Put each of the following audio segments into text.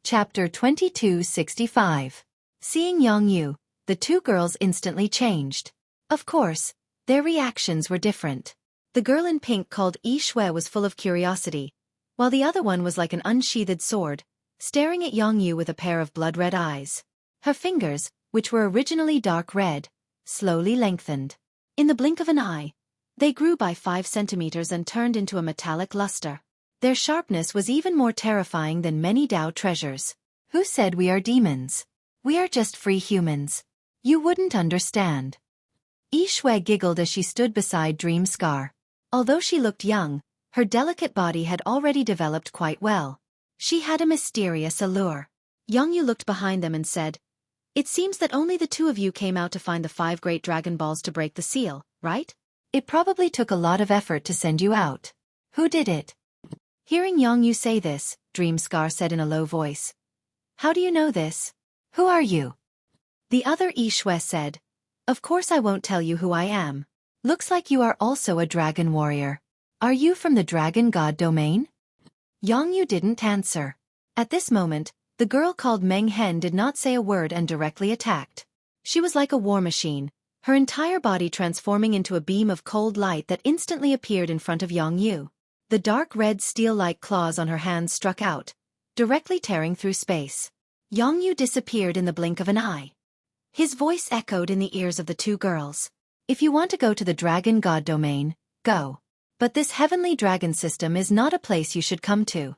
Chapter 2265. Seeing Yongyu, the two girls instantly changed. Of course, their reactions were different. The girl in pink called Xueqi was full of curiosity, while the other one was like an unsheathed sword, staring at Yongyu with a pair of blood-red eyes. Her fingers, which were originally dark red, slowly lengthened. In the blink of an eye, they grew by 5 centimeters and turned into a metallic luster. Their sharpness was even more terrifying than many Dao treasures. Who said we are demons? We are just free humans. You wouldn't understand. Xueqi giggled as she stood beside Dream Scar. Although she looked young, her delicate body had already developed quite well. She had a mysterious allure. Yongyu looked behind them and said, "It seems that only the two of you came out to find the 5 great Dragon Balls to break the seal, right? It probably took a lot of effort to send you out. Who did it?" Hearing Yongyu say this, Dream Scar said in a low voice, "How do you know this? Who are you?" The other Xueqi said, "Of course I won't tell you who I am. Looks like you are also a dragon warrior. Are you from the Dragon God domain?" Yongyu didn't answer. At this moment, the girl called Meng Hen did not say a word and directly attacked. She was like a war machine, her entire body transforming into a beam of cold light that instantly appeared in front of Yongyu. The dark red steel-like claws on her hands struck out, directly tearing through space. Yongyu disappeared in the blink of an eye. His voice echoed in the ears of the two girls. "If you want to go to the Dragon God domain, go. But this heavenly dragon system is not a place you should come to."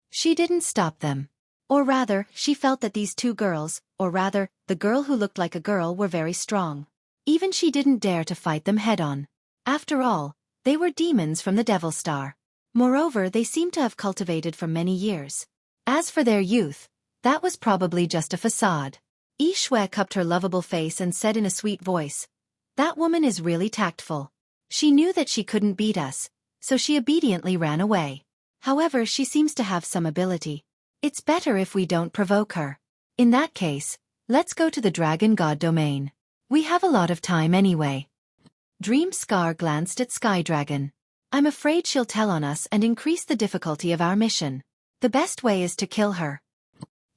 She didn't stop them. Or rather, she felt that these two girls, or rather, the girl who looked like a girl, were very strong. Even she didn't dare to fight them head-on. After all, they were demons from the Devil Star. Moreover, they seemed to have cultivated for many years. As for their youth, that was probably just a facade. Xueqi cupped her lovable face and said in a sweet voice, "That woman is really tactful. She knew that she couldn't beat us, so she obediently ran away. However, she seems to have some ability. It's better if we don't provoke her. In that case, let's go to the Dragon God domain. We have a lot of time anyway." Dream Scar glanced at Sky Dragon. "I'm afraid she'll tell on us and increase the difficulty of our mission. The best way is to kill her."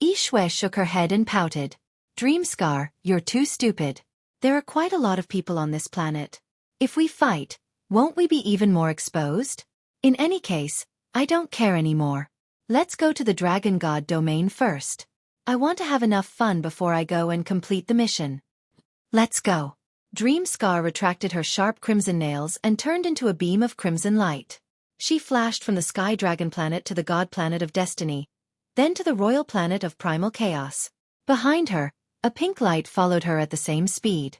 Xueqi shook her head and pouted. "Dream Scar, you're too stupid. There are quite a lot of people on this planet. If we fight, won't we be even more exposed? In any case, I don't care anymore. Let's go to the Dragon God domain first. I want to have enough fun before I go and complete the mission." "Let's go." Dream Scar retracted her sharp crimson nails and turned into a beam of crimson light. She flashed from the Sky Dragon planet to the God Planet of Destiny, then to the Royal Planet of Primal Chaos. Behind her, a pink light followed her at the same speed.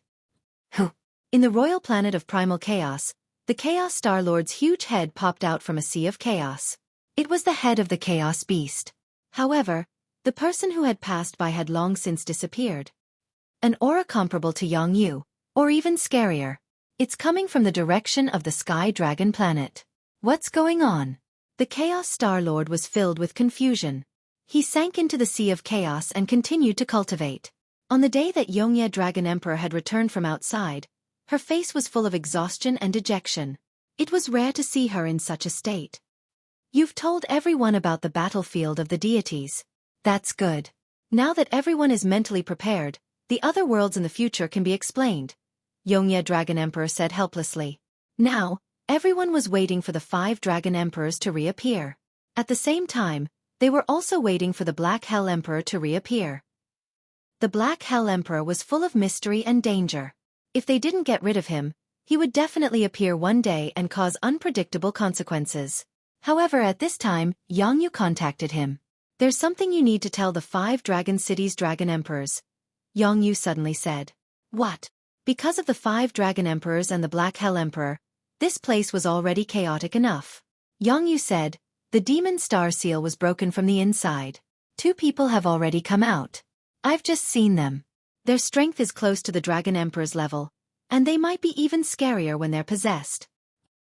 Who? In the Royal Planet of Primal Chaos, the Chaos Star Lord's huge head popped out from a sea of chaos. It was the head of the Chaos Beast. However, the person who had passed by had long since disappeared. An aura comparable to Yongyu, or even scarier. It's coming from the direction of the Sky Dragon planet. What's going on? The Chaos Star Lord was filled with confusion. He sank into the sea of chaos and continued to cultivate. On the day that Yongye Dragon Emperor had returned from outside, her face was full of exhaustion and dejection. It was rare to see her in such a state. "You've told everyone about the battlefield of the deities. That's good. Now that everyone is mentally prepared, the other worlds in the future can be explained," Yongye Dragon Emperor said helplessly. Now, everyone was waiting for the 5 Dragon Emperors to reappear. At the same time, they were also waiting for the Black Hell Emperor to reappear. The Black Hell Emperor was full of mystery and danger. If they didn't get rid of him, he would definitely appear one day and cause unpredictable consequences. However, at this time, Yongyu contacted him. "There's something you need to tell the 5 Dragon Cities Dragon Emperors," Yongyu suddenly said. "What?" Because of the 5 Dragon Emperors and the Black Hell Emperor, this place was already chaotic enough. Yongyu said, "The Demon Star Seal was broken from the inside. 2 people have already come out. I've just seen them. Their strength is close to the Dragon Emperor's level, and they might be even scarier when they're possessed."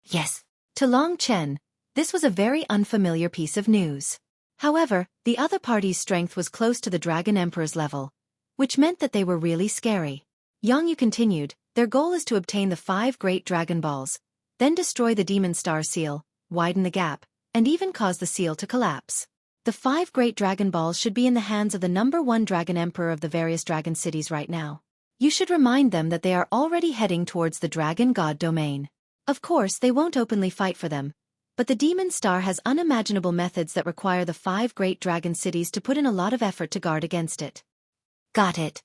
Yes. To Long Chen, this was a very unfamiliar piece of news. However, the other party's strength was close to the Dragon Emperor's level, which meant that they were really scary. Yongyu continued, "Their goal is to obtain the 5 Great Dragon Balls, then destroy the Demon Star Seal, widen the gap, and even cause the seal to collapse. The 5 great Dragon Balls should be in the hands of the #1 Dragon Emperor of the various dragon cities right now. You should remind them that they are already heading towards the Dragon God domain. Of course, they won't openly fight for them, but the Demon Star has unimaginable methods that require the 5 great dragon cities to put in a lot of effort to guard against it. Got it.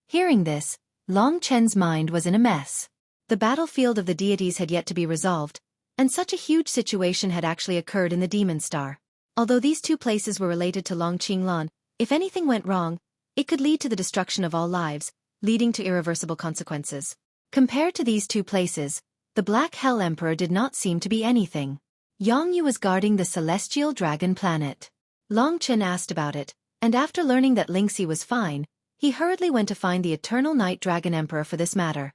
Hearing this, Long Chen's mind was in a mess. The battlefield of the deities had yet to be resolved, and such a huge situation had actually occurred in the Demon Star. Although these two places were related to Long Qinglan, if anything went wrong, it could lead to the destruction of all lives, leading to irreversible consequences. Compared to these two places, the Black Hell Emperor did not seem to be anything. Yang Yu was guarding the celestial dragon planet. Long Chen asked about it, and after learning that Lingxi was fine, he hurriedly went to find the Eternal Night Dragon Emperor for this matter.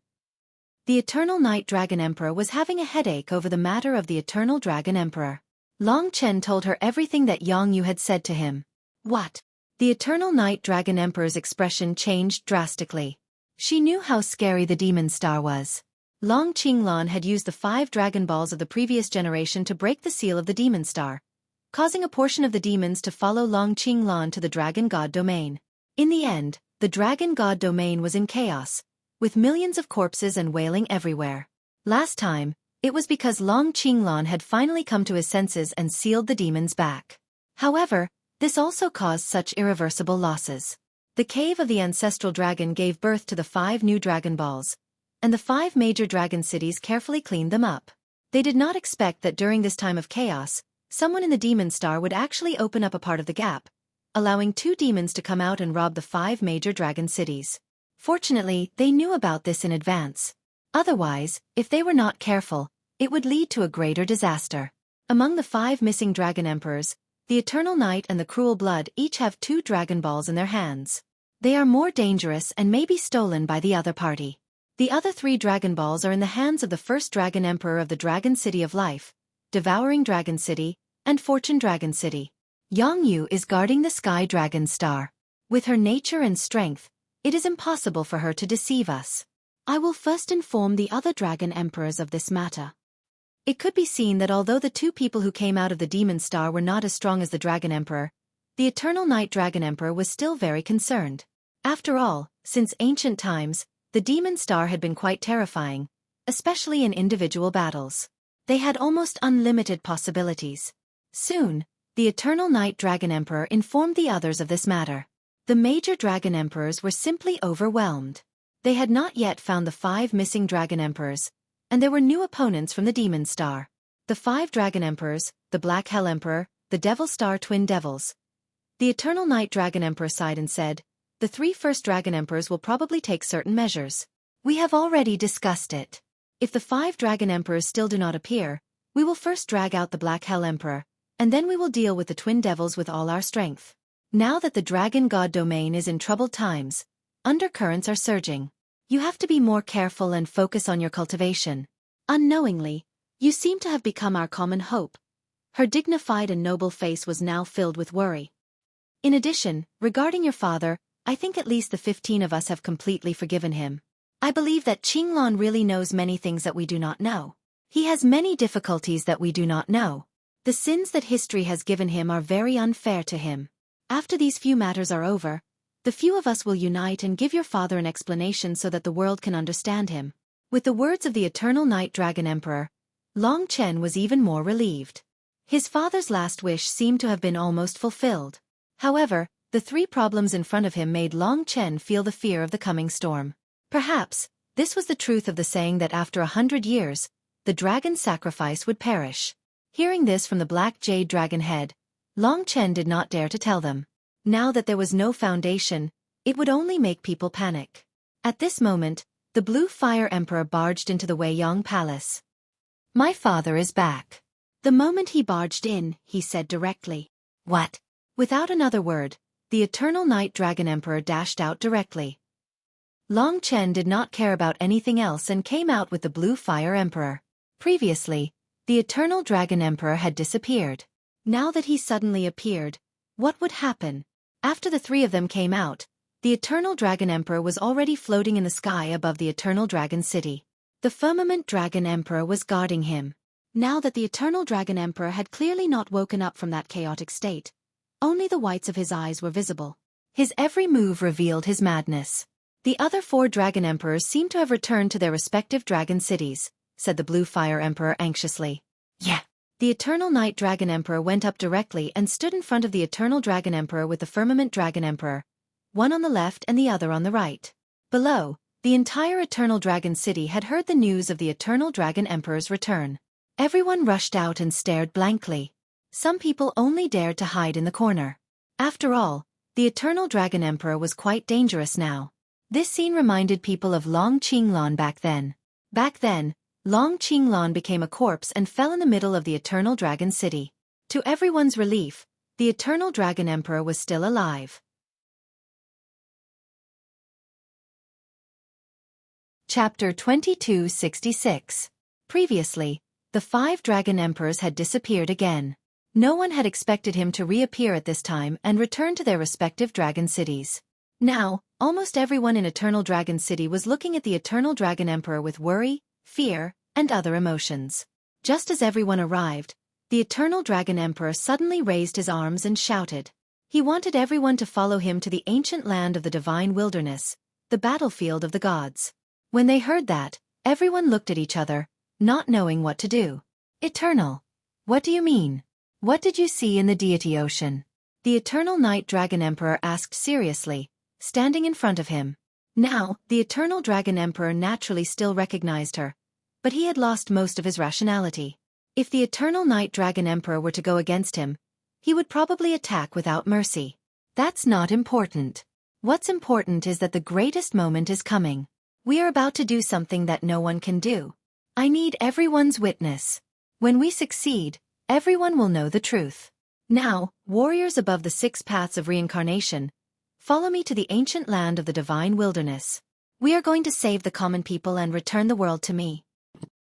The Eternal Night Dragon Emperor was having a headache over the matter of the Eternal Dragon Emperor. Long Chen told her everything that Yang Yu had said to him. What? The Eternal Night Dragon Emperor's expression changed drastically. She knew how scary the Demon Star was. Long Qinglan had used the 5 Dragon Balls of the previous generation to break the seal of the Demon Star, causing a portion of the demons to follow Long Qinglan to the Dragon God domain. In the end, the Dragon God domain was in chaos, with millions of corpses and wailing everywhere. Last time, it was because Long Qinglan had finally come to his senses and sealed the demons back. However, this also caused such irreversible losses. The cave of the ancestral dragon gave birth to the 5 new Dragon Balls, and the 5 major dragon cities carefully cleaned them up. They did not expect that during this time of chaos, someone in the Demon Star would actually open up a part of the gap, allowing 2 demons to come out and rob the 5 major dragon cities. Fortunately, they knew about this in advance. Otherwise, if they were not careful, it would lead to a greater disaster. Among the 5 missing Dragon Emperors, the Eternal Night and the Cruel Blood each have 2 Dragon Balls in their hands. They are more dangerous and may be stolen by the other party. The other 3 Dragon Balls are in the hands of the first Dragon Emperor of the Dragon City of Life, Devouring Dragon City, and Fortune Dragon City. Yang Yu is guarding the Sky Dragon Star. With her nature and strength, it is impossible for her to deceive us. I will first inform the other Dragon Emperors of this matter. It could be seen that although the 2 people who came out of the Demon Star were not as strong as the Dragon Emperor, the Eternal Night Dragon Emperor was still very concerned. After all, since ancient times, the Demon Star had been quite terrifying, especially in individual battles. They had almost unlimited possibilities. Soon, the Eternal Night Dragon Emperor informed the others of this matter. The major Dragon Emperors were simply overwhelmed. They had not yet found the 5 missing Dragon Emperors, and there were new opponents from the Demon Star. The 5 Dragon Emperors, the Black Hell Emperor, the Devil Star Twin Devils. The Eternal Night Dragon Emperor sighed and said, the 3 first Dragon Emperors will probably take certain measures. We have already discussed it. If the 5 Dragon Emperors still do not appear, we will first drag out the Black Hell Emperor, and then we will deal with the Twin Devils with all our strength. Now that the Dragon God domain is in troubled times, undercurrents are surging. You have to be more careful and focus on your cultivation. Unknowingly, you seem to have become our common hope. Her dignified and noble face was now filled with worry. In addition, regarding your father, I think at least the 15 of us have completely forgiven him. I believe that Qinglan really knows many things that we do not know. He has many difficulties that we do not know. The sins that history has given him are very unfair to him. After these few matters are over, the few of us will unite and give your father an explanation so that the world can understand him. With the words of the Eternal Night Dragon Emperor, Long Chen was even more relieved. His father's last wish seemed to have been almost fulfilled. However, the 3 problems in front of him made Long Chen feel the fear of the coming storm. Perhaps, this was the truth of the saying that after 100 years, the dragon's sacrifice would perish. Hearing this from the Black Jade Dragon head, Long Chen did not dare to tell them. Now that there was no foundation, it would only make people panic. At this moment, the Blue Fire Emperor barged into the Weiyang Palace. My father is back. The moment he barged in, he said directly. What? Without another word, the Eternal Night Dragon Emperor dashed out directly. Long Chen did not care about anything else and came out with the Blue Fire Emperor. Previously, the Eternal Dragon Emperor had disappeared. Now that he suddenly appeared, what would happen? After the 3 of them came out, the Eternal Dragon Emperor was already floating in the sky above the Eternal Dragon City. The Firmament Dragon Emperor was guarding him. Now that the Eternal Dragon Emperor had clearly not woken up from that chaotic state, Only the whites of his eyes were visible. His every move revealed his madness. The other 4 dragon emperors seem to have returned to their respective dragon cities, said the Blue Fire Emperor anxiously. Yeah. The Eternal Night Dragon Emperor went up directly and stood in front of the Eternal Dragon Emperor with the Firmament Dragon Emperor, one on the left and the other on the right. Below, the entire Eternal Dragon City had heard the news of the Eternal Dragon Emperor's return. Everyone rushed out and stared blankly. Some people only dared to hide in the corner. After all, the Eternal Dragon Emperor was quite dangerous now. This scene reminded people of Long Qinglan back then. Back then, Long Qinglan became a corpse and fell in the middle of the Eternal Dragon City. To everyone's relief, the Eternal Dragon Emperor was still alive. Chapter 2266. Previously, the 5 dragon emperors had disappeared again. No one had expected him to reappear at this time and return to their respective dragon cities. Now, almost everyone in Eternal Dragon City was looking at the Eternal Dragon Emperor with worry, fear, and other emotions. Just as everyone arrived, the Eternal Dragon Emperor suddenly raised his arms and shouted. He wanted everyone to follow him to the ancient land of the divine wilderness, the battlefield of the gods. When they heard that, everyone looked at each other, not knowing what to do. Eternal. What do you mean? What did you see in the deity ocean? The Eternal Night Dragon Emperor asked seriously, standing in front of him. Now, the Eternal Dragon Emperor naturally still recognized her, but he had lost most of his rationality. If the Eternal Night Dragon Emperor were to go against him, he would probably attack without mercy. That's not important. What's important is that the greatest moment is coming. We are about to do something that no one can do. I need everyone's witness. When we succeed, everyone will know the truth. Now, warriors above the 6 paths of reincarnation, follow me to the ancient land of the divine wilderness. We are going to save the common people and return the world to me.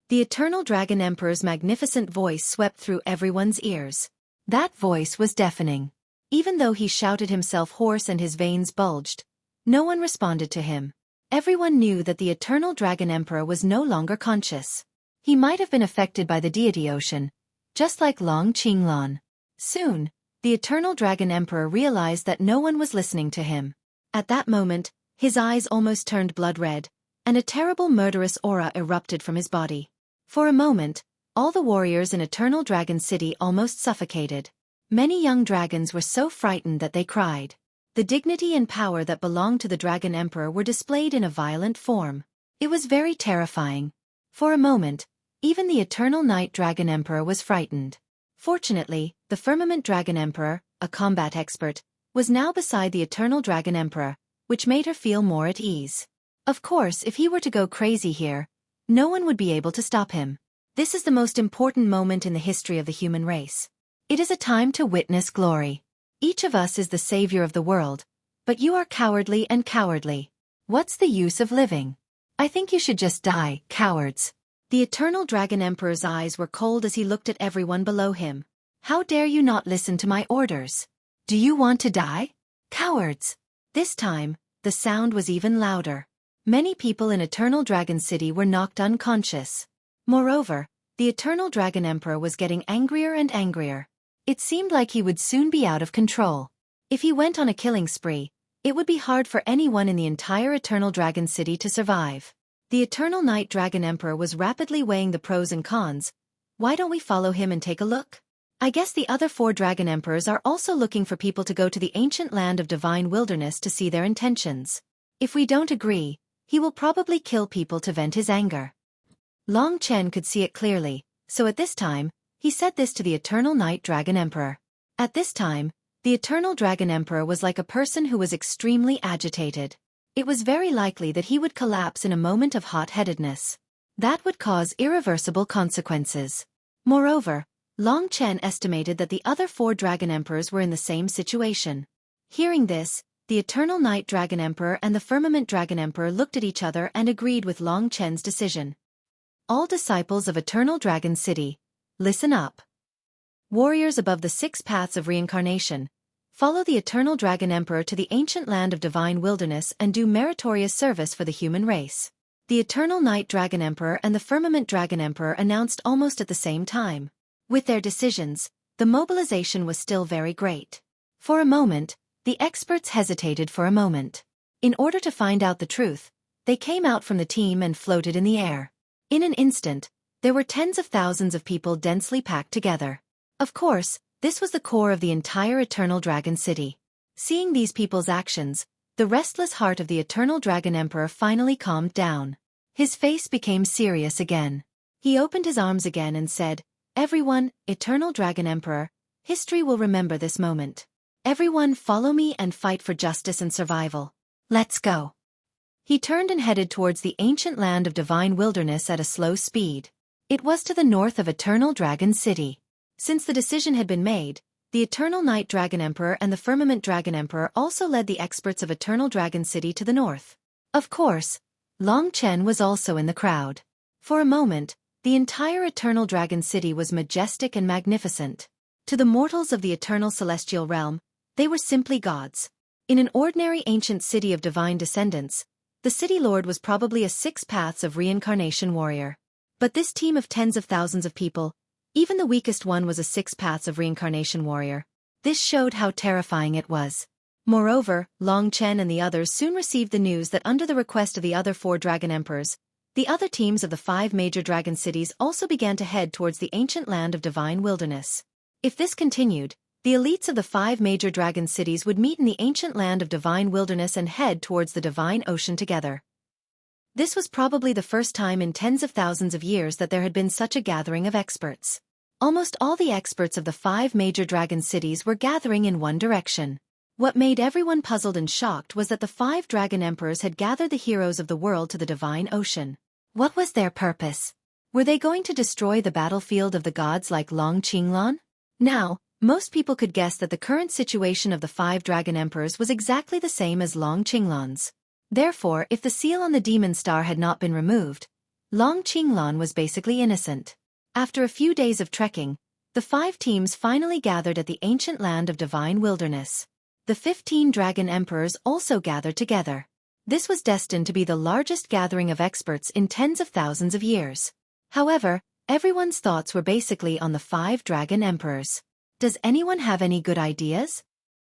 The Eternal Dragon Emperor's magnificent voice swept through everyone's ears. That voice was deafening. Even though he shouted himself hoarse and his veins bulged, no one responded to him. Everyone knew that the Eternal Dragon Emperor was no longer conscious. He might have been affected by the deity ocean, just like Long Qinglan. Soon, the Eternal Dragon Emperor realized that no one was listening to him. At that moment, his eyes almost turned blood red, and a terrible murderous aura erupted from his body. For a moment, all the warriors in Eternal Dragon City almost suffocated. Many young dragons were so frightened that they cried. The dignity and power that belonged to the Dragon Emperor were displayed in a violent form. It was very terrifying. For a moment, even the Eternal Night Dragon Emperor was frightened. Fortunately, the Firmament Dragon Emperor, a combat expert, was now beside the Eternal Dragon Emperor, which made her feel more at ease. Of course, if he were to go crazy here, no one would be able to stop him. This is the most important moment in the history of the human race. It is a time to witness glory. Each of us is the savior of the world, but you are cowardly and cowardly. What's the use of living? I think you should just die, cowards. The Eternal Dragon Emperor's eyes were cold as he looked at everyone below him. How dare you not listen to my orders? Do you want to die? Cowards! This time, the sound was even louder. Many people in Eternal Dragon City were knocked unconscious. Moreover, the Eternal Dragon Emperor was getting angrier and angrier. It seemed like he would soon be out of control. If he went on a killing spree, it would be hard for anyone in the entire Eternal Dragon City to survive. The Eternal Night Dragon Emperor was rapidly weighing the pros and cons. Why don't we follow him and take a look? I guess the other 4 Dragon Emperors are also looking for people to go to the ancient land of divine wilderness to see their intentions. If we don't agree, he will probably kill people to vent his anger. Long Chen could see it clearly, so at this time, he said this to the Eternal Night Dragon Emperor. At this time, the Eternal Dragon Emperor was like a person who was extremely agitated. It was very likely that he would collapse in a moment of hot-headedness. That would cause irreversible consequences. Moreover, Long Chen estimated that the other 4 Dragon Emperors were in the same situation. Hearing this, the Eternal Night Dragon Emperor and the Firmament Dragon Emperor looked at each other and agreed with Long Chen's decision. All disciples of Eternal Dragon City, listen up. Warriors above the 6 paths of reincarnation, follow the Eternal Dragon Emperor to the ancient land of divine wilderness and do meritorious service for the human race. The Eternal Night Dragon Emperor and the Firmament Dragon Emperor announced almost at the same time. With their decisions, the mobilization was still very great. For a moment, the experts hesitated for a moment. In order to find out the truth, they came out from the team and floated in the air. In an instant, there were tens of thousands of people densely packed together. Of course, this was the core of the entire Eternal Dragon City. Seeing these people's actions, the restless heart of the Eternal Dragon Emperor finally calmed down. His face became serious again. He opened his arms again and said, "Everyone, Eternal Dragon Emperor, history will remember this moment. Everyone follow me and fight for justice and survival. Let's go." He turned and headed towards the ancient land of Divine Wilderness at a slow speed. It was to the north of Eternal Dragon City. Since the decision had been made, the Eternal Night Dragon Emperor and the Firmament Dragon Emperor also led the experts of Eternal Dragon City to the north. Of course, Long Chen was also in the crowd. For a moment, the entire Eternal Dragon City was majestic and magnificent. To the mortals of the Eternal Celestial Realm, they were simply gods. In an ordinary ancient city of divine descendants, the city lord was probably a 6 paths of reincarnation warrior. But this team of tens of thousands of people, even the weakest one was a 6 paths of reincarnation warrior. This showed how terrifying it was. Moreover, Long Chen and the others soon received the news that under the request of the other 4 dragon emperors, the other teams of the 5 major dragon cities also began to head towards the ancient land of Divine Wilderness. If this continued, the elites of the 5 major dragon cities would meet in the ancient land of Divine Wilderness and head towards the Divine Ocean together. This was probably the first time in tens of thousands of years that there had been such a gathering of experts. Almost all the experts of the 5 major dragon cities were gathering in one direction. What made everyone puzzled and shocked was that the 5 dragon emperors had gathered the heroes of the world to the Divine Ocean. What was their purpose? Were they going to destroy the battlefield of the gods like Long Qinglan? Now, most people could guess that the current situation of the 5 dragon emperors was exactly the same as Long Qinglan's. Therefore, if the seal on the demon star had not been removed, Long Qinglan was basically innocent. After a few days of trekking, the 5 teams finally gathered at the ancient land of Divine Wilderness. The 15 dragon emperors also gathered together. This was destined to be the largest gathering of experts in tens of thousands of years. However, everyone's thoughts were basically on the 5 dragon emperors. Does anyone have any good ideas?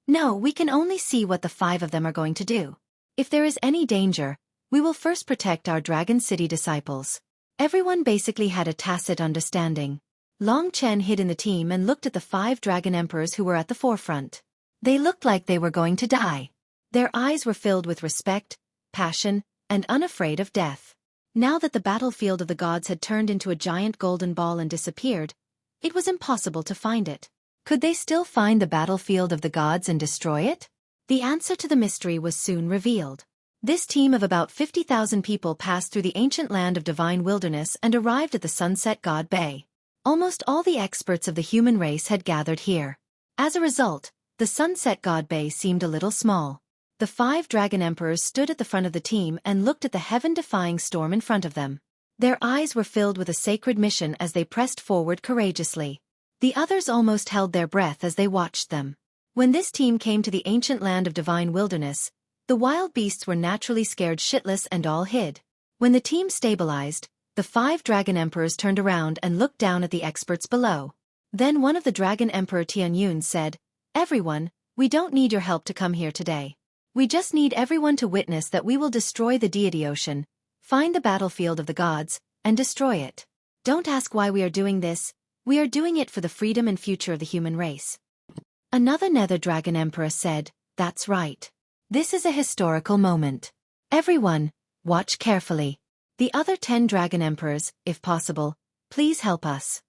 No, we can only see what the 5 of them are going to do. If there is any danger, we will first protect our Dragon City disciples. Everyone basically had a tacit understanding. Long Chen hid in the team and looked at the 5 dragon emperors who were at the forefront. They looked like they were going to die. Their eyes were filled with respect, passion, and unafraid of death. Now that the battlefield of the gods had turned into a giant golden ball and disappeared, it was impossible to find it. Could they still find the battlefield of the gods and destroy it? The answer to the mystery was soon revealed. This team of about 50,000 people passed through the ancient land of Divine Wilderness and arrived at the Sunset God Bay. Almost all the experts of the human race had gathered here. As a result, the Sunset God Bay seemed a little small. The 5 dragon emperors stood at the front of the team and looked at the heaven-defying storm in front of them. Their eyes were filled with a sacred mission as they pressed forward courageously. The others almost held their breath as they watched them. When this team came to the ancient land of Divine Wilderness, the wild beasts were naturally scared shitless and all hid. When the team stabilized, the 5 dragon emperors turned around and looked down at the experts below. Then one of the dragon emperor Tianyun said, "Everyone, we don't need your help to come here today. We just need everyone to witness that we will destroy the deity ocean, find the battlefield of the gods, and destroy it. Don't ask why we are doing this. We are doing it for the freedom and future of the human race." Another nether dragon emperor said, "That's right. This is a historical moment. Everyone, watch carefully. The other 10 dragon emperors, if possible, please help us."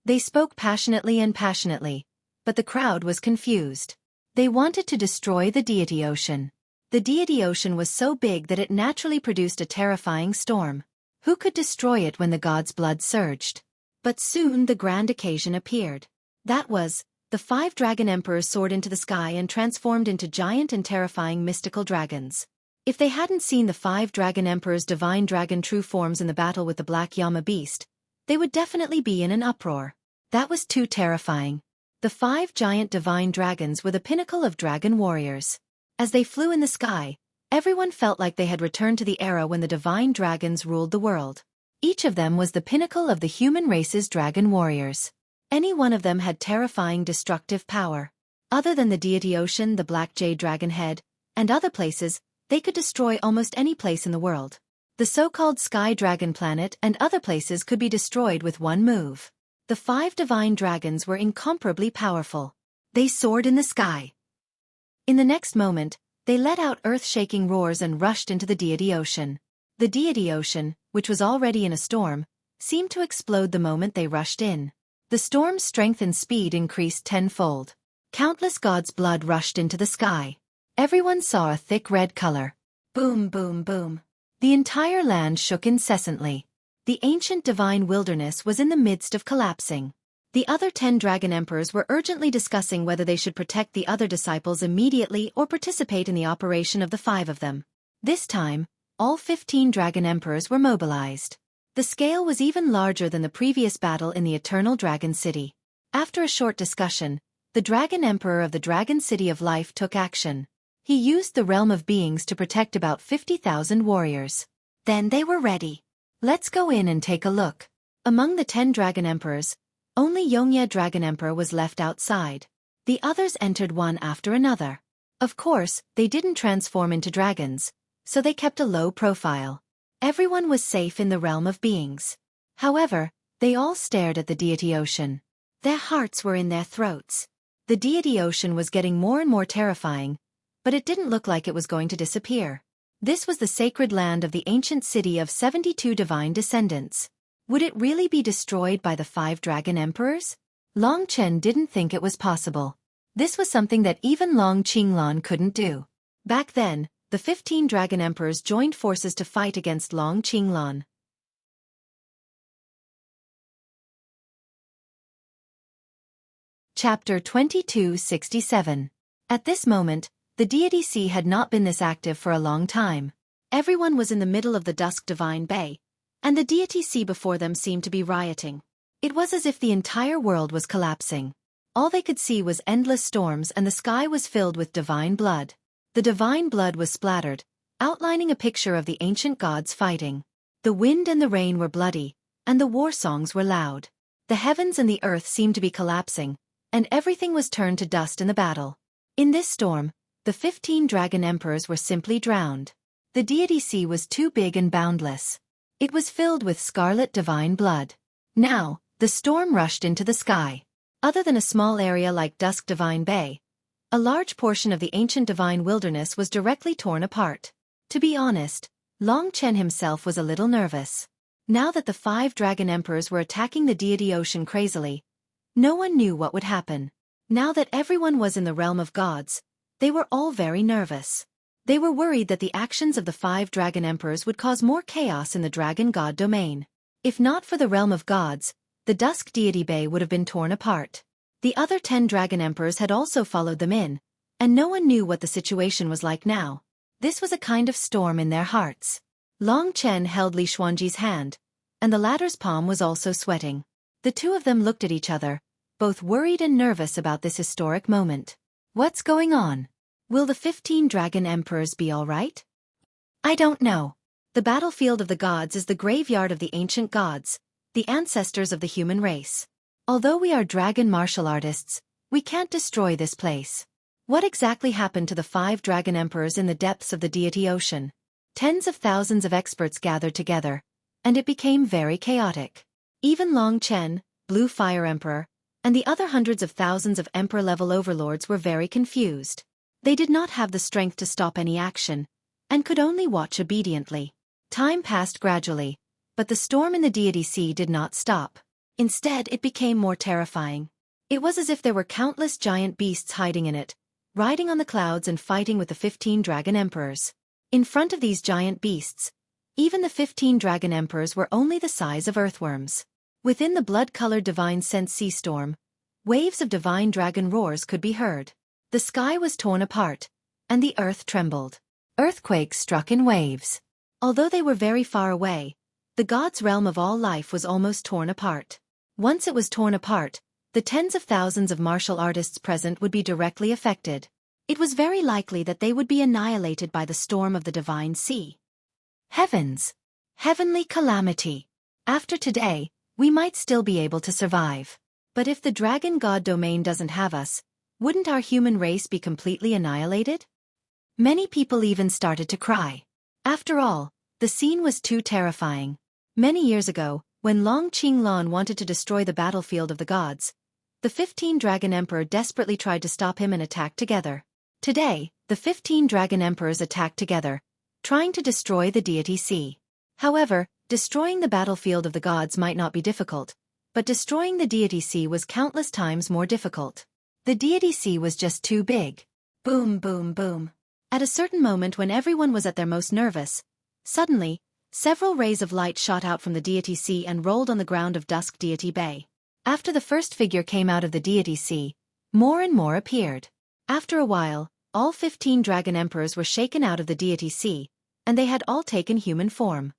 They spoke passionately, but the crowd was confused. They wanted to destroy the deity ocean. The deity ocean was so big that it naturally produced a terrifying storm. Who could destroy it when the god's blood surged? But soon the grand occasion appeared. That was, the 5 dragon emperors soared into the sky and transformed into giant and terrifying mystical dragons. If they hadn't seen the 5 dragon emperors' divine dragon true forms in the battle with the Black Yama beast, they would definitely be in an uproar. That was too terrifying. The 5 giant divine dragons were the pinnacle of dragon warriors. As they flew in the sky, everyone felt like they had returned to the era when the divine dragons ruled the world. Each of them was the pinnacle of the human race's dragon warriors. Any one of them had terrifying destructive power. Other than the deity ocean, the black jade dragon head, and other places, they could destroy almost any place in the world. The so-called sky dragon planet and other places could be destroyed with one move. The 5 divine dragons were incomparably powerful. They soared in the sky. In the next moment, they let out earth-shaking roars and rushed into the deity ocean. The deity ocean, which was already in a storm, seemed to explode the moment they rushed in. The storm's strength and speed increased tenfold. Countless gods' blood rushed into the sky. Everyone saw a thick red color. Boom, boom, boom. The entire land shook incessantly. The ancient divine wilderness was in the midst of collapsing. The other 10 dragon emperors were urgently discussing whether they should protect the other disciples immediately or participate in the operation of the 5 of them. This time, all 15 dragon emperors were mobilized. The scale was even larger than the previous battle in the Eternal Dragon City. After a short discussion, the Dragon Emperor of the Dragon City of Life took action. He used the realm of beings to protect about 50,000 warriors. Then they were ready. Let's go in and take a look. Among the 10 Dragon Emperors, only Yongye Dragon Emperor was left outside. The others entered one after another. Of course, they didn't transform into dragons, so they kept a low profile. Everyone was safe in the realm of beings. However, they all stared at the deity ocean. Their hearts were in their throats. The deity ocean was getting more and more terrifying, but it didn't look like it was going to disappear. This was the sacred land of the ancient city of 72 divine descendants. Would it really be destroyed by the 5 dragon emperors? Long Chen didn't think it was possible. This was something that even Long Qinglan couldn't do. Back then, the 15 dragon emperors joined forces to fight against Long Qinglan. Chapter 2267. At this moment, the deity sea had not been this active for a long time. Everyone was in the middle of the dusk divine bay, and the deity sea before them seemed to be rioting. It was as if the entire world was collapsing. All they could see was endless storms and the sky was filled with divine blood. The divine blood was splattered, outlining a picture of the ancient gods fighting. The wind and the rain were bloody, and the war songs were loud. The heavens and the earth seemed to be collapsing, and everything was turned to dust in the battle. In this storm, the 15 dragon emperors were simply drowned. The deity sea was too big and boundless. It was filled with scarlet divine blood. Now, the storm rushed into the sky. Other than a small area like Dusk Divine Bay, a large portion of the ancient divine wilderness was directly torn apart. To be honest, Long Chen himself was a little nervous. Now that the 5 dragon emperors were attacking the deity ocean crazily, no one knew what would happen. Now that everyone was in the realm of gods, they were all very nervous. They were worried that the actions of the 5 dragon emperors would cause more chaos in the dragon god domain. If not for the realm of gods, the Dusk Deity Bay would have been torn apart. The other 10 dragon emperors had also followed them in, and no one knew what the situation was like now. This was a kind of storm in their hearts. Long Chen held Li Xuanji's hand, and the latter's palm was also sweating. The two of them looked at each other, both worried and nervous about this historic moment. What's going on? Will the 15 dragon emperors be all right? I don't know. The battlefield of the gods is the graveyard of the ancient gods, the ancestors of the human race. Although we are dragon martial artists, we can't destroy this place. What exactly happened to the 5 dragon emperors in the depths of the deity ocean? Tens of thousands of experts gathered together, and it became very chaotic. Even Long Chen, Blue Fire Emperor, and the other hundreds of thousands of emperor-level overlords were very confused. They did not have the strength to stop any action, and could only watch obediently. Time passed gradually, but the storm in the deity sea did not stop. Instead, it became more terrifying. It was as if there were countless giant beasts hiding in it, riding on the clouds and fighting with the 15 dragon emperors. In front of these giant beasts, even the 15 dragon emperors were only the size of earthworms. Within the blood-colored divine scent sea storm, waves of divine dragon roars could be heard. The sky was torn apart, and the earth trembled. Earthquakes struck in waves. Although they were very far away, the gods' realm of all life was almost torn apart. Once it was torn apart, the tens of thousands of martial artists present would be directly affected. It was very likely that they would be annihilated by the storm of the divine sea. Heavens! Heavenly calamity! After today, we might still be able to survive. But if the dragon god domain doesn't have us, Wouldn't our human race be completely annihilated? Many people even started to cry. After all, the scene was too terrifying. Many years ago, when Long Qinglan wanted to destroy the battlefield of the gods, the 15 Dragon Emperor desperately tried to stop him and attacked together. Today, the 15 Dragon Emperors attacked together, trying to destroy the deity sea. However, destroying the battlefield of the gods might not be difficult, but destroying the deity sea was countless times more difficult. The deity sea was just too big. Boom, boom, boom. At a certain moment when everyone was at their most nervous, suddenly, several rays of light shot out from the deity sea and rolled on the ground of Dusk Deity Bay. After the first figure came out of the deity sea, more and more appeared. After a while, all 15 Dragon Emperors were shaken out of the deity sea, and they had all taken human form.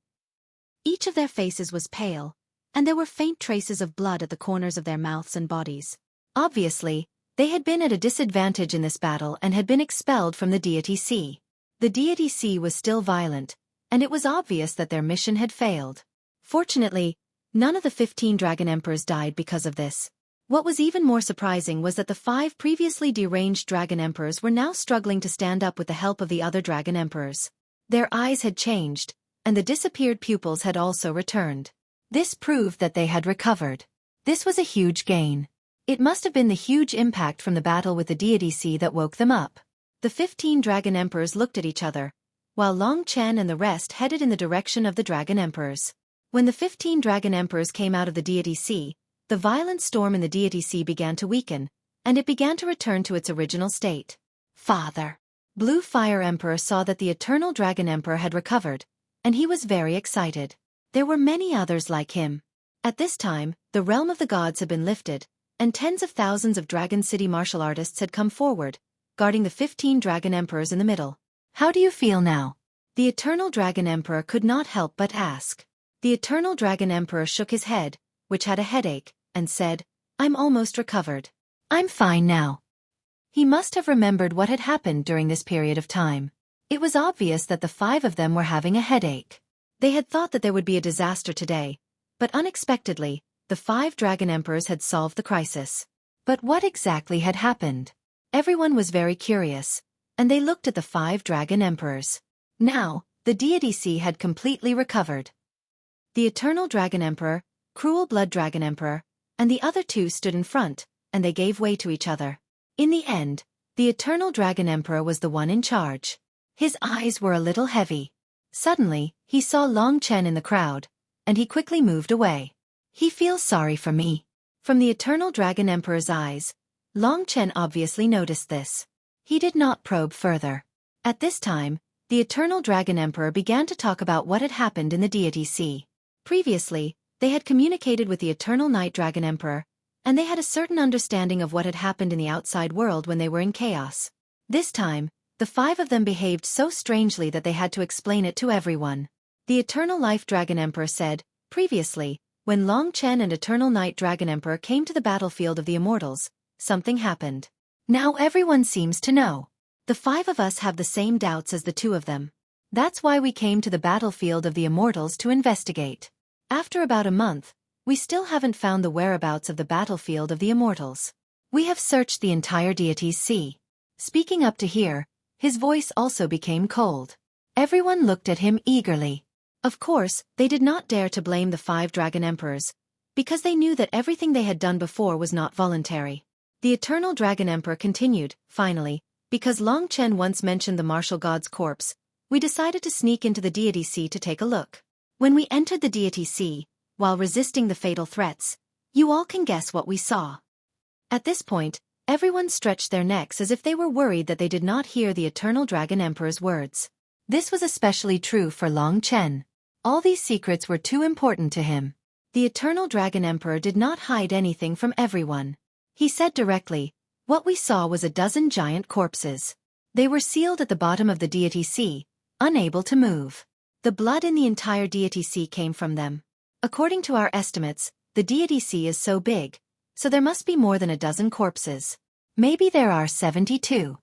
Each of their faces was pale, and there were faint traces of blood at the corners of their mouths and bodies. Obviously, they had been at a disadvantage in this battle and had been expelled from the deity sea. The deity sea was still violent, and it was obvious that their mission had failed. Fortunately, none of the 15 Dragon Emperors died because of this. What was even more surprising was that the 5 previously deranged Dragon Emperors were now struggling to stand up with the help of the other Dragon Emperors. Their eyes had changed, and the disappeared pupils had also returned. This proved that they had recovered. This was a huge gain. It must have been the huge impact from the battle with the deity sea that woke them up. The 15 Dragon Emperors looked at each other, while Long Chen and the rest headed in the direction of the Dragon Emperors. When the 15 Dragon Emperors came out of the deity sea, the violent storm in the deity sea began to weaken, and it began to return to its original state. Father! Blue Fire Emperor saw that the Eternal Dragon Emperor had recovered, and he was very excited. There were many others like him. At this time, the realm of the gods had been lifted, and tens of thousands of Dragon City martial artists had come forward, guarding the 15 Dragon Emperors in the middle. How do you feel now? The Eternal Dragon Emperor could not help but ask. The Eternal Dragon Emperor shook his head, which had a headache, and said, "I'm almost recovered. I'm fine now." He must have remembered what had happened during this period of time. It was obvious that the 5 of them were having a headache. They had thought that there would be a disaster today, but unexpectedly, the 5 Dragon Emperors had solved the crisis. But what exactly had happened? Everyone was very curious, and they looked at the 5 Dragon Emperors. Now, the deity sea had completely recovered. The Eternal Dragon Emperor, Cruel Blood Dragon Emperor, and the other 2 stood in front, and they gave way to each other. In the end, the Eternal Dragon Emperor was the one in charge. His eyes were a little heavy. Suddenly, he saw Long Chen in the crowd, and he quickly moved away. He feels sorry for me. From the Eternal Dragon Emperor's eyes, Long Chen obviously noticed this. He did not probe further. At this time, the Eternal Dragon Emperor began to talk about what had happened in the deity sea. Previously, they had communicated with the Eternal Night Dragon Emperor, and they had a certain understanding of what had happened in the outside world when they were in chaos. This time, the 5 of them behaved so strangely that they had to explain it to everyone. The Eternal Life Dragon Emperor said, previously, when Long Chen and Eternal Night Dragon Emperor came to the battlefield of the Immortals, something happened. Now everyone seems to know. The 5 of us have the same doubts as the 2 of them. That's why we came to the battlefield of the Immortals to investigate. After about a month, we still haven't found the whereabouts of the battlefield of the Immortals. We have searched the entire deity's sea. Speaking up to here, his voice also became cold. Everyone looked at him eagerly. Of course, they did not dare to blame the 5 Dragon Emperors, because they knew that everything they had done before was not voluntary. The Eternal Dragon Emperor continued, finally, because Long Chen once mentioned the martial god's corpse, we decided to sneak into the deity sea to take a look. When we entered the deity sea, while resisting the fatal threats, you all can guess what we saw. At this point, everyone stretched their necks as if they were worried that they did not hear the Eternal Dragon Emperor's words. This was especially true for Long Chen. All these secrets were too important to him. The Eternal Dragon Emperor did not hide anything from everyone. He said directly, what we saw was a dozen giant corpses. They were sealed at the bottom of the deity sea, unable to move. The blood in the entire deity sea came from them. According to our estimates, the deity sea is so big, so there must be more than a dozen corpses. Maybe there are 72.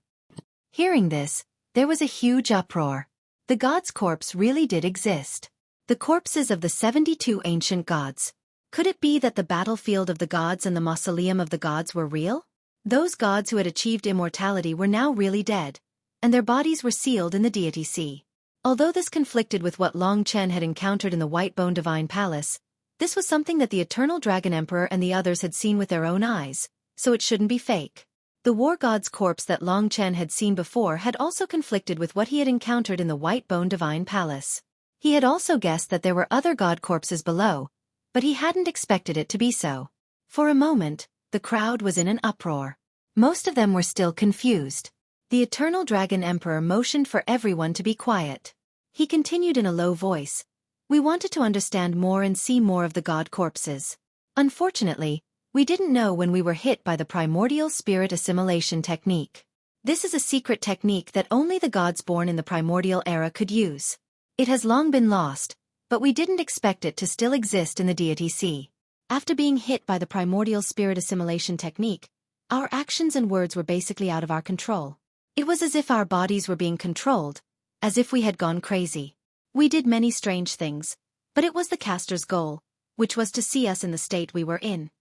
Hearing this, there was a huge uproar. The god's corpse really did exist. The corpses of the 72 ancient gods. Could it be that the battlefield of the gods and the mausoleum of the gods were real? Those gods who had achieved immortality were now really dead, and their bodies were sealed in the deity sea. Although this conflicted with what Long Chen had encountered in the White Bone Divine Palace, this was something that the Eternal Dragon Emperor and the others had seen with their own eyes, so it shouldn't be fake. The war god's corpse that Long Chen had seen before had also conflicted with what he had encountered in the White Bone Divine Palace. He had also guessed that there were other god corpses below, but he hadn't expected it to be so. For a moment, the crowd was in an uproar. Most of them were still confused. The Eternal Dragon Emperor motioned for everyone to be quiet. He continued in a low voice. We wanted to understand more and see more of the god corpses. Unfortunately, we didn't know when we were hit by the primordial spirit assimilation technique. This is a secret technique that only the gods born in the primordial era could use. It has long been lost, but we didn't expect it to still exist in the deity sea. After being hit by the primordial spirit assimilation technique, our actions and words were basically out of our control. It was as if our bodies were being controlled, as if we had gone crazy. We did many strange things, but it was the caster's goal, which was to see us in the state we were in.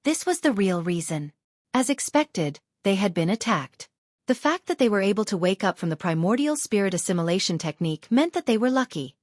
This was the real reason. As expected, they had been attacked. The fact that they were able to wake up from the primordial spirit assimilation technique meant that they were lucky.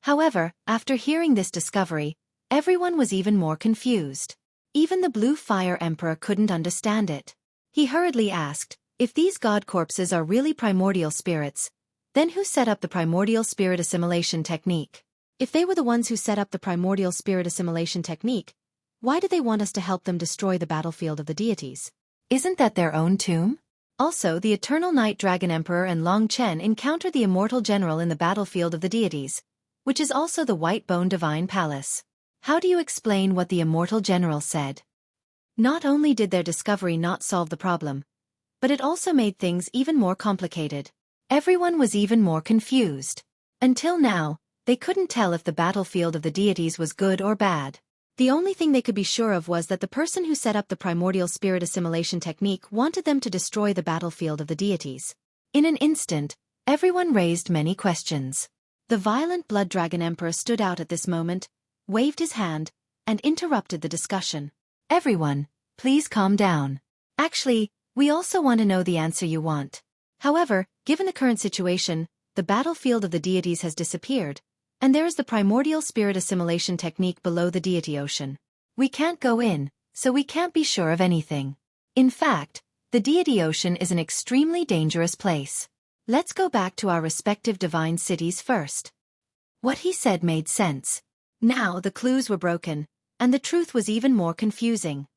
However, after hearing this discovery, everyone was even more confused. Even the Blue Fire Emperor couldn't understand it. He hurriedly asked, if these god corpses are really primordial spirits, then who set up the primordial spirit assimilation technique? If they were the ones who set up the primordial spirit assimilation technique, why did they want us to help them destroy the battlefield of the deities? Isn't that their own tomb? Also, the Eternal Night Dragon Emperor and Long Chen encountered the immortal general in the battlefield of the deities, which is also the White Bone Divine Palace. How do you explain what the immortal general said? Not only did their discovery not solve the problem, but it also made things even more complicated. Everyone was even more confused. Until now, they couldn't tell if the battlefield of the deities was good or bad. The only thing they could be sure of was that the person who set up the primordial spirit assimilation technique wanted them to destroy the battlefield of the deities. In an instant, everyone raised many questions. The violent Blood Dragon Emperor stood out at this moment, waved his hand, and interrupted the discussion. Everyone, please calm down. Actually, we also want to know the answer you want. However, given the current situation, the battlefield of the deities has disappeared, and there is the primordial spirit assimilation technique below the deity ocean. We can't go in, so we can't be sure of anything. In fact, the deity ocean is an extremely dangerous place. Let's go back to our respective divine cities first. What he said made sense. Now the clues were broken, and the truth was even more confusing.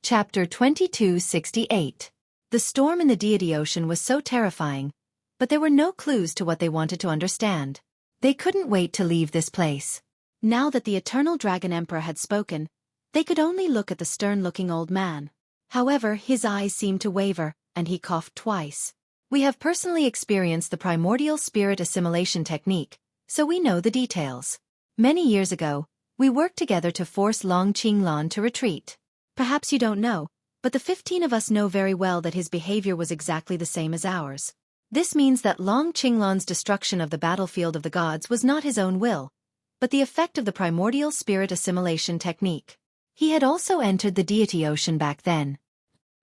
Chapter 2268. The storm in the deity ocean was so terrifying, but there were no clues to what they wanted to understand. They couldn't wait to leave this place. Now that the Eternal Dragon Emperor had spoken, they could only look at the stern-looking old man. However, his eyes seemed to waver, and he coughed twice. We have personally experienced the primordial spirit assimilation technique, so we know the details. Many years ago, we worked together to force Long Qinglan to retreat. Perhaps you don't know, but the 15 of us know very well that his behavior was exactly the same as ours. This means that Long Qinglan's destruction of the battlefield of the gods was not his own will, but the effect of the primordial spirit assimilation technique. He had also entered the deity ocean back then.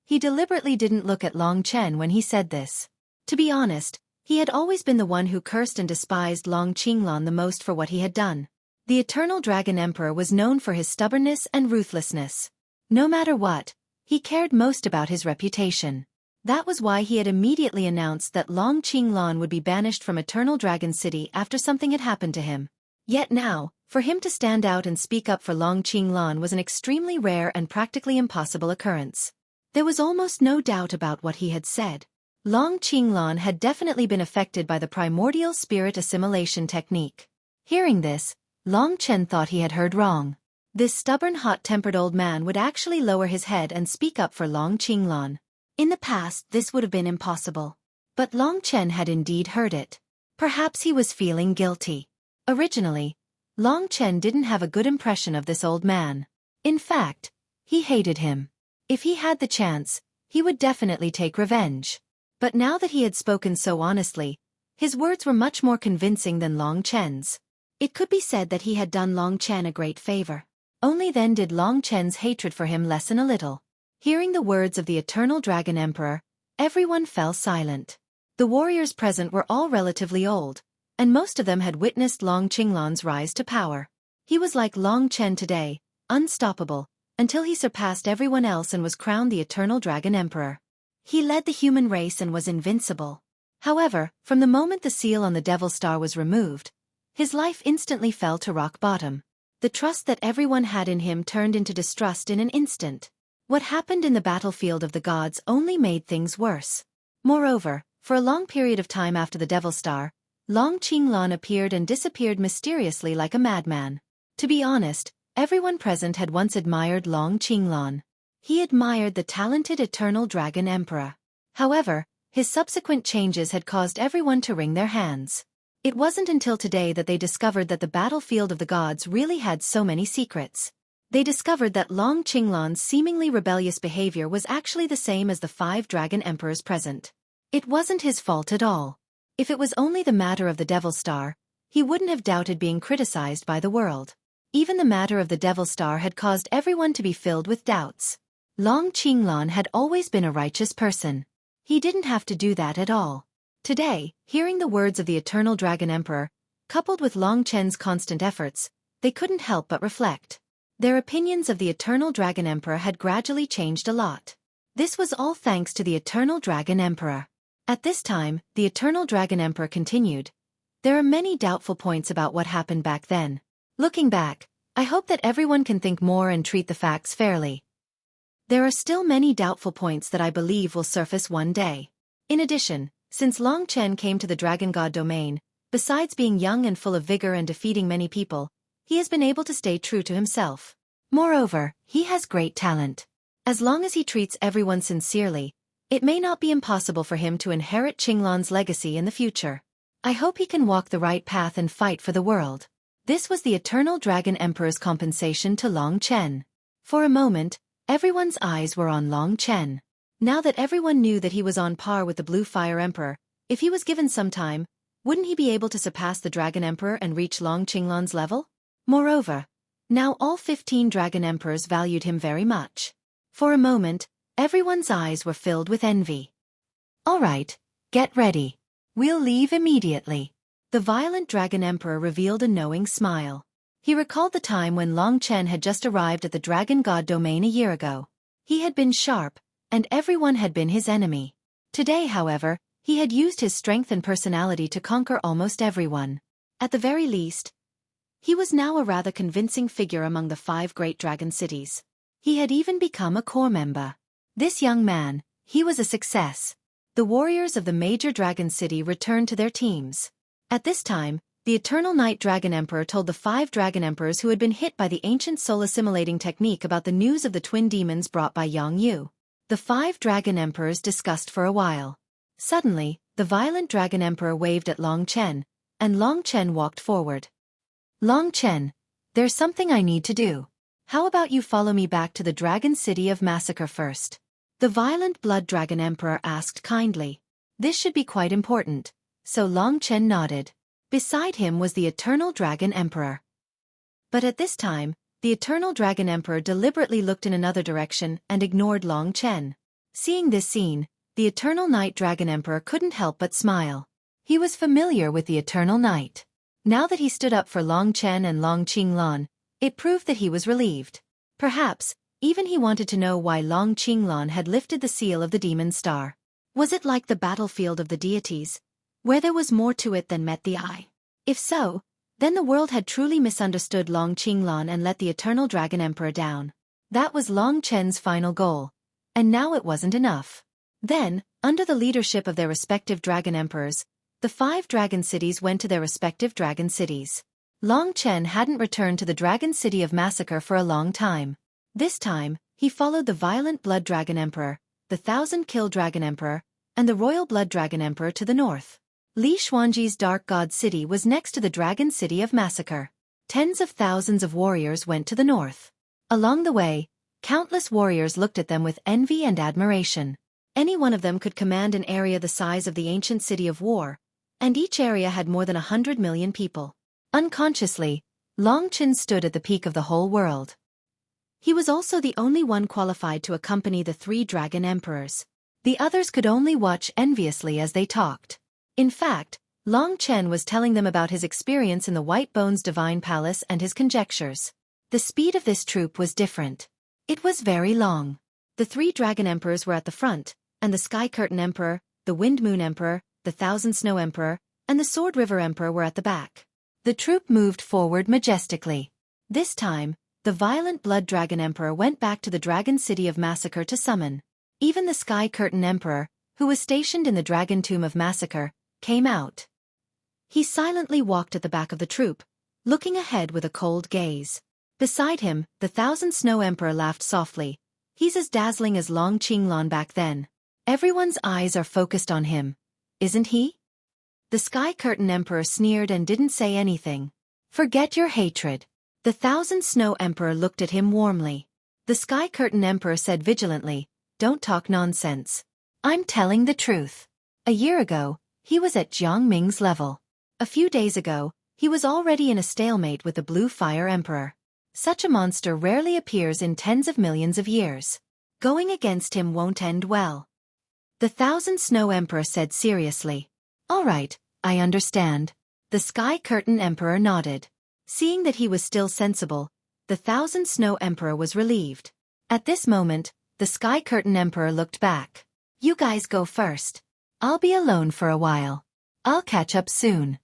He deliberately didn't look at Long Chen when he said this. To be honest, he had always been the one who cursed and despised Long Qinglan the most for what he had done. The Eternal Dragon Emperor was known for his stubbornness and ruthlessness. No matter what, he cared most about his reputation. That was why he had immediately announced that Long Qinglan would be banished from Eternal Dragon City after something had happened to him. Yet now, for him to stand out and speak up for Long Qinglan was an extremely rare and practically impossible occurrence. There was almost no doubt about what he had said. Long Qinglan had definitely been affected by the primordial spirit assimilation technique. Hearing this, Long Chen thought he had heard wrong. This stubborn, hot-tempered old man would actually lower his head and speak up for Long Qinglan. In the past, this would have been impossible. But Long Chen had indeed heard it. Perhaps he was feeling guilty. Originally, Long Chen didn't have a good impression of this old man. In fact, he hated him. If he had the chance, he would definitely take revenge. But now that he had spoken so honestly, his words were much more convincing than Long Chen's. It could be said that he had done Long Chen a great favor. Only then did Long Chen's hatred for him lessen a little. Hearing the words of the Eternal Dragon Emperor, everyone fell silent. The warriors present were all relatively old, and most of them had witnessed Long Qinglan's rise to power. He was like Long Chen today, unstoppable, until he surpassed everyone else and was crowned the Eternal Dragon Emperor. He led the human race and was invincible. However, from the moment the seal on the Devil Star was removed, his life instantly fell to rock bottom. The trust that everyone had in him turned into distrust in an instant. What happened in the battlefield of the gods only made things worse. Moreover, for a long period of time after the Devil Star, Long Qinglan appeared and disappeared mysteriously like a madman. To be honest, everyone present had once admired Long Qinglan. He admired the talented Eternal Dragon Emperor. However, his subsequent changes had caused everyone to wring their hands. It wasn't until today that they discovered that the battlefield of the gods really had so many secrets. They discovered that Long Qinglan's seemingly rebellious behavior was actually the same as the 5 dragon emperors present. It wasn't his fault at all. If it was only the matter of the Devil Star, he wouldn't have doubted being criticized by the world. Even the matter of the Devil Star had caused everyone to be filled with doubts. Long Qinglan had always been a righteous person. He didn't have to do that at all. Today, hearing the words of the Eternal Dragon Emperor, coupled with Long Chen's constant efforts, they couldn't help but reflect. Their opinions of the Eternal Dragon Emperor had gradually changed a lot. This was all thanks to the Eternal Dragon Emperor. At this time, the Eternal Dragon Emperor continued. There are many doubtful points about what happened back then. Looking back, I hope that everyone can think more and treat the facts fairly. There are still many doubtful points that I believe will surface one day. In addition, since Long Chen came to the Dragon God domain, besides being young and full of vigor and defeating many people, he has been able to stay true to himself. Moreover, he has great talent. As long as he treats everyone sincerely, it may not be impossible for him to inherit Qinglan's legacy in the future. I hope he can walk the right path and fight for the world. This was the Eternal Dragon Emperor's compensation to Long Chen. For a moment, everyone's eyes were on Long Chen. Now that everyone knew that he was on par with the Blue Fire Emperor, if he was given some time, wouldn't he be able to surpass the Dragon Emperor and reach Long Qinglan's level? Moreover, now all 15 Dragon Emperors valued him very much. For a moment, everyone's eyes were filled with envy. All right, get ready. We'll leave immediately. The violent Dragon Emperor revealed a knowing smile. He recalled the time when Long Chen had just arrived at the Dragon God domain a year ago. He had been sharp, and everyone had been his enemy. Today, however, he had used his strength and personality to conquer almost everyone. At the very least, he was now a rather convincing figure among the 5 great dragon cities. He had even become a core member. This young man, he was a success. The warriors of the major dragon city returned to their teams. At this time, the Eternal Night Dragon Emperor told the 5 dragon emperors who had been hit by the ancient soul assimilating technique about the news of the twin demons brought by Yang Yu. The 5 dragon emperors discussed for a while. Suddenly, the violent Dragon Emperor waved at Long Chen, and Long Chen walked forward. Long Chen, there's something I need to do. How about you follow me back to the Dragon City of Massacre first? The violent Blood Dragon Emperor asked kindly. This should be quite important, so Long Chen nodded. Beside him was the Eternal Dragon Emperor. But at this time, the Eternal Dragon Emperor deliberately looked in another direction and ignored Long Chen. Seeing this scene, the Eternal Night Dragon Emperor couldn't help but smile. He was familiar with the Eternal Night. Now that he stood up for Long Chen and Long Qinglan, it proved that he was relieved. Perhaps, even he wanted to know why Long Qinglan had lifted the seal of the Demon Star. Was it like the battlefield of the deities, where there was more to it than met the eye? If so, then the world had truly misunderstood Long Qinglan and let the Eternal Dragon Emperor down. That was Long Chen's final goal. And now it wasn't enough. Then, under the leadership of their respective dragon emperors, the 5 dragon cities went to their respective dragon cities. Long Chen hadn't returned to the Dragon City of Massacre for a long time. This time, he followed the violent Blood Dragon Emperor, the 1,000-kill Dragon Emperor, and the Royal Blood Dragon Emperor to the north. Li Xuanji's Dark God City was next to the Dragon City of Massacre. Tens of thousands of warriors went to the north. Along the way, countless warriors looked at them with envy and admiration. Any one of them could command an area the size of the ancient city of War, and each area had more than 100 million people. Unconsciously, Long Chen stood at the peak of the whole world. He was also the only one qualified to accompany the three dragon emperors. The others could only watch enviously as they talked. In fact, Long Chen was telling them about his experience in the White Bones Divine Palace and his conjectures. The speed of this troop was different. It was very long. The three dragon emperors were at the front, and the Sky Curtain Emperor, the Wind Moon Emperor, the Thousand Snow Emperor, and the Sword River Emperor were at the back. The troop moved forward majestically. This time, the violent Blood Dragon Emperor went back to the Dragon City of Massacre to summon. Even the Sky Curtain Emperor, who was stationed in the Dragon Tomb of Massacre, came out. He silently walked at the back of the troop, looking ahead with a cold gaze. Beside him, the Thousand Snow Emperor laughed softly. He's as dazzling as Long Qinglan back then. Everyone's eyes are focused on him, isn't he? The Sky Curtain Emperor sneered and didn't say anything. Forget your hatred. The Thousand Snow Emperor looked at him warmly. The Sky Curtain Emperor said vigilantly, "Don't talk nonsense. I'm telling the truth. A year ago, he was at Jiang Ming's level. A few days ago, he was already in a stalemate with the Blue Fire Emperor. Such a monster rarely appears in tens of millions of years. Going against him won't end well." The Thousand Snow Emperor said seriously, "All right, I understand." The Sky Curtain Emperor nodded. Seeing that he was still sensible, the Thousand Snow Emperor was relieved. At this moment, the Sky Curtain Emperor looked back. "You guys go first. I'll be alone for a while. I'll catch up soon."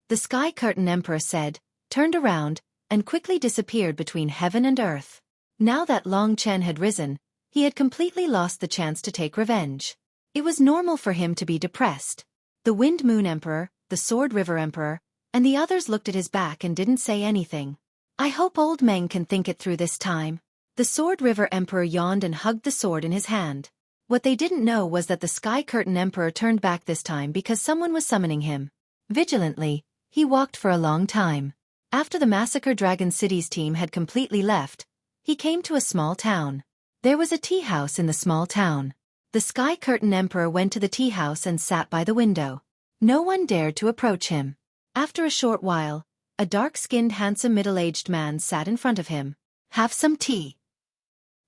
The Sky Curtain Emperor said, turned around, and quickly disappeared between heaven and earth. Now that Long Chen had risen, he had completely lost the chance to take revenge. It was normal for him to be depressed. The Wind Moon Emperor, the Sword River Emperor, and the others looked at his back and didn't say anything. "I hope old Meng can think it through this time." The Sword River Emperor yawned and hugged the sword in his hand. What they didn't know was that the Sky Curtain Emperor turned back this time because someone was summoning him. Vigilantly, he walked for a long time. After the Massacre Dragon City's team had completely left, he came to a small town. There was a tea house in the small town. The Sky Curtain Emperor went to the tea house and sat by the window. No one dared to approach him. After a short while, a dark-skinned handsome middle-aged man sat in front of him. "Have some tea."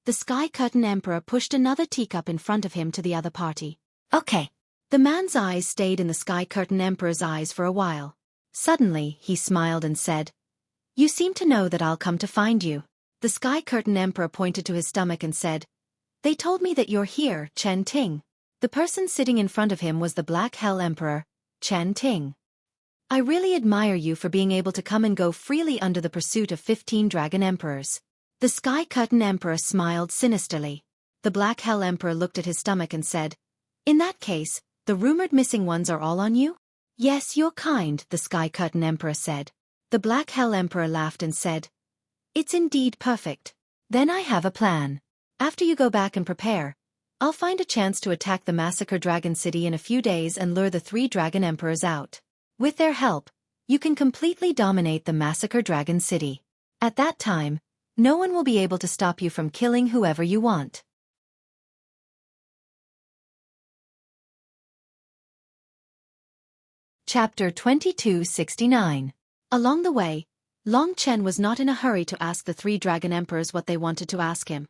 The Sky Curtain Emperor pushed another teacup in front of him to the other party. "Okay." The man's eyes stayed in the Sky Curtain Emperor's eyes for a while. Suddenly, he smiled and said, "You seem to know that I'll come to find you." The Sky Curtain Emperor pointed to his stomach and said, "They told me that you're here, Chen Ting." The person sitting in front of him was the Black Hell Emperor, Chen Ting. "I really admire you for being able to come and go freely under the pursuit of 15 dragon emperors." The Sky Curtain Emperor smiled sinisterly. The Black Hell Emperor looked at his stomach and said, "In that case, the rumored missing ones are all on you?" "Yes, you're kind," the Sky Curtain Emperor said. The Black Hell Emperor laughed and said, "It's indeed perfect. Then I have a plan. After you go back and prepare, I'll find a chance to attack the Massacre Dragon City in a few days and lure the 3 dragon emperors out. With their help, you can completely dominate the Massacre Dragon City. At that time, no one will be able to stop you from killing whoever you want." Chapter 2269. Along the way, Long Chen was not in a hurry to ask the 3 dragon emperors what they wanted to ask him.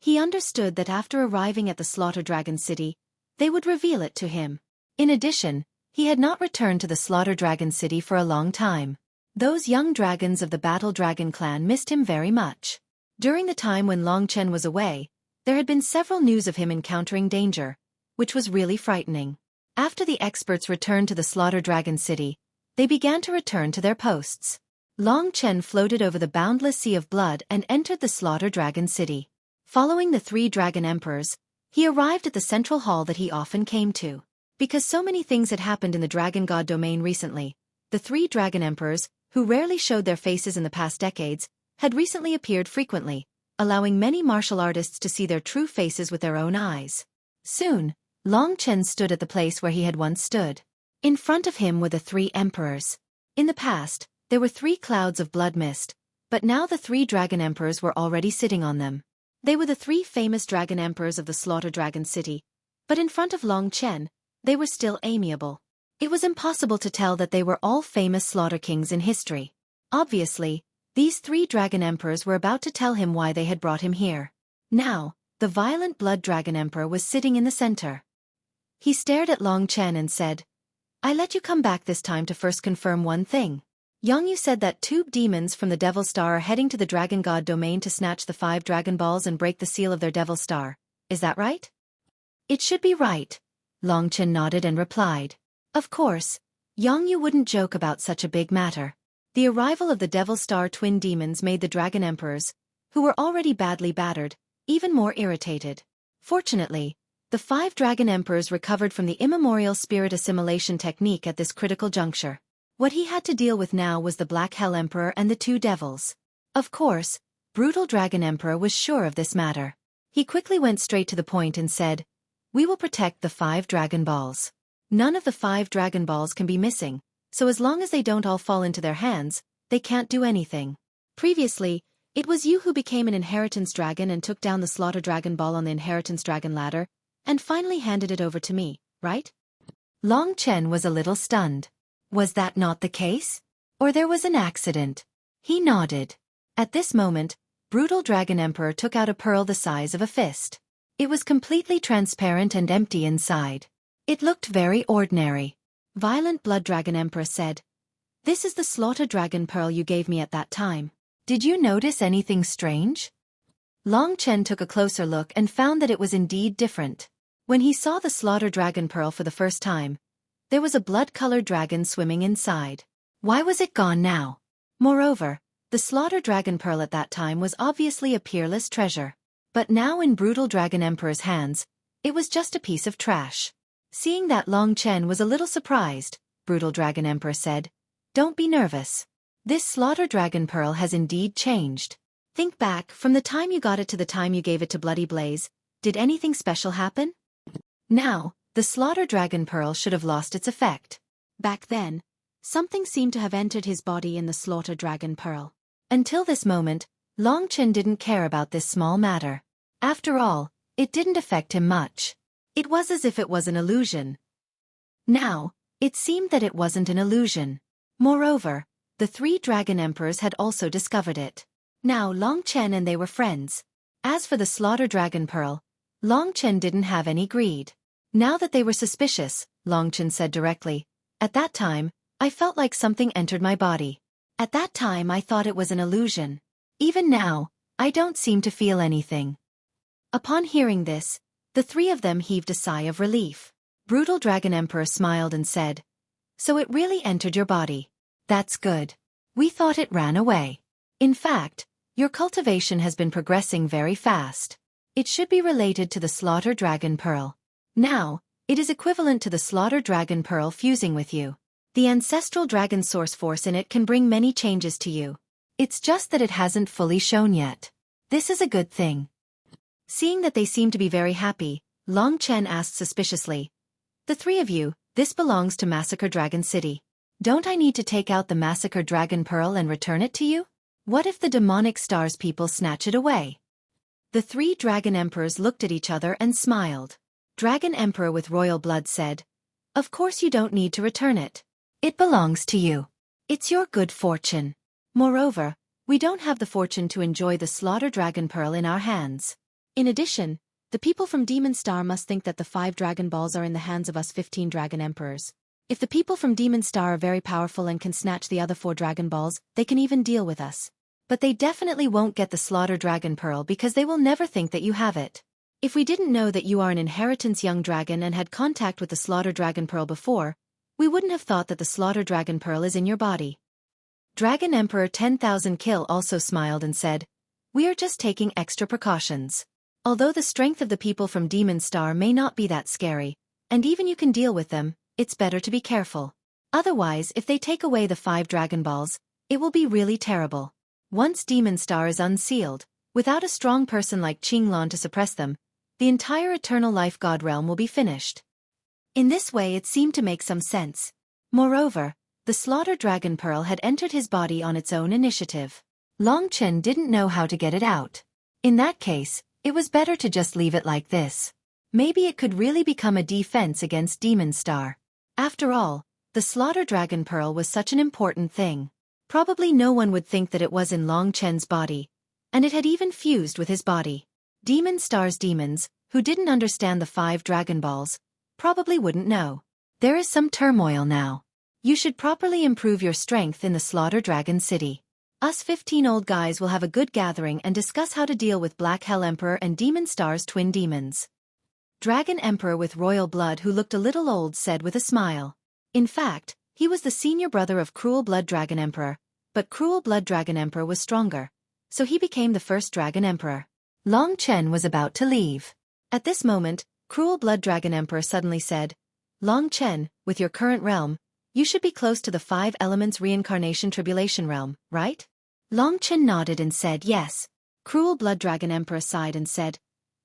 He understood that after arriving at the Slaughter Dragon City, they would reveal it to him. In addition, he had not returned to the Slaughter Dragon City for a long time. Those young dragons of the Battle Dragon clan missed him very much. During the time when Long Chen was away, there had been several news of him encountering danger, which was really frightening. After the experts returned to the Slaughter Dragon City, they began to return to their posts. Long Chen floated over the boundless sea of blood and entered the Slaughter Dragon City. Following the 3 dragon emperors, he arrived at the central hall that he often came to. Because so many things had happened in the Dragon God domain recently, the 3 dragon emperors, who rarely showed their faces in the past decades, had recently appeared frequently, allowing many martial artists to see their true faces with their own eyes. Soon, Long Chen stood at the place where he had once stood. In front of him were the 3 emperors. In the past, there were 3 clouds of blood mist, but now the 3 dragon emperors were already sitting on them. They were the 3 famous dragon emperors of the Slaughter Dragon City, but in front of Long Chen, they were still amiable. It was impossible to tell that they were all famous slaughter kings in history. Obviously, these 3 dragon emperors were about to tell him why they had brought him here. Now, the violent blood dragon emperor was sitting in the center. He stared at Long Chen and said, "I let you come back this time to first confirm one thing. Yongyu said that 2 demons from the Devil Star are heading to the Dragon God domain to snatch the 5 Dragon Balls and break the seal of their Devil Star. Is that right?" "It should be right," Long Chen nodded and replied. Of course, Yongyu wouldn't joke about such a big matter. The arrival of the Devil Star twin demons made the Dragon Emperors, who were already badly battered, even more irritated. Fortunately, the 5 Dragon Emperors recovered from the immemorial spirit assimilation technique at this critical juncture. What he had to deal with now was the Black Hell Emperor and the 2 devils. Of course, Brutal Dragon Emperor was sure of this matter. He quickly went straight to the point and said, "We will protect the 5 Dragon Balls. None of the 5 Dragon Balls can be missing, so as long as they don't all fall into their hands, they can't do anything. Previously, it was you who became an Inheritance Dragon and took down the Slaughter Dragon Ball on the Inheritance Dragon ladder, and finally handed it over to me, right?" Long Chen was a little stunned. Was that not the case? Or there was an accident? He nodded. At this moment, Brutal Dragon Emperor took out a pearl the size of a fist. It was completely transparent and empty inside. It looked very ordinary. Violent Blood Dragon Emperor said, "This is the Slaughter Dragon Pearl you gave me at that time. Did you notice anything strange?" Long Chen took a closer look and found that it was indeed different. When he saw the Slaughter Dragon Pearl for the first time, there was a blood-colored dragon swimming inside. Why was it gone now? Moreover, the Slaughter Dragon Pearl at that time was obviously a peerless treasure. But now in Brutal Dragon Emperor's hands, it was just a piece of trash. Seeing that Long Chen was a little surprised, Brutal Dragon Emperor said, "Don't be nervous. This Slaughter Dragon Pearl has indeed changed. Think back, from the time you got it to the time you gave it to Bloody Blaze, did anything special happen? Now, the Slaughter Dragon Pearl should have lost its effect. Back then, something seemed to have entered his body in the Slaughter Dragon Pearl. Until this moment, Long Chen didn't care about this small matter. After all, it didn't affect him much. It was as if it was an illusion. Now, it seemed that it wasn't an illusion. Moreover, the 3 Dragon Emperors had also discovered it. Now Long Chen and they were friends. As for the Slaughter Dragon Pearl, Long Chen didn't have any greed. Now that they were suspicious, Long Chen said directly, "At that time, I felt like something entered my body. At that time I thought it was an illusion. Even now, I don't seem to feel anything." Upon hearing this, the 3 of them heaved a sigh of relief. Brutal Dragon Emperor smiled and said, "So it really entered your body. That's good. We thought it ran away. In fact, your cultivation has been progressing very fast. It should be related to the Slaughter Dragon Pearl. Now, it is equivalent to the Slaughter Dragon Pearl fusing with you. The ancestral dragon source force in it can bring many changes to you. It's just that it hasn't fully shown yet. This is a good thing." Seeing that they seemed to be very happy, Long Chen asked suspiciously, "The 3 of you, this belongs to Massacre Dragon City. Don't I need to take out the Massacre Dragon Pearl and return it to you? What if the demonic stars people snatch it away?" The 3 Dragon Emperors looked at each other and smiled. Dragon Emperor with royal blood said, "Of course you don't need to return it. It belongs to you. It's your good fortune. Moreover, we don't have the fortune to enjoy the Slaughter Dragon Pearl in our hands. In addition, the people from Demon Star must think that the 5 Dragon Balls are in the hands of us 15 Dragon Emperors. If the people from Demon Star are very powerful and can snatch the other 4 Dragon Balls, they can even deal with us. But they definitely won't get the Slaughter Dragon Pearl because they will never think that you have it. If we didn't know that you are an Inheritance Young Dragon and had contact with the Slaughter Dragon Pearl before, we wouldn't have thought that the Slaughter Dragon Pearl is in your body." Dragon Emperor 10,000 Kill also smiled and said, "We are just taking extra precautions. Although the strength of the people from Demon Star may not be that scary, and even you can deal with them, it's better to be careful. Otherwise, if they take away the 5 Dragon Balls, it will be really terrible. Once Demon Star is unsealed, without a strong person like Qinglan to suppress them, the entire Eternal Life God realm will be finished." In this way it seemed to make some sense. Moreover, the Slaughter Dragon Pearl had entered his body on its own initiative. Long Chen didn't know how to get it out. In that case, it was better to just leave it like this. Maybe it could really become a defense against Demon Star. After all, The slaughter dragon pearl was such an important thing. Probably no one would think that it was in Long Chen's body, and it had even fused with his body. Demon Star's demons, who didn't understand the 5 Dragon Balls, probably wouldn't know. There is some turmoil now. You should properly improve your strength in the Slaughter Dragon City. Us 15 old guys will have a good gathering and discuss how to deal with Black Hell Emperor and Demon Star's twin demons. Dragon Emperor with royal blood who looked a little old said with a smile. In fact, he was the senior brother of Cruel Blood Dragon Emperor, but Cruel Blood Dragon Emperor was stronger, so he became the first Dragon Emperor. Long Chen was about to leave. At this moment, Cruel Blood Dragon Emperor suddenly said, Long Chen, with your current realm, you should be close to the 5 elements reincarnation tribulation realm, right? Long Chen nodded and said yes. Cruel Blood Dragon Emperor sighed and said,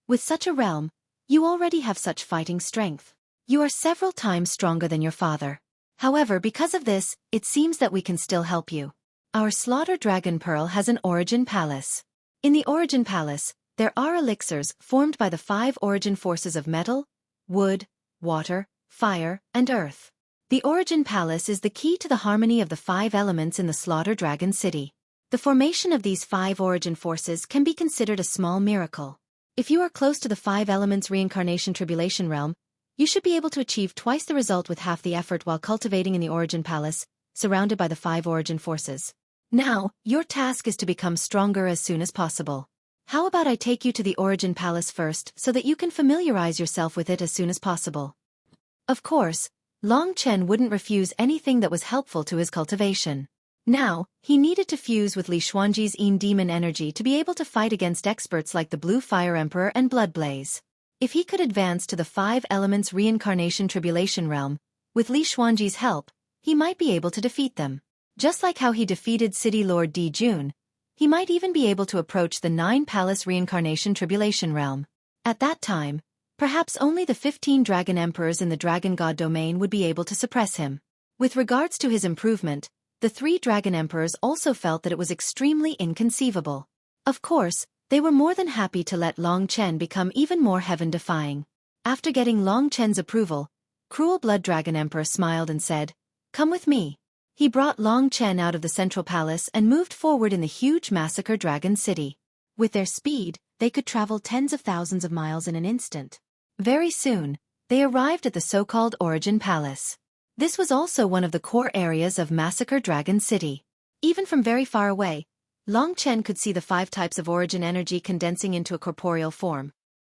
with such a realm, you already have such fighting strength. You are several times stronger than your father. However, because of this, it seems that we can still help you. Our Slaughter Dragon Pearl has an origin palace. In the origin palace, there are elixirs formed by the 5 origin forces of metal, wood, water, fire, and earth. The origin palace is the key to the harmony of the 5 elements in the Slaughter Dragon City. The formation of these 5 origin forces can be considered a small miracle. If you are close to the 5 elements reincarnation tribulation realm, you should be able to achieve twice the result with half the effort while cultivating in the origin palace, surrounded by the 5 origin forces. Now, your task is to become stronger as soon as possible. How about I take you to the origin palace first so that you can familiarize yourself with it as soon as possible? Of course, Long Chen wouldn't refuse anything that was helpful to his cultivation. Now, he needed to fuse with Li Xuanji's Yin demon energy to be able to fight against experts like the Blue Fire Emperor and Blood Blaze. If he could advance to the 5 elements reincarnation tribulation realm, with Li Xuanji's help, he might be able to defeat them. Just like how he defeated City Lord Di Jun, he might even be able to approach the 9 palace reincarnation tribulation realm. At that time, perhaps only the 15 dragon emperors in the dragon god domain would be able to suppress him. With regards to his improvement, the 3 dragon emperors also felt that it was extremely inconceivable. Of course, they were more than happy to let Long Chen become even more heaven-defying. After getting Long Chen's approval, Cruel Blood Dragon Emperor smiled and said, "Come with me." He brought Long Chen out of the central palace and moved forward in the huge Massacre Dragon City. With their speed, they could travel tens of thousands of miles in an instant. Very soon, they arrived at the so-called Origin Palace. This was also one of the core areas of Massacre Dragon City. Even from very far away, Long Chen could see the 5 types of origin energy condensing into a corporeal form.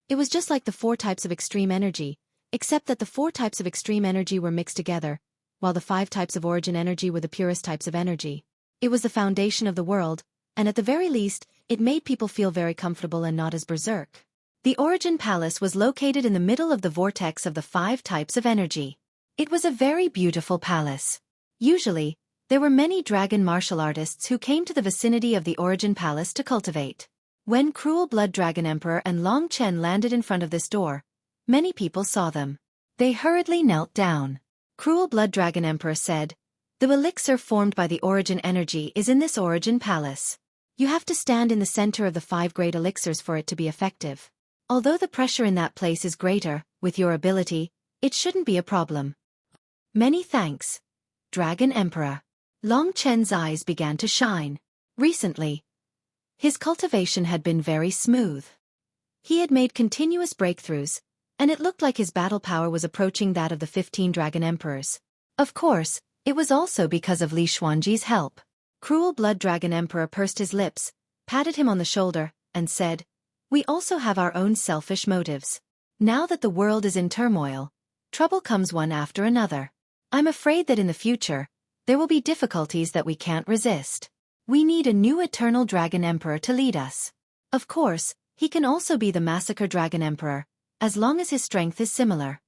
It was just like the 4 types of extreme energy, except that the 4 types of extreme energy were mixed together, while the 5 types of origin energy were the purest types of energy. It was the foundation of the world, and at the very least, it made people feel very comfortable and not as berserk. The Origin Palace was located in the middle of the vortex of the 5 types of energy. It was a very beautiful palace. Usually, there were many dragon martial artists who came to the vicinity of the Origin Palace to cultivate. When Cruel Blood Dragon Emperor and Long Chen landed in front of this door, many people saw them. They hurriedly knelt down. Cruel Blood Dragon Emperor said, "The elixir formed by the origin energy is in this Origin Palace. You have to stand in the center of the 5 great elixirs for it to be effective. Although the pressure in that place is greater, with your ability, it shouldn't be a problem." "Many thanks, Dragon Emperor." Long Chen's eyes began to shine. Recently, his cultivation had been very smooth. He had made continuous breakthroughs, and it looked like his battle power was approaching that of the 15 dragon emperors. Of course, it was also because of Li Xuanji's help. Cruel Blood Dragon Emperor pursed his lips, patted him on the shoulder, and said, "We also have our own selfish motives. Now that the world is in turmoil, trouble comes one after another. I'm afraid that in the future, there will be difficulties that we can't resist. We need a new Eternal Dragon Emperor to lead us. Of course, he can also be the Massacre Dragon Emperor, as long as his strength is similar."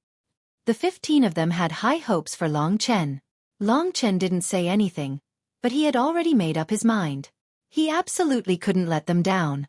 The 15 of them had high hopes for Long Chen. Long Chen didn't say anything, but he had already made up his mind. He absolutely couldn't let them down.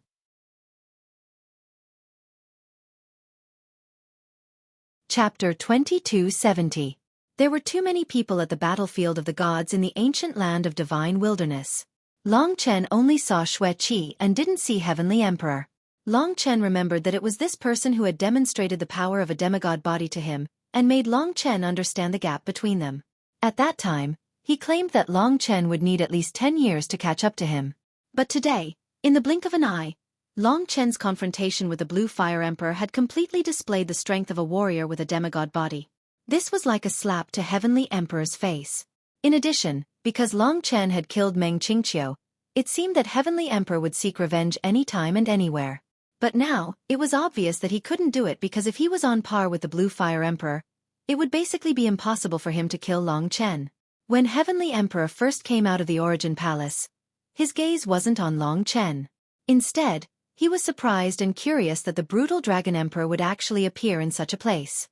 Chapter 2270. There were too many people at the battlefield of the gods in the ancient land of divine wilderness. Long Chen only saw Xueqi and didn't see Heavenly Emperor. Long Chen remembered that it was this person who had demonstrated the power of a demigod body to him, and made Long Chen understand the gap between them. At that time, he claimed that Long Chen would need at least 10 years to catch up to him. But today, in the blink of an eye, Long Chen's confrontation with the Blue Fire Emperor had completely displayed the strength of a warrior with a demigod body. This was like a slap to Heavenly Emperor's face. In addition, because Long Chen had killed Meng Qingqiu, it seemed that Heavenly Emperor would seek revenge anytime and anywhere. But now, it was obvious that he couldn't do it because if he was on par with the Blue Fire Emperor, it would basically be impossible for him to kill Long Chen. When Heavenly Emperor first came out of the Origin Palace, his gaze wasn't on Long Chen. Instead, he was surprised and curious that the brutal Dragon Emperor would actually appear in such a place.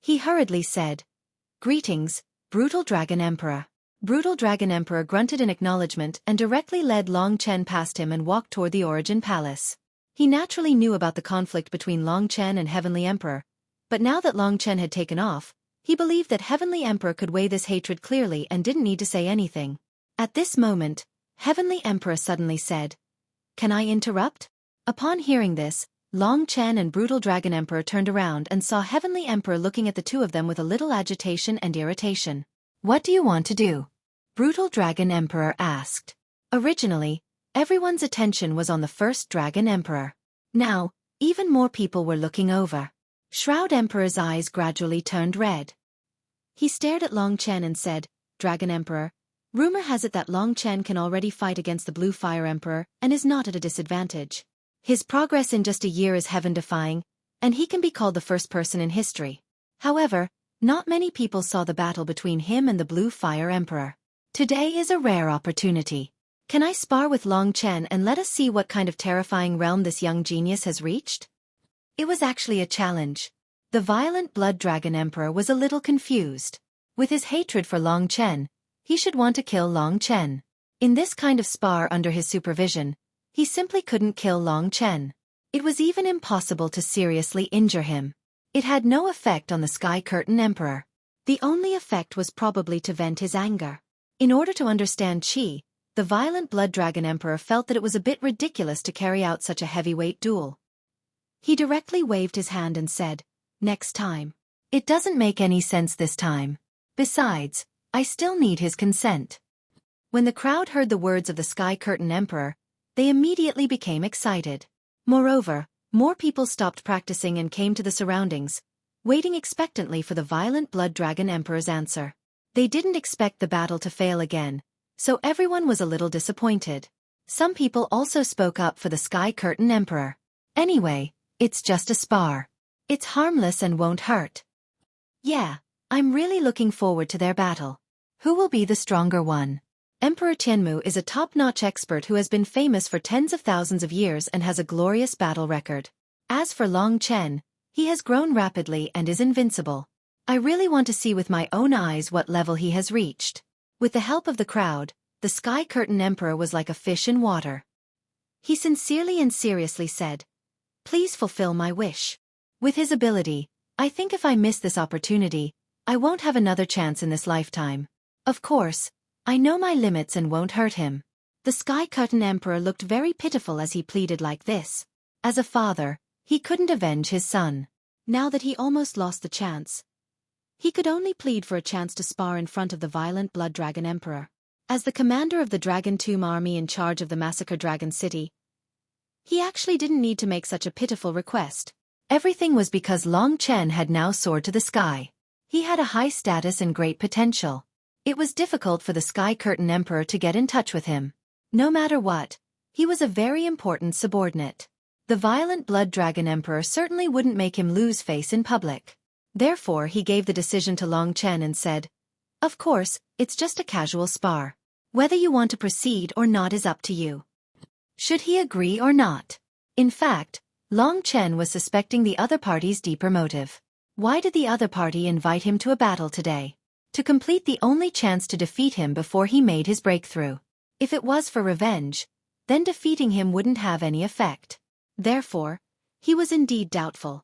He hurriedly said, "Greetings, Brutal Dragon Emperor." Brutal Dragon Emperor grunted in acknowledgement and directly led Long Chen past him and walked toward the Origin Palace. He naturally knew about the conflict between Long Chen and Heavenly Emperor, but now that Long Chen had taken off, he believed that Heavenly Emperor could weigh this hatred clearly and didn't need to say anything. At this moment, Heavenly Emperor suddenly said, "Can I interrupt?" Upon hearing this, Long Chen and Brutal Dragon Emperor turned around and saw Heavenly Emperor looking at the two of them with a little agitation and irritation. "What do you want to do?" Brutal Dragon Emperor asked. Originally, everyone's attention was on the first Dragon Emperor. Now, even more people were looking over. Shroud Emperor's eyes gradually turned red. He stared at Long Chen and said, "Dragon Emperor, rumor has it that Long Chen can already fight against the Blue Fire Emperor and is not at a disadvantage. His progress in just a year is heaven-defying, and he can be called the first person in history. However, not many people saw the battle between him and the Blue Fire Emperor. Today is a rare opportunity. Can I spar with Long Chen and let us see what kind of terrifying realm this young genius has reached?" It was actually a challenge. The violent Blood Dragon Emperor was a little confused. With his hatred for Long Chen, he should want to kill Long Chen. In this kind of spar under his supervision, he simply couldn't kill Long Chen. It was even impossible to seriously injure him. It had no effect on the Sky Curtain Emperor. The only effect was probably to vent his anger. In order to understand Qi, the violent Blood Dragon Emperor felt that it was a bit ridiculous to carry out such a heavyweight duel. He directly waved his hand and said, "Next time." "It doesn't make any sense this time. Besides, I still need his consent." When the crowd heard the words of the Sky Curtain Emperor, they immediately became excited. Moreover, more people stopped practicing and came to the surroundings, waiting expectantly for the violent Blood Dragon Emperor's answer. They didn't expect the battle to fail again, so everyone was a little disappointed. Some people also spoke up for the Sky Curtain Emperor. "Anyway, it's just a spar. It's harmless and won't hurt." "Yeah, I'm really looking forward to their battle. Who will be the stronger one?" Emperor Tianmu is a top-notch expert who has been famous for tens of thousands of years and has a glorious battle record. As for Long Chen, he has grown rapidly and is invincible. I really want to see with my own eyes what level he has reached. With the help of the crowd, the Sky Curtain Emperor was like a fish in water. He sincerely and seriously said, "Please fulfill my wish." With his ability, I think if I miss this opportunity, I won't have another chance in this lifetime. Of course, I know my limits and won't hurt him. The Sky Curtain Emperor looked very pitiful as he pleaded like this. As a father, he couldn't avenge his son. Now that he almost lost the chance, he could only plead for a chance to spar in front of the violent Blood Dragon Emperor. As the commander of the Dragon Tomb army in charge of the Massacre Dragon City, he actually didn't need to make such a pitiful request. Everything was because Long Chen had now soared to the sky. He had a high status and great potential. It was difficult for the Sky Curtain Emperor to get in touch with him. No matter what, he was a very important subordinate. The violent Blood Dragon Emperor certainly wouldn't make him lose face in public. Therefore he gave the decision to Long Chen and said, "Of course, it's just a casual spar. Whether you want to proceed or not is up to you." Should he agree or not? In fact, Long Chen was suspecting the other party's deeper motive. Why did the other party invite him to a battle today? To complete the only chance to defeat him before he made his breakthrough. If it was for revenge, then defeating him wouldn't have any effect. Therefore, he was indeed doubtful.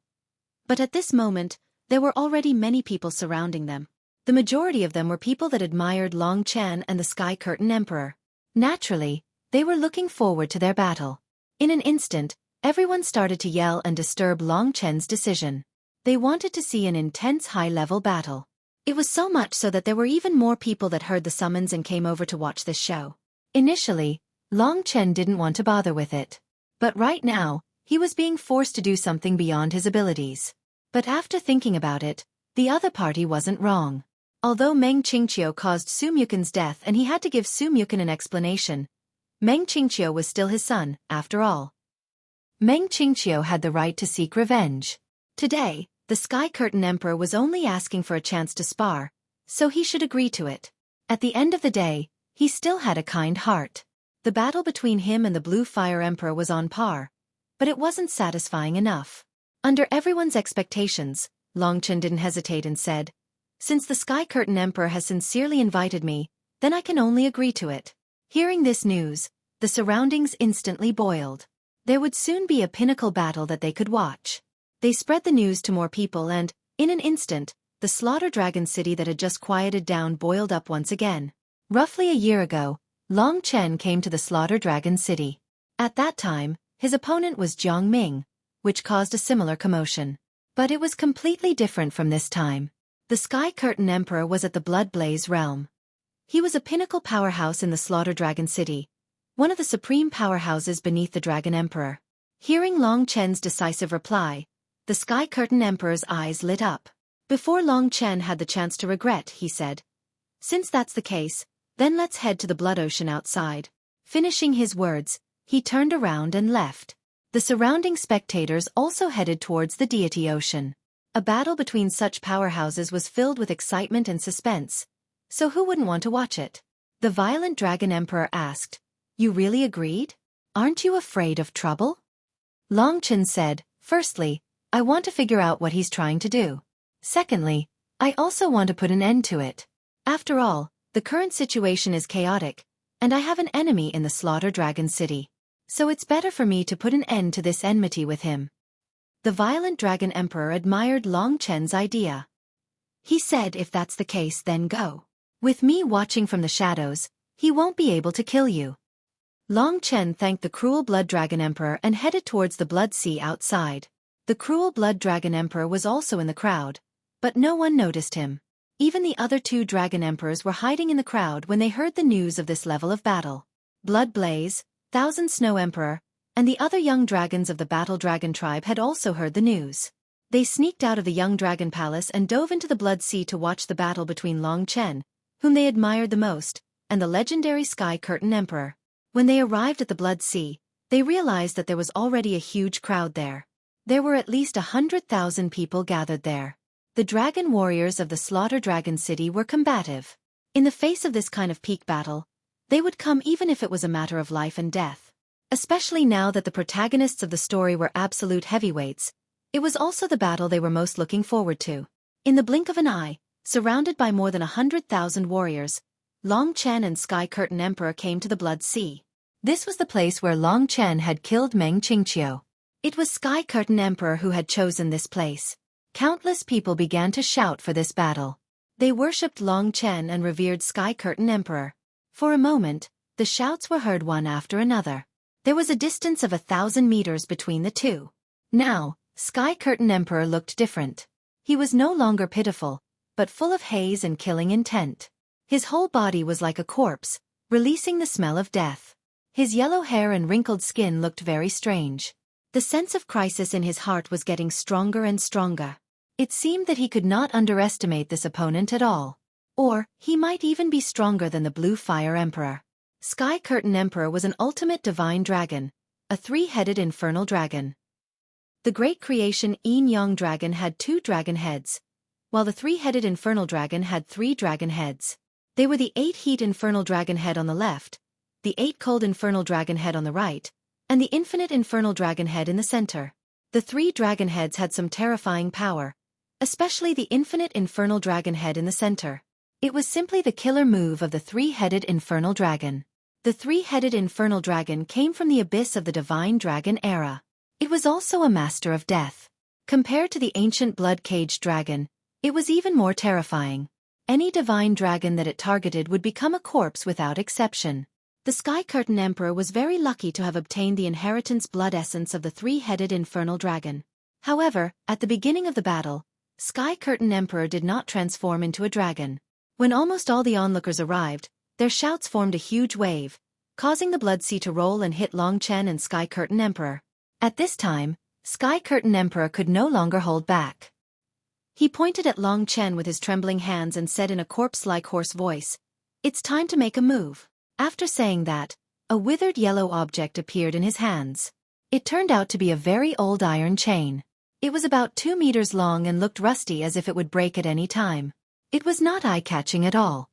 But at this moment, there were already many people surrounding them. The majority of them were people that admired Long Chen and the Sky Curtain Emperor. Naturally, they were looking forward to their battle. In an instant, everyone started to yell and disturb Long Chen's decision. They wanted to see an intense high-level battle. It was so much so that there were even more people that heard the summons and came over to watch this show. Initially, Long Chen didn't want to bother with it. But right now, he was being forced to do something beyond his abilities. But after thinking about it, the other party wasn't wrong. Although Meng Qingqiu caused Su Mukin's death and he had to give Su Mukin an explanation, Meng Qingqiu was still his son, after all. Meng Qingqiu had the right to seek revenge. Today, the Sky Curtain Emperor was only asking for a chance to spar, so he should agree to it. At the end of the day, he still had a kind heart. The battle between him and the Blue Fire Emperor was on par, but it wasn't satisfying enough. Under everyone's expectations, Long Chen didn't hesitate and said, "Since the Sky Curtain Emperor has sincerely invited me, then I can only agree to it." Hearing this news, the surroundings instantly boiled. There would soon be a pinnacle battle that they could watch. They spread the news to more people and, in an instant, the Slaughter Dragon City that had just quieted down boiled up once again. Roughly a year ago, Long Chen came to the Slaughter Dragon City. At that time, his opponent was Jiang Ming, which caused a similar commotion. But it was completely different from this time. The Sky Curtain Emperor was at the Blood Blaze realm. He was a pinnacle powerhouse in the Slaughter Dragon City, one of the supreme powerhouses beneath the Dragon Emperor. Hearing Long Chen's decisive reply, the Sky Curtain Emperor's eyes lit up. Before Long Chen had the chance to regret, he said, "Since that's the case, then let's head to the Blood Ocean outside." Finishing his words, he turned around and left. The surrounding spectators also headed towards the Deity Ocean. A battle between such powerhouses was filled with excitement and suspense, so who wouldn't want to watch it? The Violent Dragon Emperor asked, "You really agreed? Aren't you afraid of trouble?" Long Chen said, "Firstly, I want to figure out what he's trying to do. Secondly, I also want to put an end to it. After all, the current situation is chaotic, and I have an enemy in the Slaughter Dragon City. So it's better for me to put an end to this enmity with him." The Violent Dragon Emperor admired Long Chen's idea. He said, "If that's the case, then go. With me watching from the shadows, he won't be able to kill you." Long Chen thanked the cruel Blood Dragon Emperor and headed towards the Blood Sea outside. The cruel Blood Dragon Emperor was also in the crowd, but no one noticed him. Even the other two Dragon Emperors were hiding in the crowd when they heard the news of this level of battle. Blood Blaze, Thousand Snow Emperor, and the other young dragons of the Battle Dragon tribe had also heard the news. They sneaked out of the Young Dragon Palace and dove into the Blood Sea to watch the battle between Long Chen, whom they admired the most, and the legendary Sky Curtain Emperor. When they arrived at the Blood Sea, they realized that there was already a huge crowd there. There were at least 100,000 people gathered there. The dragon warriors of the Slaughter Dragon City were combative. In the face of this kind of peak battle, they would come even if it was a matter of life and death. Especially now that the protagonists of the story were absolute heavyweights, it was also the battle they were most looking forward to. In the blink of an eye, surrounded by more than 100,000 warriors, Long Chen and Sky Curtain Emperor came to the Blood Sea. This was the place where Long Chen had killed Meng Qingqiu. It was Sky Curtain Emperor who had chosen this place. Countless people began to shout for this battle. They worshipped Long Chen and revered Sky Curtain Emperor. For a moment, the shouts were heard one after another. There was a distance of 1,000 meters between the two. Now, Sky Curtain Emperor looked different. He was no longer pitiful, but full of haze and killing intent. His whole body was like a corpse, releasing the smell of death. His yellow hair and wrinkled skin looked very strange. The sense of crisis in his heart was getting stronger and stronger. It seemed that he could not underestimate this opponent at all. Or, he might even be stronger than the Blue Fire Emperor. Sky Curtain Emperor was an ultimate divine dragon, a three-headed infernal dragon. The great creation Yin Yang dragon had 2 dragon heads, while the three-headed infernal dragon had 3 dragon heads. They were the 8-heat infernal dragon head on the left, the 8-cold infernal dragon head on the right, and the infinite infernal dragon head in the center. The 3 dragon heads had some terrifying power, especially the infinite infernal dragon head in the center. It was simply the killer move of the 3-headed infernal dragon. The 3-headed infernal dragon came from the abyss of the divine dragon era. It was also a master of death. Compared to the ancient blood-caged dragon, it was even more terrifying. Any divine dragon that it targeted would become a corpse without exception. The Sky Curtain Emperor was very lucky to have obtained the inheritance blood essence of the 3-headed infernal dragon. However, at the beginning of the battle, Sky Curtain Emperor did not transform into a dragon. When almost all the onlookers arrived, their shouts formed a huge wave, causing the blood sea to roll and hit Long Chen and Sky Curtain Emperor. At this time, Sky Curtain Emperor could no longer hold back. He pointed at Long Chen with his trembling hands and said in a corpse-like hoarse voice, "It's time to make a move." After saying that, a withered yellow object appeared in his hands. It turned out to be a very old iron chain. It was about 2 meters long and looked rusty as if it would break at any time. It was not eye-catching at all.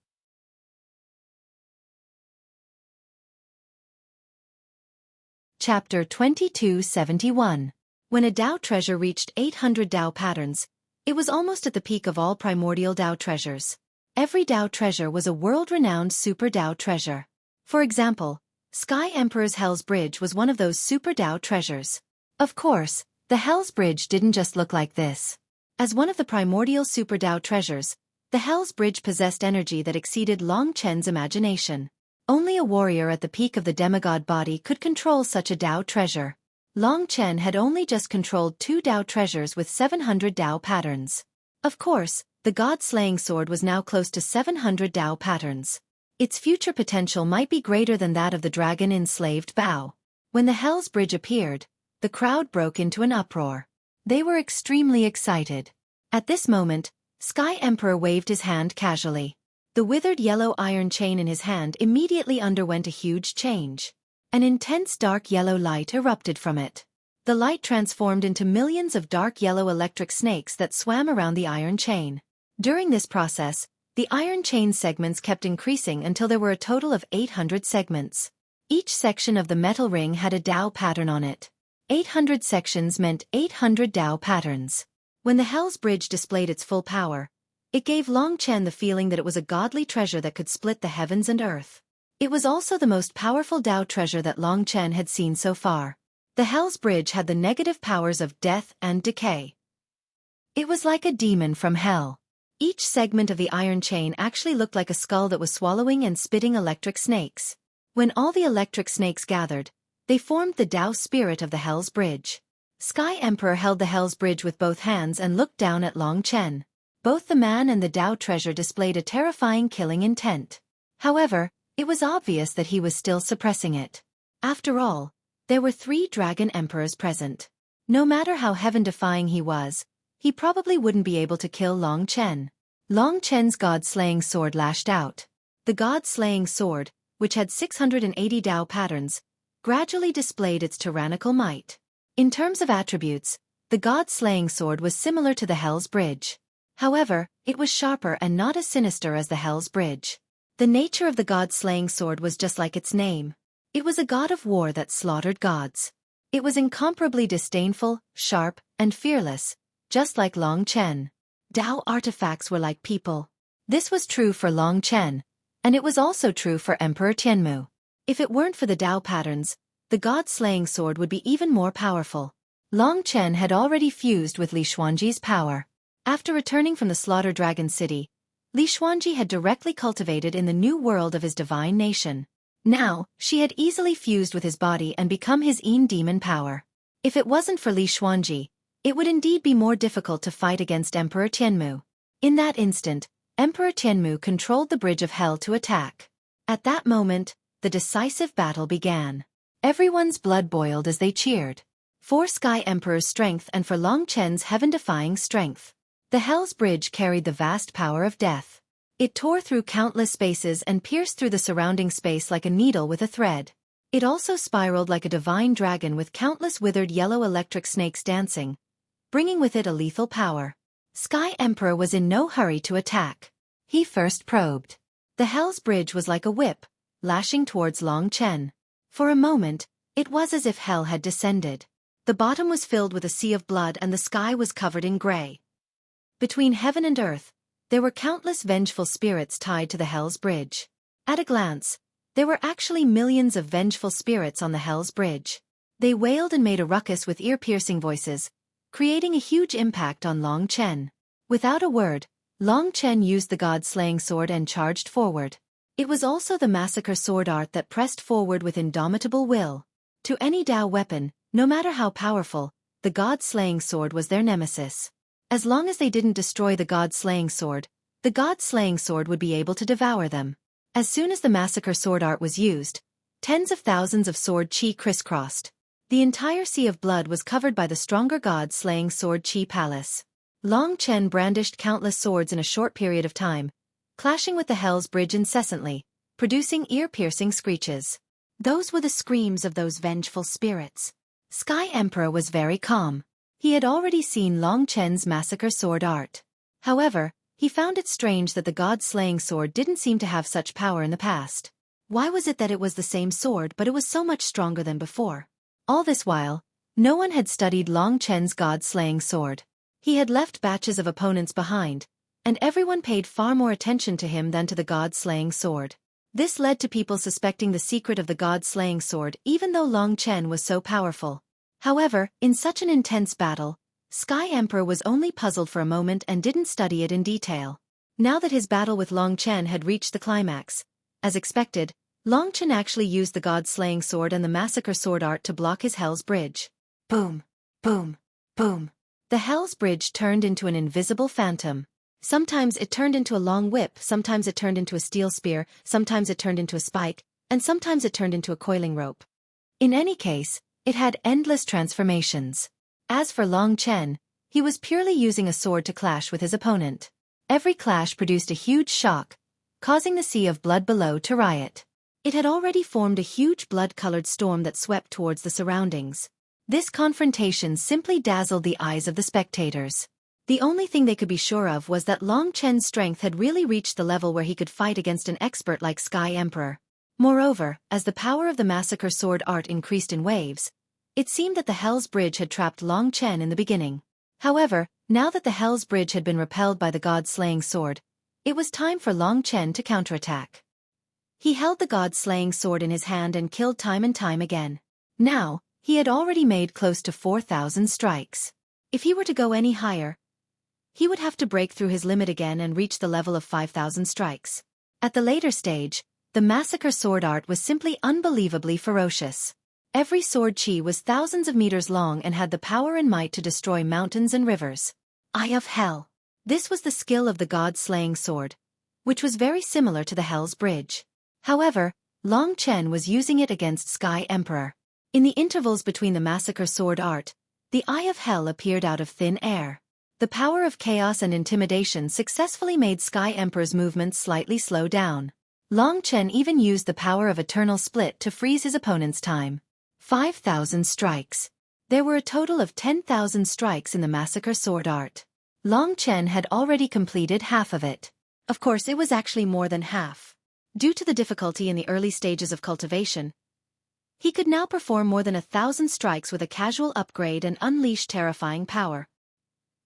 Chapter 2271. When a Tao treasure reached 800 Tao patterns, it was almost at the peak of all primordial Tao treasures. Every Tao treasure was a world-renowned super Tao treasure. For example, Sky Emperor's Hell's Bridge was one of those super Tao treasures. Of course, the Hell's Bridge didn't just look like this. As one of the primordial super Tao treasures, the Hell's Bridge possessed energy that exceeded Long Chen's imagination. Only a warrior at the peak of the demigod body could control such a Tao treasure. Long Chen had only just controlled 2 Tao treasures with 700 Tao patterns. Of course, the god-slaying sword was now close to 700 Tao patterns. Its future potential might be greater than that of the dragon-enslaved Bao. When the Hell's Bridge appeared, the crowd broke into an uproar. They were extremely excited. At this moment, Sky Emperor waved his hand casually. The withered yellow iron chain in his hand immediately underwent a huge change. An intense dark yellow light erupted from it. The light transformed into millions of dark yellow electric snakes that swam around the iron chain. During this process, the iron chain segments kept increasing until there were a total of 800 segments. Each section of the metal ring had a Tao pattern on it. 800 sections meant 800 Tao patterns. When the Hell's Bridge displayed its full power, it gave Long Chen the feeling that it was a godly treasure that could split the heavens and earth. It was also the most powerful Tao treasure that Long Chen had seen so far. The Hell's Bridge had the negative powers of death and decay. It was like a demon from hell. Each segment of the iron chain actually looked like a skull that was swallowing and spitting electric snakes. When all the electric snakes gathered, they formed the Tao spirit of the Hell's Bridge. Sky Emperor held the Hell's Bridge with both hands and looked down at Long Chen. Both the man and the Tao treasure displayed a terrifying killing intent. However, it was obvious that he was still suppressing it. After all, there were 3 dragon emperors present. No matter how heaven-defying he was, he probably wouldn't be able to kill Long Chen. Long Chen's god-slaying sword lashed out. The god-slaying sword, which had 680 Tao patterns, gradually displayed its tyrannical might. In terms of attributes, the god-slaying sword was similar to the Hell's Bridge. However, it was sharper and not as sinister as the Hell's Bridge. The nature of the god-slaying sword was just like its name. It was a god of war that slaughtered gods. It was incomparably disdainful, sharp, and fearless, just like Long Chen. Tao artifacts were like people. This was true for Long Chen, and it was also true for Emperor Tianmu. If it weren't for the Tao patterns, the god-slaying sword would be even more powerful. Long Chen had already fused with Li Xuanji's power. After returning from the Slaughter Dragon City, Li Xuanji had directly cultivated in the new world of his divine nation. Now, she had easily fused with his body and become his Yin demon power. If it wasn't for Li Xuanji, it would indeed be more difficult to fight against Emperor Tianmu. In that instant, Emperor Tianmu controlled the Bridge of Hell to attack. At that moment, the decisive battle began. Everyone's blood boiled as they cheered. For Sky Emperor's strength and for Long Chen's heaven-defying strength. The Hell's Bridge carried the vast power of death. It tore through countless spaces and pierced through the surrounding space like a needle with a thread. It also spiraled like a divine dragon with countless withered yellow electric snakes dancing, bringing with it a lethal power. Sky Emperor was in no hurry to attack. He first probed. The Hell's Bridge was like a whip, lashing towards Long Chen. For a moment, it was as if hell had descended. The bottom was filled with a sea of blood and the sky was covered in gray. Between heaven and earth, there were countless vengeful spirits tied to the Hell's Bridge. At a glance, there were actually millions of vengeful spirits on the Hell's Bridge. They wailed and made a ruckus with ear-piercing voices, creating a huge impact on Long Chen. Without a word, Long Chen used the god-slaying sword and charged forward. It was also the massacre sword art that pressed forward with indomitable will. To any Tao weapon, no matter how powerful, the god-slaying sword was their nemesis. As long as they didn't destroy the god-slaying sword, the god-slaying sword would be able to devour them. As soon as the massacre sword art was used, tens of thousands of sword chi crisscrossed. The entire sea of blood was covered by the stronger god-slaying sword chi palace. Long Chen brandished countless swords in a short period of time, clashing with the Hell's Bridge incessantly, producing ear-piercing screeches. Those were the screams of those vengeful spirits. Sky Emperor was very calm. He had already seen Long Chen's massacre sword art. However, he found it strange that the god-slaying sword didn't seem to have such power in the past. Why was it that it was the same sword but it was so much stronger than before? All this while, no one had studied Long Chen's god-slaying sword. He had left batches of opponents behind, and everyone paid far more attention to him than to the god-slaying sword. This led to people suspecting the secret of the god-slaying sword even though Long Chen was so powerful. However, in such an intense battle, Sky Emperor was only puzzled for a moment and didn't study it in detail. Now that his battle with Long Chen had reached the climax, as expected, Long Chen actually used the god-slaying sword and the massacre sword art to block his Hell's Bridge. Boom! Boom! Boom! The Hell's Bridge turned into an invisible phantom. Sometimes it turned into a long whip, sometimes it turned into a steel spear, sometimes it turned into a spike, and sometimes it turned into a coiling rope. In any case, it had endless transformations. As for Long Chen, he was purely using a sword to clash with his opponent. Every clash produced a huge shock, causing the sea of blood below to riot. It had already formed a huge blood-colored storm that swept towards the surroundings. This confrontation simply dazzled the eyes of the spectators. The only thing they could be sure of was that Long Chen's strength had really reached the level where he could fight against an expert like Sky Emperor. Moreover, as the power of the massacre sword art increased in waves, it seemed that the Hell's Bridge had trapped Long Chen in the beginning. However, now that the Hell's Bridge had been repelled by the god-slaying sword, it was time for Long Chen to counterattack. He held the god-slaying sword in his hand and killed time and time again. Now, he had already made close to 4,000 strikes. If he were to go any higher, he would have to break through his limit again and reach the level of 5,000 strikes. At the later stage, the massacre sword art was simply unbelievably ferocious. Every sword chi was thousands of meters long and had the power and might to destroy mountains and rivers. Eye of Hell. This was the skill of the god-slaying sword, which was very similar to the Hell's Bridge. However, Long Chen was using it against Sky Emperor. In the intervals between the massacre sword art, the Eye of Hell appeared out of thin air. The power of chaos and intimidation successfully made Sky Emperor's movements slightly slow down. Long Chen even used the power of Eternal Split to freeze his opponent's time. 5,000 strikes. There were a total of 10,000 strikes in the massacre sword art. Long Chen had already completed half of it. Of course, it was actually more than half. Due to the difficulty in the early stages of cultivation, he could now perform more than 1,000 strikes with a casual upgrade and unleash terrifying power.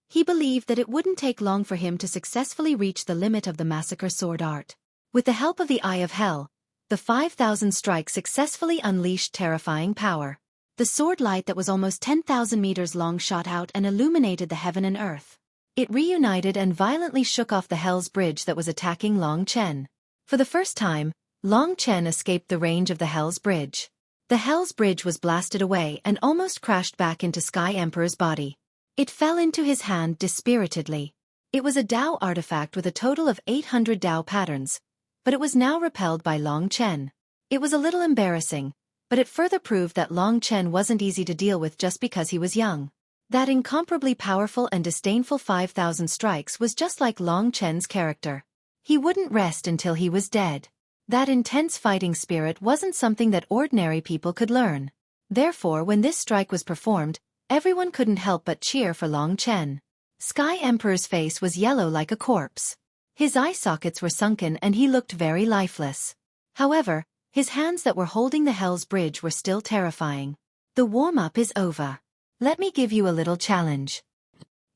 He believed that it wouldn't take long for him to successfully reach the limit of the massacre sword art. With the help of the Eye of Hell, the 5,000 strikes successfully unleashed terrifying power. The sword light that was almost 10,000 meters long shot out and illuminated the heaven and earth. It reunited and violently shook off the Hell's Bridge that was attacking Long Chen. For the first time, Long Chen escaped the range of the Hell's Bridge. The Hell's Bridge was blasted away and almost crashed back into Sky Emperor's body. It fell into his hand dispiritedly. It was a Dao artifact with a total of 800 Dao patterns, but it was now repelled by Long Chen. It was a little embarrassing, but it further proved that Long Chen wasn't easy to deal with just because he was young. That incomparably powerful and disdainful 5,000 strikes was just like Long Chen's character. He wouldn't rest until he was dead. That intense fighting spirit wasn't something that ordinary people could learn. Therefore, when this strike was performed, everyone couldn't help but cheer for Long Chen. Sky Emperor's face was yellow like a corpse. His eye sockets were sunken and he looked very lifeless. However, his hands that were holding the Hell's Bridge were still terrifying. The warm-up is over. Let me give you a little challenge.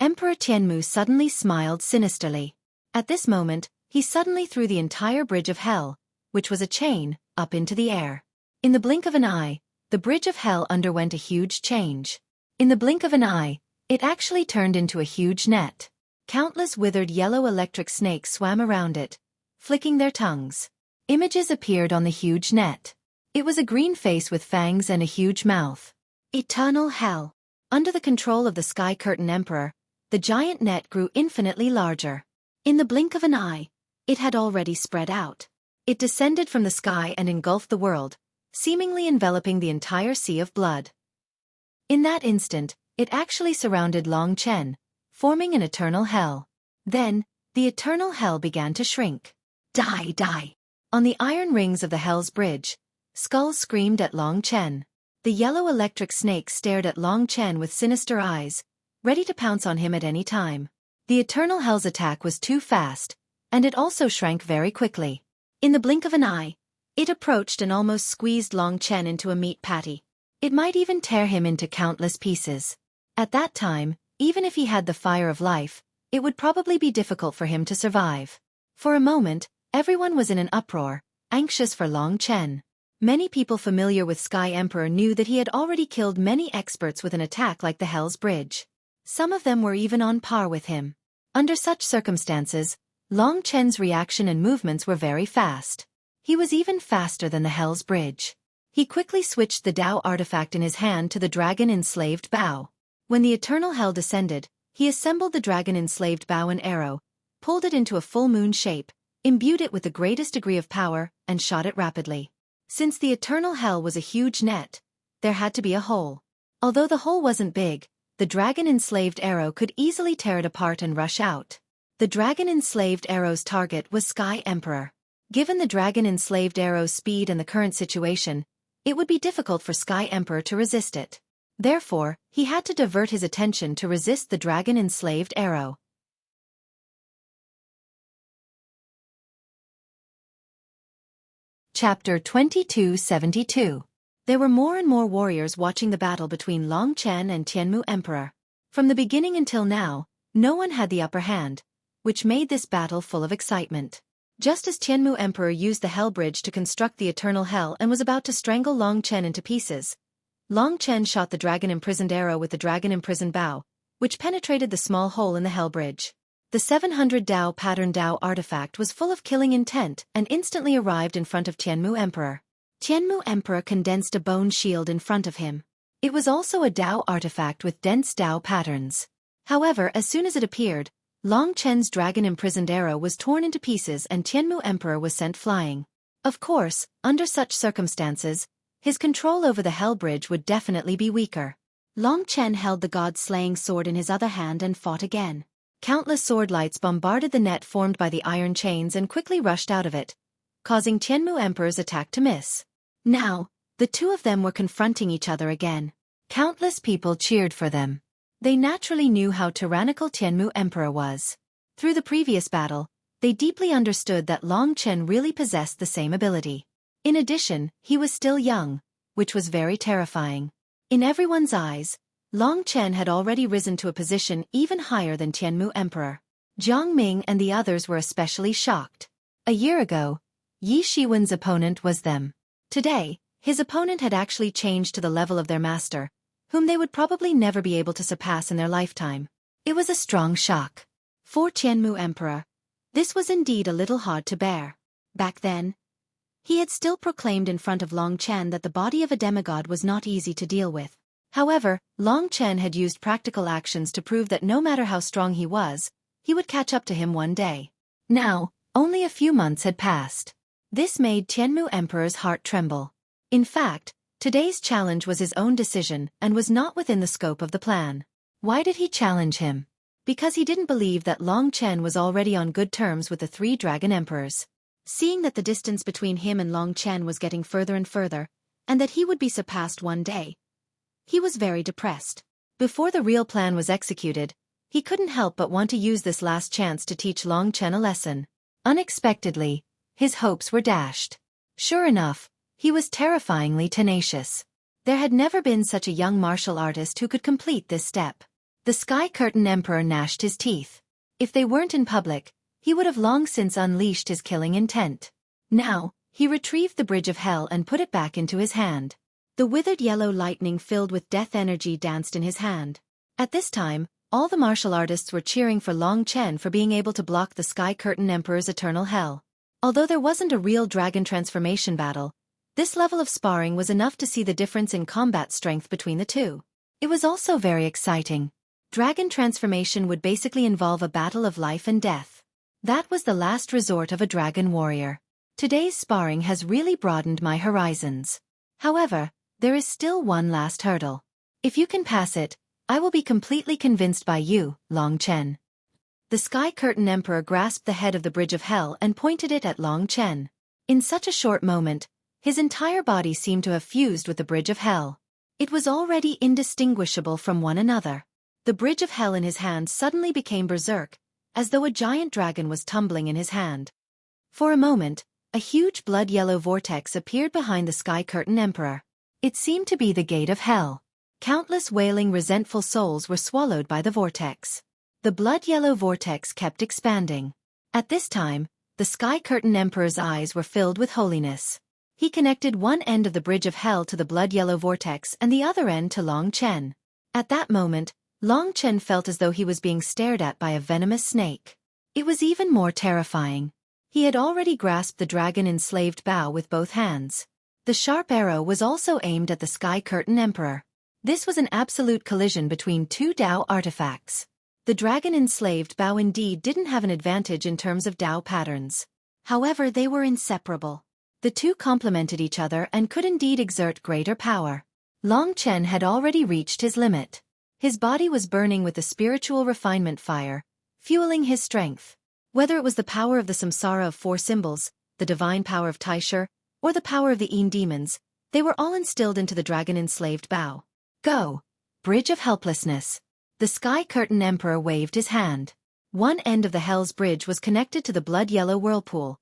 Emperor Tianmu suddenly smiled sinisterly. At this moment, he suddenly threw the entire Bridge of Hell, which was a chain, up into the air. In the blink of an eye, the Bridge of Hell underwent a huge change. In the blink of an eye, it actually turned into a huge net. Countless withered yellow electric snakes swam around it, flicking their tongues. Images appeared on the huge net. It was a green face with fangs and a huge mouth. Eternal Hell. Under the control of the Sky Curtain Emperor, the giant net grew infinitely larger. In the blink of an eye, it had already spread out. It descended from the sky and engulfed the world, seemingly enveloping the entire sea of blood. In that instant, it actually surrounded Long Chen, forming an eternal hell. Then, the eternal hell began to shrink. Die, die! On the iron rings of the hell's bridge, skulls screamed at Long Chen. The yellow electric snakes stared at Long Chen with sinister eyes, ready to pounce on him at any time. The eternal hell's attack was too fast, and it also shrank very quickly. In the blink of an eye, it approached and almost squeezed Long Chen into a meat patty. It might even tear him into countless pieces. At that time, even if he had the fire of life, it would probably be difficult for him to survive. For a moment, everyone was in an uproar, anxious for Long Chen. Many people familiar with Sky Emperor knew that he had already killed many experts with an attack like the Hell's Bridge. Some of them were even on par with him. Under such circumstances, Long Chen's reaction and movements were very fast. He was even faster than the Hell's Bridge. He quickly switched the Tao artifact in his hand to the dragon-enslaved bow. When the eternal hell descended, he assembled the dragon-enslaved bow and arrow, pulled it into a full moon shape, imbued it with the greatest degree of power, and shot it rapidly. Since the eternal hell was a huge net, there had to be a hole. Although the hole wasn't big, the dragon-enslaved arrow could easily tear it apart and rush out. The dragon-enslaved arrow's target was Sky Emperor. Given the dragon-enslaved arrow's speed and the current situation, it would be difficult for Sky Emperor to resist it. Therefore, he had to divert his attention to resist the dragon-enslaved arrow. Chapter 2272. There were more and more warriors watching the battle between Long Chen and Tianmu Emperor. From the beginning until now, no one had the upper hand, which made this battle full of excitement. Just as Tianmu Emperor used the Hell Bridge to construct the Eternal Hell and was about to strangle Long Chen into pieces, Long Chen shot the dragon-imprisoned arrow with the dragon-imprisoned bow, which penetrated the small hole in the Hell Bridge. The 700 Tao pattern Tao artifact was full of killing intent and instantly arrived in front of Tianmu Emperor. Tianmu Emperor condensed a bone shield in front of him. It was also a Tao artifact with dense Tao patterns. However, as soon as it appeared, Long Chen's dragon-imprisoned arrow was torn into pieces and Tianmu Emperor was sent flying. Of course, under such circumstances, his control over the Hell Bridge would definitely be weaker. Long Chen held the god-slaying sword in his other hand and fought again. Countless sword lights bombarded the net formed by the iron chains and quickly rushed out of it, causing Tianmu Emperor's attack to miss. Now, the two of them were confronting each other again. Countless people cheered for them. They naturally knew how tyrannical Tianmu Emperor was. Through the previous battle, they deeply understood that Long Chen really possessed the same ability. In addition, he was still young, which was very terrifying. In everyone's eyes, Long Chen had already risen to a position even higher than Tianmu Emperor. Jiang Ming and the others were especially shocked. A year ago, Yi Shiwen's opponent was them. Today, his opponent had actually changed to the level of their master, whom they would probably never be able to surpass in their lifetime. It was a strong shock. For Tianmu Emperor, this was indeed a little hard to bear. Back then, he had still proclaimed in front of Long Chen that the body of a demigod was not easy to deal with. However, Long Chen had used practical actions to prove that no matter how strong he was, he would catch up to him one day. Now, only a few months had passed. This made Tianmu Emperor's heart tremble. In fact, today's challenge was his own decision and was not within the scope of the plan. Why did he challenge him? Because he didn't believe that Long Chen was already on good terms with the three dragon emperors. Seeing that the distance between him and Long Chen was getting further and further, and that he would be surpassed one day, he was very depressed. Before the real plan was executed, he couldn't help but want to use this last chance to teach Long Chen a lesson. Unexpectedly, his hopes were dashed. Sure enough, he was terrifyingly tenacious. There had never been such a young martial artist who could complete this step. The Sky Curtain Emperor gnashed his teeth. If they weren't in public, he would have long since unleashed his killing intent. Now, he retrieved the Bridge of Hell and put it back into his hand. The withered yellow lightning filled with death energy danced in his hand. At this time, all the martial artists were cheering for Long Chen for being able to block the Sky Curtain Emperor's eternal hell. Although there wasn't a real dragon transformation battle, this level of sparring was enough to see the difference in combat strength between the two. It was also very exciting. Dragon transformation would basically involve a battle of life and death. That was the last resort of a dragon warrior. Today's sparring has really broadened my horizons. However, there is still one last hurdle. If you can pass it, I will be completely convinced by you, Long Chen. The Sky Curtain Emperor grasped the head of the Bridge of Hell and pointed it at Long Chen. In such a short moment, his entire body seemed to have fused with the Bridge of Hell. It was already indistinguishable from one another. The Bridge of Hell in his hand suddenly became berserk, as though a giant dragon was tumbling in his hand. For a moment, a huge blood-yellow vortex appeared behind the Sky Curtain Emperor. It seemed to be the gate of hell. Countless wailing, resentful souls were swallowed by the vortex. The blood-yellow vortex kept expanding. At this time, the Sky Curtain Emperor's eyes were filled with holiness. He connected one end of the Bridge of Hell to the blood-yellow vortex and the other end to Long Chen. At that moment, Long Chen felt as though he was being stared at by a venomous snake. It was even more terrifying. He had already grasped the dragon-enslaved bow with both hands. The sharp arrow was also aimed at the Sky Curtain Emperor. This was an absolute collision between two Dao artifacts. The dragon-enslaved bow indeed didn't have an advantage in terms of Dao patterns. However, they were inseparable. The two complemented each other and could indeed exert greater power. Long Chen had already reached his limit. His body was burning with the spiritual refinement fire, fueling his strength. Whether it was the power of the samsara of four symbols, the divine power of Taisher, or the power of the Een demons, they were all instilled into the dragon-enslaved bow. Go! Bridge of Helplessness. The Sky Curtain Emperor waved his hand. One end of the Hell's Bridge was connected to the blood-yellow whirlpool,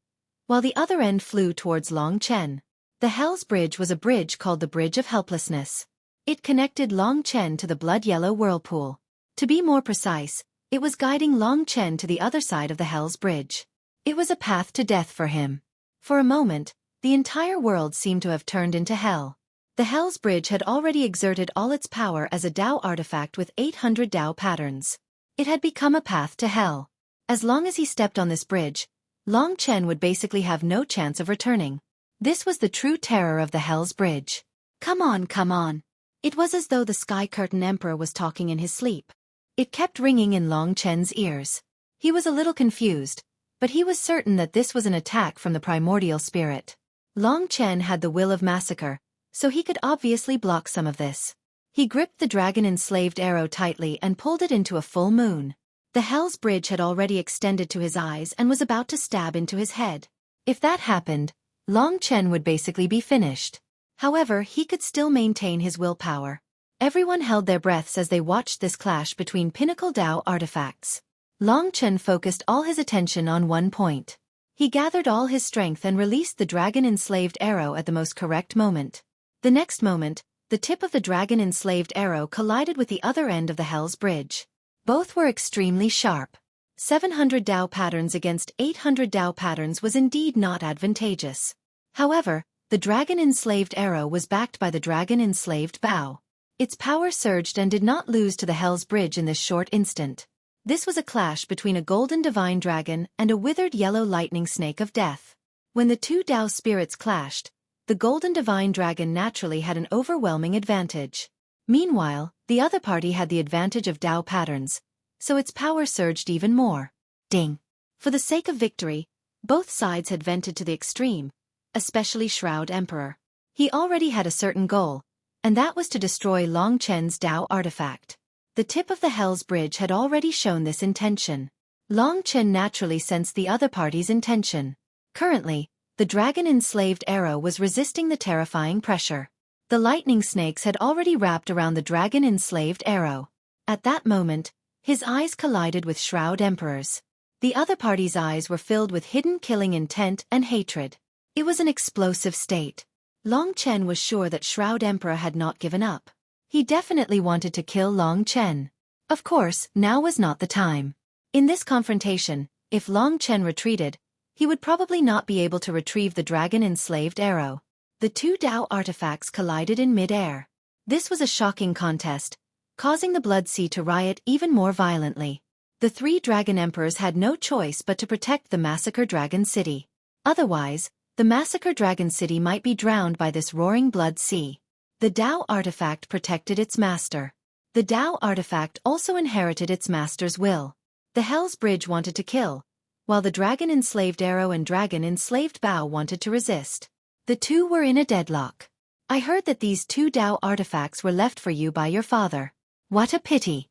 while the other end flew towards Long Chen. The Hell's Bridge was a bridge called the Bridge of Helplessness. It connected Long Chen to the blood-yellow whirlpool. To be more precise, it was guiding Long Chen to the other side of the Hell's Bridge. It was a path to death for him. For a moment, the entire world seemed to have turned into hell. The Hell's Bridge had already exerted all its power as a Dao artifact with 800 Dao patterns. It had become a path to hell. As long as he stepped on this bridge, Long Chen would basically have no chance of returning. This was the true terror of the Hell's Bridge. Come on, come on. It was as though the Sky Curtain Emperor was talking in his sleep. It kept ringing in Long Chen's ears. He was a little confused, but he was certain that this was an attack from the primordial spirit. Long Chen had the will of massacre, so he could obviously block some of this. He gripped the dragon-enslaved arrow tightly and pulled it into a full moon. The Hell's Bridge had already extended to his eyes and was about to stab into his head. If that happened, Long Chen would basically be finished. However, he could still maintain his willpower. Everyone held their breaths as they watched this clash between pinnacle Dao artifacts. Long Chen focused all his attention on one point. He gathered all his strength and released the dragon-enslaved arrow at the most correct moment. The next moment, the tip of the dragon-enslaved arrow collided with the other end of the Hell's Bridge. Both were extremely sharp. 700 Dao patterns against 800 Dao patterns was indeed not advantageous. However, the dragon-enslaved arrow was backed by the dragon-enslaved bow. Its power surged and did not lose to the Hell's Bridge in this short instant. This was a clash between a golden divine dragon and a withered yellow lightning snake of death. When the two Dao spirits clashed, the golden divine dragon naturally had an overwhelming advantage. Meanwhile, the other party had the advantage of Dao patterns, so its power surged even more. Ding! For the sake of victory, both sides had vented to the extreme, especially Shroud Emperor. He already had a certain goal, and that was to destroy Long Chen's Dao artifact. The tip of the Hell's Bridge had already shown this intention. Long Chen naturally sensed the other party's intention. Currently, the dragon-enslaved arrow was resisting the terrifying pressure. The lightning snakes had already wrapped around the dragon-enslaved arrow. At that moment, his eyes collided with Shroud Emperor's. The other party's eyes were filled with hidden killing intent and hatred. It was an explosive state. Long Chen was sure that Shroud Emperor had not given up. He definitely wanted to kill Long Chen. Of course, now was not the time. In this confrontation, if Long Chen retreated, he would probably not be able to retrieve the dragon-enslaved arrow. The two Dao artifacts collided in mid-air. This was a shocking contest, causing the Blood Sea to riot even more violently. The three Dragon Emperors had no choice but to protect the Massacre Dragon City. Otherwise, the Massacre Dragon City might be drowned by this roaring Blood Sea. The Dao artifact protected its master. The Tao artifact also inherited its master's will. The Hell's Bridge wanted to kill, while the dragon-enslaved arrow and dragon-enslaved bow wanted to resist. The two were in a deadlock. I heard that these two Tao artifacts were left for you by your father. What a pity.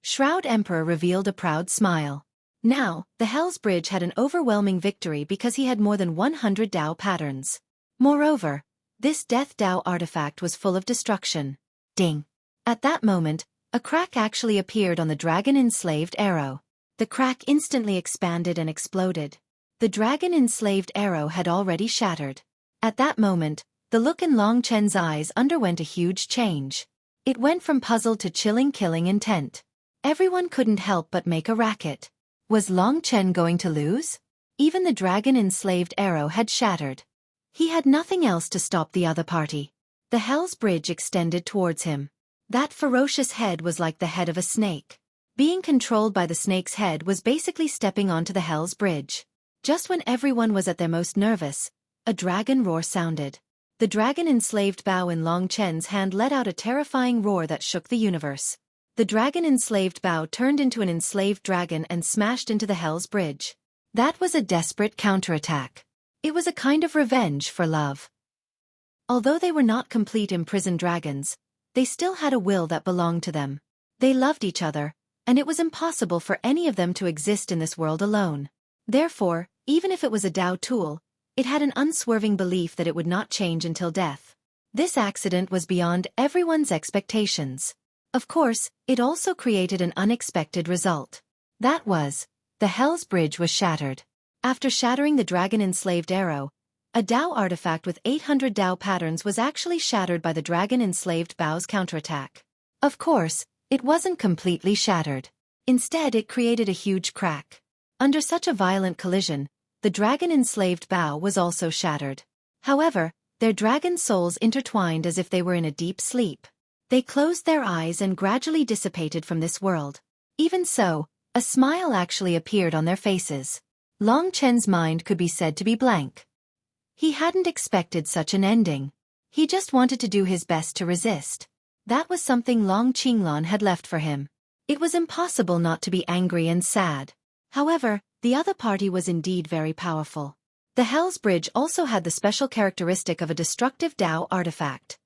Shroud Emperor revealed a proud smile. Now, the Hell's Bridge had an overwhelming victory because he had more than 100 Tao patterns. Moreover, this Death Tao artifact was full of destruction. Ding. At that moment, a crack actually appeared on the dragon-enslaved arrow. The crack instantly expanded and exploded. The dragon-enslaved arrow had already shattered. At that moment, the look in Long Chen's eyes underwent a huge change. It went from puzzled to chilling killing intent. Everyone couldn't help but make a racket. Was Long Chen going to lose? Even the dragon-enslaved arrow had shattered. He had nothing else to stop the other party. The Hell's Bridge extended towards him. That ferocious head was like the head of a snake. Being controlled by the snake's head was basically stepping onto the Hell's Bridge. Just when everyone was at their most nervous, a dragon roar sounded. The dragon-enslaved bow in Long Chen's hand let out a terrifying roar that shook the universe. The dragon-enslaved bow turned into an enslaved dragon and smashed into the Hell's Bridge. That was a desperate counterattack. It was a kind of revenge for love. Although they were not complete imprisoned dragons, they still had a will that belonged to them. They loved each other, and it was impossible for any of them to exist in this world alone. Therefore, even if it was a Tao tool, it had an unswerving belief that it would not change until death. This accident was beyond everyone's expectations. Of course, it also created an unexpected result. That was, the Hell's Bridge was shattered. After shattering the dragon-enslaved arrow, a Tao artifact with 800 Tao patterns was actually shattered by the dragon-enslaved bow's counterattack. Of course, it wasn't completely shattered. Instead, it created a huge crack. Under such a violent collision, the dragon-enslaved bow was also shattered. However, their dragon souls intertwined as if they were in a deep sleep. They closed their eyes and gradually dissipated from this world. Even so, a smile actually appeared on their faces. Long Chen's mind could be said to be blank. He hadn't expected such an ending. He just wanted to do his best to resist. That was something Long Qinglan had left for him. It was impossible not to be angry and sad. However, the other party was indeed very powerful. The Hell's Bridge also had the special characteristic of a destructive Tao artifact.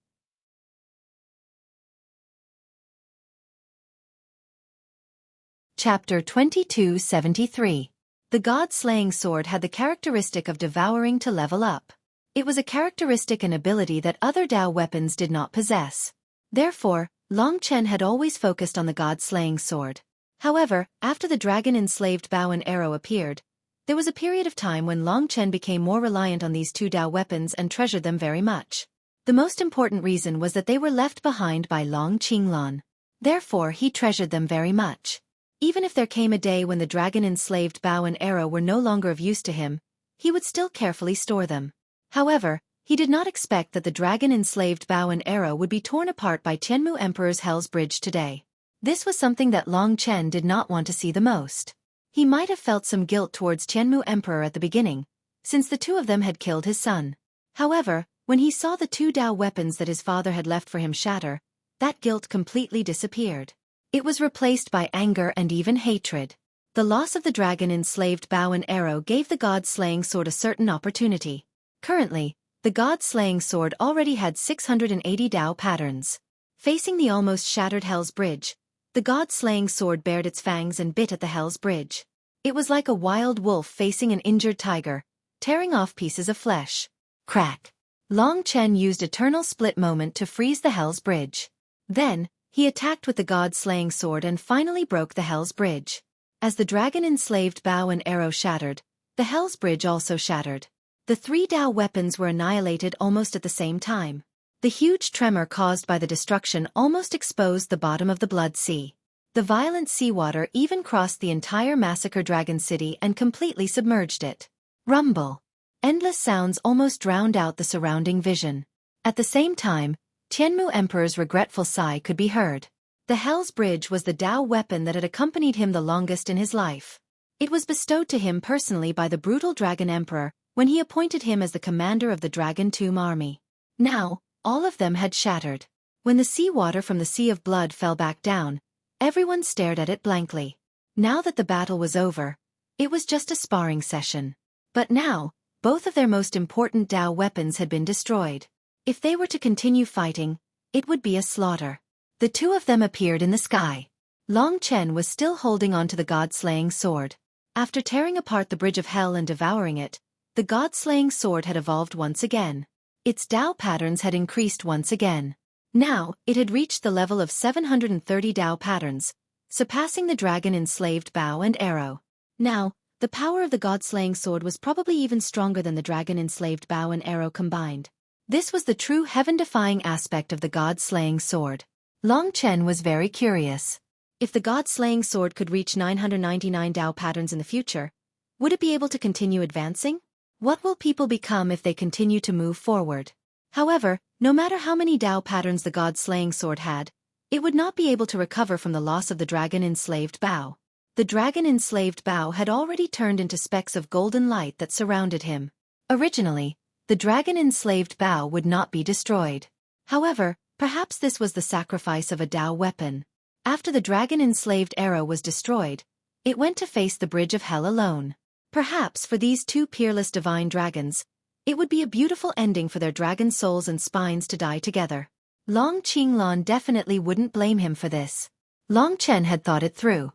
Chapter 2273. The God-slaying sword had the characteristic of devouring to level up. It was a characteristic and ability that other Tao weapons did not possess. Therefore, Long Chen had always focused on the God-slaying sword. However, after the dragon-enslaved bow and arrow appeared, there was a period of time when Long Chen became more reliant on these two Tao weapons and treasured them very much. The most important reason was that they were left behind by Long Qinglan. Therefore, he treasured them very much. Even if there came a day when the dragon-enslaved bow and arrow were no longer of use to him, he would still carefully store them. However, he did not expect that the dragon-enslaved bow and arrow would be torn apart by Tianmu Emperor's Hell's Bridge today. This was something that Long Chen did not want to see the most. He might have felt some guilt towards Tianmu Emperor at the beginning, since the two of them had killed his son. However, when he saw the two Tao weapons that his father had left for him shatter, that guilt completely disappeared. It was replaced by anger and even hatred. The loss of the dragon-enslaved bow and arrow gave the God-slaying sword a certain opportunity. Currently, the God-slaying sword already had 680 Tao patterns. Facing the almost shattered Hell's Bridge, the God-slaying sword bared its fangs and bit at the Hell's Bridge. It was like a wild wolf facing an injured tiger, tearing off pieces of flesh. Crack! Long Chen used Eternal Split Moment to freeze the Hell's Bridge. Then, he attacked with the God-slaying sword and finally broke the Hell's Bridge. As the dragon-enslaved bow and arrow shattered, the Hell's Bridge also shattered. The three Tao weapons were annihilated almost at the same time. The huge tremor caused by the destruction almost exposed the bottom of the Blood Sea. The violent seawater even crossed the entire Massacre Dragon City and completely submerged it. Rumble. Endless sounds almost drowned out the surrounding vision. At the same time, Tianmu Emperor's regretful sigh could be heard. The Hell's Bridge was the Tao weapon that had accompanied him the longest in his life. It was bestowed to him personally by the brutal Dragon Emperor when he appointed him as the commander of the Dragon Tomb army. Now, all of them had shattered. When the sea water from the Sea of Blood fell back down, everyone stared at it blankly. Now that the battle was over, it was just a sparring session. But now, both of their most important Tao weapons had been destroyed. If they were to continue fighting, it would be a slaughter. The two of them appeared in the sky. Long Chen was still holding onto the god-slaying sword. After tearing apart the bridge of hell and devouring it, the god-slaying sword had evolved once again. Its Tao patterns had increased once again. Now, it had reached the level of 730 Tao patterns, surpassing the dragon-enslaved bow and arrow. Now, the power of the god-slaying sword was probably even stronger than the dragon-enslaved bow and arrow combined. This was the true heaven-defying aspect of the god-slaying sword. Long Chen was very curious. If the god-slaying sword could reach 999 Tao patterns in the future, would it be able to continue advancing? What will people become if they continue to move forward? However, no matter how many Tao patterns the god-slaying sword had, it would not be able to recover from the loss of the dragon-enslaved bow. The dragon-enslaved bow had already turned into specks of golden light that surrounded him. Originally, the dragon-enslaved bow would not be destroyed. However, perhaps this was the sacrifice of a Tao weapon. After the dragon-enslaved arrow was destroyed, it went to face the bridge of hell alone. Perhaps for these two peerless divine dragons, it would be a beautiful ending for their dragon souls and spines to die together. Long Qinglan definitely wouldn't blame him for this. Long Chen had thought it through.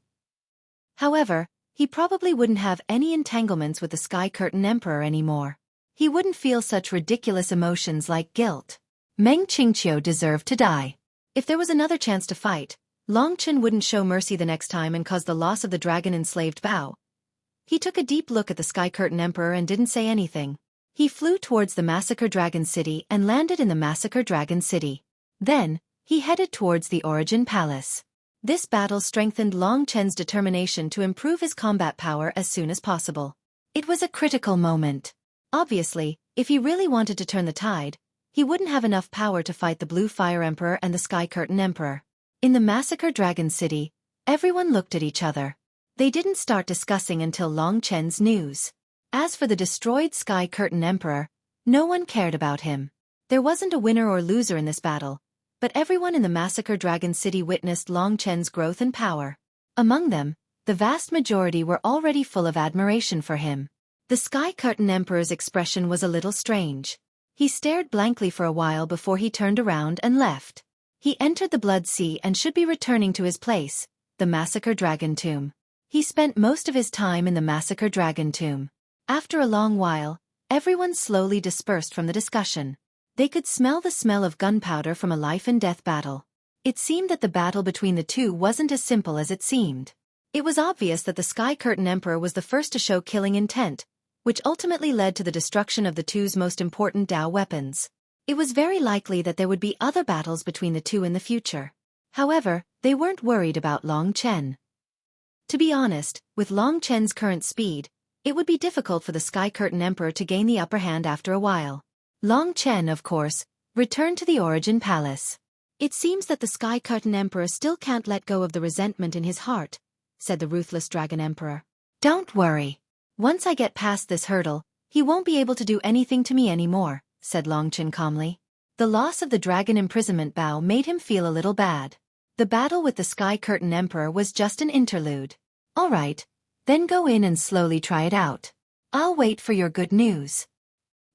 However, he probably wouldn't have any entanglements with the Sky Curtain Emperor anymore. He wouldn't feel such ridiculous emotions like guilt. Meng Qingqiu deserved to die. If there was another chance to fight, Long Chen wouldn't show mercy the next time and cause the loss of the dragon-enslaved bow. He took a deep look at the Sky Curtain Emperor and didn't say anything. He flew towards the Massacre Dragon City and landed in the Massacre Dragon City. Then, he headed towards the Origin Palace. This battle strengthened Long Chen's determination to improve his combat power as soon as possible. It was a critical moment. Obviously, if he really wanted to turn the tide, he wouldn't have enough power to fight the Blue Fire Emperor and the Sky Curtain Emperor. In the Massacre Dragon City, everyone looked at each other. They didn't start discussing until Long Chen's news. As for the destroyed Sky Curtain Emperor, no one cared about him. There wasn't a winner or loser in this battle, but everyone in the Massacre Dragon City witnessed Long Chen's growth and power. Among them, the vast majority were already full of admiration for him. The Sky Curtain Emperor's expression was a little strange. He stared blankly for a while before he turned around and left. He entered the Blood Sea and should be returning to his place, the Massacre Dragon Tomb. He spent most of his time in the Massacre Dragon Tomb. After a long while, everyone slowly dispersed from the discussion. They could smell the smell of gunpowder from a life-and-death battle. It seemed that the battle between the two wasn't as simple as it seemed. It was obvious that the Sky Curtain Emperor was the first to show killing intent, which ultimately led to the destruction of the two's most important Tao weapons. It was very likely that there would be other battles between the two in the future. However, they weren't worried about Long Chen. To be honest, with Long Chen's current speed, it would be difficult for the Sky Curtain Emperor to gain the upper hand after a while. Long Chen, of course, returned to the Origin Palace. It seems that the Sky Curtain Emperor still can't let go of the resentment in his heart, said the ruthless Dragon Emperor. Don't worry. Once I get past this hurdle, he won't be able to do anything to me anymore, said Long Chen calmly. The loss of the dragon imprisonment bow made him feel a little bad. The battle with the Sky Curtain Emperor was just an interlude. All right, then go in and slowly try it out. I'll wait for your good news.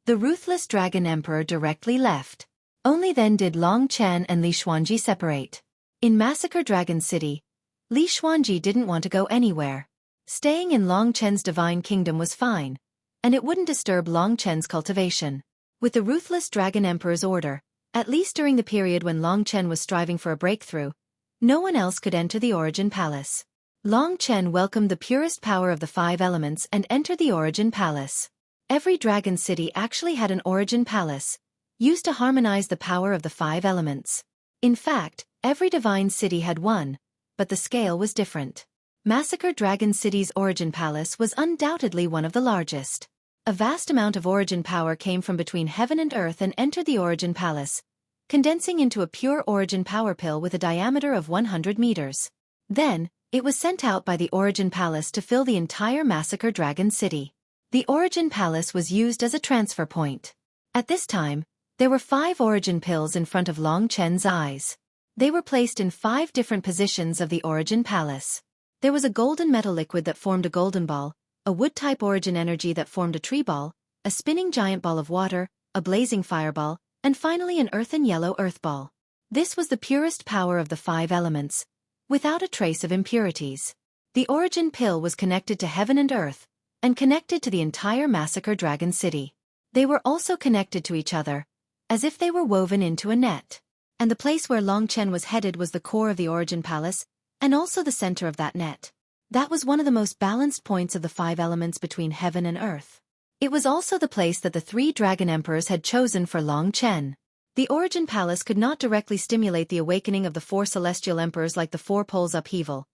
The ruthless Dragon Emperor directly left. Only then did Long Chen and Li Xuanji separate. In Massacre Dragon City, Li Xuanji didn't want to go anywhere. Staying in Long Chen's divine kingdom was fine, and it wouldn't disturb Long Chen's cultivation. With the ruthless Dragon Emperor's order, at least during the period when Long Chen was striving for a breakthrough, no one else could enter the Origin Palace. Long Chen welcomed the purest power of the 5 elements and entered the Origin Palace. Every dragon city actually had an Origin Palace, used to harmonize the power of the 5 elements. In fact, every divine city had one, but the scale was different. Massacre Dragon City's Origin Palace was undoubtedly one of the largest. A vast amount of origin power came from between heaven and earth and entered the Origin Palace, condensing into a pure origin power pill with a diameter of 100 meters. Then, it was sent out by the Origin Palace to fill the entire Massacre Dragon City. The Origin Palace was used as a transfer point. At this time, There were 5 origin pills in front of Long Chen's eyes. They were placed in 5 different positions of the origin palace. There was a golden metal liquid that formed a golden ball, a wood-type origin energy that formed a tree ball, a spinning giant ball of water, a blazing fireball, and finally an earthen yellow earth ball. This was the purest power of the 5 elements, without a trace of impurities. The origin pill was connected to heaven and earth, and connected to the entire Massacre Dragon City. They were also connected to each other, as if they were woven into a net. And the place where Long Chen was headed was the core of the origin palace, and also the center of that net. That was one of the most balanced points of the 5 elements between heaven and earth. It was also the place that the 3 dragon emperors had chosen for Long Chen. The origin palace could not directly stimulate the awakening of the 4 celestial emperors like the 4 poles upheaval,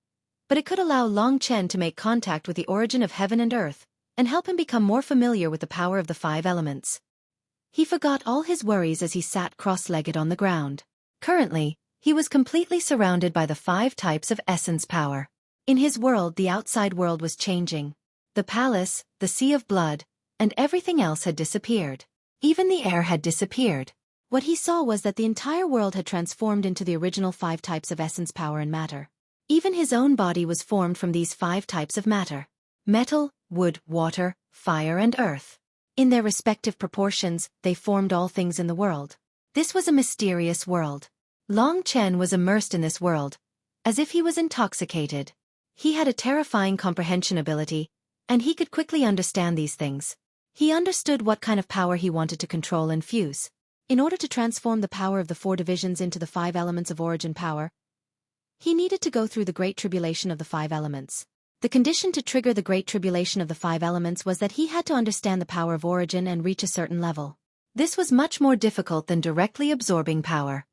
but it could allow Long Chen to make contact with the origin of heaven and earth, and help him become more familiar with the power of the 5 elements. He forgot all his worries as he sat cross-legged on the ground. Currently, he was completely surrounded by the 5 types of essence power. In his world, the outside world was changing. The palace, the sea of blood, and everything else had disappeared. Even the air had disappeared. What he saw was that the entire world had transformed into the original 5 types of essence power and matter. Even his own body was formed from these 5 types of matter: metal, wood, water, fire, and earth. In their respective proportions, they formed all things in the world. This was a mysterious world. Long Chen was immersed in this world, as if he was intoxicated. He had a terrifying comprehension ability, and he could quickly understand these things. He understood what kind of power he wanted to control and fuse. In order to transform the power of the 4 divisions into the 5 elements of origin power, he needed to go through the Great Tribulation of the 5 elements. The condition to trigger the Great Tribulation of the 5 elements was that he had to understand the power of origin and reach a certain level. This was much more difficult than directly absorbing power.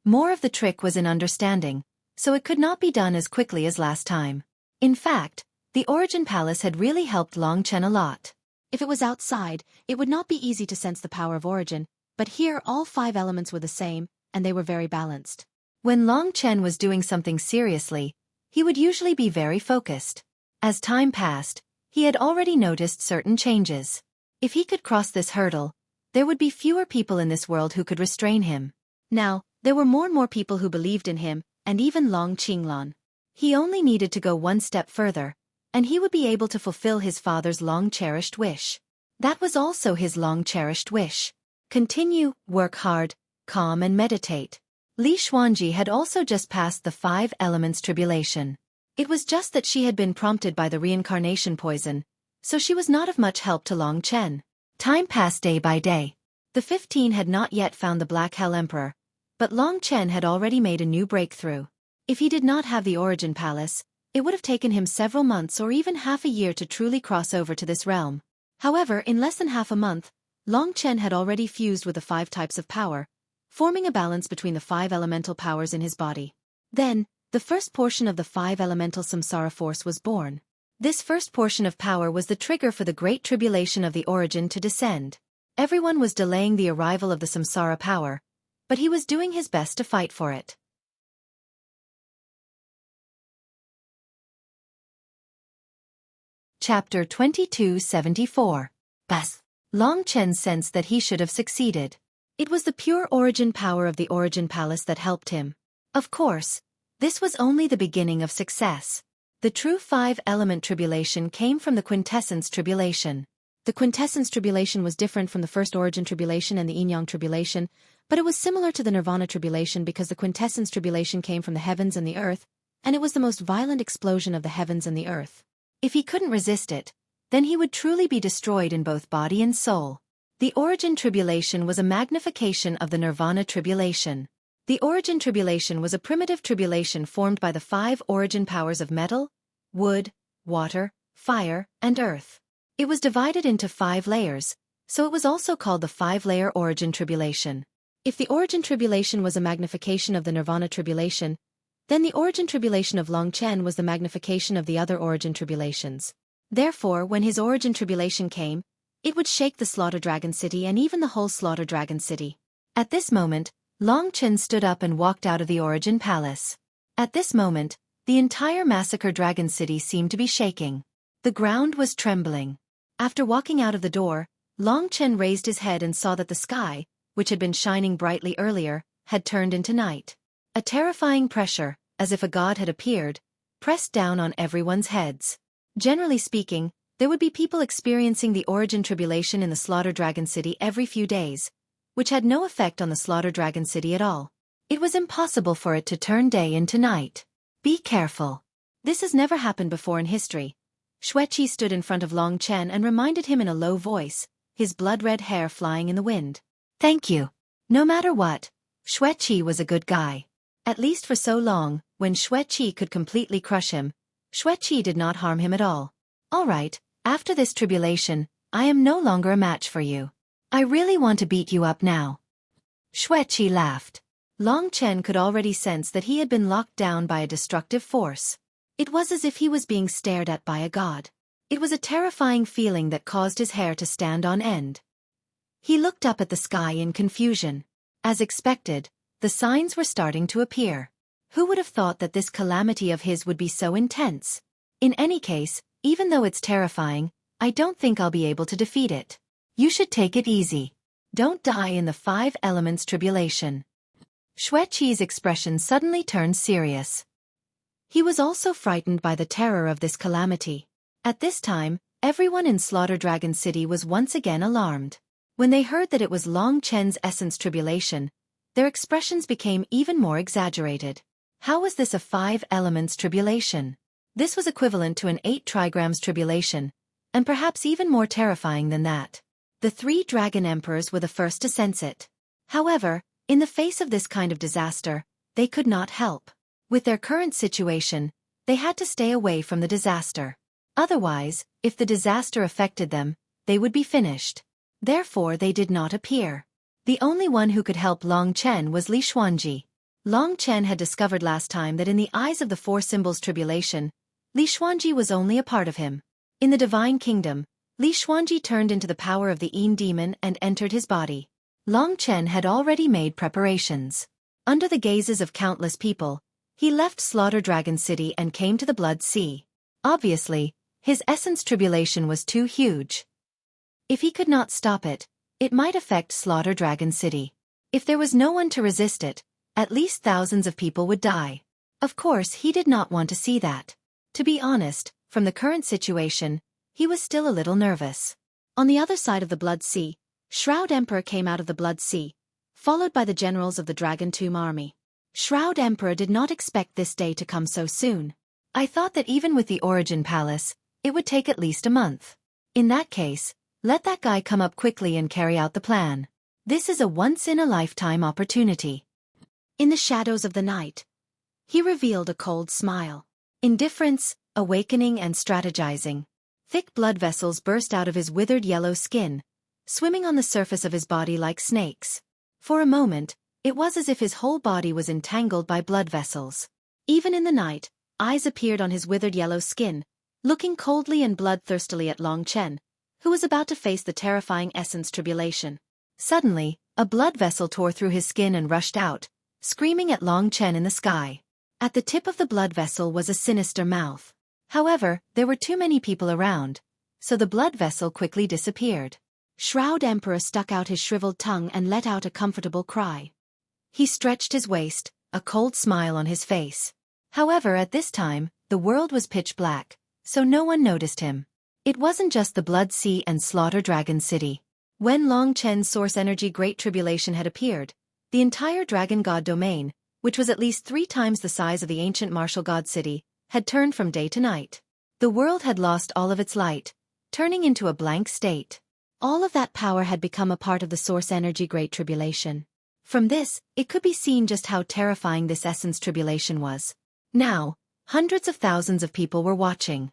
More of the trick was in understanding, so it could not be done as quickly as last time. In fact, the Origin Palace had really helped Long Chen a lot. If it was outside, it would not be easy to sense the power of origin, but here all 5 elements were the same, and they were very balanced. When Long Chen was doing something seriously, he would usually be very focused. As time passed, he had already noticed certain changes. If he could cross this hurdle, there would be fewer people in this world who could restrain him. Now, there were more and more people who believed in him, and even Long Qinglan. He only needed to go one step further, and he would be able to fulfill his father's long-cherished wish. That was also his long-cherished wish. Continue, work hard, calm and meditate. Li Xuanji had also just passed the 5 elements tribulation. It was just that she had been prompted by the reincarnation poison, so she was not of much help to Long Chen. Time passed day by day. The 15 had not yet found the Black Hell Emperor, but Long Chen had already made a new breakthrough. If he did not have the Origin Palace, it would have taken him several months or even half a year to truly cross over to this realm. However, in less than half a month, Long Chen had already fused with the 5 types of power, forming a balance between the 5 elemental powers in his body. Then, the first portion of the 5 elemental samsara force was born. This first portion of power was the trigger for the Great Tribulation of the Origin to descend. Everyone was delaying the arrival of the samsara power, but he was doing his best to fight for it. Chapter 2274. Bas. Long Chen sensed that he should have succeeded. It was the pure origin power of the Origin Palace that helped him. Of course, this was only the beginning of success. The true 5-element tribulation came from the quintessence tribulation. The quintessence tribulation was different from the first origin tribulation and the yin-yang tribulation, but it was similar to the nirvana tribulation because the quintessence tribulation came from the heavens and the earth, and it was the most violent explosion of the heavens and the earth. If he couldn't resist it, then he would truly be destroyed in both body and soul. The origin tribulation was a magnification of the nirvana tribulation. The origin tribulation was a primitive tribulation formed by the 5 origin powers of metal, wood, water, fire, and earth. It was divided into 5 layers, so it was also called the 5-layer origin tribulation. If the origin tribulation was a magnification of the nirvana tribulation, then the origin tribulation of Long Chen was the magnification of the other origin tribulations. Therefore, when his origin tribulation came, it would shake the Slaughter Dragon City and even the whole Slaughter Dragon City. At this moment, Long Chen stood up and walked out of the Origin Palace. At this moment, the entire Massacre Dragon City seemed to be shaking. The ground was trembling. After walking out of the door, Long Chen raised his head and saw that the sky, which had been shining brightly earlier, had turned into night. A terrifying pressure, as if a god had appeared, pressed down on everyone's heads. Generally speaking, there would be people experiencing the origin tribulation in the Slaughter Dragon City every few days, which had no effect on the Slaughter Dragon City at all. It was impossible for it to turn day into night. Be careful. This has never happened before in history. Xueqi stood in front of Long Chen and reminded him in a low voice, his blood-red hair flying in the wind. Thank you. No matter what, Xueqi was a good guy. At least for so long, when Xueqi could completely crush him, Xueqi did not harm him at all. All right, after this tribulation, I am no longer a match for you. I really want to beat you up now. Xueqi laughed. Long Chen could already sense that he had been locked down by a destructive force. It was as if he was being stared at by a god. It was a terrifying feeling that caused his hair to stand on end. He looked up at the sky in confusion. As expected, the signs were starting to appear. Who would have thought that this calamity of his would be so intense? In any case, even though it's terrifying, I don't think I'll be able to defeat it. You should take it easy. Don't die in the 5 elements tribulation. Xueqi's expression suddenly turned serious. He was also frightened by the terror of this calamity. At this time, everyone in Slaughter Dragon City was once again alarmed. When they heard that it was Long Chen's essence tribulation, their expressions became even more exaggerated. How was this a 5 elements tribulation? This was equivalent to an 8 trigrams tribulation, and perhaps even more terrifying than that. The 3 dragon emperors were the first to sense it. However, in the face of this kind of disaster, they could not help. With their current situation, they had to stay away from the disaster. Otherwise, if the disaster affected them, they would be finished. Therefore they did not appear. The only one who could help Long Chen was Li Xuanji. Long Chen had discovered last time that in the eyes of the 4 symbols tribulation, Li Xuanji was only a part of him. In the Divine Kingdom, Li Xuanji turned into the power of the Yin demon and entered his body. Long Chen had already made preparations. Under the gazes of countless people, he left Slaughter Dragon City and came to the Blood Sea. Obviously, his essence tribulation was too huge. If he could not stop it, it might affect Slaughter Dragon City. If there was no one to resist it, at least thousands of people would die. Of course, he did not want to see that. To be honest, from the current situation, he was still a little nervous. On the other side of the Blood Sea, Shroud Emperor came out of the Blood Sea, followed by the generals of the Dragon Tomb army. Shroud Emperor did not expect this day to come so soon. I thought that even with the Origin Palace, it would take at least a month. In that case, let that guy come up quickly and carry out the plan. This is a once-in-a-lifetime opportunity. In the shadows of the night, he revealed a cold smile. Indifference, awakening and strategizing. Thick blood vessels burst out of his withered yellow skin, swimming on the surface of his body like snakes. For a moment, it was as if his whole body was entangled by blood vessels. Even in the night, eyes appeared on his withered yellow skin, looking coldly and bloodthirstily at Long Chen, who was about to face the terrifying essence tribulation. Suddenly, a blood vessel tore through his skin and rushed out, screaming at Long Chen in the sky. At the tip of the blood vessel was a sinister mouth. However, there were too many people around, so the blood vessel quickly disappeared. Shroud Emperor stuck out his shriveled tongue and let out a comfortable cry. He stretched his waist, a cold smile on his face. However, at this time, the world was pitch black, so no one noticed him. It wasn't just the Blood Sea and Slaughter Dragon City. When Long Chen's Source Energy Great Tribulation had appeared, the entire Dragon God domain, which was at least 3 times the size of the ancient Martial God City, had turned from day to night. The world had lost all of its light, turning into a blank state. All of that power had become a part of the Source Energy Great Tribulation. From this, it could be seen just how terrifying this essence tribulation was. Now, hundreds of thousands of people were watching.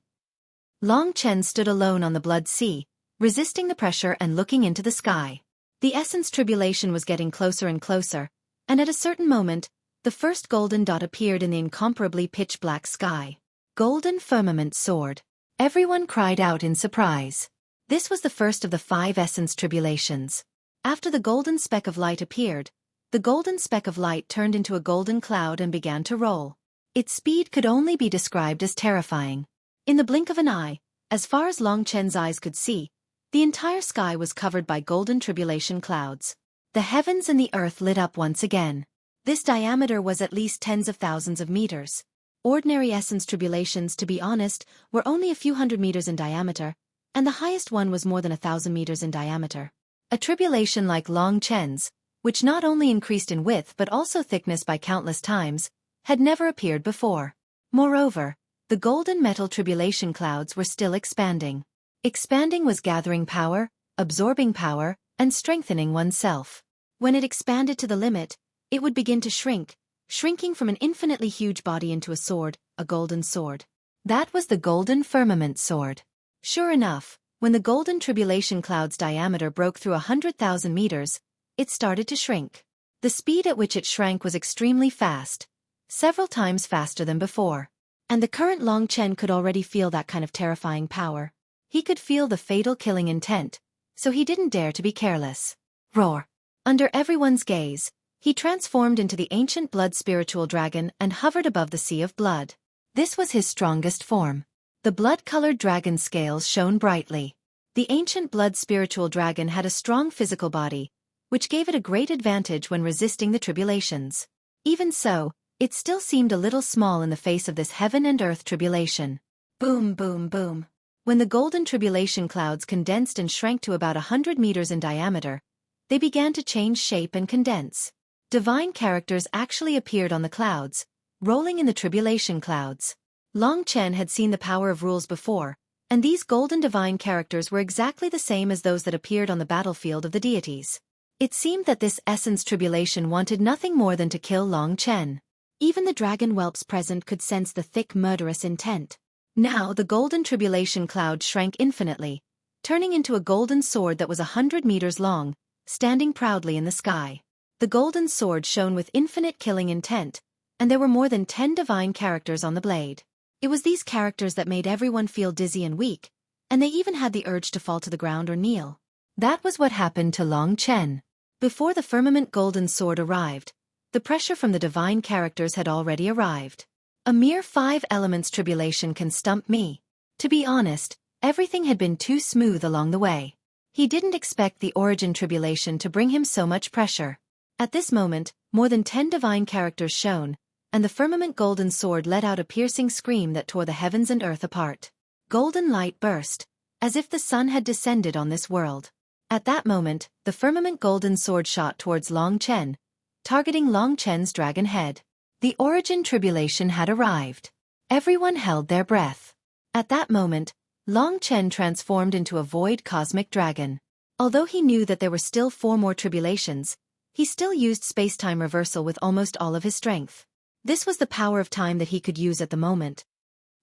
Long Chen stood alone on the Blood Sea, resisting the pressure and looking into the sky. The essence tribulation was getting closer and closer, and at a certain moment, the first golden dot appeared in the incomparably pitch-black sky. Golden firmament soared. Everyone cried out in surprise. This was the first of the 5 essence tribulations. After the golden speck of light appeared, the golden speck of light turned into a golden cloud and began to roll. Its speed could only be described as terrifying. In the blink of an eye, as far as Long Chen's eyes could see, the entire sky was covered by golden tribulation clouds. The heavens and the earth lit up once again. This diameter was at least tens of thousands of meters. Ordinary essence tribulations, to be honest, were only a few hundred meters in diameter, and the highest one was more than 1,000 meters in diameter. A tribulation like Long Chen's, which not only increased in width but also thickness by countless times, had never appeared before. Moreover, the golden metal tribulation clouds were still expanding. Expanding was gathering power, absorbing power, and strengthening oneself. When it expanded to the limit, it would begin to shrink, shrinking from an infinitely huge body into a sword, a golden sword. That was the golden firmament sword. Sure enough, when the golden tribulation cloud's diameter broke through 100,000 meters, it started to shrink. The speed at which it shrank was extremely fast, several times faster than before. And the current Long Chen could already feel that kind of terrifying power. He could feel the fatal killing intent, so he didn't dare to be careless. Roar! Under everyone's gaze, he transformed into the ancient blood spiritual dragon and hovered above the sea of blood. This was his strongest form. The blood-colored dragon scales shone brightly. The ancient blood spiritual dragon had a strong physical body, which gave it a great advantage when resisting the tribulations. Even so, it still seemed a little small in the face of this heaven and earth tribulation. Boom, boom, boom. When the golden tribulation clouds condensed and shrank to about 100 meters in diameter, they began to change shape and condense. Divine characters actually appeared on the clouds, rolling in the tribulation clouds. Long Chen had seen the power of rules before, and these golden divine characters were exactly the same as those that appeared on the battlefield of the deities. It seemed that this essence tribulation wanted nothing more than to kill Long Chen. Even the dragon whelps present could sense the thick murderous intent. Now the golden tribulation cloud shrank infinitely, turning into a golden sword that was 100 meters long, standing proudly in the sky. The golden sword shone with infinite killing intent, and there were more than 10 divine characters on the blade. It was these characters that made everyone feel dizzy and weak, and they even had the urge to fall to the ground or kneel. That was what happened to Long Chen. Before the firmament golden sword arrived, the pressure from the divine characters had already arrived. A mere 5 elements tribulation can stump me. To be honest, everything had been too smooth along the way. He didn't expect the origin tribulation to bring him so much pressure. At this moment, more than 10 divine characters shone, and the firmament golden sword let out a piercing scream that tore the heavens and earth apart. Golden light burst, as if the sun had descended on this world. At that moment, the firmament golden sword shot towards Long Chen, targeting Long Chen's dragon head. The origin tribulation had arrived. Everyone held their breath. At that moment, Long Chen transformed into a void cosmic dragon. Although he knew that there were still 4 more tribulations, he still used space-time reversal with almost all of his strength. This was the power of time that he could use at the moment.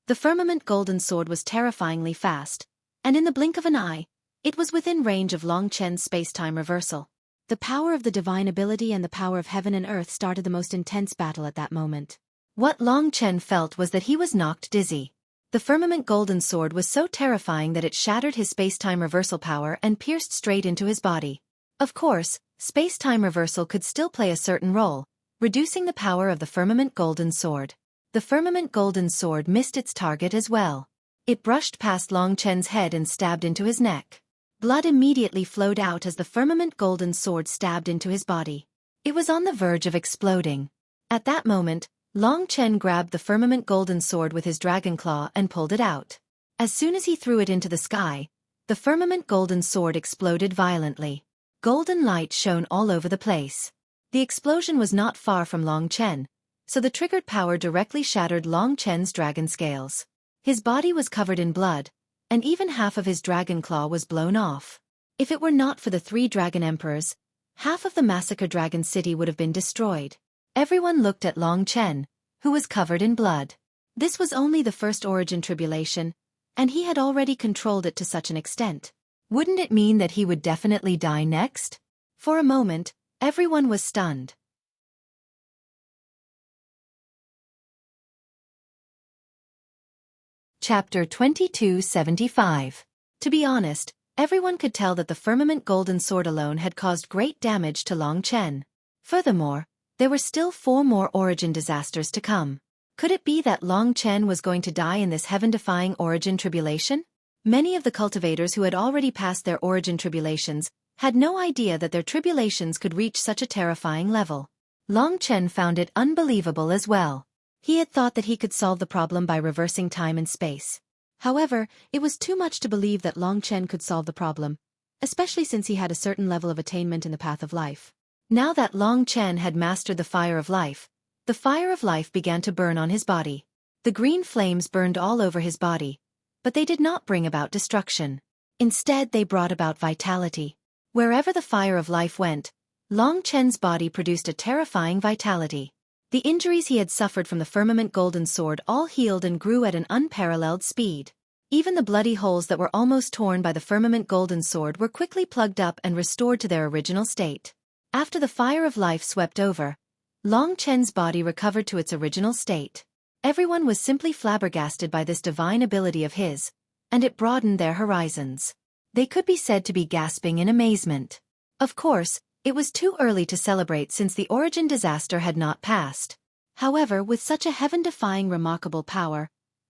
The firmament golden sword was terrifyingly fast, and in the blink of an eye, it was within range of Long Chen's space-time reversal. The power of the divine ability and the power of heaven and earth started the most intense battle at that moment. What Long Chen felt was that he was knocked dizzy. The firmament golden sword was so terrifying that it shattered his space-time reversal power and pierced straight into his body. Of course, space-time reversal could still play a certain role, reducing the power of the firmament golden sword. The firmament golden sword missed its target as well. It brushed past Long Chen's head and stabbed into his neck. Blood immediately flowed out as the firmament golden sword stabbed into his body. It was on the verge of exploding. At that moment, Long Chen grabbed the firmament golden sword with his dragon claw and pulled it out. As soon as he threw it into the sky, the firmament golden sword exploded violently. Golden light shone all over the place. The explosion was not far from Long Chen, so the triggered power directly shattered Long Chen's dragon scales. His body was covered in blood, and even half of his dragon claw was blown off. If it were not for the 3 dragon emperors, half of the massacre dragon city would have been destroyed. Everyone looked at Long Chen, who was covered in blood. This was only the first origin tribulation, and he had already controlled it to such an extent. Wouldn't it mean that he would definitely die next? For a moment, everyone was stunned. Chapter 2275. To be honest, everyone could tell that the firmament golden sword alone had caused great damage to Long Chen. Furthermore, there were still 4 more origin disasters to come. Could it be that Long Chen was going to die in this heaven-defying origin tribulation? Many of the cultivators who had already passed their origin tribulations had no idea that their tribulations could reach such a terrifying level. Long Chen found it unbelievable as well. He had thought that he could solve the problem by reversing time and space. However, it was too much to believe that Long Chen could solve the problem, especially since he had a certain level of attainment in the path of life. Now that Long Chen had mastered the fire of life, the fire of life began to burn on his body. The green flames burned all over his body, but they did not bring about destruction. Instead, they brought about vitality. Wherever the fire of life went, Long Chen's body produced a terrifying vitality. The injuries he had suffered from the firmament golden sword all healed and grew at an unparalleled speed. Even the bloody holes that were almost torn by the firmament golden sword were quickly plugged up and restored to their original state. After the fire of life swept over, Long Chen's body recovered to its original state. Everyone was simply flabbergasted by this divine ability of his, and it broadened their horizons. They could be said to be gasping in amazement. Of course, it was too early to celebrate since the origin disaster had not passed. However, with such a heaven-defying remarkable power,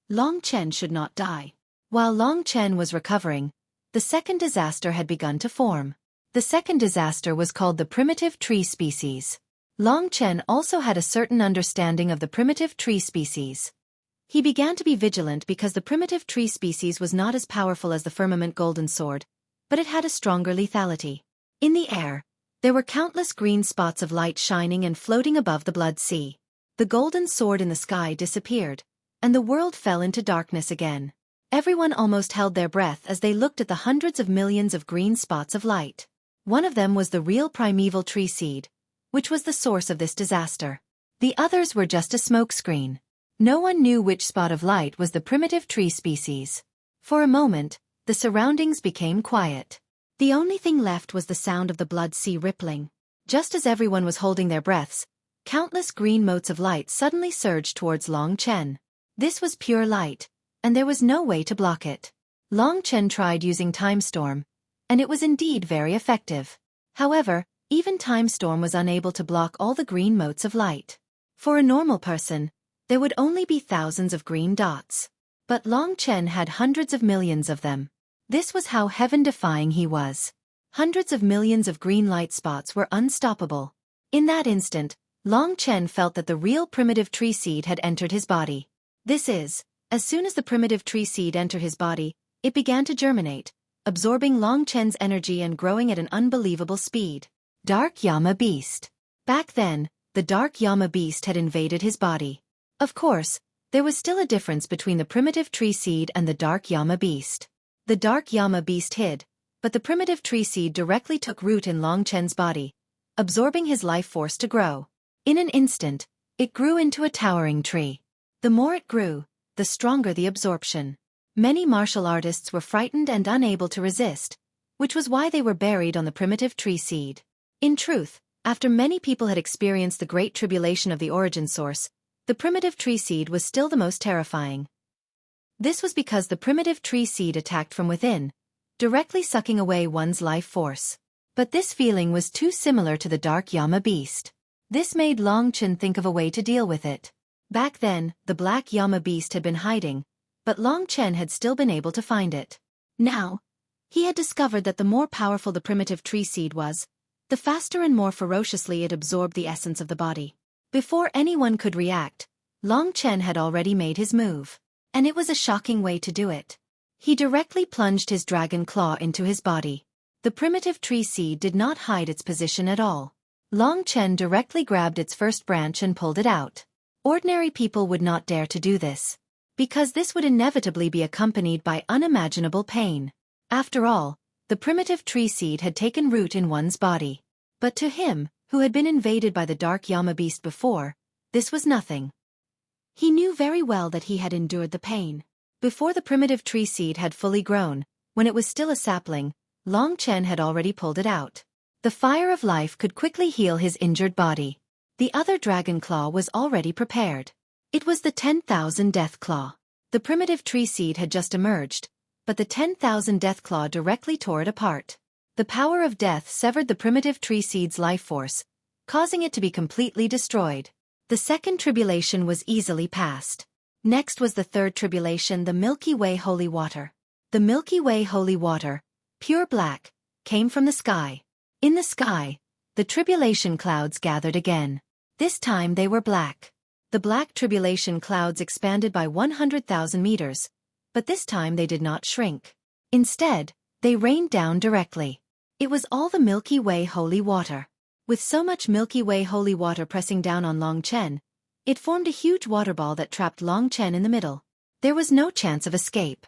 Long Chen should not die. While Long Chen was recovering, the second disaster had begun to form. The second disaster was called the primitive tree species. Long Chen also had a certain understanding of the primitive tree species. He began to be vigilant because the primitive tree species was not as powerful as the firmament golden sword, but it had a stronger lethality. In the air, there were countless green spots of light shining and floating above the blood sea. The golden sword in the sky disappeared, and the world fell into darkness again. Everyone almost held their breath as they looked at the hundreds of millions of green spots of light. One of them was the real primeval tree seed, which was the source of this disaster. The others were just a smokescreen. No one knew which spot of light was the primitive tree species. For a moment, the surroundings became quiet. The only thing left was the sound of the blood sea rippling. Just as everyone was holding their breaths, countless green motes of light suddenly surged towards Long Chen. This was pure light, and there was no way to block it. Long Chen tried using Time Storm, and it was indeed very effective. However, even Time Storm was unable to block all the green motes of light. For a normal person, there would only be thousands of green dots. But Long Chen had hundreds of millions of them. This was how heaven-defying he was. Hundreds of millions of green light spots were unstoppable. In that instant, Long Chen felt that the real primitive tree seed had entered his body. This is, as soon as the primitive tree seed entered his body, it began to germinate, absorbing Long Chen's energy and growing at an unbelievable speed. Dark Yama Beast. Back then, the Dark Yama Beast had invaded his body. Of course, there was still a difference between the primitive tree seed and the Dark Yama Beast. The Dark Yama Beast hid, but the primitive tree seed directly took root in Long Chen's body, absorbing his life force to grow. In an instant, it grew into a towering tree. The more it grew, the stronger the absorption. Many martial artists were frightened and unable to resist, which was why they were buried on the primitive tree seed. In truth, after many people had experienced the great tribulation of the origin source, the primitive tree seed was still the most terrifying. This was because the primitive tree seed attacked from within, directly sucking away one's life force. But this feeling was too similar to the Dark Yama Beast. This made Long Chen think of a way to deal with it. Back then, the Black Yama Beast had been hiding, but Long Chen had still been able to find it. Now, he had discovered that the more powerful the primitive tree seed was, the faster and more ferociously it absorbed the essence of the body. Before anyone could react, Long Chen had already made his move. And it was a shocking way to do it. He directly plunged his dragon claw into his body. The primitive tree seed did not hide its position at all. Long Chen directly grabbed its first branch and pulled it out. Ordinary people would not dare to do this, because this would inevitably be accompanied by unimaginable pain. After all, the primitive tree seed had taken root in one's body. But to him, who had been invaded by the Dark Yama Beast before, this was nothing. He knew very well that he had endured the pain. Before the primitive tree seed had fully grown, when it was still a sapling, Long Chen had already pulled it out. The fire of life could quickly heal his injured body. The other dragon claw was already prepared. It was the 10,000 death claw. The primitive tree seed had just emerged, but the 10,000 death claw directly tore it apart. The power of death severed the primitive tree seed's life force, causing it to be completely destroyed. The second tribulation was easily passed. Next was the third tribulation, the Milky Way Holy Water. The Milky Way Holy Water, pure black, came from the sky. In the sky, the tribulation clouds gathered again. This time they were black. The black tribulation clouds expanded by 100,000 meters, but this time they did not shrink. Instead, they rained down directly. It was all the Milky Way holy water. With so much Milky Way holy water pressing down on Long Chen, it formed a huge water ball that trapped Long Chen in the middle. There was no chance of escape.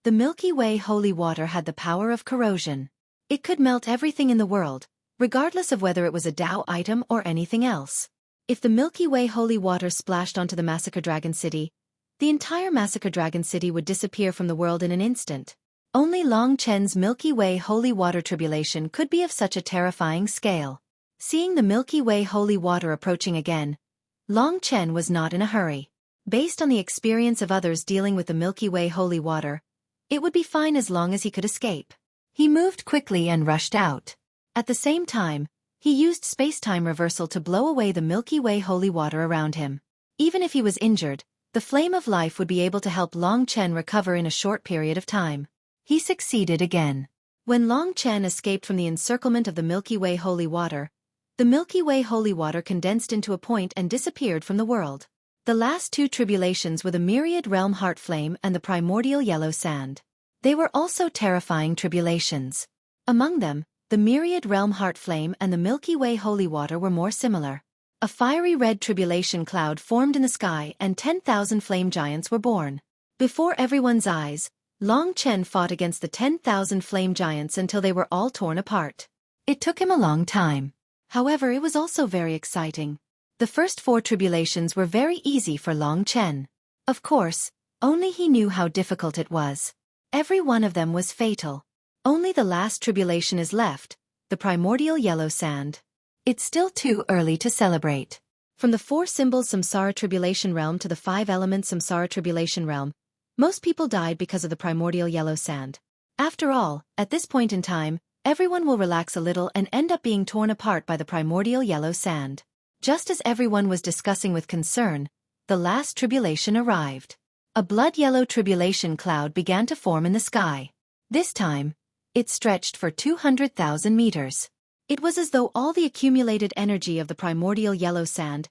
The Milky Way holy water had the power of corrosion. It could melt everything in the world, regardless of whether it was a Tao item or anything else. If the Milky Way holy water splashed onto the Massacre Dragon City, the entire Massacre Dragon City would disappear from the world in an instant. Only Long Chen's Milky Way holy water tribulation could be of such a terrifying scale. Seeing the Milky Way holy water approaching again, Long Chen was not in a hurry. Based on the experience of others dealing with the Milky Way holy water, it would be fine as long as he could escape. He moved quickly and rushed out. At the same time, he used space-time reversal to blow away the Milky Way holy water around him. Even if he was injured, the flame of life would be able to help Long Chen recover in a short period of time. He succeeded again. When Long Chen escaped from the encirclement of the Milky Way holy water, the Milky Way holy water condensed into a point and disappeared from the world. The last two tribulations were the Myriad Realm Heart Flame and the Primordial Yellow Sand. They were also terrifying tribulations. Among them, the Myriad Realm Heart Flame and the Milky Way holy water were more similar. A fiery red tribulation cloud formed in the sky and 10,000 flame giants were born. Before everyone's eyes, Long Chen fought against the 10,000 flame giants until they were all torn apart. It took him a long time. However, it was also very exciting. The first 4 tribulations were very easy for Long Chen. Of course, only he knew how difficult it was. Every one of them was fatal. Only the last tribulation is left, the Primordial Yellow Sand. It's still too early to celebrate. From the 4 symbols Samsara Tribulation Realm to the 5 elements Samsara Tribulation Realm, most people died because of the Primordial Yellow Sand. After all, at this point in time, everyone will relax a little and end up being torn apart by the Primordial Yellow Sand. Just as everyone was discussing with concern, the last tribulation arrived. A blood-yellow tribulation cloud began to form in the sky. This time, it stretched for 200,000 meters. It was as though all the accumulated energy of the primordial yellow sand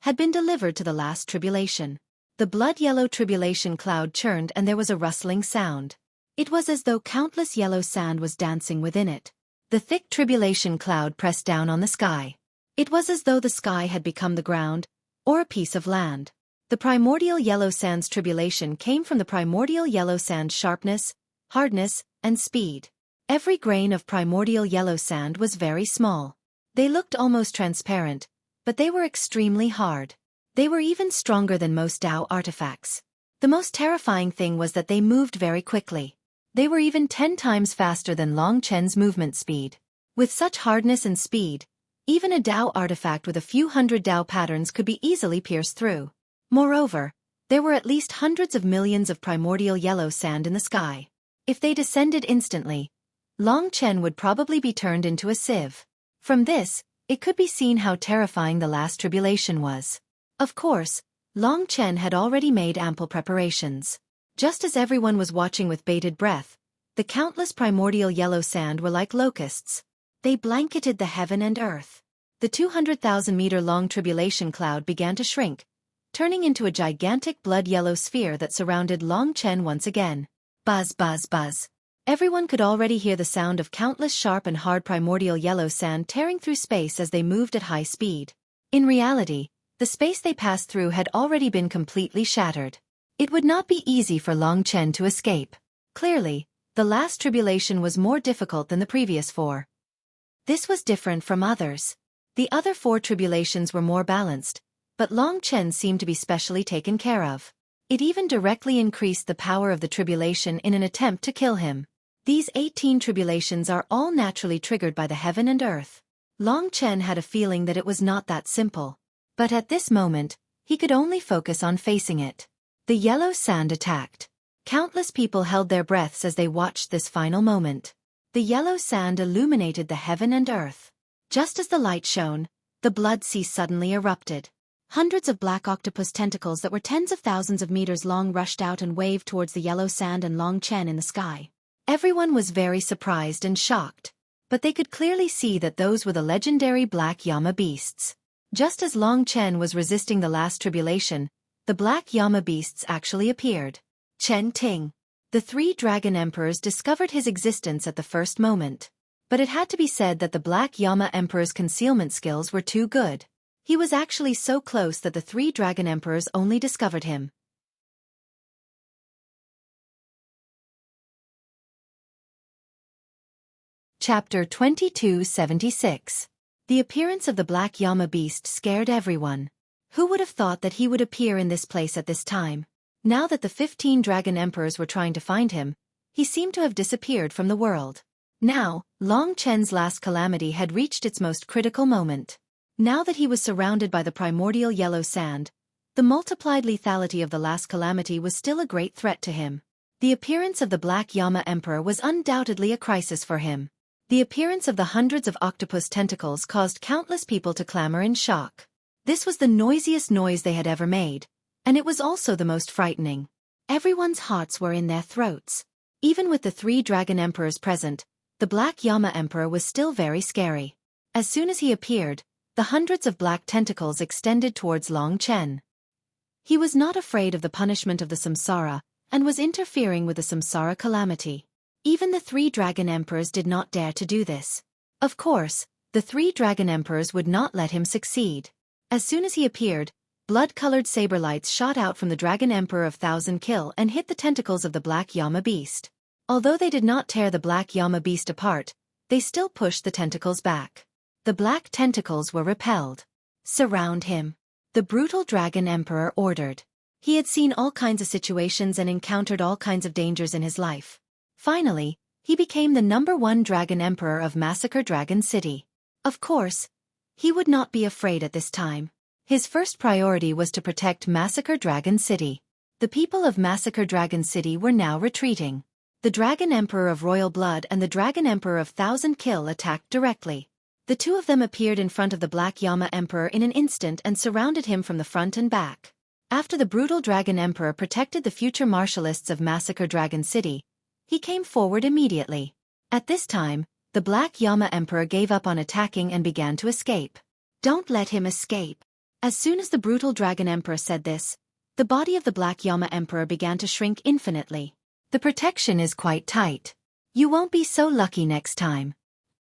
had been delivered to the last tribulation. The blood-yellow tribulation cloud churned and there was a rustling sound. It was as though countless yellow sand was dancing within it. The thick tribulation cloud pressed down on the sky. It was as though the sky had become the ground, or a piece of land. The primordial yellow sand's tribulation came from the primordial yellow sand's sharpness, hardness, and speed. Every grain of primordial yellow sand was very small. They looked almost transparent, but they were extremely hard. They were even stronger than most Tao artifacts. The most terrifying thing was that they moved very quickly. They were even 10 times faster than Long Chen's movement speed. With such hardness and speed, even a Tao artifact with a few hundred Tao patterns could be easily pierced through. Moreover, there were at least hundreds of millions of primordial yellow sand in the sky. If they descended instantly, Long Chen would probably be turned into a sieve. From this, it could be seen how terrifying the last tribulation was. Of course, Long Chen had already made ample preparations. Just as everyone was watching with bated breath, the countless primordial yellow sand were like locusts. They blanketed the heaven and earth. The 200,000-meter-long tribulation cloud began to shrink, turning into a gigantic blood-yellow sphere that surrounded Long Chen once again. Buzz, buzz, buzz. Everyone could already hear the sound of countless sharp and hard primordial yellow sand tearing through space as they moved at high speed. In reality, the space they passed through had already been completely shattered. It would not be easy for Long Chen to escape. Clearly, the last tribulation was more difficult than the previous 4. This was different from others. The other 4 tribulations were more balanced, but Long Chen seemed to be specially taken care of. It even directly increased the power of the tribulation in an attempt to kill him. These 18 tribulations are all naturally triggered by the heaven and earth. Long Chen had a feeling that it was not that simple. But at this moment, he could only focus on facing it. The yellow sand attacked. Countless people held their breaths as they watched this final moment. The yellow sand illuminated the heaven and earth. Just as the light shone, the blood sea suddenly erupted. Hundreds of black octopus tentacles that were tens of thousands of meters long rushed out and waved towards the yellow sand and Long Chen in the sky. Everyone was very surprised and shocked. But they could clearly see that those were the legendary Black Yama beasts. Just as Long Chen was resisting the last tribulation, the Black Yama beasts actually appeared. Chen Ting. The three dragon emperors discovered his existence at the first moment. But it had to be said that the Black Yama Emperor's concealment skills were too good. He was actually so close that the three dragon emperors only discovered him. Chapter 2276. The appearance of the Black Yama beast scared everyone. Who would have thought that he would appear in this place at this time? Now that the 15 dragon emperors were trying to find him, he seemed to have disappeared from the world. Now, Long Chen's last calamity had reached its most critical moment. Now that he was surrounded by the primordial yellow sand, the multiplied lethality of the last calamity was still a great threat to him. The appearance of the Black Yama Emperor was undoubtedly a crisis for him. The appearance of the hundreds of octopus tentacles caused countless people to clamor in shock. This was the noisiest noise they had ever made, and it was also the most frightening. Everyone's hearts were in their throats. Even with the three dragon emperors present, the Black Yama Emperor was still very scary. As soon as he appeared, the hundreds of black tentacles extended towards Long Chen. He was not afraid of the punishment of the samsara, and was interfering with the samsara calamity. Even the three dragon emperors did not dare to do this. Of course, the three dragon emperors would not let him succeed. As soon as he appeared, blood-colored saber lights shot out from the dragon emperor of Thousand Kill and hit the tentacles of the Black Yama beast. Although they did not tear the Black Yama beast apart, they still pushed the tentacles back. The black tentacles were repelled. Surround him. The brutal dragon emperor ordered. He had seen all kinds of situations and encountered all kinds of dangers in his life. Finally, he became the #1 dragon emperor of Massacre Dragon City. Of course, he would not be afraid at this time. His first priority was to protect Massacre Dragon City. The people of Massacre Dragon City were now retreating. The Dragon Emperor of Royal Blood and the Dragon Emperor of Thousand Kill attacked directly. The two of them appeared in front of the Black Yama Emperor in an instant and surrounded him from the front and back. After the brutal Dragon Emperor protected the future martialists of Massacre Dragon City, he came forward immediately. At this time, the Black Yama Emperor gave up on attacking and began to escape. Don't let him escape. As soon as the brutal Dragon Emperor said this, the body of the Black Yama Emperor began to shrink infinitely. The protection is quite tight. You won't be so lucky next time.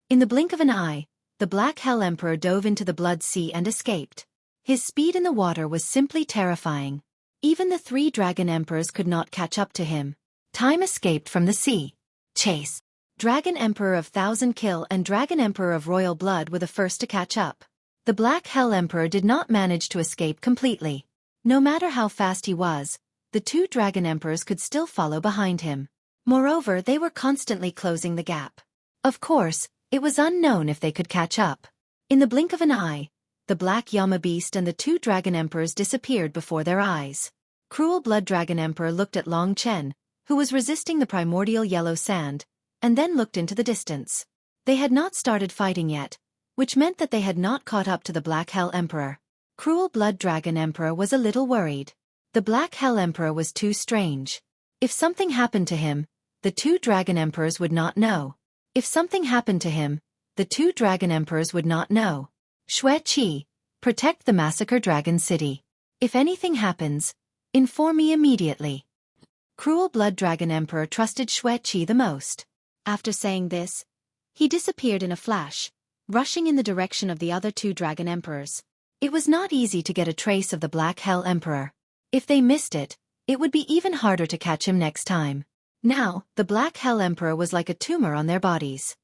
In the blink of an eye, the Black Hell Emperor dove into the Blood Sea and escaped. His speed in the water was simply terrifying. Even the three Dragon Emperors could not catch up to him. Time escaped from the sea. Chase. Dragon Emperor of Thousand Kill and Dragon Emperor of Royal Blood were the first to catch up. The Black Hell Emperor did not manage to escape completely. No matter how fast he was, the two Dragon Emperors could still follow behind him. Moreover, they were constantly closing the gap. Of course, it was unknown if they could catch up. In the blink of an eye, the Black Yama Beast and the two Dragon Emperors disappeared before their eyes. Cruel Blood Dragon Emperor looked at Long Chen, who was resisting the primordial yellow sand, and then looked into the distance. They had not started fighting yet, which meant that they had not caught up to the Black Hell Emperor. Cruel Blood Dragon Emperor was a little worried. The Black Hell Emperor was too strange. If something happened to him, the two Dragon Emperors would not know. If something happened to him, the two Dragon Emperors would not know. Xueqi, protect the Massacre Dragon City. If anything happens, inform me immediately. Cruel Blood Dragon Emperor trusted Xueqi the most. After saying this, he disappeared in a flash, rushing in the direction of the other two Dragon Emperors. It was not easy to get a trace of the Black Hell Emperor. If they missed it, it would be even harder to catch him next time. Now, the Black Hell Emperor was like a tumor on their bodies.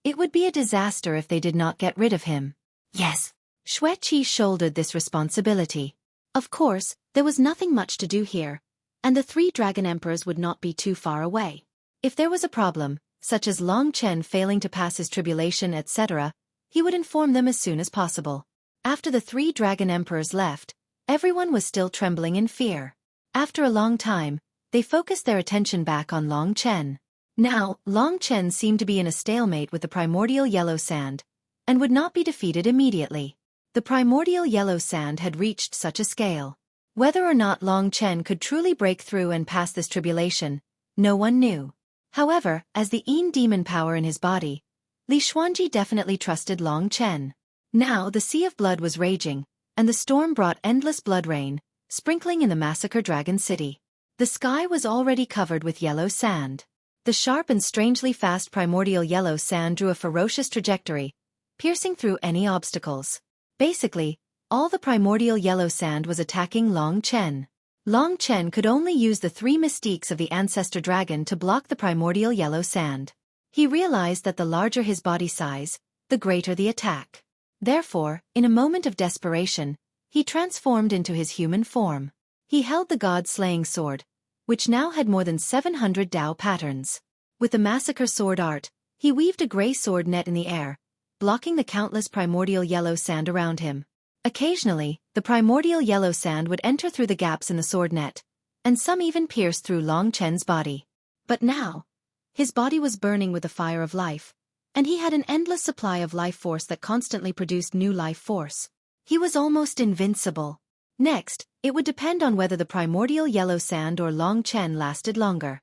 It would be a disaster if they did not get rid of him. Yes, Xueqi shouldered this responsibility. Of course, there was nothing much to do here, and the three Dragon Emperors would not be too far away. If there was a problem, such as Long Chen failing to pass his tribulation etc., he would inform them as soon as possible. After the three Dragon Emperors left, everyone was still trembling in fear. After a long time, they focused their attention back on Long Chen. Now, Long Chen seemed to be in a stalemate with the primordial yellow sand, and would not be defeated immediately. The primordial yellow sand had reached such a scale. Whether or not Long Chen could truly break through and pass this tribulation, no one knew. However, as the Yin demon power in his body, Li Xuanji definitely trusted Long Chen. Now the sea of blood was raging, and the storm brought endless blood rain, sprinkling in the massacre dragon city. The sky was already covered with yellow sand. The sharp and strangely fast primordial yellow sand drew a ferocious trajectory, piercing through any obstacles. Basically, all the primordial yellow sand was attacking Long Chen. Long Chen could only use the three mystiques of the ancestor dragon to block the primordial yellow sand. He realized that the larger his body size, the greater the attack. Therefore, in a moment of desperation, he transformed into his human form. He held the god-slaying sword, which now had more than 700 Dao patterns. With the massacre sword art, he weaved a gray sword net in the air, blocking the countless primordial yellow sand around him. Occasionally, the primordial yellow sand would enter through the gaps in the sword net, and some even pierced through Long Chen's body. But now, his body was burning with the fire of life, and he had an endless supply of life force that constantly produced new life force. He was almost invincible. Next, it would depend on whether the primordial yellow sand or Long Chen lasted longer.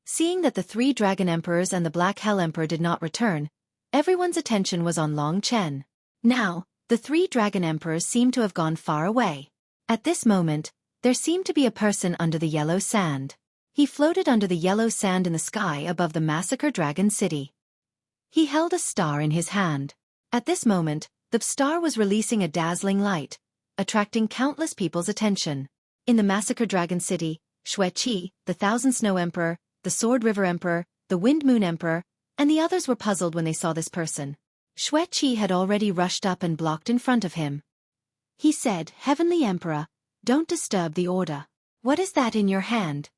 Seeing that the three Dragon Emperors and the Black Hell Emperor did not return, everyone's attention was on Long Chen. Now, the three Dragon Emperors seemed to have gone far away. At this moment, there seemed to be a person under the yellow sand. He floated under the yellow sand in the sky above the massacre dragon city. He held a star in his hand. At this moment, the star was releasing a dazzling light, attracting countless people's attention. In the massacre dragon city, Xueqi, the Thousand Snow Emperor, the Sword River Emperor, the Wind Moon Emperor, and the others were puzzled when they saw this person. Xueqi had already rushed up and blocked in front of him. He said, "Heavenly Emperor, don't disturb the order. What is that in your hand?"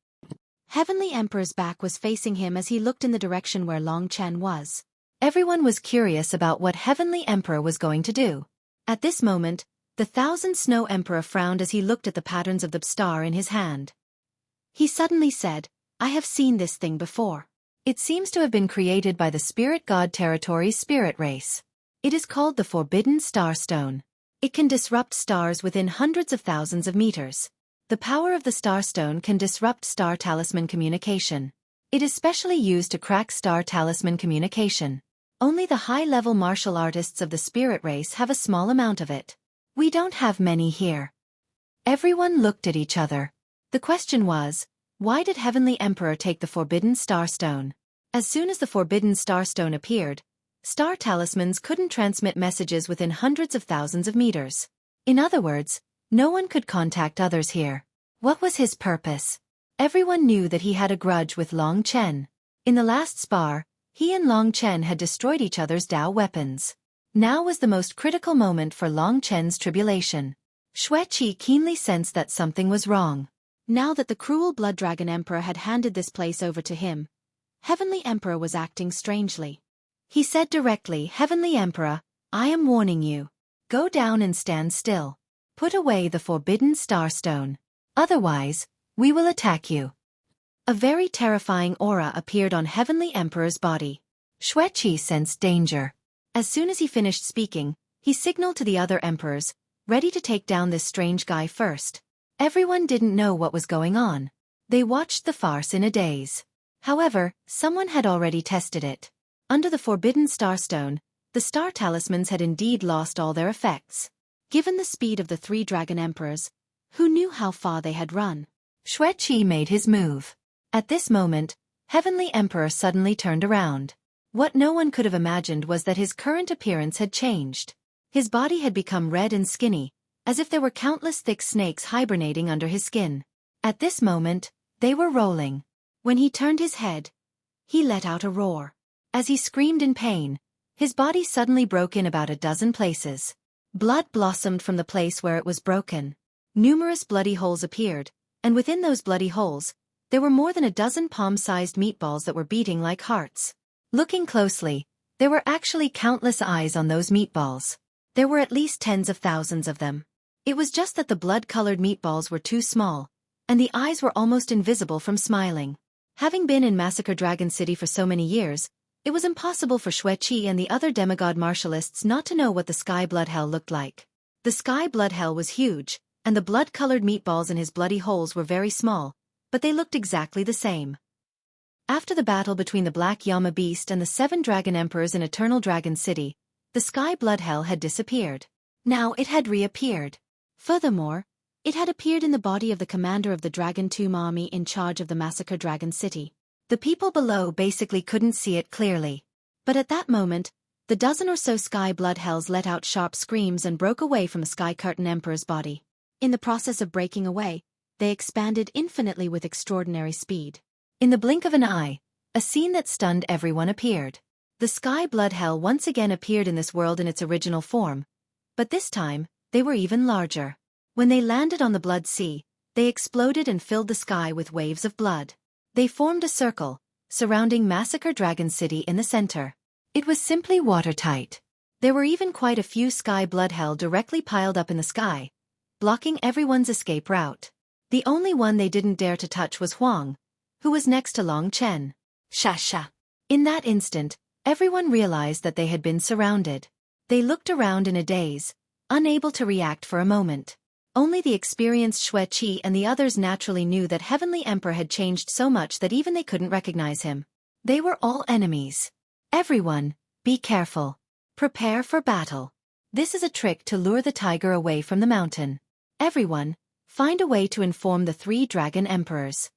Heavenly Emperor's back was facing him as he looked in the direction where Long Chen was. Everyone was curious about what Heavenly Emperor was going to do. At this moment, the Thousand Snow Emperor frowned as he looked at the patterns of the star in his hand. He suddenly said, "I have seen this thing before. It seems to have been created by the Spirit God Territory's spirit race. It is called the Forbidden Star Stone. It can disrupt stars within hundreds of thousands of meters. The power of the Star Stone can disrupt star talisman communication. It is specially used to crack star talisman communication. Only the high-level martial artists of the spirit race have a small amount of it. We don't have many here." Everyone looked at each other. The question was, why did Heavenly Emperor take the Forbidden Star Stone? As soon as the Forbidden Star Stone appeared, star talismans couldn't transmit messages within hundreds of thousands of meters. In other words, no one could contact others here. What was his purpose? Everyone knew that he had a grudge with Long Chen. In the last spar, he and Long Chen had destroyed each other's Dao weapons. Now was the most critical moment for Long Chen's tribulation. Xueqi keenly sensed that something was wrong. Now that the cruel Blood Dragon Emperor had handed this place over to him, Heavenly Emperor was acting strangely. He said directly, "Heavenly Emperor, I am warning you. Go down and stand still. Put away the Forbidden Star Stone. Otherwise, we will attack you." A very terrifying aura appeared on Heavenly Emperor's body. Xueqi sensed danger. As soon as he finished speaking, he signaled to the other emperors, ready to take down this strange guy first. Everyone didn't know what was going on. They watched the farce in a daze. However, someone had already tested it. Under the Forbidden Star Stone, the star talismans had indeed lost all their effects. Given the speed of the three Dragon Emperors, who knew how far they had run? Xueqi made his move. At this moment, Heavenly Emperor suddenly turned around. What no one could have imagined was that his current appearance had changed. His body had become red and skinny, as if there were countless thick snakes hibernating under his skin. At this moment, they were rolling. When he turned his head, he let out a roar. As he screamed in pain, his body suddenly broke in about a dozen places. Blood blossomed from the place where it was broken. Numerous bloody holes appeared, and within those bloody holes, there were more than a dozen palm-sized meatballs that were beating like hearts. Looking closely, there were actually countless eyes on those meatballs. There were at least tens of thousands of them. It was just that the blood-colored meatballs were too small, and the eyes were almost invisible from smiling. Having been in Massacre Dragon City for so many years, it was impossible for Xueqi and the other demigod martialists not to know what the Sky Blood Hell looked like. The Sky Blood Hell was huge, and the blood-colored meatballs in his bloody holes were very small, but they looked exactly the same. After the battle between the Black Yama Beast and the 7 Dragon Emperors in Eternal Dragon City, the Sky Blood Hell had disappeared. Now it had reappeared. Furthermore, it had appeared in the body of the commander of the Dragon Tomb army in charge of the Massacre Dragon City. The people below basically couldn't see it clearly. But at that moment, the dozen or so Sky Blood Hells let out sharp screams and broke away from the Sky Curtain Emperor's body. In the process of breaking away, they expanded infinitely with extraordinary speed. In the blink of an eye, a scene that stunned everyone appeared. The Sky Blood Hell once again appeared in this world in its original form, but this time, they were even larger. When they landed on the Blood Sea, they exploded and filled the sky with waves of blood. They formed a circle, surrounding Massacre Dragon City in the center. It was simply watertight. There were even quite a few Sky Blood Hell directly piled up in the sky, blocking everyone's escape route. The only one they didn't dare to touch was Huang, who was next to Long Chen. Sha. In that instant, everyone realized that they had been surrounded. They looked around in a daze, unable to react for a moment. Only the experienced Xueqi and the others naturally knew that Heavenly Emperor had changed so much that even they couldn't recognize him. They were all enemies. Everyone, be careful. Prepare for battle. This is a trick to lure the tiger away from the mountain. Everyone, find a way to inform the 3 Dragon Emperors.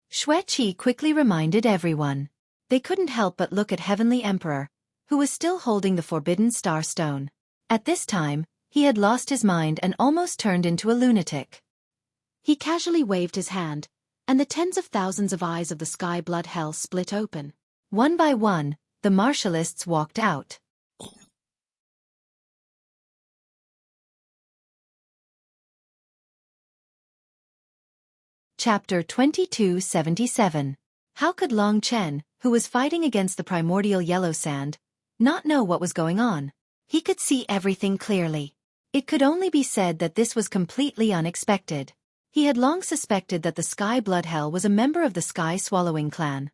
Xueqi quickly reminded everyone. They couldn't help but look at Heavenly Emperor, who was still holding the Forbidden Star Stone. At this time, he had lost his mind and almost turned into a lunatic. He casually waved his hand, and the tens of thousands of eyes of the Sky Blood Hell split open. One by one, the martialists walked out. Chapter 2277. How could Long Chen, who was fighting against the primordial yellow sand, not know what was going on? He could see everything clearly. It could only be said that this was completely unexpected. He had long suspected that the Sky Blood Hell was a member of the Sky Swallowing clan.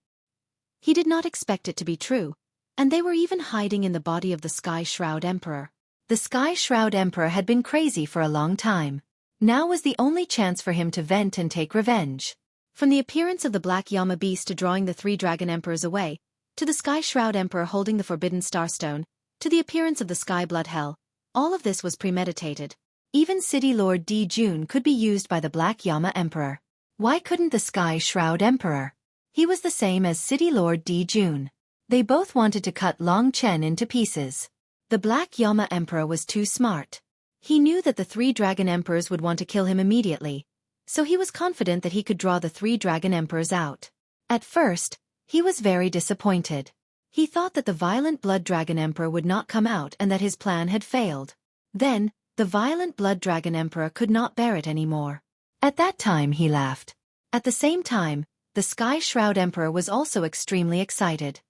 He did not expect it to be true, and they were even hiding in the body of the Sky Shroud Emperor. The Sky Shroud Emperor had been crazy for a long time. Now was the only chance for him to vent and take revenge. From the appearance of the Black Yama Beast to drawing the 3 Dragon Emperors away, to the Sky Shroud Emperor holding the Forbidden Starstone, to the appearance of the Sky Blood Hell, all of this was premeditated. Even City Lord Di Jun could be used by the Black Yama Emperor. Why couldn't the Sky Shroud Emperor? He was the same as City Lord Di Jun. They both wanted to cut Long Chen into pieces. The Black Yama Emperor was too smart. He knew that the 3 Dragon Emperors would want to kill him immediately, so he was confident that he could draw the 3 Dragon Emperors out. At first, he was very disappointed. He thought that the violent Blood Dragon Emperor would not come out and that his plan had failed. Then, the violent Blood Dragon Emperor could not bear it anymore. At that time he laughed. At the same time, the Sky Shroud Emperor was also extremely excited.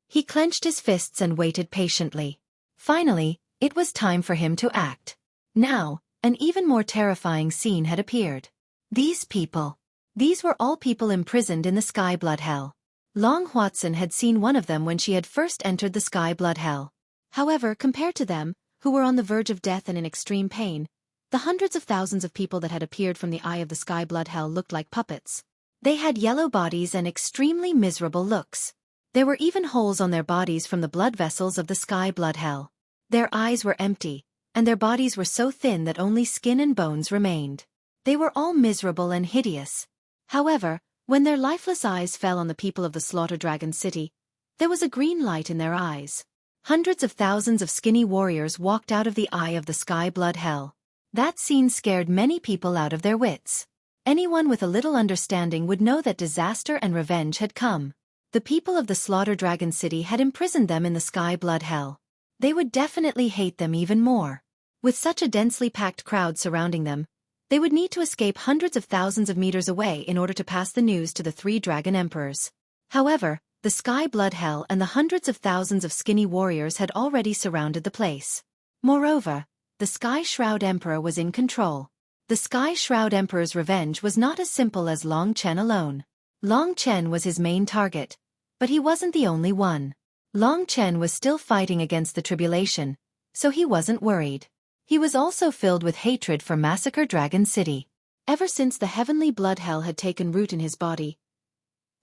He clenched his fists and waited patiently. Finally, it was time for him to act. Now, an even more terrifying scene had appeared. These people. These were all people imprisoned in the Sky Blood Hell. Long Huatsun had seen one of them when she had first entered the Sky Blood Hell. However, compared to them, who were on the verge of death and in extreme pain, the hundreds of thousands of people that had appeared from the eye of the Sky Blood Hell looked like puppets. They had yellow bodies and extremely miserable looks. There were even holes on their bodies from the blood vessels of the Sky Blood Hell. Their eyes were empty, and their bodies were so thin that only skin and bones remained. They were all miserable and hideous. However, when their lifeless eyes fell on the people of the Slaughter Dragon City, there was a green light in their eyes. Hundreds of thousands of skinny warriors walked out of the eye of the Sky Blood Hell. That scene scared many people out of their wits. Anyone with a little understanding would know that disaster and revenge had come. The people of the Slaughter Dragon City had imprisoned them in the Sky Blood Hell. They would definitely hate them even more. With such a densely packed crowd surrounding them, they would need to escape hundreds of thousands of meters away in order to pass the news to the 3 Dragon Emperors. However, the Sky Blood Hell and the hundreds of thousands of skinny warriors had already surrounded the place. Moreover, the Sky Shroud Emperor was in control. The Sky Shroud Emperor's revenge was not as simple as Long Chen alone. Long Chen was his main target, but he wasn't the only one. Long Chen was still fighting against the tribulation, so he wasn't worried. He was also filled with hatred for Massacre Dragon City. Ever since the heavenly blood hell had taken root in his body,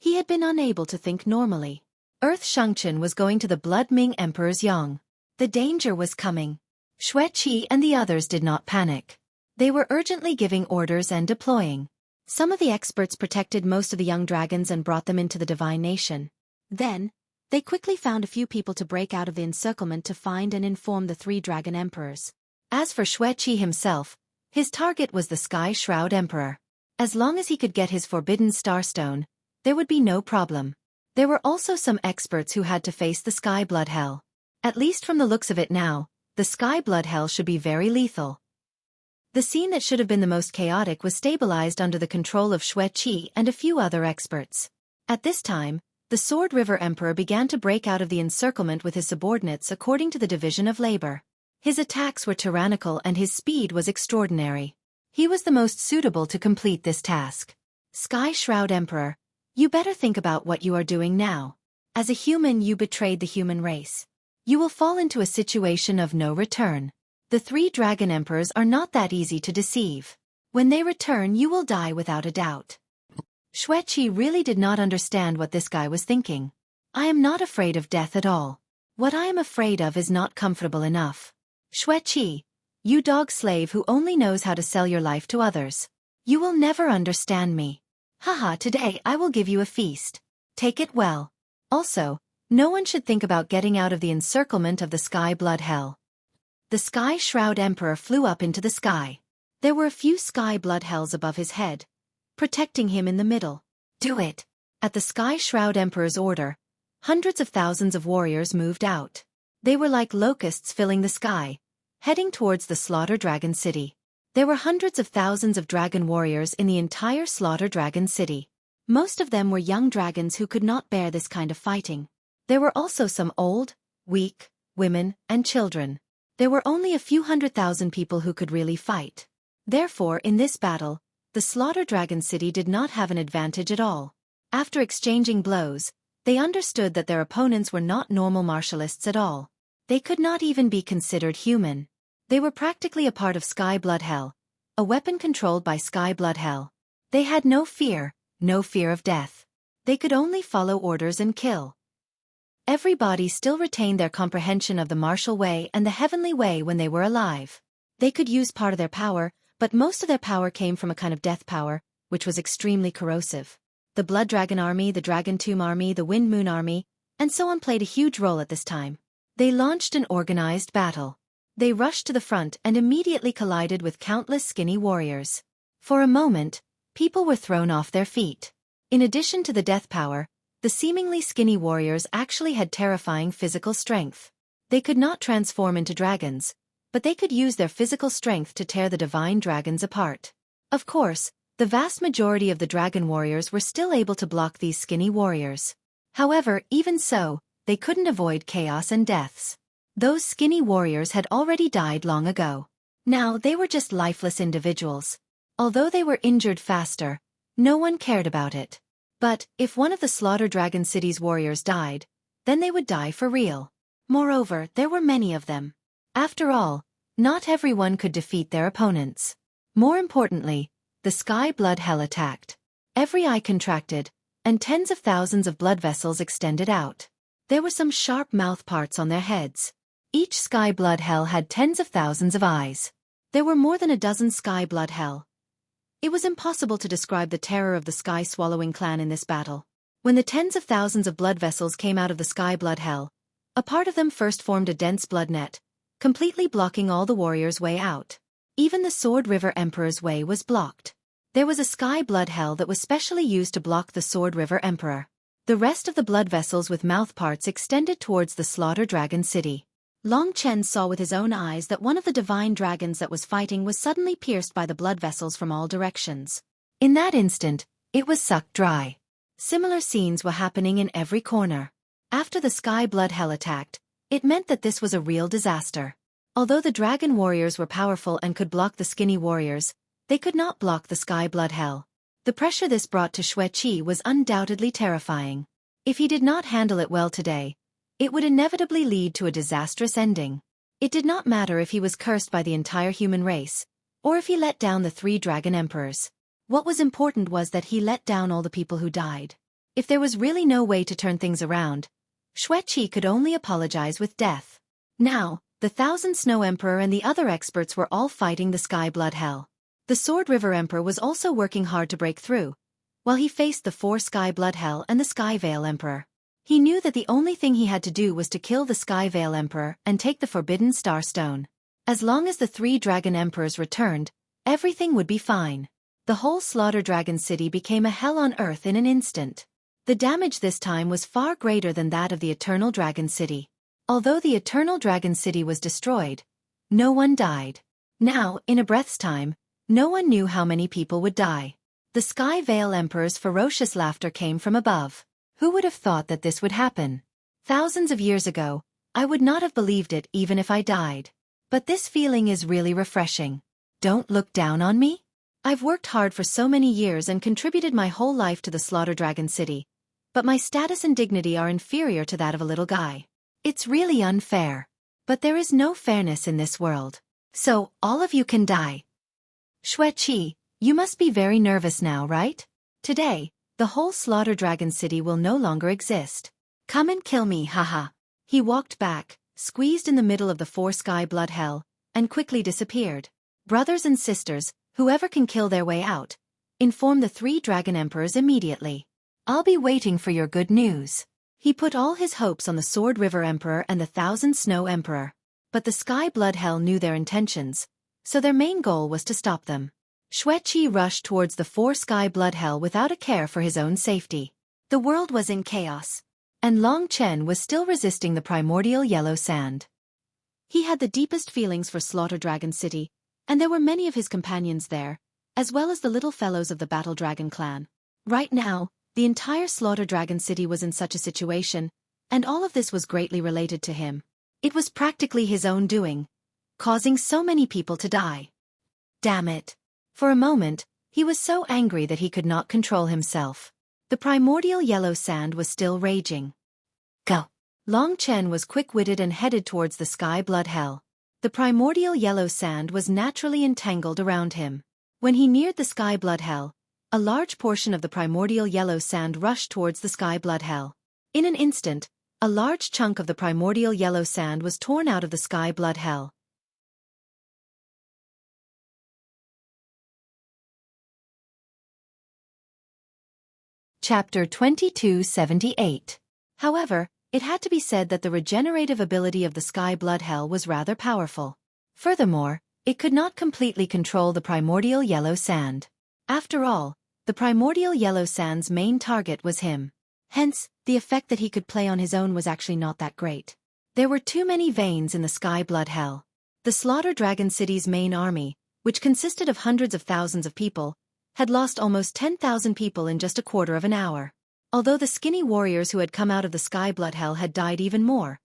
He had been unable to think normally. Earth Shangchen was going to the Blood Ming Emperor's Yang. The danger was coming. Xueqi and the others did not panic. They were urgently giving orders and deploying. Some of the experts protected most of the young dragons and brought them into the Divine Nation. Then, they quickly found a few people to break out of the encirclement to find and inform the 3 dragon emperors. As for Xueqi himself, his target was the Sky Shroud Emperor. As long as he could get his forbidden starstone, there would be no problem. There were also some experts who had to face the Sky Blood Hell. At least from the looks of it now, the Sky Blood Hell should be very lethal. The scene that should have been the most chaotic was stabilized under the control of Xueqi and a few other experts. At this time, the Sword River Emperor began to break out of the encirclement with his subordinates according to the division of labor. His attacks were tyrannical and his speed was extraordinary. He was the most suitable to complete this task. Sky Shroud Emperor, you better think about what you are doing now. As a human, you betrayed the human race. You will fall into a situation of no return. The 3 dragon emperors are not that easy to deceive. When they return, you will die without a doubt. Xueqi really did not understand what this guy was thinking. I am not afraid of death at all. What I am afraid of is not comfortable enough. Xueqi, you dog slave who only knows how to sell your life to others. You will never understand me. Haha, today I will give you a feast. Take it well. Also, no one should think about getting out of the encirclement of the Sky Blood Hell. The Sky Shroud Emperor flew up into the sky. There were a few Sky Blood Hells above his head, protecting him in the middle. Do it! At the Sky Shroud Emperor's order, hundreds of thousands of warriors moved out. They were like locusts filling the sky, heading towards the Slaughter Dragon City. There were hundreds of thousands of dragon warriors in the entire Slaughter Dragon City. Most of them were young dragons who could not bear this kind of fighting. There were also some old, weak, women, and children. There were only a few 100,000 people who could really fight. Therefore, in this battle, the Slaughter Dragon City did not have an advantage at all. After exchanging blows, they understood that their opponents were not normal martialists at all. They could not even be considered human. They were practically a part of Sky Blood Hell, a weapon controlled by Sky Blood Hell. They had no fear of death. They could only follow orders and kill. Everybody still retained their comprehension of the martial way and the heavenly way when they were alive. They could use part of their power, but most of their power came from a kind of death power, which was extremely corrosive. The Blood Dragon Army, the Dragon Tomb Army, the Wind Moon Army, and so on played a huge role at this time. They launched an organized battle. They rushed to the front and immediately collided with countless skinny warriors. For a moment, people were thrown off their feet. In addition to the death power, the seemingly skinny warriors actually had terrifying physical strength. They could not transform into dragons, but they could use their physical strength to tear the divine dragons apart. Of course, the vast majority of the dragon warriors were still able to block these skinny warriors. However, even so, they couldn't avoid chaos and deaths. Those skinny warriors had already died long ago. Now they were just lifeless individuals. Although they were injured faster, no one cared about it. But, if one of the Slaughter Dragon City's warriors died, then they would die for real. Moreover, there were many of them. After all, not everyone could defeat their opponents. More importantly, the Sky Blood Hell attacked. Every eye contracted, and tens of thousands of blood vessels extended out. There were some sharp mouth parts on their heads. Each Sky Blood Hell had tens of thousands of eyes. There were more than a dozen Sky Blood Hell. It was impossible to describe the terror of the Sky Swallowing clan in this battle. When the tens of thousands of blood vessels came out of the Sky Blood Hell, a part of them first formed a dense blood net, completely blocking all the warriors' way out. Even the Sword River Emperor's way was blocked. There was a Sky Blood Hell that was specially used to block the Sword River Emperor. The rest of the blood vessels with mouth parts extended towards the Slaughter Dragon City. Long Chen saw with his own eyes that one of the divine dragons that was fighting was suddenly pierced by the blood vessels from all directions. In that instant, it was sucked dry. Similar scenes were happening in every corner. After the Sky Blood Hell attacked, it meant that this was a real disaster. Although the dragon warriors were powerful and could block the skinny warriors, they could not block the Sky Blood Hell. The pressure this brought to Xueqi was undoubtedly terrifying. If he did not handle it well today, it would inevitably lead to a disastrous ending. It did not matter if he was cursed by the entire human race, or if he let down the 3 dragon emperors. What was important was that he let down all the people who died. If there was really no way to turn things around, Xueqi could only apologize with death. Now, the Thousand Snow Emperor and the other experts were all fighting the Sky Blood Hell. The Sword River Emperor was also working hard to break through, while he faced the 4 Sky Blood Hell and the Sky Veil Emperor. He knew that the only thing he had to do was to kill the Sky Veil Emperor and take the Forbidden Star Stone. As long as the 3 Dragon Emperors returned, everything would be fine. The whole Slaughter Dragon City became a hell on earth in an instant. The damage this time was far greater than that of the Eternal Dragon City. Although the Eternal Dragon City was destroyed, no one died. Now, in a breath's time, no one knew how many people would die. The Sky Veil Emperor's ferocious laughter came from above. Who would have thought that this would happen? Thousands of years ago, I would not have believed it even if I died. But this feeling is really refreshing. Don't look down on me? I've worked hard for so many years and contributed my whole life to the Slaughter Dragon City, but my status and dignity are inferior to that of a little guy. It's really unfair. But there is no fairness in this world. So, all of you can die. Xueqi, you must be very nervous now, right? Today, the whole Slaughter Dragon City will no longer exist. Come and kill me, haha. He walked back, squeezed in the middle of the 4 Sky Blood Hell, and quickly disappeared. Brothers and sisters, whoever can kill their way out, inform the 3 Dragon Emperors immediately. I'll be waiting for your good news. He put all his hopes on the Sword River Emperor and the Thousand Snow Emperor. But the Sky Blood Hell knew their intentions, so their main goal was to stop them. Xueqi rushed towards the 4 Sky Blood Hell without a care for his own safety. The world was in chaos, and Long Chen was still resisting the primordial yellow sand. He had the deepest feelings for Slaughter Dragon City, and there were many of his companions there, as well as the little fellows of the Battle Dragon clan. Right now, the entire Slaughter Dragon City was in such a situation, and all of this was greatly related to him. It was practically his own doing, causing so many people to die. Damn it. For a moment, he was so angry that he could not control himself. The primordial yellow sand was still raging. Go. Long Chen was quick-witted and headed towards the Sky Blood Hell. The primordial yellow sand was naturally entangled around him. When he neared the Sky Blood Hell, a large portion of the primordial yellow sand rushed towards the Sky Blood Hell. In an instant, a large chunk of the primordial yellow sand was torn out of the Sky Blood Hell. Chapter 2278. However, it had to be said that the regenerative ability of the Sky Blood Hell was rather powerful. Furthermore, it could not completely control the primordial yellow sand. After all, the primordial yellow sand's main target was him. Hence, the effect that he could play on his own was actually not that great. There were too many veins in the Sky Blood Hell. The Slaughter Dragon City's main army, which consisted of hundreds of thousands of people, had lost almost 10,000 people in just a quarter of an hour. Although the skinny warriors who had come out of the Sky Blood Hell had died even more,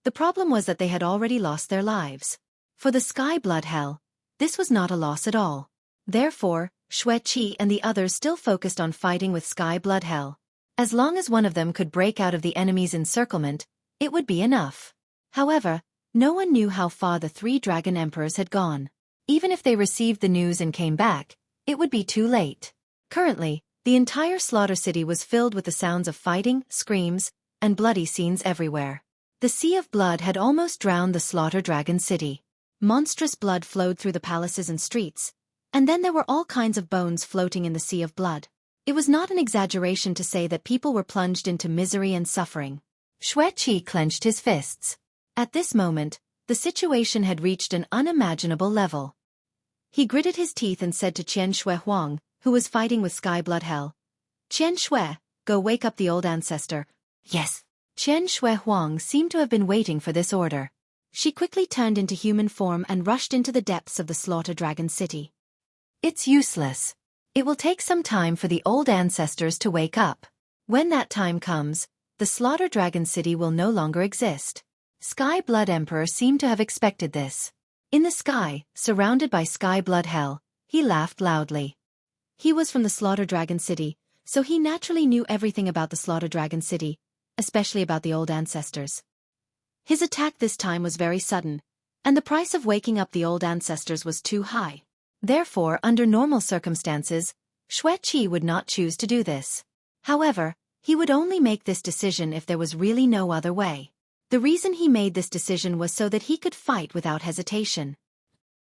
the problem was that they had already lost their lives. For the Sky Blood Hell, this was not a loss at all. Therefore, Xueqi and the others still focused on fighting with Sky Blood Hell. As long as one of them could break out of the enemy's encirclement, it would be enough. However, no one knew how far the 3 Dragon Emperors had gone. Even if they received the news and came back, it would be too late. Currently, the entire Slaughter City was filled with the sounds of fighting, screams, and bloody scenes everywhere. The sea of blood had almost drowned the Slaughter Dragon City. Monstrous blood flowed through the palaces and streets, and then there were all kinds of bones floating in the sea of blood. It was not an exaggeration to say that people were plunged into misery and suffering. Xueqi clenched his fists. At this moment, the situation had reached an unimaginable level. He gritted his teeth and said to Qian Shui Huang, who was fighting with Sky Blood Hell, "Qian Shui, go wake up the old ancestor." Yes. Qian Shui Huang seemed to have been waiting for this order. She quickly turned into human form and rushed into the depths of the Slaughter Dragon City. It's useless. It will take some time for the old ancestors to wake up. When that time comes, the Slaughter Dragon City will no longer exist. Sky Blood Emperor seemed to have expected this. In the sky, surrounded by Sky Blood Hell, he laughed loudly. He was from the Slaughter Dragon City, so he naturally knew everything about the Slaughter Dragon City, especially about the old ancestors. His attack this time was very sudden, and the price of waking up the old ancestors was too high. Therefore, under normal circumstances, Xueqi would not choose to do this. However, He would only make this decision if there was really no other way. The reason he made this decision was so that he could fight without hesitation.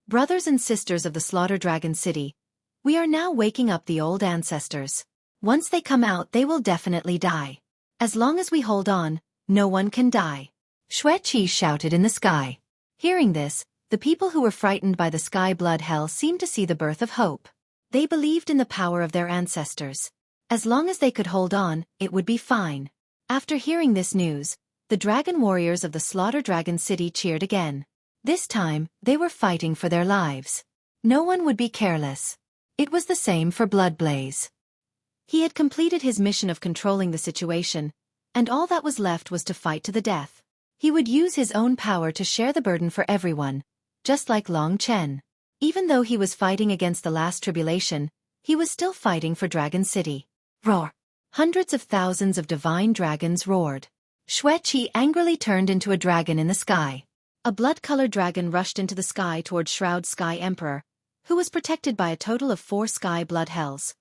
Brothers and sisters of the Slaughter Dragon City, we are now waking up the old ancestors. Once they come out, they will definitely die. As long as we hold on, no one can die. Xueqi shouted in the sky. Hearing this, the people who were frightened by the sky blood hell seemed to see the birth of hope. They believed in the power of their ancestors. As long as they could hold on, it would be fine. After hearing this news, the dragon warriors of the Slaughter Dragon City cheered again. This time, they were fighting for their lives. No one would be careless. It was the same for Bloodblaze. He had completed his mission of controlling the situation, and all that was left was to fight to the death. He would use his own power to share the burden for everyone, just like Long Chen. Even though he was fighting against the last tribulation, he was still fighting for Dragon City. Roar! Hundreds of thousands of divine dragons roared. Xueqi angrily turned into a dragon in the sky. A blood-colored dragon rushed into the sky toward Shroud Sky Emperor, who was protected by a total of 4 sky blood hells.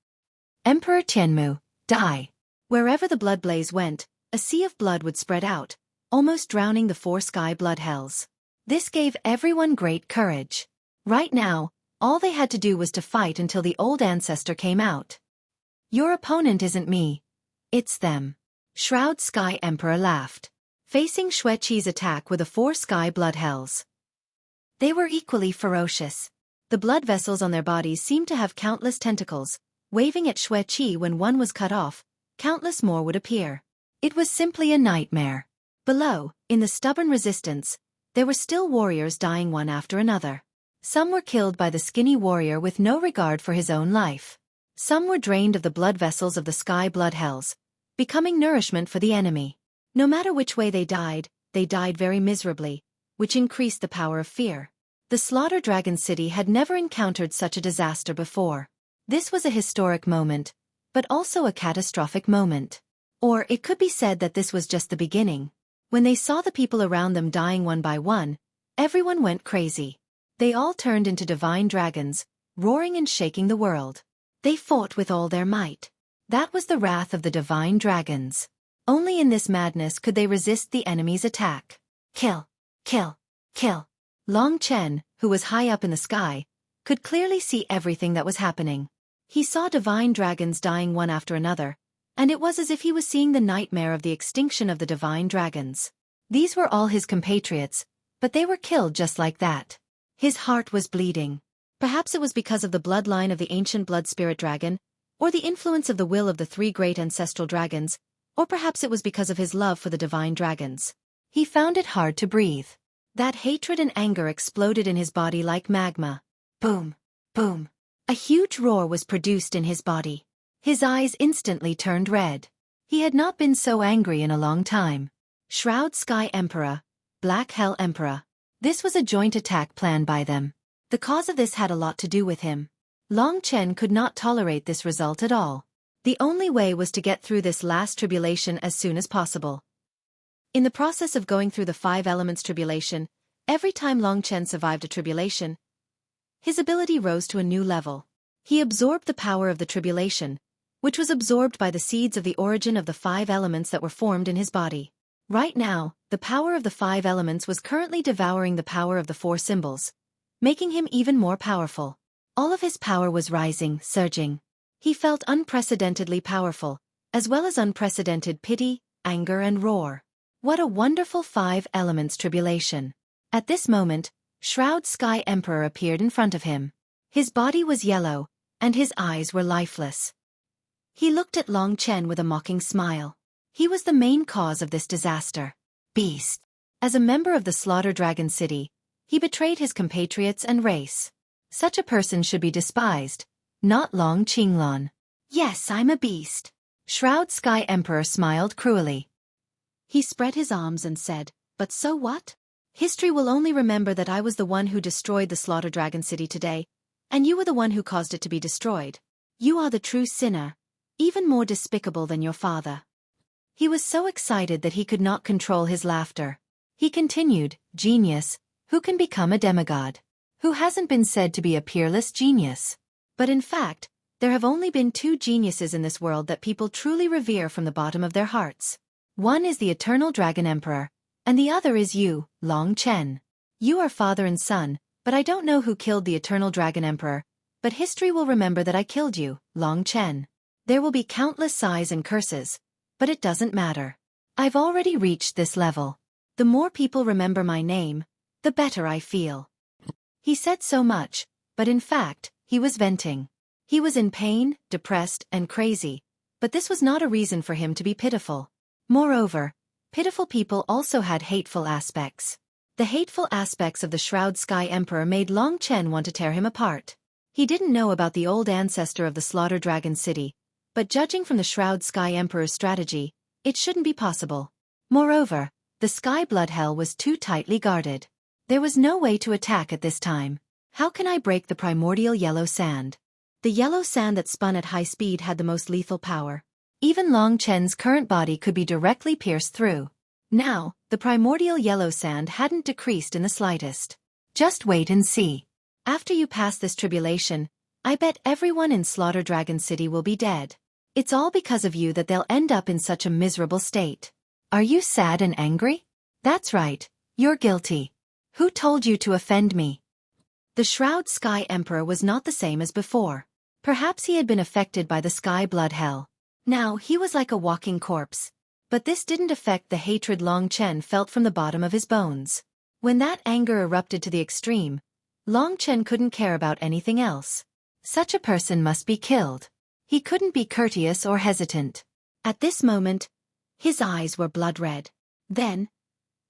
Emperor Tianmu, die! Wherever the Bloodblaze went, a sea of blood would spread out, almost drowning the 4 sky blood hells. This gave everyone great courage. Right now, all they had to do was to fight until the old ancestor came out. Your opponent isn't me. It's them. Shroud Sky Emperor laughed, facing Xueqi's attack with the 4 sky blood hells. They were equally ferocious. The blood vessels on their bodies seemed to have countless tentacles. Waving at Xueqi when one was cut off, countless more would appear. It was simply a nightmare. Below, in the stubborn resistance, there were still warriors dying one after another. Some were killed by the skinny warrior with no regard for his own life. Some were drained of the blood vessels of the sky blood hells, becoming nourishment for the enemy. No matter which way they died very miserably, which increased the power of fear. The Slaughter Dragon City had never encountered such a disaster before. This was a historic moment, but also a catastrophic moment. Or it could be said that this was just the beginning. When they saw the people around them dying one by one, everyone went crazy. They all turned into divine dragons, roaring and shaking the world. They fought with all their might. That was the wrath of the divine dragons. Only in this madness could they resist the enemy's attack. Kill! Kill! Kill! Long Chen, who was high up in the sky, could clearly see everything that was happening. He saw divine dragons dying one after another, and it was as if he was seeing the nightmare of the extinction of the divine dragons. These were all his compatriots, but they were killed just like that. His heart was bleeding. Perhaps it was because of the bloodline of the ancient blood spirit dragon, or the influence of the will of the 3 great ancestral dragons, or perhaps it was because of his love for the divine dragons. He found it hard to breathe. That hatred and anger exploded in his body like magma. Boom! Boom! A huge roar was produced in his body. His eyes instantly turned red. He had not been so angry in a long time. Shroud Sky Emperor, Black Hell Emperor. This was a joint attack planned by them. The cause of this had a lot to do with him. Long Chen could not tolerate this result at all. The only way was to get through this last tribulation as soon as possible. In the process of going through the 5 elements tribulation, every time Long Chen survived a tribulation, his ability rose to a new level. He absorbed the power of the tribulation, which was absorbed by the seeds of the origin of the 5 elements that were formed in his body. Right now, the power of the 5 elements was currently devouring the power of the 4 symbols, making him even more powerful. All of his power was rising, surging. He felt unprecedentedly powerful, as well as unprecedented pity, anger and roar. What a wonderful 5 elements tribulation. At this moment, Shroud Sky Emperor appeared in front of him. His body was yellow, and his eyes were lifeless. He looked at Long Chen with a mocking smile. He was the main cause of this disaster. Beast. As a member of the Slaughter Dragon City, he betrayed his compatriots and race. Such a person should be despised, not Long Qinglan. Yes, I'm a beast. Shroud Sky Emperor smiled cruelly. He spread his arms and said, but so what? History will only remember that I was the one who destroyed the Slaughter Dragon City today, and you were the one who caused it to be destroyed. You are the true sinner, even more despicable than your father. He was so excited that he could not control his laughter. He continued, genius, who can become a demigod? Who hasn't been said to be a peerless genius? But in fact, There have only been two geniuses in this world that people truly revere from the bottom of their hearts. One is the eternal Dragon Emperor, and the other is you, Long Chen. You are father and son, but I don't know who killed the eternal Dragon Emperor, but history will remember that I killed you, Long Chen. There will be countless sighs and curses, but it doesn't matter. I've already reached this level. The more people remember my name, the better I feel. He said so much, but in fact, he was venting. He was in pain, depressed, and crazy, but this was not a reason for him to be pitiful. Moreover, pitiful people also had hateful aspects. The hateful aspects of the Shroud Sky Emperor made Long Chen want to tear him apart. He didn't know about the old ancestor of the Slaughter Dragon City, but judging from the Shroud Sky Emperor's strategy, it shouldn't be possible. Moreover, the Sky Blood Hell was too tightly guarded. There was no way to attack at this time. How can I break the primordial yellow sand? The yellow sand that spun at high speed had the most lethal power. Even Long Chen's current body could be directly pierced through. Now, the primordial yellow sand hadn't decreased in the slightest. Just wait and see. After you pass this tribulation, I bet everyone in Slaughter Dragon City will be dead. It's all because of you that they'll end up in such a miserable state. Are you sad and angry? That's right, you're guilty. Who told you to offend me? The Shroud Sky Emperor was not the same as before. Perhaps he had been affected by the Sky Blood Hell. Now he was like a walking corpse. But this didn't affect the hatred Long Chen felt from the bottom of his bones. When that anger erupted to the extreme, Long Chen couldn't care about anything else. Such a person must be killed. He couldn't be courteous or hesitant. At this moment, his eyes were blood red. Then,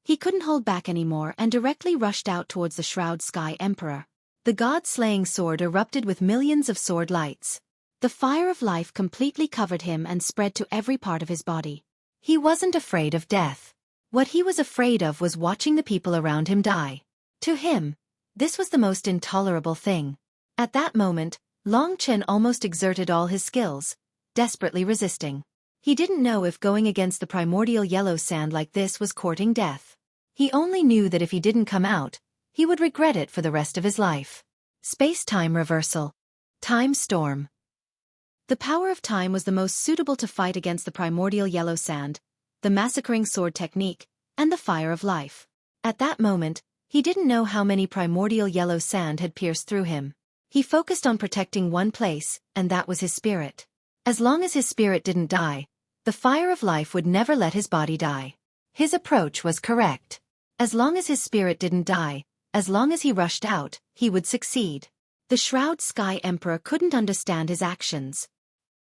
he couldn't hold back anymore and directly rushed out towards the Shroud Sky Emperor. The god-slaying sword erupted with millions of sword lights. The fire of life completely covered him and spread to every part of his body. He wasn't afraid of death. What he was afraid of was watching the people around him die. To him, this was the most intolerable thing. At that moment, Long Chen almost exerted all his skills, desperately resisting. He didn't know if going against the primordial yellow sand like this was courting death. He only knew that if he didn't come out, he would regret it for the rest of his life. Space-time reversal. Time storm. The power of time was the most suitable to fight against the primordial yellow sand, the massacring sword technique, and the fire of life. At that moment, he didn't know how many primordial yellow sand had pierced through him. He focused on protecting one place, and that was his spirit. As long as his spirit didn't die, the fire of life would never let his body die. His approach was correct. As long as his spirit didn't die, as long as he rushed out, he would succeed. The Shroud Sky Emperor couldn't understand his actions.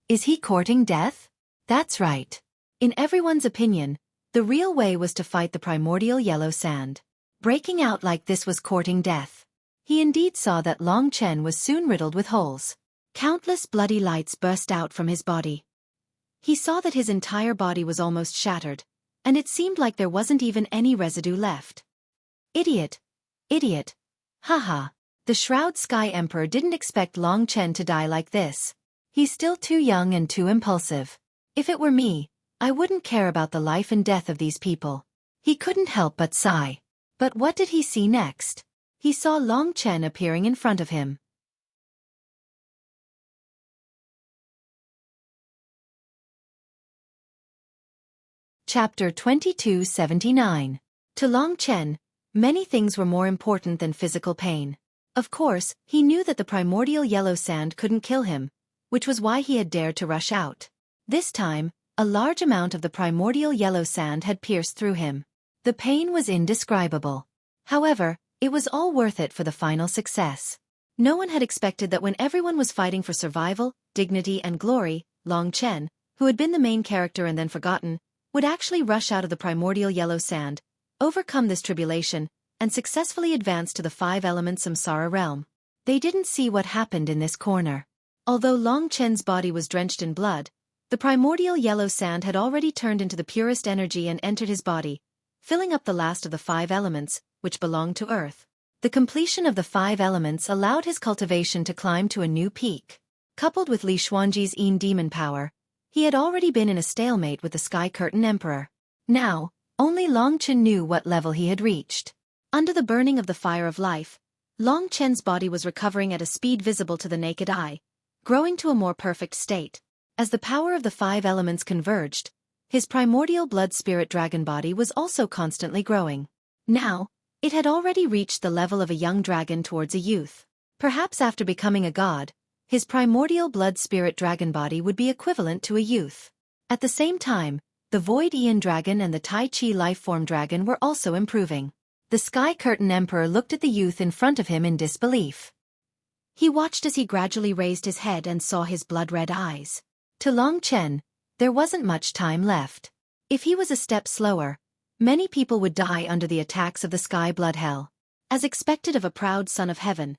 Is he courting death? That's right. In everyone's opinion, the real way was to fight the primordial yellow sand. Breaking out like this was courting death. He indeed saw that Long Chen was soon riddled with holes. Countless bloody lights burst out from his body. He saw that his entire body was almost shattered, and it seemed like there wasn't even any residue left. Idiot! Idiot! Haha! The Shroud Sky Emperor didn't expect Long Chen to die like this. He's still too young and too impulsive. If it were me, I wouldn't care about the life and death of these people. He couldn't help but sigh. But what did he see next? He saw Long Chen appearing in front of him. Chapter 2279. To Long Chen, many things were more important than physical pain. Of course, he knew that the primordial yellow sand couldn't kill him, which was why he had dared to rush out. This time, a large amount of the primordial yellow sand had pierced through him. The pain was indescribable. However, it was all worth it for the final success. No one had expected that when everyone was fighting for survival, dignity and glory, Long Chen, who had been the main character and then forgotten, would actually rush out of the primordial yellow sand, overcome this tribulation, and successfully advance to the 5 elements Samsara realm. They didn't see what happened in this corner. Although Long Chen's body was drenched in blood, the primordial yellow sand had already turned into the purest energy and entered his body, filling up the last of the 5 elements, which belonged to Earth. The completion of the 5 elements allowed his cultivation to climb to a new peak. Coupled with Li Xuanji's Yin demon power, he had already been in a stalemate with the Sky Curtain Emperor. Now, only Long Chen knew what level he had reached. Under the burning of the fire of life, Long Chen's body was recovering at a speed visible to the naked eye, growing to a more perfect state. As the power of the 5 elements converged, his primordial blood spirit dragon body was also constantly growing. Now, it had already reached the level of a young dragon towards a youth. Perhaps after becoming a god, his primordial blood spirit dragon body would be equivalent to a youth. At the same time, the Void Aeon Dragon and the Tai Chi Lifeform Dragon were also improving. The Sky Curtain Emperor looked at the youth in front of him in disbelief. He watched as he gradually raised his head and saw his blood-red eyes. To Long Chen, there wasn't much time left. If he was a step slower, many people would die under the attacks of the Sky Blood Hell. As expected of a proud son of heaven,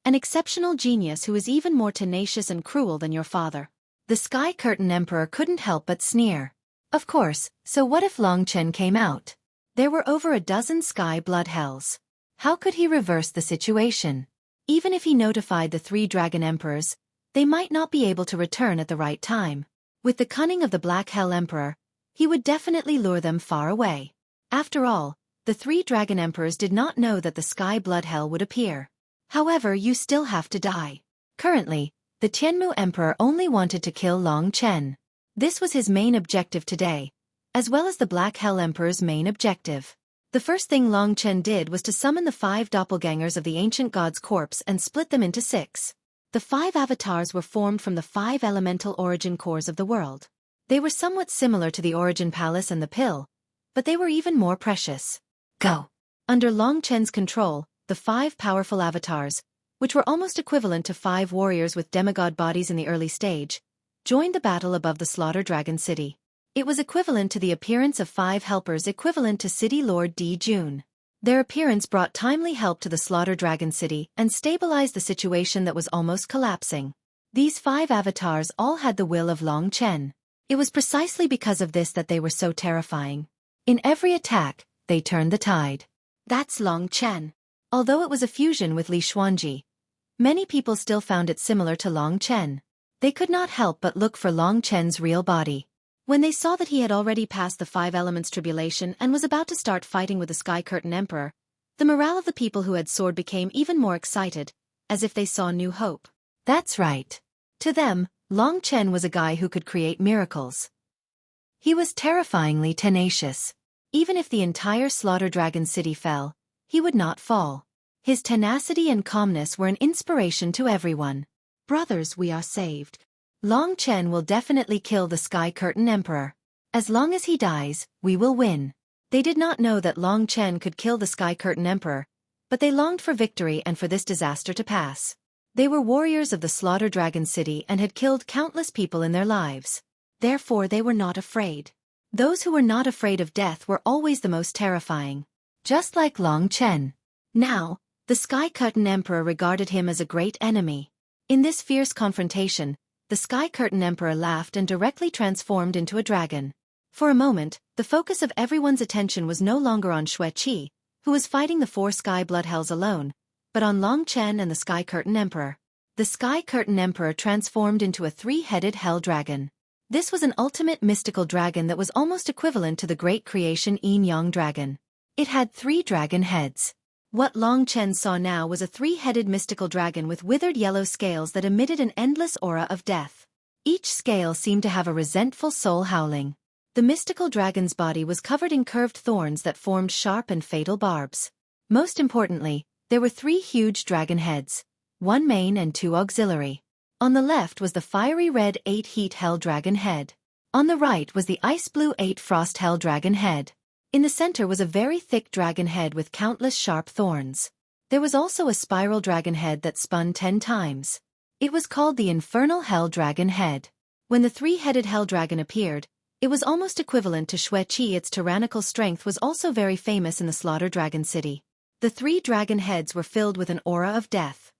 an exceptional genius who is even more tenacious and cruel than your father. The Sky Curtain Emperor couldn't help but sneer. Of course, so what if Long Chen came out? There were over a dozen Sky Blood Hells. How could he reverse the situation? Even if he notified the 3 Dragon Emperors, they might not be able to return at the right time. With the cunning of the Black Hell Emperor, he would definitely lure them far away. After all, the 3 Dragon Emperors did not know that the Sky Blood Hell would appear. However, you still have to die. Currently, the Tianmu Emperor only wanted to kill Long Chen. This was his main objective today, as well as the Black Hell Emperor's main objective. The first thing Long Chen did was to summon the 5 doppelgangers of the ancient god's corpse and split them into 6. The 5 avatars were formed from the 5 elemental origin cores of the world. They were somewhat similar to the Origin Palace and the Pill, but they were even more precious. Go! Under Long Chen's control, the 5 powerful avatars, which were almost equivalent to 5 warriors with demigod bodies in the early stage, joined the battle above the Slaughter Dragon City. It was equivalent to the appearance of 5 helpers equivalent to City Lord Di Jun. Their appearance brought timely help to the Slaughter Dragon City and stabilized the situation that was almost collapsing. These 5 avatars all had the will of Long Chen. It was precisely because of this that they were so terrifying. In every attack, they turned the tide. That's Long Chen. Although it was a fusion with Li Xuanji, many people still found it similar to Long Chen. They could not help but look for Long Chen's real body. When they saw that he had already passed the 5 elements tribulation and was about to start fighting with the Sky Curtain Emperor, the morale of the people who had soared became even more excited, as if they saw new hope. That's right. To them, Long Chen was a guy who could create miracles. He was terrifyingly tenacious. Even if the entire Slaughter Dragon City fell, he would not fall. His tenacity and calmness were an inspiration to everyone. Brothers, we are saved. Long Chen will definitely kill the Sky Curtain Emperor. As long as he dies, we will win. They did not know that Long Chen could kill the Sky Curtain Emperor, but they longed for victory and for this disaster to pass. They were warriors of the Slaughter Dragon City and had killed countless people in their lives. Therefore they were not afraid. Those who were not afraid of death were always the most terrifying. Just like Long Chen. Now, the Sky Curtain Emperor regarded him as a great enemy. In this fierce confrontation, the Sky Curtain Emperor laughed and directly transformed into a dragon. For a moment, the focus of everyone's attention was no longer on Xueqi, who was fighting the 4 Sky Blood Hells alone, but on Long Chen and the Sky Curtain Emperor. The Sky Curtain Emperor transformed into a 3-headed hell dragon. This was an ultimate mystical dragon that was almost equivalent to the great creation Yin Yang dragon. It had 3 dragon heads. What Long Chen saw now was a 3-headed mystical dragon with withered yellow scales that emitted an endless aura of death. Each scale seemed to have a resentful soul howling. The mystical dragon's body was covered in curved thorns that formed sharp and fatal barbs. Most importantly, there were 3 huge dragon heads, 1 main and 2 auxiliary. On the left was the fiery red 8-heat hell dragon head. On the right was the ice blue 8-frost hell dragon head. In the center was a very thick dragon head with countless sharp thorns. There was also a spiral dragon head that spun 10 times. It was called the Infernal Hell Dragon Head. When the 3-headed hell dragon appeared, it was almost equivalent to Xueqi. Its tyrannical strength was also very famous in the Slaughter Dragon City. The 3 dragon heads were filled with an aura of death.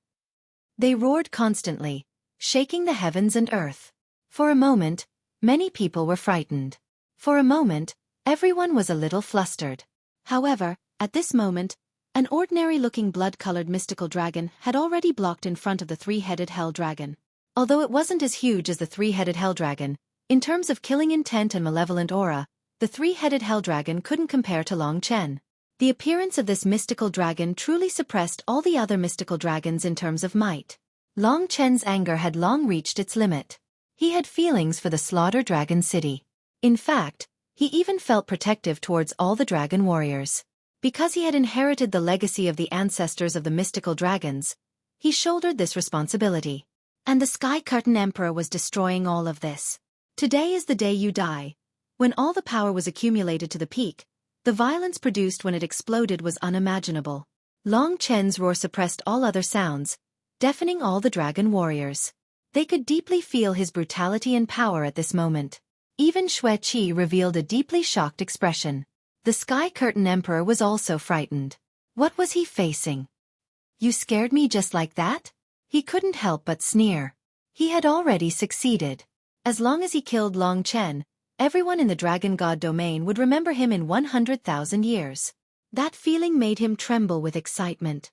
They roared constantly, shaking the heavens and earth. For a moment, many people were frightened. For a moment, everyone was a little flustered. However, at this moment, an ordinary-looking blood-colored mystical dragon had already blocked in front of the 3-headed hell dragon. Although it wasn't as huge as the 3-headed hell dragon, in terms of killing intent and malevolent aura, the 3-headed hell dragon couldn't compare to Long Chen. The appearance of this mystical dragon truly suppressed all the other mystical dragons in terms of might. Long Chen's anger had long reached its limit. He had feelings for the Slaughter Dragon City. In fact, he even felt protective towards all the dragon warriors. Because he had inherited the legacy of the ancestors of the mystical dragons, he shouldered this responsibility. And the Sky Curtain Emperor was destroying all of this. Today is the day you die. When all the power was accumulated to the peak, the violence produced when it exploded was unimaginable. Long Chen's roar suppressed all other sounds, deafening all the dragon warriors. They could deeply feel his brutality and power at this moment. Even Xueqi revealed a deeply shocked expression. The Sky Curtain Emperor was also frightened. What was he facing? You scared me just like that? He couldn't help but sneer. He had already succeeded. As long as he killed Long Chen, everyone in the Dragon God domain would remember him in 100,000 years. That feeling made him tremble with excitement.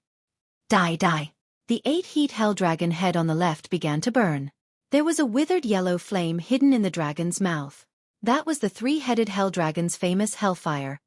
Die, die. The 8-heat Hell Dragon head on the left began to burn. There was a withered yellow flame hidden in the dragon's mouth. That was the 3-headed Hell Dragon's famous Hellfire,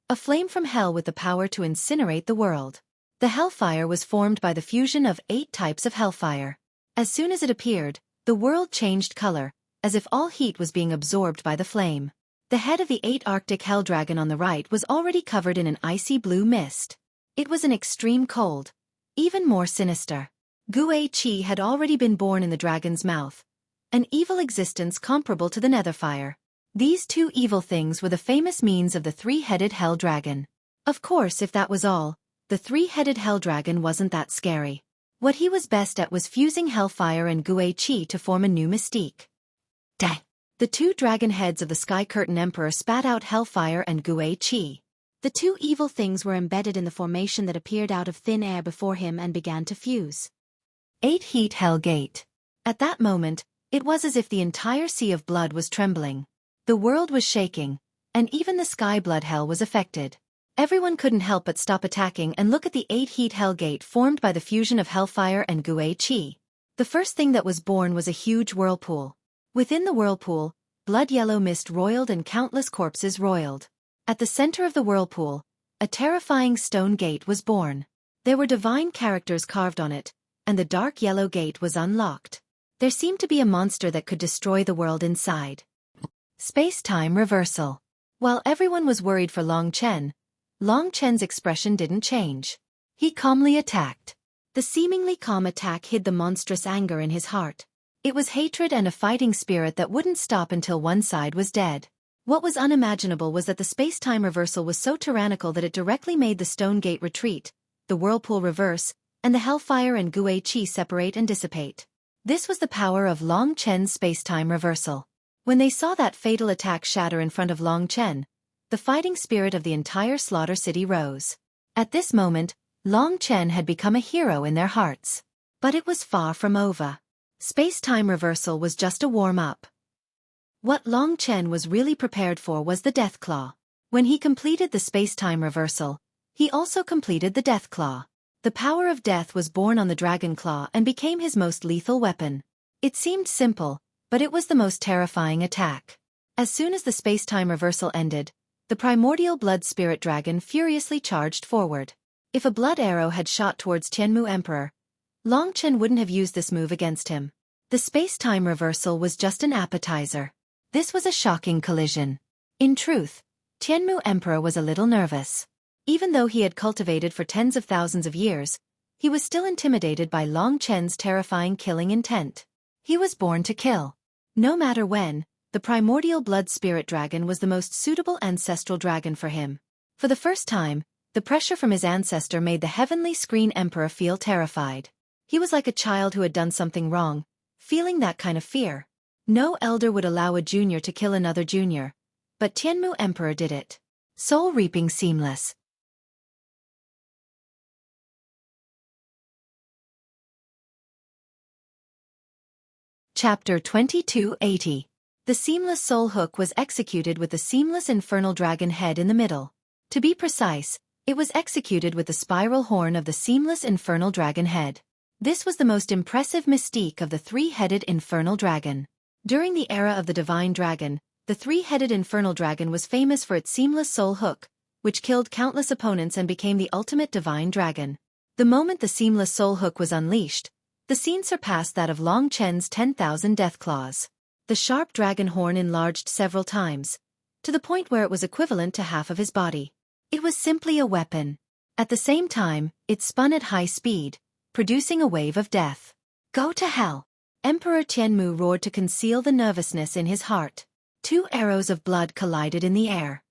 a flame from hell with the power to incinerate the world. The Hellfire was formed by the fusion of 8 types of Hellfire. As soon as it appeared, the world changed color, as if all heat was being absorbed by the flame. The head of the 8 Arctic Hell Dragon on the right was already covered in an icy blue mist. It was an extreme cold, even more sinister. Xueqi had already been born in the dragon's mouth, an evil existence comparable to the Netherfire. These 2 evil things were the famous means of the 3-headed Hell Dragon. Of course, if that was all, the 3-headed Hell Dragon wasn't that scary. What he was best at was fusing Hellfire and Xueqi to form a new mystique. Die! The 2 dragon heads of the Sky Curtain Emperor spat out Hellfire and Xueqi. The 2 evil things were embedded in the formation that appeared out of thin air before him and began to fuse. 8-heat Hell Gate. At that moment, it was as if the entire sea of blood was trembling. The world was shaking, and even the sky blood hell was affected. Everyone couldn't help but stop attacking and look at the 8-heat Hell Gate formed by the fusion of Hellfire and Xueqi. The first thing that was born was a huge whirlpool. Within the whirlpool, blood-yellow mist roiled and countless corpses roiled. At the center of the whirlpool, a terrifying stone gate was born. There were divine characters carved on it, and the dark yellow gate was unlocked. There seemed to be a monster that could destroy the world inside. Space-time reversal. While everyone was worried for Long Chen's expression didn't change. He calmly attacked. The seemingly calm attack hid the monstrous anger in his heart. It was hatred and a fighting spirit that wouldn't stop until one side was dead. What was unimaginable was that the space-time reversal was so tyrannical that it directly made the stone gate retreat, the whirlpool reverse, and the Hellfire and Xueqi separate and dissipate. This was the power of Long Chen's space-time reversal. When they saw that fatal attack shatter in front of Long Chen, the fighting spirit of the entire Slaughter City rose. At this moment, Long Chen had become a hero in their hearts. But it was far from over. Space-time reversal was just a warm-up. What Long Chen was really prepared for was the Death Claw. When he completed the space-time reversal, he also completed the Death Claw. The power of death was born on the Dragon Claw and became his most lethal weapon. It seemed simple, but it was the most terrifying attack. As soon as the space-time reversal ended, the primordial blood spirit dragon furiously charged forward. If a blood arrow had shot towards Tianmu Emperor, Long Chen wouldn't have used this move against him. The space-time reversal was just an appetizer. This was a shocking collision. In truth, Tianmu Emperor was a little nervous. Even though he had cultivated for tens of thousands of years, he was still intimidated by Long Chen's terrifying killing intent. He was born to kill. No matter when, the primordial blood spirit dragon was the most suitable ancestral dragon for him. For the first time, the pressure from his ancestor made the heavenly screen emperor feel terrified. He was like a child who had done something wrong, feeling that kind of fear. No elder would allow a junior to kill another junior, but Tianmu Emperor did it. Soul reaping seamless. Chapter 2280. The seamless soul hook was executed with the seamless infernal dragon head in the middle. To be precise, it was executed with the spiral horn of the seamless infernal dragon head. This was the most impressive mystique of the 3-headed infernal dragon. During the era of the divine dragon, the 3-headed infernal dragon was famous for its seamless soul hook, which killed countless opponents and became the ultimate divine dragon. The moment the seamless soul hook was unleashed, The scene surpassed that of Long Chen's 10,000 death claws. The sharp dragon horn enlarged several times, to the point where it was equivalent to half of his body. It was simply a weapon. At the same time, it spun at high speed, producing a wave of death. Go to hell! Emperor Tianmu roared to conceal the nervousness in his heart. 2 arrows of blood collided in the air.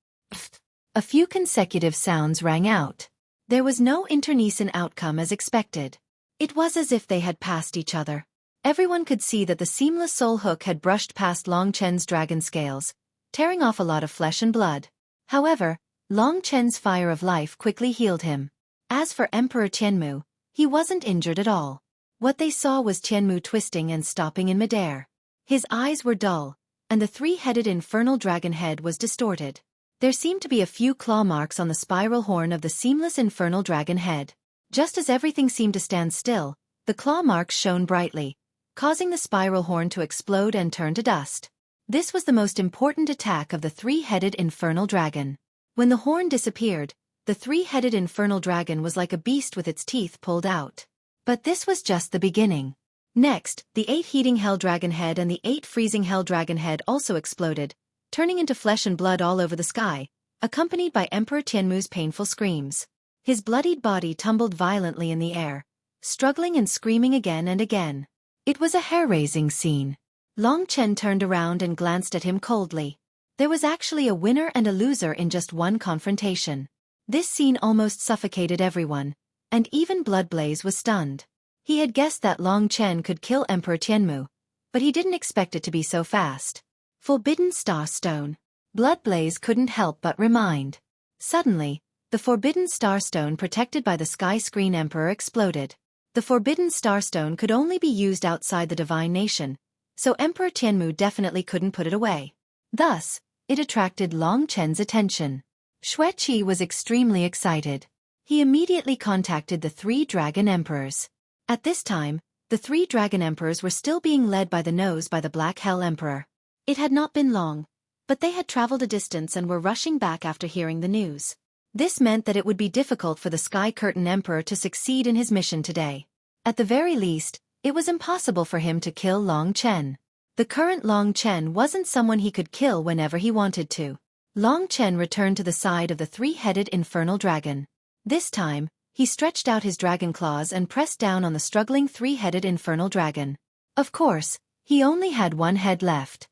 A few consecutive sounds rang out. There was no internecine outcome as expected. It was as if they had passed each other. Everyone could see that the seamless soul hook had brushed past Long Chen's dragon scales, tearing off a lot of flesh and blood. However, Long Chen's fire of life quickly healed him. As for Emperor Tianmu, he wasn't injured at all. What they saw was Tianmu twisting and stopping in midair. His eyes were dull, and the 3-headed infernal dragon head was distorted. There seemed to be a few claw marks on the spiral horn of the seamless infernal dragon head. Just as everything seemed to stand still, the claw marks shone brightly, causing the spiral horn to explode and turn to dust. This was the most important attack of the 3-headed infernal dragon. When the horn disappeared, the 3-headed infernal dragon was like a beast with its teeth pulled out. But this was just the beginning. Next, the 8 heating hell dragon head and the 8 freezing hell dragon head also exploded, turning into flesh and blood all over the sky, accompanied by Emperor Tianmu's painful screams. His bloodied body tumbled violently in the air, struggling and screaming again and again. It was a hair-raising scene. Long Chen turned around and glanced at him coldly. There was actually a winner and a loser in just one confrontation. This scene almost suffocated everyone, and even Bloodblaze was stunned. He had guessed that Long Chen could kill Emperor Tianmu, but he didn't expect it to be so fast. Forbidden Star Stone. Bloodblaze couldn't help but remind. Suddenly, the Forbidden Star Stone protected by the Sky Screen Emperor exploded. The Forbidden Star Stone could only be used outside the Divine Nation, so Emperor Tianmu definitely couldn't put it away. Thus, it attracted Long Chen's attention. Xueqi was extremely excited. He immediately contacted the 3 Dragon Emperors. At this time, the 3 Dragon Emperors were still being led by the nose by the Black Hell Emperor. It had not been long, but they had traveled a distance and were rushing back after hearing the news. This meant that it would be difficult for the Sky Curtain Emperor to succeed in his mission today. At the very least, it was impossible for him to kill Long Chen. The current Long Chen wasn't someone he could kill whenever he wanted to. Long Chen returned to the side of the 3-headed infernal dragon. This time, he stretched out his dragon claws and pressed down on the struggling 3-headed infernal dragon. Of course, he only had one head left.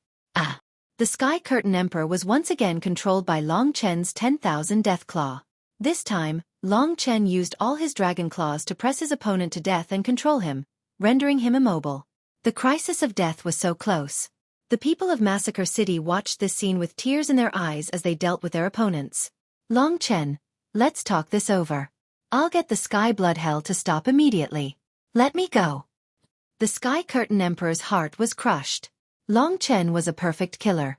The Sky Curtain Emperor was once again controlled by Long Chen's 10,000 Death Claw. This time, Long Chen used all his dragon claws to press his opponent to death and control him, rendering him immobile. The crisis of death was so close. The people of Massacre City watched this scene with tears in their eyes as they dealt with their opponents. Long Chen, let's talk this over. I'll get the Sky Blood Hell to stop immediately. Let me go. The Sky Curtain Emperor's heart was crushed. Long Chen was a perfect killer.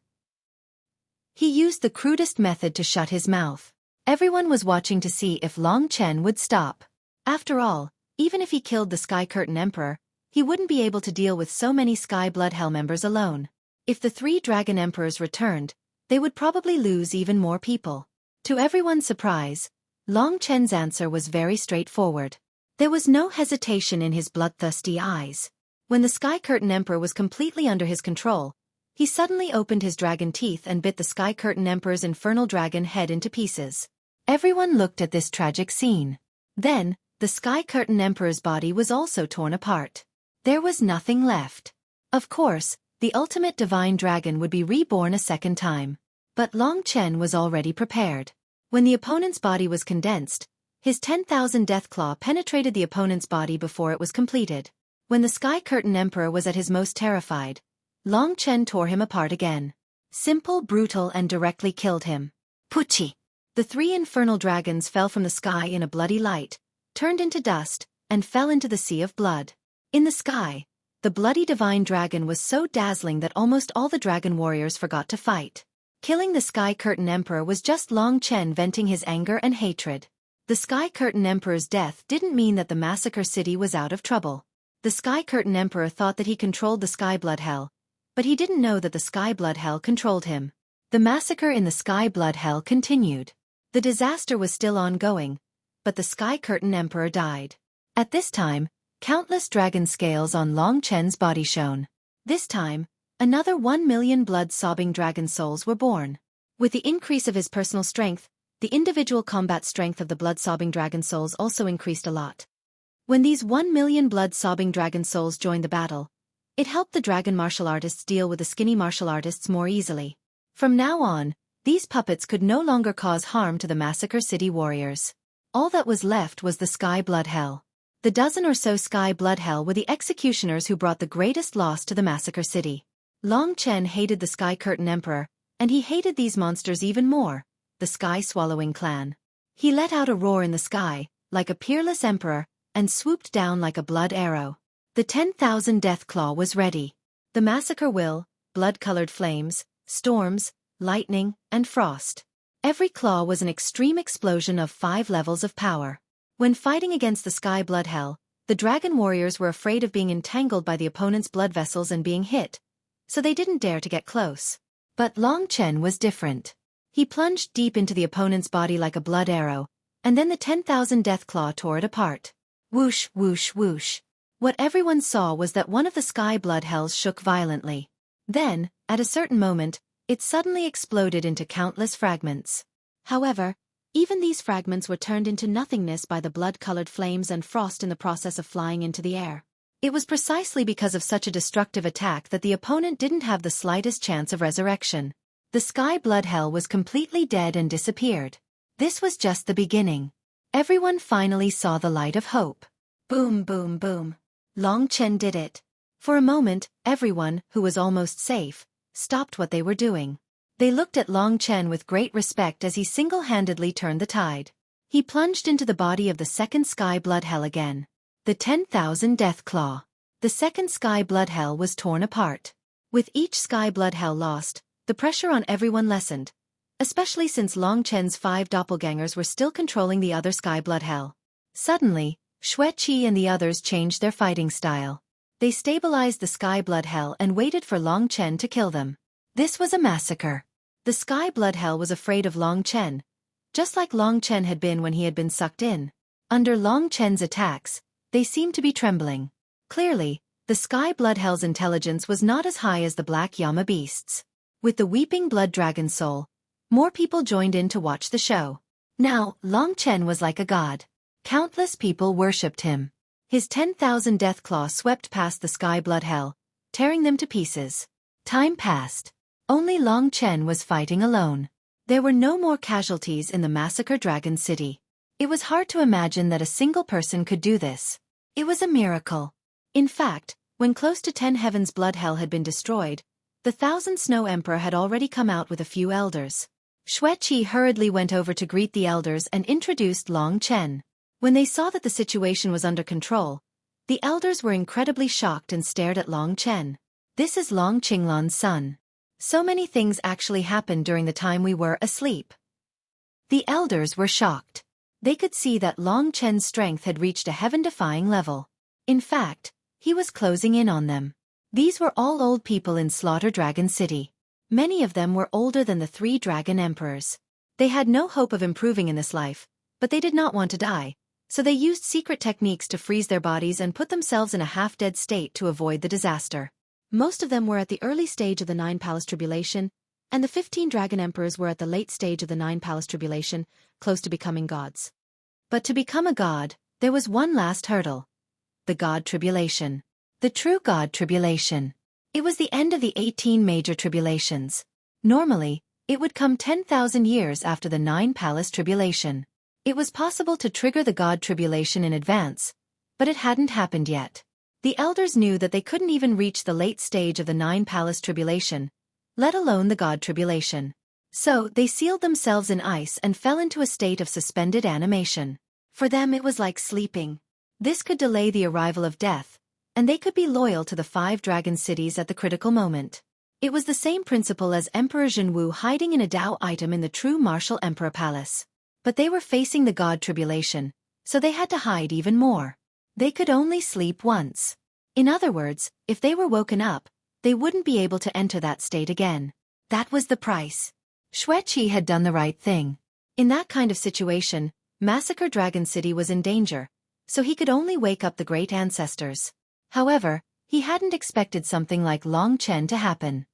He used the crudest method to shut his mouth. Everyone was watching to see if Long Chen would stop. After all, even if he killed the Sky Curtain Emperor, he wouldn't be able to deal with so many Sky Blood Hell members alone. If the 3 Dragon Emperors returned, they would probably lose even more people. To everyone's surprise, Long Chen's answer was very straightforward. There was no hesitation in his bloodthirsty eyes. When the Sky Curtain Emperor was completely under his control, he suddenly opened his dragon teeth and bit the Sky Curtain Emperor's infernal dragon head into pieces. Everyone looked at this tragic scene. Then, the Sky Curtain Emperor's body was also torn apart. There was nothing left. Of course, the ultimate divine dragon would be reborn a second time. But Long Chen was already prepared. When the opponent's body was condensed, his 10,000 Death Claw penetrated the opponent's body before it was completed. When the Sky Curtain Emperor was at his most terrified, Long Chen tore him apart again. Simple, brutal, and directly killed him. Puchi! The 3 infernal dragons fell from the sky in a bloody light, turned into dust, and fell into the sea of blood. In the sky, the bloody divine dragon was so dazzling that almost all the dragon warriors forgot to fight. Killing the Sky Curtain Emperor was just Long Chen venting his anger and hatred. The Sky Curtain Emperor's death didn't mean that the Massacre City was out of trouble. The Sky Curtain Emperor thought that he controlled the Sky Blood Hell, but he didn't know that the Sky Blood Hell controlled him. The massacre in the Sky Blood Hell continued. The disaster was still ongoing, but the Sky Curtain Emperor died. At this time, Countless dragon scales on Long Chen's body shone. This time, another 1 million blood-sobbing dragon souls were born. With the increase of his personal strength, the individual combat strength of the blood-sobbing dragon souls also increased a lot. When these 1 million blood-sobbing dragon souls joined the battle, it helped the dragon martial artists deal with the skinny martial artists more easily. From now on, these puppets could no longer cause harm to the Massacre City warriors. All that was left was the Sky Blood Hell. The dozen or so Sky Blood Hell were the executioners who brought the greatest loss to the Massacre City. Long Chen hated the Sky Curtain Emperor, and he hated these monsters even more, the Sky Swallowing Clan. He let out a roar in the sky, like a peerless emperor, and swooped down like a blood arrow. The 10,000 Death Claw was ready. The massacre will, blood-colored flames, storms, lightning, and frost. Every claw was an extreme explosion of 5 levels of power. When fighting against the Sky Blood Hell, the dragon warriors were afraid of being entangled by the opponent's blood vessels and being hit, so they didn't dare to get close. But Long Chen was different. He plunged deep into the opponent's body like a blood arrow, and then the 10,000 Death Claw tore it apart. Whoosh, whoosh, whoosh. What everyone saw was that one of the Sky Blood Hells shook violently. Then, at a certain moment, it suddenly exploded into countless fragments. However, even these fragments were turned into nothingness by the blood-colored flames and frost in the process of flying into the air. It was precisely because of such a destructive attack that the opponent didn't have the slightest chance of resurrection. The Sky Blood Hell was completely dead and disappeared. This was just the beginning. Everyone finally saw the light of hope. Boom, boom, boom. Long Chen did it. For a moment, everyone, who was almost safe, stopped what they were doing. They looked at Long Chen with great respect as he single-handedly turned the tide. He plunged into the body of the second Sky Blood Hell again. The 10,000 Death Claw. The second Sky Blood Hell was torn apart. With each Sky Blood Hell lost, the pressure on everyone lessened, especially since Long Chen's 5 doppelgangers were still controlling the other Sky Blood Hell. Suddenly, Xueqi and the others changed their fighting style. They stabilized the Sky Blood Hell and waited for Long Chen to kill them. This was a massacre. The Sky Blood Hell was afraid of Long Chen, just like Long Chen had been when he had been sucked in. Under Long Chen's attacks, they seemed to be trembling. Clearly, the Sky Blood Hell's intelligence was not as high as the Black Yama beasts. With the Weeping Blood Dragon Soul, more people joined in to watch the show. Now, Long Chen was like a god. Countless people worshipped him. His 10,000 Death Claw swept past the Sky Blood Hell, tearing them to pieces. Time passed. Only Long Chen was fighting alone. There were no more casualties in the Massacre Dragon City. It was hard to imagine that a single person could do this. It was a miracle. In fact, when close to 10 Heaven's Blood Hell had been destroyed, the 1,000 Snow Emperor had already come out with a few elders. Xueqi hurriedly went over to greet the elders and introduced Long Chen. When they saw that the situation was under control, the elders were incredibly shocked and stared at Long Chen. This is Long Qinglan's son. So many things actually happened during the time we were asleep. The elders were shocked. They could see that Long Chen's strength had reached a heaven-defying level. In fact, he was closing in on them. These were all old people in Slaughter Dragon City. Many of them were older than the 3 dragon emperors. They had no hope of improving in this life, but they did not want to die, so they used secret techniques to freeze their bodies and put themselves in a half-dead state to avoid the disaster. Most of them were at the early stage of the 9 Palace Tribulation, and the 15 dragon emperors were at the late stage of the 9 Palace Tribulation, close to becoming gods. But to become a god, there was one last hurdle. The God Tribulation. The true God Tribulation. It was the end of the 18 major tribulations. Normally, it would come 10,000 years after the 9 Palace Tribulation. It was possible to trigger the God Tribulation in advance, but it hadn't happened yet. The elders knew that they couldn't even reach the late stage of the 9 Palace Tribulation, let alone the God Tribulation. So, they sealed themselves in ice and fell into a state of suspended animation. For them it was like sleeping. This could delay the arrival of death, and they could be loyal to the 5 dragon cities at the critical moment. It was the same principle as Emperor Zhenwu hiding in a Dao item in the true Martial Emperor Palace. But they were facing the God Tribulation, so they had to hide even more. They could only sleep once. In other words, if they were woken up, they wouldn't be able to enter that state again. That was the price. Xueqi had done the right thing. In that kind of situation, Massacre Dragon City was in danger, so he could only wake up the great ancestors. However, he hadn't expected something like Long Chen to happen.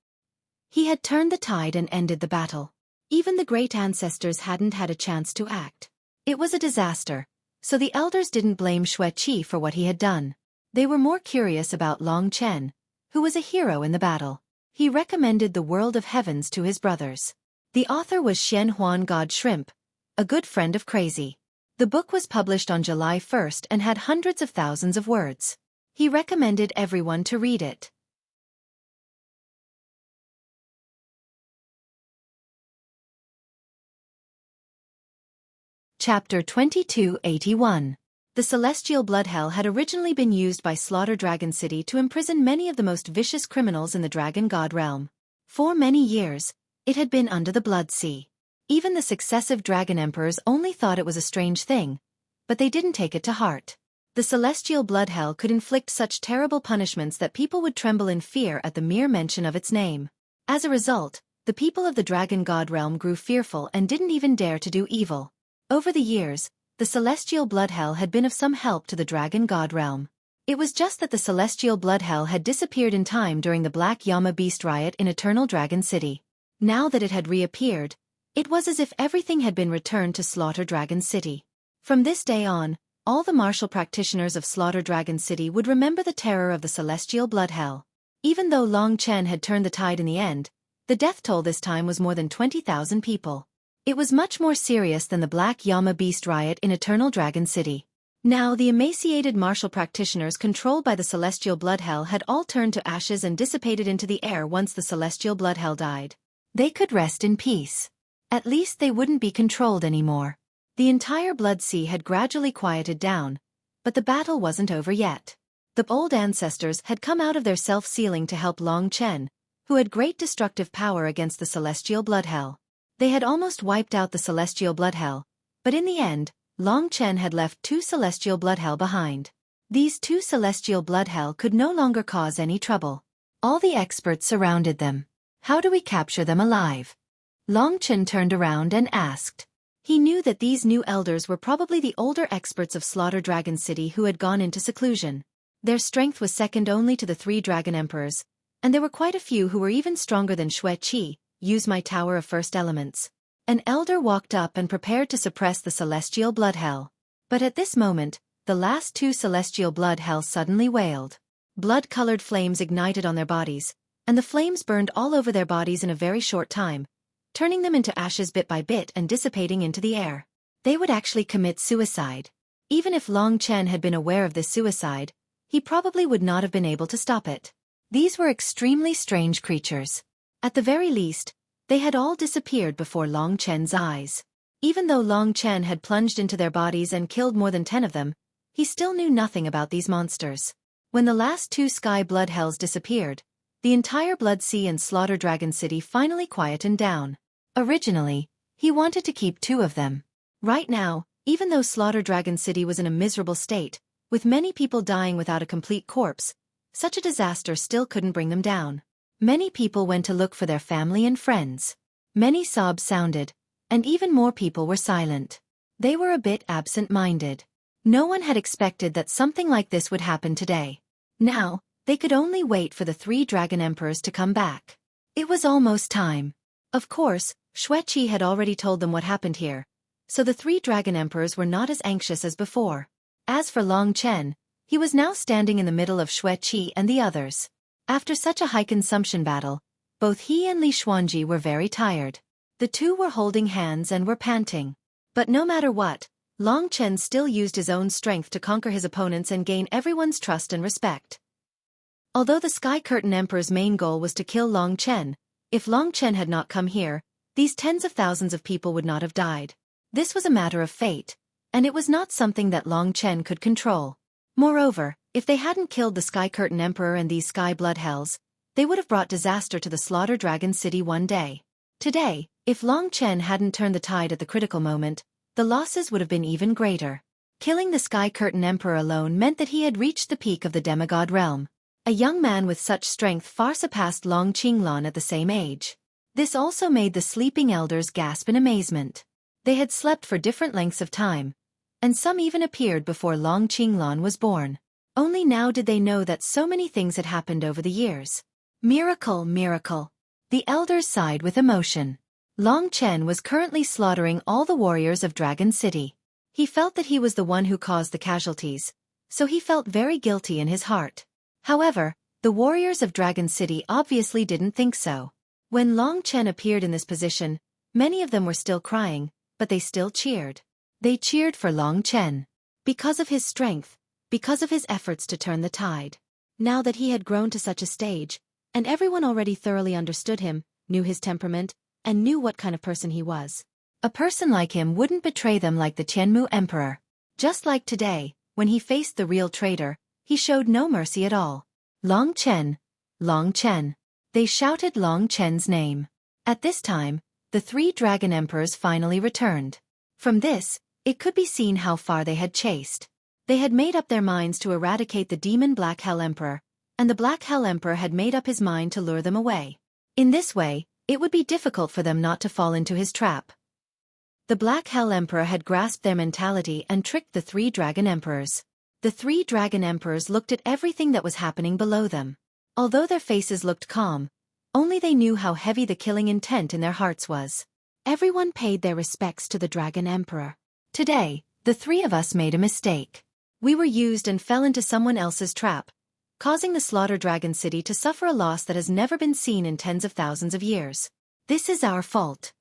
He had turned the tide and ended the battle. Even the great ancestors hadn't had a chance to act. It was a disaster, so the elders didn't blame Xueqi for what he had done. They were more curious about Long Chen, who was a hero in the battle. He recommended the world of heavens to his brothers. The author was Xian Huan God Shrimp, a good friend of Crazy. The book was published on July 1st and had hundreds of thousands of words. He recommended everyone to read it. Chapter 2281. The Celestial Blood Hell had originally been used by Slaughter Dragon City to imprison many of the most vicious criminals in the Dragon God realm. For many years, it had been under the Blood Sea. Even the successive Dragon Emperors only thought it was a strange thing, but they didn't take it to heart. The Celestial Blood Hell could inflict such terrible punishments that people would tremble in fear at the mere mention of its name. As a result, the people of the Dragon God realm grew fearful and didn't even dare to do evil. Over the years, the Celestial Blood Hell had been of some help to the Dragon God realm. It was just that the Celestial Blood Hell had disappeared in time during the Black Yama Beast riot in Eternal Dragon City. Now that it had reappeared, it was as if everything had been returned to Slaughter Dragon City. From this day on, all the martial practitioners of Slaughter Dragon City would remember the terror of the Celestial Blood Hell. Even though Long Chen had turned the tide in the end, the death toll this time was more than 20,000 people. It was much more serious than the Black Yama Beast riot in Eternal Dragon City. Now the emaciated martial practitioners controlled by the Celestial Blood Hell had all turned to ashes and dissipated into the air once the Celestial Blood Hell died. They could rest in peace. At least they wouldn't be controlled anymore. The entire Blood Sea had gradually quieted down, but the battle wasn't over yet. The old ancestors had come out of their self-sealing to help Long Chen, who had great destructive power against the Celestial Blood Hell. They had almost wiped out the Celestial Blood Hell, but in the end, Long Chen had left 2 Celestial Blood Hell behind. These 2 Celestial Blood Hell could no longer cause any trouble. All the experts surrounded them. How do we capture them alive? Long Chen turned around and asked. He knew that these new elders were probably the older experts of Slaughter Dragon City who had gone into seclusion. Their strength was second only to the 3 Dragon Emperors, and there were quite a few who were even stronger than Xueqi. Use my Tower of First Elements. An elder walked up and prepared to suppress the Celestial Blood Hell. But at this moment, the last 2 Celestial Blood Hells suddenly wailed. Blood-colored flames ignited on their bodies, and the flames burned all over their bodies in a very short time, turning them into ashes bit by bit and dissipating into the air. They would actually commit suicide. Even if Long Chen had been aware of this suicide, he probably would not have been able to stop it. These were extremely strange creatures. At the very least, they had all disappeared before Long Chen's eyes. Even though Long Chen had plunged into their bodies and killed more than 10 of them, he still knew nothing about these monsters. When the last 2 Sky Blood Hells disappeared, the entire Blood Sea and Slaughter Dragon City finally quietened down. Originally, he wanted to keep 2 of them. Right now, even though Slaughter Dragon City was in a miserable state, with many people dying without a complete corpse, such a disaster still couldn't bring them down. Many people went to look for their family and friends. Many sobs sounded, and even more people were silent. They were a bit absent-minded. No one had expected that something like this would happen today. Now, they could only wait for the 3 Dragon Emperors to come back. It was almost time. Of course, Xueqi had already told them what happened here, so the 3 Dragon Emperors were not as anxious as before. As for Long Chen, he was now standing in the middle of Xueqi and the others. After such a high-consumption battle, both he and Li Xuanji were very tired. The 2 were holding hands and were panting. But no matter what, Long Chen still used his own strength to conquer his opponents and gain everyone's trust and respect. Although the Sky Curtain Emperor's main goal was to kill Long Chen, if Long Chen had not come here, these tens of thousands of people would not have died. This was a matter of fate, and it was not something that Long Chen could control. Moreover, if they hadn't killed the Sky Curtain Emperor and these Sky Blood Hells, they would have brought disaster to the Slaughter Dragon City one day. Today, if Long Chen hadn't turned the tide at the critical moment, the losses would have been even greater. Killing the Sky Curtain Emperor alone meant that he had reached the peak of the demigod realm. A young man with such strength far surpassed Long Qinglan at the same age. This also made the sleeping elders gasp in amazement. They had slept for different lengths of time, and some even appeared before Long Qinglan was born. Only now did they know that so many things had happened over the years. Miracle, miracle. The elders sighed with emotion. Long Chen was currently slaughtering all the warriors of Dragon City. He felt that he was the one who caused the casualties, so he felt very guilty in his heart. However, the warriors of Dragon City obviously didn't think so. When Long Chen appeared in this position, many of them were still crying, but they still cheered. They cheered for Long Chen. Because of his strength, because of his efforts to turn the tide. Now that he had grown to such a stage, and everyone already thoroughly understood him, knew his temperament, and knew what kind of person he was. A person like him wouldn't betray them like the Tianmu Emperor. Just like today, when he faced the real traitor, he showed no mercy at all. Long Chen. Long Chen. They shouted Long Chen's name. At this time, the 3 dragon emperors finally returned. From this, it could be seen how far they had chased. They had made up their minds to eradicate the demon Black Hell Emperor, and the Black Hell Emperor had made up his mind to lure them away. In this way, it would be difficult for them not to fall into his trap. The Black Hell Emperor had grasped their mentality and tricked the 3 dragon emperors. The 3 dragon emperors looked at everything that was happening below them. Although their faces looked calm, only they knew how heavy the killing intent in their hearts was. Everyone paid their respects to the Dragon Emperor. Today, the 3 of us made a mistake. We were used and fell into someone else's trap, causing the Slaughter Dragon City to suffer a loss that has never been seen in tens of thousands of years. This is our fault.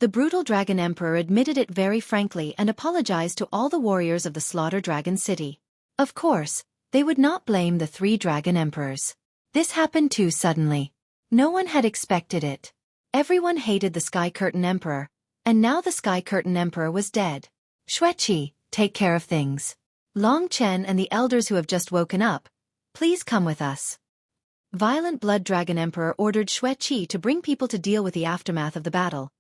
The brutal Dragon Emperor admitted it very frankly and apologized to all the warriors of the Slaughter Dragon City. Of course, they would not blame the 3 dragon emperors. This happened too suddenly. No one had expected it. Everyone hated the Sky Curtain Emperor, and now the Sky Curtain Emperor was dead. Xueqi, take care of things. Long Chen and the elders who have just woken up, please come with us. Violent Blood Dragon Emperor ordered Xueqi to bring people to deal with the aftermath of the battle,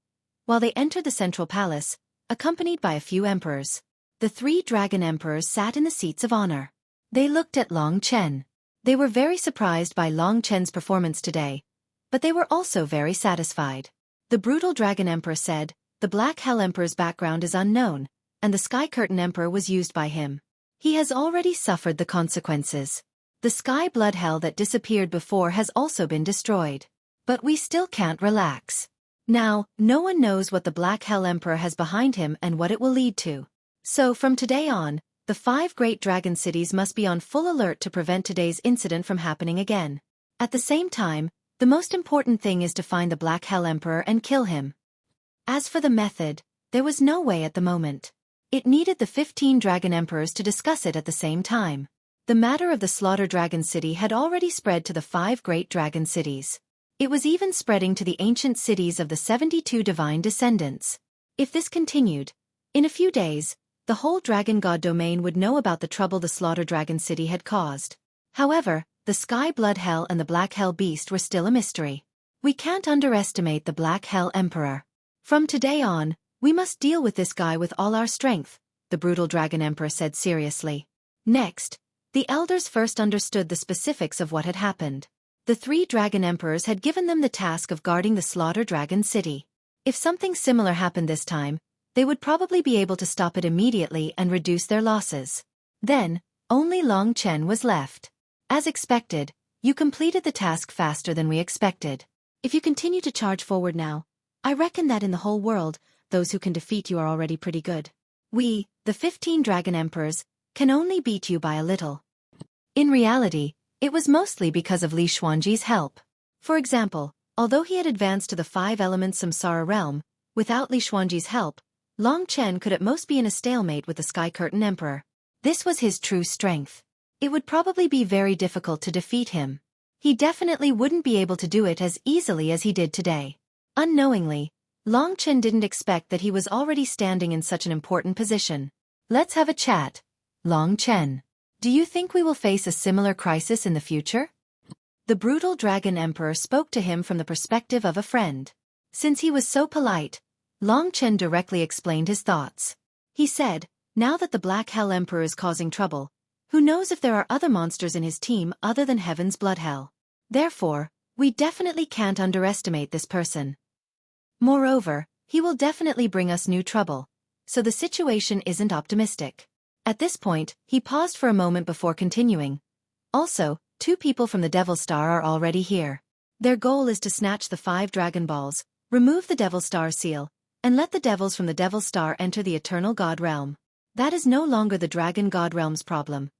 while they entered the central palace, accompanied by a few emperors. The 3 dragon emperors sat in the seats of honor. They looked at Long Chen. They were very surprised by Long Chen's performance today, but they were also very satisfied. The brutal Dragon Emperor said, the Black Hell Emperor's background is unknown, and the Sky Curtain Emperor was used by him. He has already suffered the consequences. The Sky Blood Hell that disappeared before has also been destroyed. But we still can't relax. Now, no one knows what the Black Hell Emperor has behind him and what it will lead to. So from today on, the 5 great dragon cities must be on full alert to prevent today's incident from happening again. At the same time, the most important thing is to find the Black Hell Emperor and kill him. As for the method, there was no way at the moment. It needed the 15 dragon emperors to discuss it at the same time. The matter of the Slaughter Dragon City had already spread to the 5 great dragon cities. It was even spreading to the ancient cities of the 72 divine descendants. If this continued, in a few days, the whole Dragon God domain would know about the trouble the Slaughter Dragon City had caused. However, the Sky Blood Hell and the Black Hell Beast were still a mystery. We can't underestimate the Black Hell Emperor. From today on, we must deal with this guy with all our strength, the brutal Dragon Emperor said seriously. Next, the elders first understood the specifics of what had happened. The 3 dragon emperors had given them the task of guarding the Slaughter Dragon City. If something similar happened this time, they would probably be able to stop it immediately and reduce their losses. Then, only Long Chen was left. As expected, you completed the task faster than we expected. If you continue to charge forward now, I reckon that in the whole world, those who can defeat you are already pretty good. We, the 15 dragon emperors, can only beat you by a little. In reality, it was mostly because of Li Xuanji's help. For example, although he had advanced to the 5 elements Samsara realm, without Li Xuanji's help, Long Chen could at most be in a stalemate with the Sky Curtain Emperor. This was his true strength. It would probably be very difficult to defeat him. He definitely wouldn't be able to do it as easily as he did today. Unknowingly, Long Chen didn't expect that he was already standing in such an important position. Let's have a chat. Long Chen. Do you think we will face a similar crisis in the future? The brutal Dragon Emperor spoke to him from the perspective of a friend. Since he was so polite, Long Chen directly explained his thoughts. He said, now that the Black Hell Emperor is causing trouble, who knows if there are other monsters in his team other than Heaven's Blood Hell. Therefore, we definitely can't underestimate this person. Moreover, he will definitely bring us new trouble, so the situation isn't optimistic. At this point, he paused for a moment before continuing. Also, 2 people from the Devil Star are already here. Their goal is to snatch the 5 Dragon Balls, remove the Devil Star seal, and let the devils from the Devil Star enter the Eternal God Realm. That is no longer the Dragon God Realm's problem,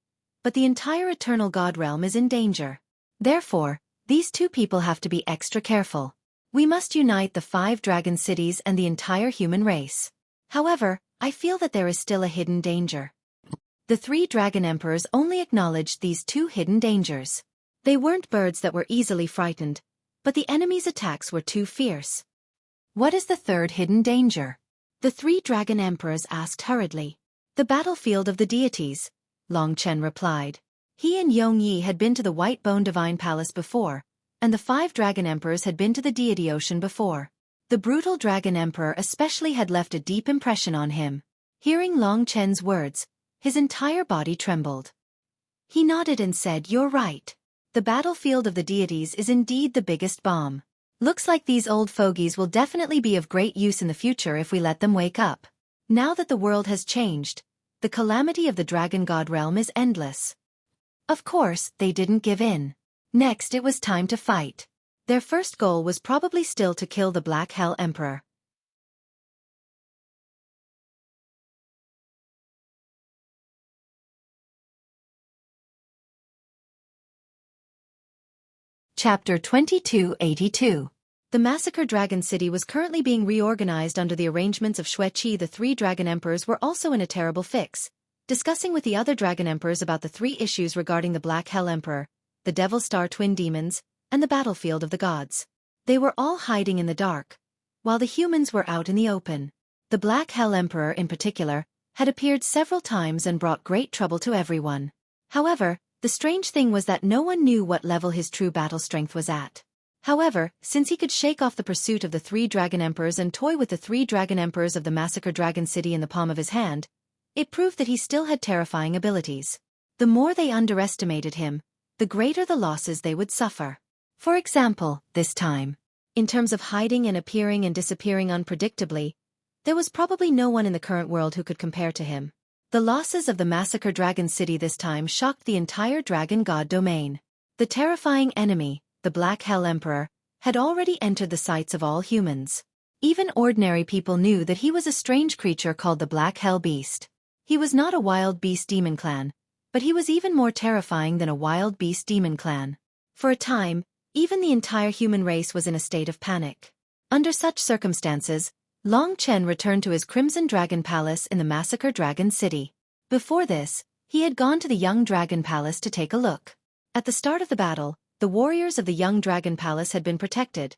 but the entire Eternal God Realm is in danger. Therefore, these 2 people have to be extra careful. We must unite the 5 dragon cities and the entire human race. However, I feel that there is still a hidden danger. The 3 dragon emperors only acknowledged these 2 hidden dangers. They weren't birds that were easily frightened, but the enemy's attacks were too fierce. What is the 3rd hidden danger? The 3 dragon emperors asked hurriedly. The battlefield of the deities, Long Chen replied. He and Xueqi had been to the White Bone Divine Palace before, and the 5 dragon emperors had been to the deity ocean before. The brutal dragon emperor especially had left a deep impression on him. Hearing Long Chen's words, his entire body trembled. He nodded and said, "You're right. The battlefield of the deities is indeed the biggest bomb. Looks like these old fogies will definitely be of great use in the future if we let them wake up. Now that the world has changed, the calamity of the Dragon God Realm is endless." Of course, they didn't give in. Next it was time to fight. Their first goal was probably still to kill the Black Hell Emperor. Chapter 2282. The Massacre Dragon City was currently being reorganized under the arrangements of Xueqi. The 3 dragon emperors were also in a terrible fix, discussing with the other dragon emperors about the 3 issues regarding the Black Hell Emperor, the Devil Star twin demons, and the battlefield of the gods. They were all hiding in the dark, while the humans were out in the open. The Black Hell Emperor in particular had appeared several times and brought great trouble to everyone. However, the strange thing was that no one knew what level his true battle strength was at. However, since he could shake off the pursuit of the 3 dragon emperors and toy with the 3 dragon emperors of the Massacre Dragon City in the palm of his hand, it proved that he still had terrifying abilities. The more they underestimated him, the greater the losses they would suffer. For example, this time, in terms of hiding and appearing and disappearing unpredictably, there was probably no one in the current world who could compare to him. The losses of the Massacre Dragon City this time shocked the entire Dragon God domain. The terrifying enemy, the Black Hell Emperor, had already entered the sights of all humans. Even ordinary people knew that he was a strange creature called the Black Hell Beast. He was not a wild beast demon clan, but he was even more terrifying than a wild beast demon clan. For a time, even the entire human race was in a state of panic. Under such circumstances, Long Chen returned to his Crimson Dragon Palace in the Massacre Dragon City. Before this, he had gone to the Young Dragon Palace to take a look. At the start of the battle, the warriors of the Young Dragon Palace had been protected,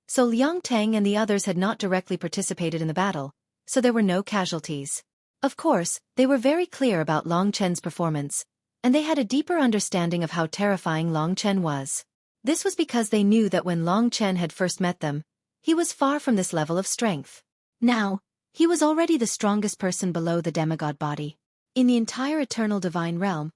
so Liang Tang and the others had not directly participated in the battle, so there were no casualties. Of course, they were very clear about Long Chen's performance, and they had a deeper understanding of how terrifying Long Chen was. This was because they knew that when Long Chen had first met them, he was far from this level of strength. Now, he was already the strongest person below the demigod body. In the entire Eternal Divine Realm,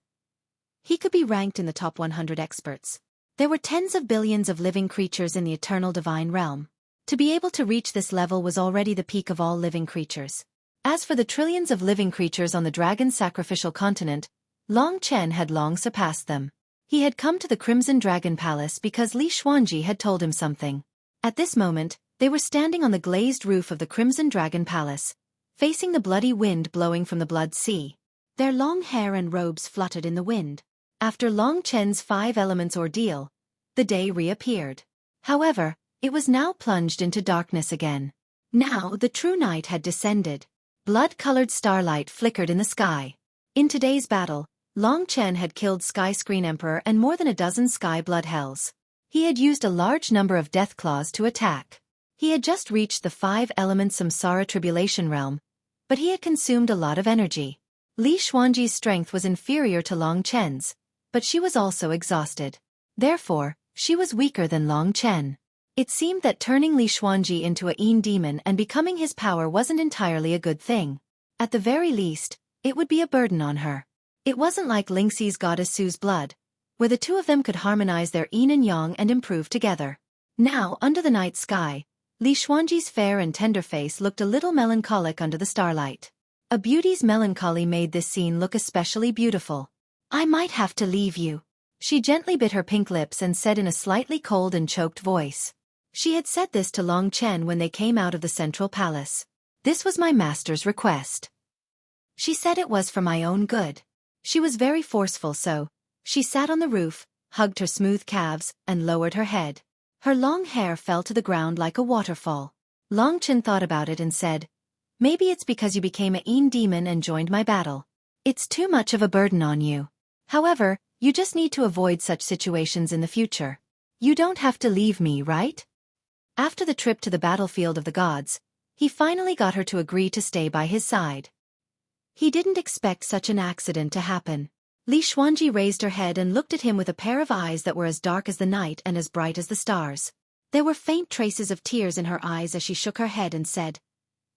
he could be ranked in the top 100 experts. There were tens of billions of living creatures in the Eternal Divine Realm. To be able to reach this level was already the peak of all living creatures. As for the trillions of living creatures on the Dragon Sacrificial Continent, Long Chen had long surpassed them. He had come to the Crimson Dragon Palace because Li Xuanji had told him something. At this moment, they were standing on the glazed roof of the Crimson Dragon Palace, facing the bloody wind blowing from the Blood Sea. Their long hair and robes fluttered in the wind. After Long Chen's 5 elements ordeal, the day reappeared. However, it was now plunged into darkness again. Now the true night had descended. Blood-colored starlight flickered in the sky. In today's battle, Long Chen had killed Sky Screen Emperor and more than a dozen Sky Blood Hells. He had used a large number of Death Claws to attack. He had just reached the 5 elements Samsara Tribulation Realm, but he had consumed a lot of energy. Li Xuanji's strength was inferior to Long Chen's, but she was also exhausted. Therefore, she was weaker than Long Chen. It seemed that turning Li Xuanji into a Yin demon and becoming his power wasn't entirely a good thing. At the very least, it would be a burden on her. It wasn't like Lingxi's goddess Su's blood, where the 2 of them could harmonize their yin and yang and improve together. Now, under the night sky, Li Xuanji's fair and tender face looked a little melancholic under the starlight. A beauty's melancholy made this scene look especially beautiful. I might have to leave you. She gently bit her pink lips and said in a slightly cold and choked voice. She had said this to Long Chen when they came out of the central palace. This was my master's request. She said it was for my own good. She was very forceful, so she sat on the roof, hugged her smooth calves, and lowered her head. Her long hair fell to the ground like a waterfall. Long Chen thought about it and said, maybe it's because you became a demon and joined my battle. It's too much of a burden on you. However, you just need to avoid such situations in the future. You don't have to leave me, right? After the trip to the battlefield of the gods, he finally got her to agree to stay by his side. He didn't expect such an accident to happen. Li Xuanji raised her head and looked at him with a pair of eyes that were as dark as the night and as bright as the stars. There were faint traces of tears in her eyes as she shook her head and said,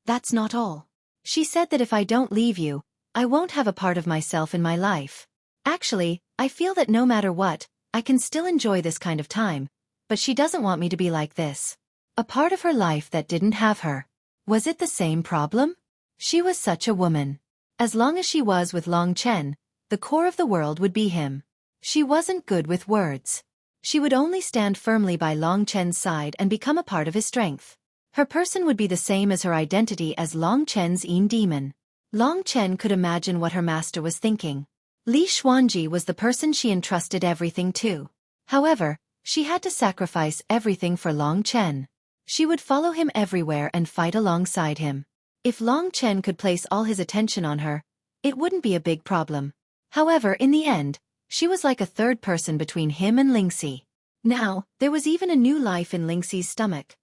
that's not all. She said that if I don't leave you, I won't have a part of myself in my life. Actually, I feel that no matter what, I can still enjoy this kind of time, but she doesn't want me to be like this. A part of her life that didn't have her. Was it the same problem? She was such a woman. As long as she was with Long Chen, the core of the world would be him. She wasn't good with words. She would only stand firmly by Long Chen's side and become a part of his strength. Her person would be the same as her identity as Long Chen's demon. Long Chen could imagine what her master was thinking. Li Xuanji was the person she entrusted everything to. However, she had to sacrifice everything for Long Chen. She would follow him everywhere and fight alongside him. If Long Chen could place all his attention on her, it wouldn't be a big problem. However, in the end, she was like a third person between him and Lingxi. Now, there was even a new life in Lingxi's stomach.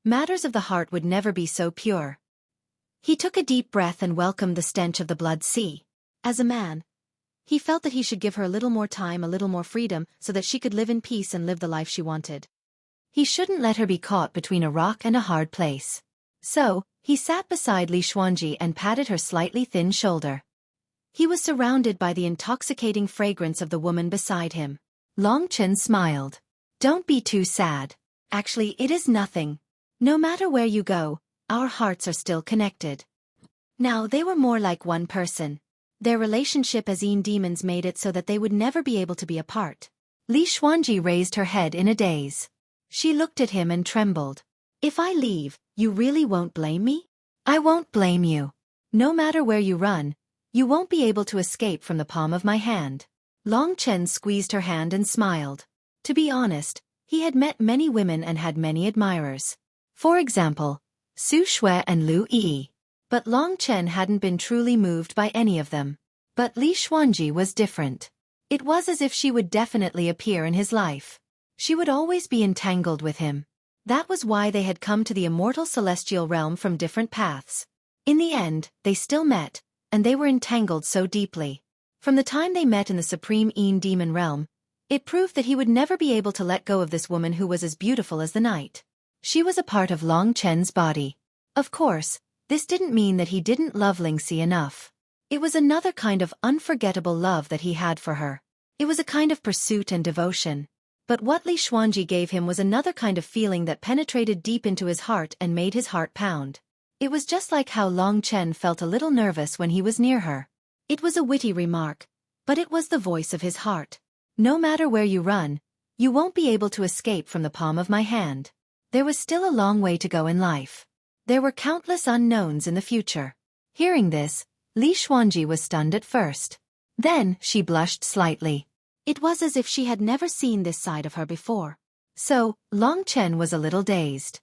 Matters of the heart would never be so pure. He took a deep breath and welcomed the stench of the blood sea. As a man, he felt that he should give her a little more time, a little more freedom, so that she could live in peace and live the life she wanted. He shouldn't let her be caught between a rock and a hard place. So, he sat beside Li Xuanji and patted her slightly thin shoulder. He was surrounded by the intoxicating fragrance of the woman beside him. Long Chen smiled. Don't be too sad. Actually, it is nothing. No matter where you go, our hearts are still connected. Now they were more like one person. Their relationship as demons made it so that they would never be able to be apart. Li Xuanji raised her head in a daze. She looked at him and trembled. If I leave, you really won't blame me? I won't blame you. No matter where you run, you won't be able to escape from the palm of my hand. Long Chen squeezed her hand and smiled. To be honest, he had met many women and had many admirers. For example, Su Shui and Lu Yi. But Long Chen hadn't been truly moved by any of them. But Li Xuanji was different. It was as if she would definitely appear in his life. She would always be entangled with him. That was why they had come to the immortal celestial realm from different paths. In the end, they still met, and they were entangled so deeply. From the time they met in the supreme demon realm, it proved that he would never be able to let go of this woman who was as beautiful as the night. She was a part of Long Chen's body. Of course, this didn't mean that he didn't love Lingxi enough. It was another kind of unforgettable love that he had for her. It was a kind of pursuit and devotion. But what Li Xuanji gave him was another kind of feeling that penetrated deep into his heart and made his heart pound. It was just like how Long Chen felt a little nervous when he was near her. It was a witty remark, but it was the voice of his heart. No matter where you run, you won't be able to escape from the palm of my hand. There was still a long way to go in life. There were countless unknowns in the future. Hearing this, Li Xuanji was stunned at first. Then, she blushed slightly. It was as if she had never seen this side of her before. So, Long Chen was a little dazed.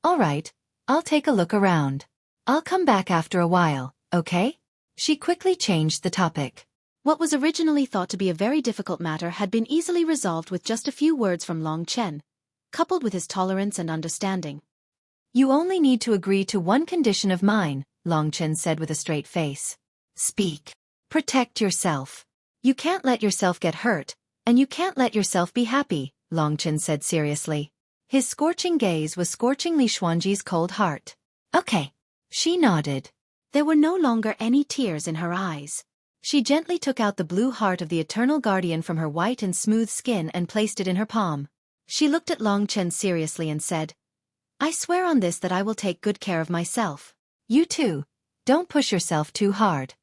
All right, I'll take a look around. I'll come back after a while, okay? She quickly changed the topic. What was originally thought to be a very difficult matter had been easily resolved with just a few words from Long Chen, coupled with his tolerance and understanding. You only need to agree to one condition of mine, Long Chen said with a straight face. Speak. Protect yourself. You can't let yourself get hurt, and you can't let yourself be happy, Long Chen said seriously. His scorching gaze was scorching Li Xuanji's cold heart. Okay. She nodded. There were no longer any tears in her eyes. She gently took out the blue heart of the eternal guardian from her white and smooth skin and placed it in her palm. She looked at Long Chen seriously and said, I swear on this that I will take good care of myself. You too. Don't push yourself too hard.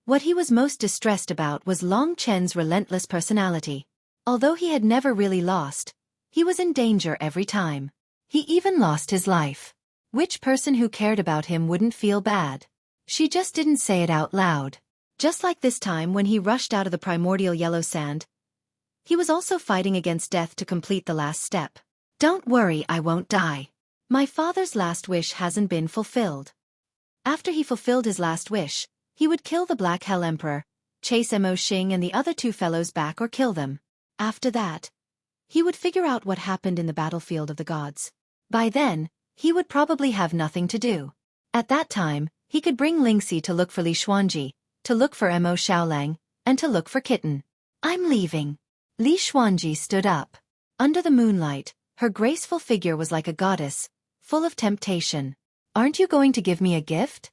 What he was most distressed about was Long Chen's relentless personality. Although he had never really lost, he was in danger every time. He even lost his life. Which person who cared about him wouldn't feel bad? She just didn't say it out loud. Just like this time when he rushed out of the primordial yellow sand, he was also fighting against death to complete the last step. Don't worry, I won't die. My father's last wish hasn't been fulfilled. After he fulfilled his last wish, he would kill the Black Hell Emperor, chase Mo Xing and the other two fellows back or kill them. After that, he would figure out what happened in the battlefield of the gods. By then, he would probably have nothing to do. At that time, he could bring Lingxi to look for Li Xuanji, to look for Mo Xiaolang, and to look for Kitten. I'm leaving. Li Xuanji stood up. Under the moonlight, her graceful figure was like a goddess, full of temptation. Aren't you going to give me a gift?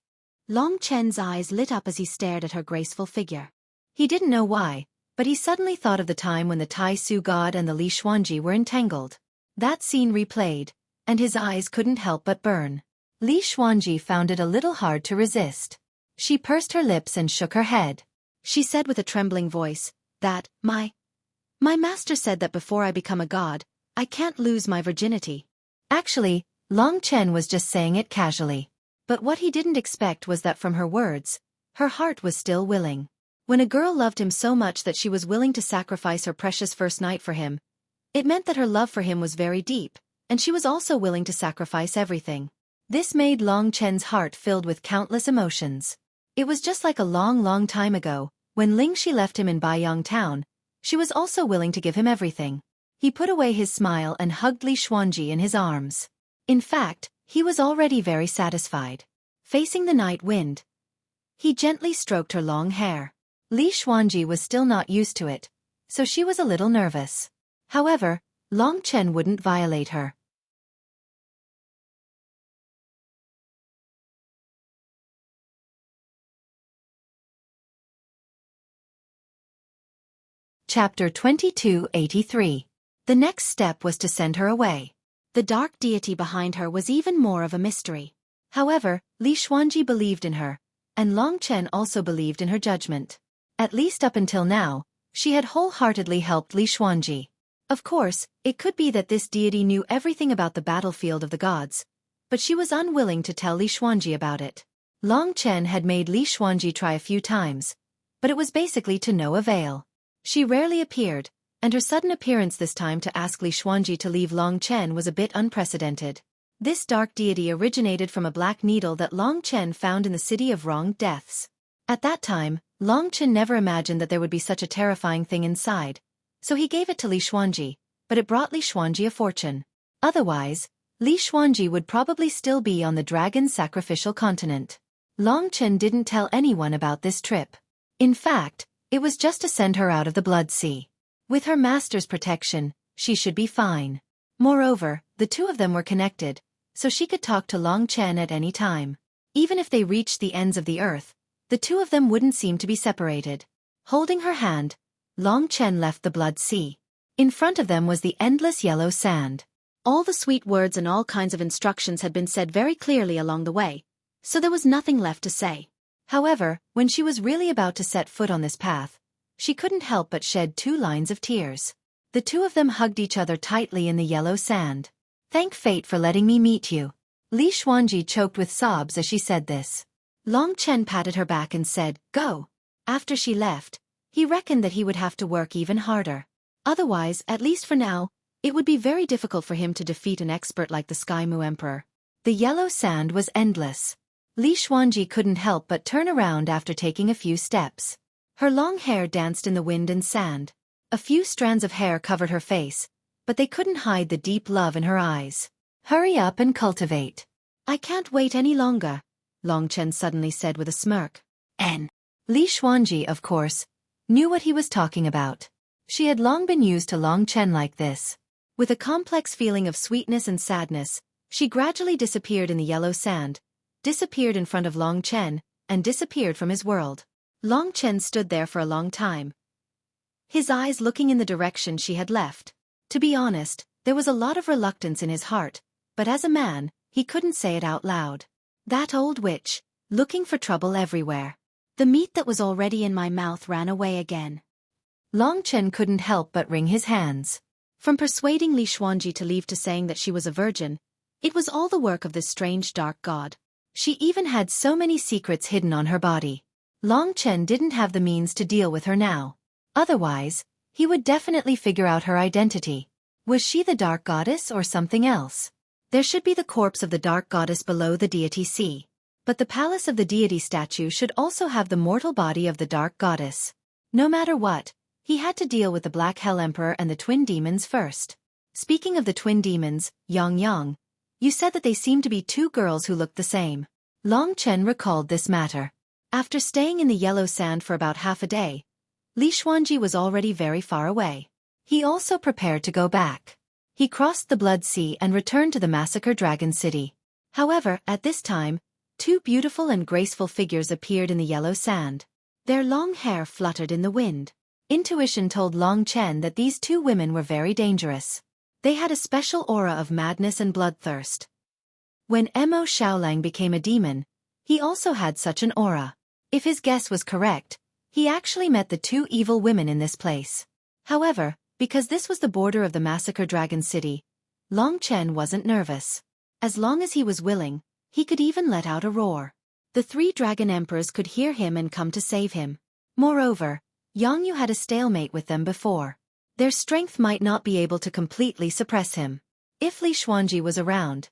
Long Chen's eyes lit up as he stared at her graceful figure. He didn't know why, but he suddenly thought of the time when the Tai Su god and the Li Xuanji were entangled. That scene replayed, and his eyes couldn't help but burn. Li Xuanji found it a little hard to resist. She pursed her lips and shook her head. She said with a trembling voice, that, my master said that before I become a god, I can't lose my virginity. Actually, Long Chen was just saying it casually. But what he didn't expect was that from her words, her heart was still willing. When a girl loved him so much that she was willing to sacrifice her precious first night for him, it meant that her love for him was very deep, and she was also willing to sacrifice everything. This made Long Chen's heart filled with countless emotions. It was just like a long, long time ago, when Lingxi left him in Baiyang town. She was also willing to give him everything. He put away his smile and hugged Li Xuanji in his arms. In fact, he was already very satisfied. Facing the night wind, he gently stroked her long hair. Li Xuanji was still not used to it, so she was a little nervous. However, Long Chen wouldn't violate her. Chapter 2283. The next step was to send her away. The dark deity behind her was even more of a mystery. However, Li Xuanji believed in her, and Long Chen also believed in her judgment. At least up until now, she had wholeheartedly helped Li Xuanji. Of course, it could be that this deity knew everything about the battlefield of the gods, but she was unwilling to tell Li Xuanji about it. Long Chen had made Li Xuanji try a few times, but it was basically to no avail. She rarely appeared, and her sudden appearance this time to ask Li Xuanji to leave Long Chen was a bit unprecedented. This dark deity originated from a black needle that Long Chen found in the city of wronged deaths. At that time, Long Chen never imagined that there would be such a terrifying thing inside, so he gave it to Li Xuanji, but it brought Li Xuanji a fortune. Otherwise, Li Xuanji would probably still be on the dragon's sacrificial continent. Long Chen didn't tell anyone about this trip. In fact, it was just to send her out of the Blood Sea. With her master's protection, she should be fine. Moreover, the two of them were connected, so she could talk to Long Chen at any time. Even if they reached the ends of the earth, the two of them wouldn't seem to be separated. Holding her hand, Long Chen left the Blood Sea. In front of them was the endless yellow sand. All the sweet words and all kinds of instructions had been said very clearly along the way, so there was nothing left to say. However, when she was really about to set foot on this path, she couldn't help but shed 2 lines of tears. The two of them hugged each other tightly in the yellow sand. Thank fate for letting me meet you. Li Xuanji choked with sobs as she said this. Long Chen patted her back and said, go. After she left, he reckoned that he would have to work even harder. Otherwise, at least for now, it would be very difficult for him to defeat an expert like the Sky Mu Emperor. The yellow sand was endless. Li Xuanji couldn't help but turn around after taking a few steps. Her long hair danced in the wind and sand. A few strands of hair covered her face, but they couldn't hide the deep love in her eyes. Hurry up and cultivate. I can't wait any longer, Long Chen suddenly said with a smirk. Li Xuanji, of course, knew what he was talking about. She had long been used to Long Chen like this. With a complex feeling of sweetness and sadness, she gradually disappeared in the yellow sand, disappeared in front of Long Chen, and disappeared from his world. Long Chen stood there for a long time, his eyes looking in the direction she had left. To be honest, there was a lot of reluctance in his heart, but as a man, he couldn't say it out loud. That old witch, looking for trouble everywhere. The meat that was already in my mouth ran away again. Long Chen couldn't help but wring his hands. From persuading Li Xuanji to leave to saying that she was a virgin, it was all the work of this strange dark god. She even had so many secrets hidden on her body. Long Chen didn't have the means to deal with her now. Otherwise, he would definitely figure out her identity. Was she the dark goddess or something else? There should be the corpse of the dark goddess below the deity sea. But the palace of the deity statue should also have the mortal body of the dark goddess. No matter what, he had to deal with the Black Hell Emperor and the twin demons first. Speaking of the twin demons, Yang, you said that they seemed to be two girls who looked the same. Long Chen recalled this matter. After staying in the yellow sand for about half a day, Li Xuanji was already very far away. He also prepared to go back. He crossed the Blood Sea and returned to the Massacre Dragon City. However, at this time, two beautiful and graceful figures appeared in the yellow sand. Their long hair fluttered in the wind. Intuition told Long Chen that these two women were very dangerous. They had a special aura of madness and bloodthirst. When Mo Xiaolang became a demon, he also had such an aura. If his guess was correct, he actually met the two evil women in this place. However, because this was the border of the Massacre Dragon City, Long Chen wasn't nervous. As long as he was willing, he could even let out a roar. The three dragon emperors could hear him and come to save him. Moreover, Yang Yu had a stalemate with them before. Their strength might not be able to completely suppress him. If Li Xuanji was around,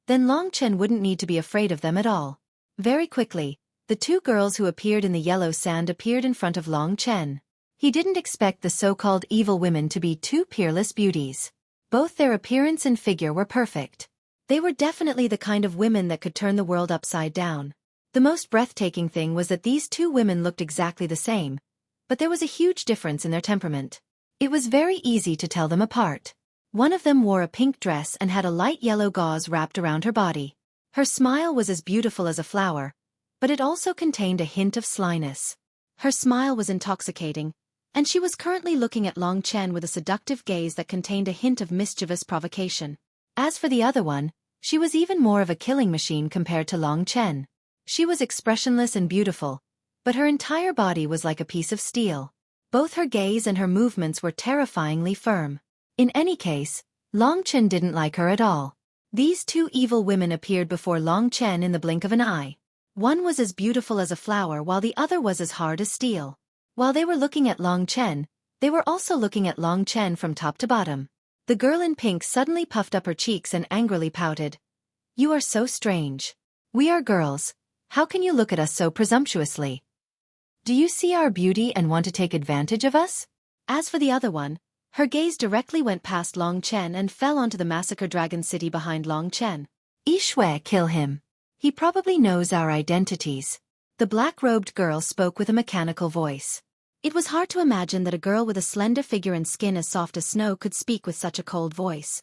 then Long Chen wouldn't need to be afraid of them at all. Very quickly, the two girls who appeared in the yellow sand appeared in front of Long Chen. He didn't expect the so-called evil women to be two peerless beauties. Both their appearance and figure were perfect. They were definitely the kind of women that could turn the world upside down. The most breathtaking thing was that these two women looked exactly the same, but there was a huge difference in their temperament. It was very easy to tell them apart. One of them wore a pink dress and had a light yellow gauze wrapped around her body. Her smile was as beautiful as a flower, but it also contained a hint of slyness. Her smile was intoxicating, and she was currently looking at Long Chen with a seductive gaze that contained a hint of mischievous provocation. As for the other one, she was even more of a killing machine compared to Long Chen. She was expressionless and beautiful, but her entire body was like a piece of steel. Both her gaze and her movements were terrifyingly firm. In any case, Long Chen didn't like her at all. These two evil women appeared before Long Chen in the blink of an eye. One was as beautiful as a flower while the other was as hard as steel. While they were looking at Long Chen, they were also looking at Long Chen from top to bottom. The girl in pink suddenly puffed up her cheeks and angrily pouted. "You are so strange. We are girls. How can you look at us so presumptuously? Do you see our beauty and want to take advantage of us?" As for the other one, her gaze directly went past Long Chen and fell onto the Massacre Dragon City behind Long Chen. "Yixue, kill him. He probably knows our identities." The black-robed girl spoke with a mechanical voice. It was hard to imagine that a girl with a slender figure and skin as soft as snow could speak with such a cold voice.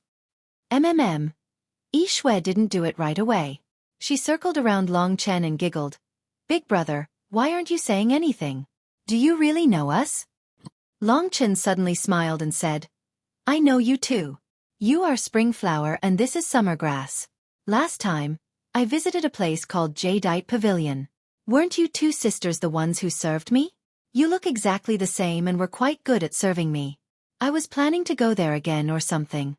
Yixue didn't do it right away. She circled around Long Chen and giggled. "Big brother, why aren't you saying anything? Do you really know us?" Long Chen suddenly smiled and said, "I know you too. You are spring flower and this is summer grass. Last time, I visited a place called Jadeite Pavilion. Weren't you two sisters the ones who served me? You look exactly the same and were quite good at serving me. I was planning to go there again or something."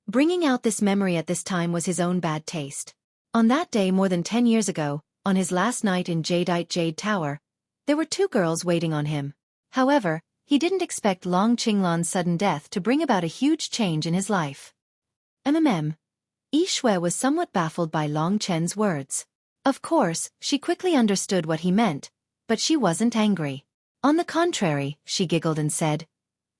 Bringing out this memory at this time was his own bad taste. On that day more than 10 years ago, on his last night in Jadeite Jade Tower, there were two girls waiting on him. However, he didn't expect Long Qinglan's sudden death to bring about a huge change in his life. Yixue was somewhat baffled by Long Chen's words. Of course, she quickly understood what he meant, but she wasn't angry. On the contrary, she giggled and said,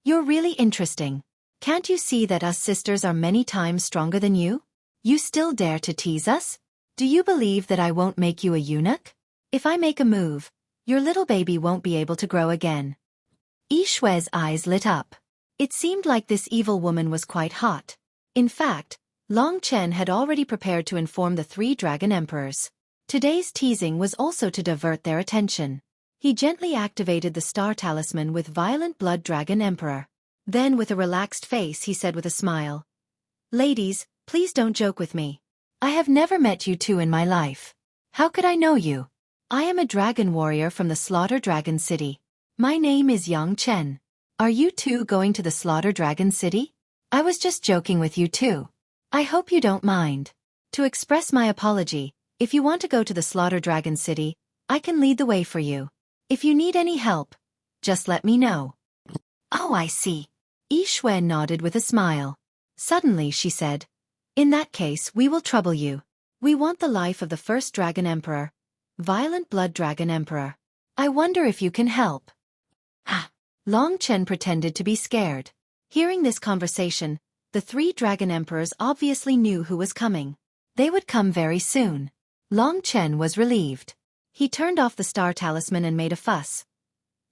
"You're really interesting. Can't you see that us sisters are many times stronger than you? You still dare to tease us? Do you believe that I won't make you a eunuch? If I make a move, your little baby won't be able to grow again." Yixue's eyes lit up. It seemed like this evil woman was quite hot. In fact, Long Chen had already prepared to inform the three dragon emperors. Today's teasing was also to divert their attention. He gently activated the star talisman with Violent Blood Dragon Emperor. Then with a relaxed face he said with a smile, "Ladies, please don't joke with me. I have never met you two in my life. How could I know you? I am a dragon warrior from the Slaughter Dragon City. My name is Yang Chen. Are you two going to the Slaughter Dragon City? I was just joking with you too. I hope you don't mind. To express my apology, if you want to go to the Slaughter Dragon City, I can lead the way for you. If you need any help, just let me know. Oh, I see. Xueqi nodded with a smile. Suddenly she said, in that case we will trouble you. We want the life of the first Dragon Emperor, Violent Blood Dragon Emperor. I wonder if you can help. Ah! Long Chen pretended to be scared. Hearing this conversation, the 3 Dragon Emperors obviously knew who was coming. They would come very soon. Long Chen was relieved. He turned off the star talisman and made a fuss.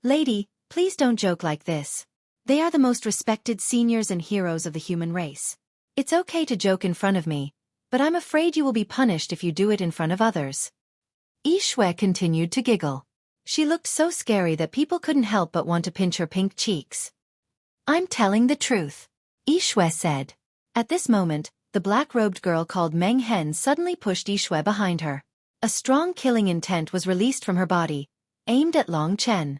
Lady, please don't joke like this. They are the most respected seniors and heroes of the human race. It's okay to joke in front of me, but I'm afraid you will be punished if you do it in front of others. Xueqi continued to giggle. She looked so scary that people couldn't help but want to pinch her pink cheeks. I'm telling the truth, Xueqi said. At this moment, the black-robed girl called Meng Hen suddenly pushed Xueqi behind her. A strong killing intent was released from her body, aimed at Long Chen.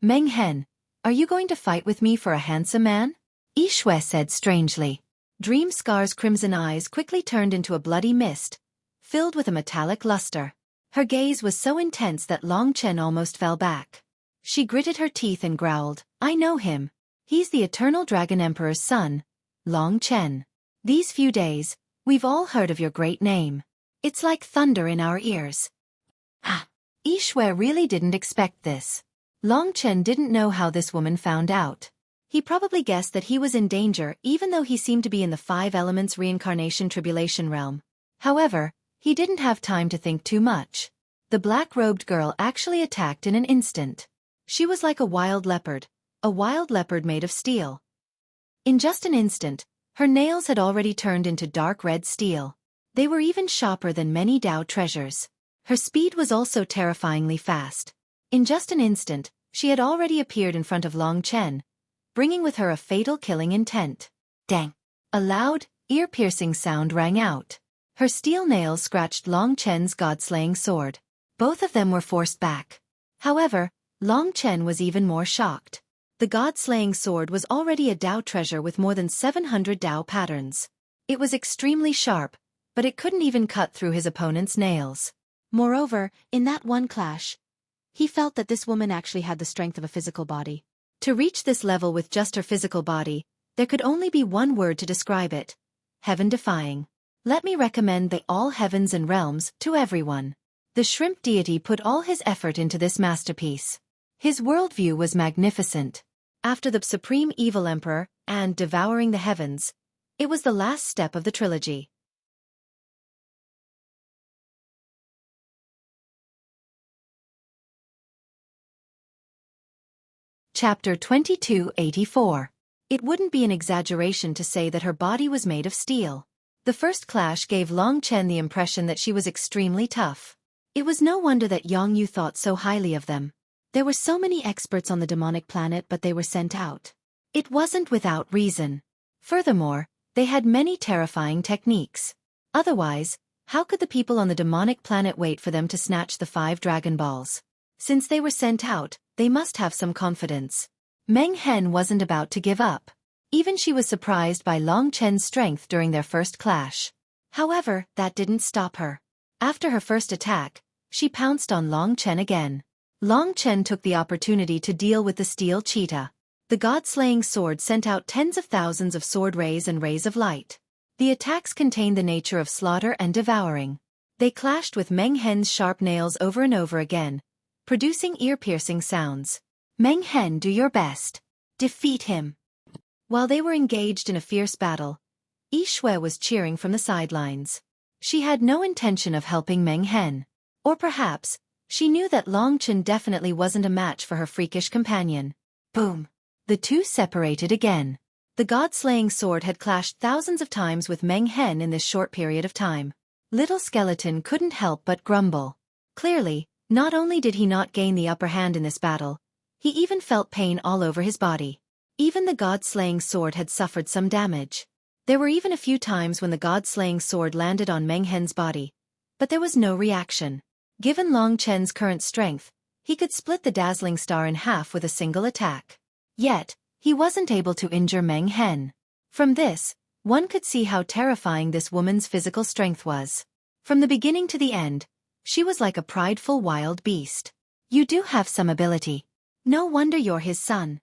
Meng Hen, are you going to fight with me for a handsome man? Xueqi said strangely. Dream Scar's crimson eyes quickly turned into a bloody mist, filled with a metallic luster. Her gaze was so intense that Long Chen almost fell back. She gritted her teeth and growled, I know him. He's the Eternal Dragon Emperor's son, Long Chen. These few days, we've all heard of your great name. It's like thunder in our ears. Ah! Xueqi really didn't expect this. Long Chen didn't know how this woman found out. He probably guessed that he was in danger even though he seemed to be in the 5 elements reincarnation tribulation realm. However, he didn't have time to think too much. The black-robed girl actually attacked in an instant. She was like a wild leopard made of steel. In just an instant, her nails had already turned into dark red steel. They were even sharper than many Dao treasures. Her speed was also terrifyingly fast. In just an instant, she had already appeared in front of Long Chen, bringing with her a fatal killing intent. Dang! A loud, ear-piercing sound rang out. Her steel nails scratched Long Chen's god-slaying sword. Both of them were forced back. However, Long Chen was even more shocked. The god-slaying sword was already a Dao treasure with more than 700 Dao patterns. It was extremely sharp, but it couldn't even cut through his opponent's nails. Moreover, in that one clash, he felt that this woman actually had the strength of a physical body. To reach this level with just her physical body, there could only be one word to describe it: heaven-defying. Let me recommend the all heavens and realms to everyone. The shrimp deity put all his effort into this masterpiece. His worldview was magnificent. After the Supreme Evil Emperor and devouring the heavens, it was the last step of the trilogy. Chapter 2284. It wouldn't be an exaggeration to say that her body was made of steel. The first clash gave Long Chen the impression that she was extremely tough. It was no wonder that Yang Yu thought so highly of them. There were so many experts on the demonic planet, but they were sent out. It wasn't without reason. Furthermore, they had many terrifying techniques. Otherwise, how could the people on the demonic planet wait for them to snatch the 5 Dragon Balls? Since they were sent out, they must have some confidence. Meng Hen wasn't about to give up. Even she was surprised by Long Chen's strength during their first clash. However, that didn't stop her. After her first attack, she pounced on Long Chen again. Long Chen took the opportunity to deal with the steel cheetah. The god-slaying sword sent out tens of thousands of sword rays and rays of light. The attacks contained the nature of slaughter and devouring. They clashed with Meng Hen's sharp nails over and over again, producing ear-piercing sounds. Meng Hen, do your best. Defeat him. While they were engaged in a fierce battle, Xueqi was cheering from the sidelines. She had no intention of helping Meng Hen. Or perhaps, she knew that Long Chen definitely wasn't a match for her freakish companion. Boom! The two separated again. The god-slaying sword had clashed thousands of times with Meng Hen in this short period of time. Little Skeleton couldn't help but grumble. Clearly, not only did he not gain the upper hand in this battle, he even felt pain all over his body. Even the god-slaying sword had suffered some damage. There were even a few times when the god-slaying sword landed on Meng Hen's body, but there was no reaction. Given Long Chen's current strength, he could split the dazzling star in half with a single attack. Yet, he wasn't able to injure Meng Hen. From this, one could see how terrifying this woman's physical strength was. From the beginning to the end, she was like a prideful wild beast. You do have some ability. No wonder you're his son.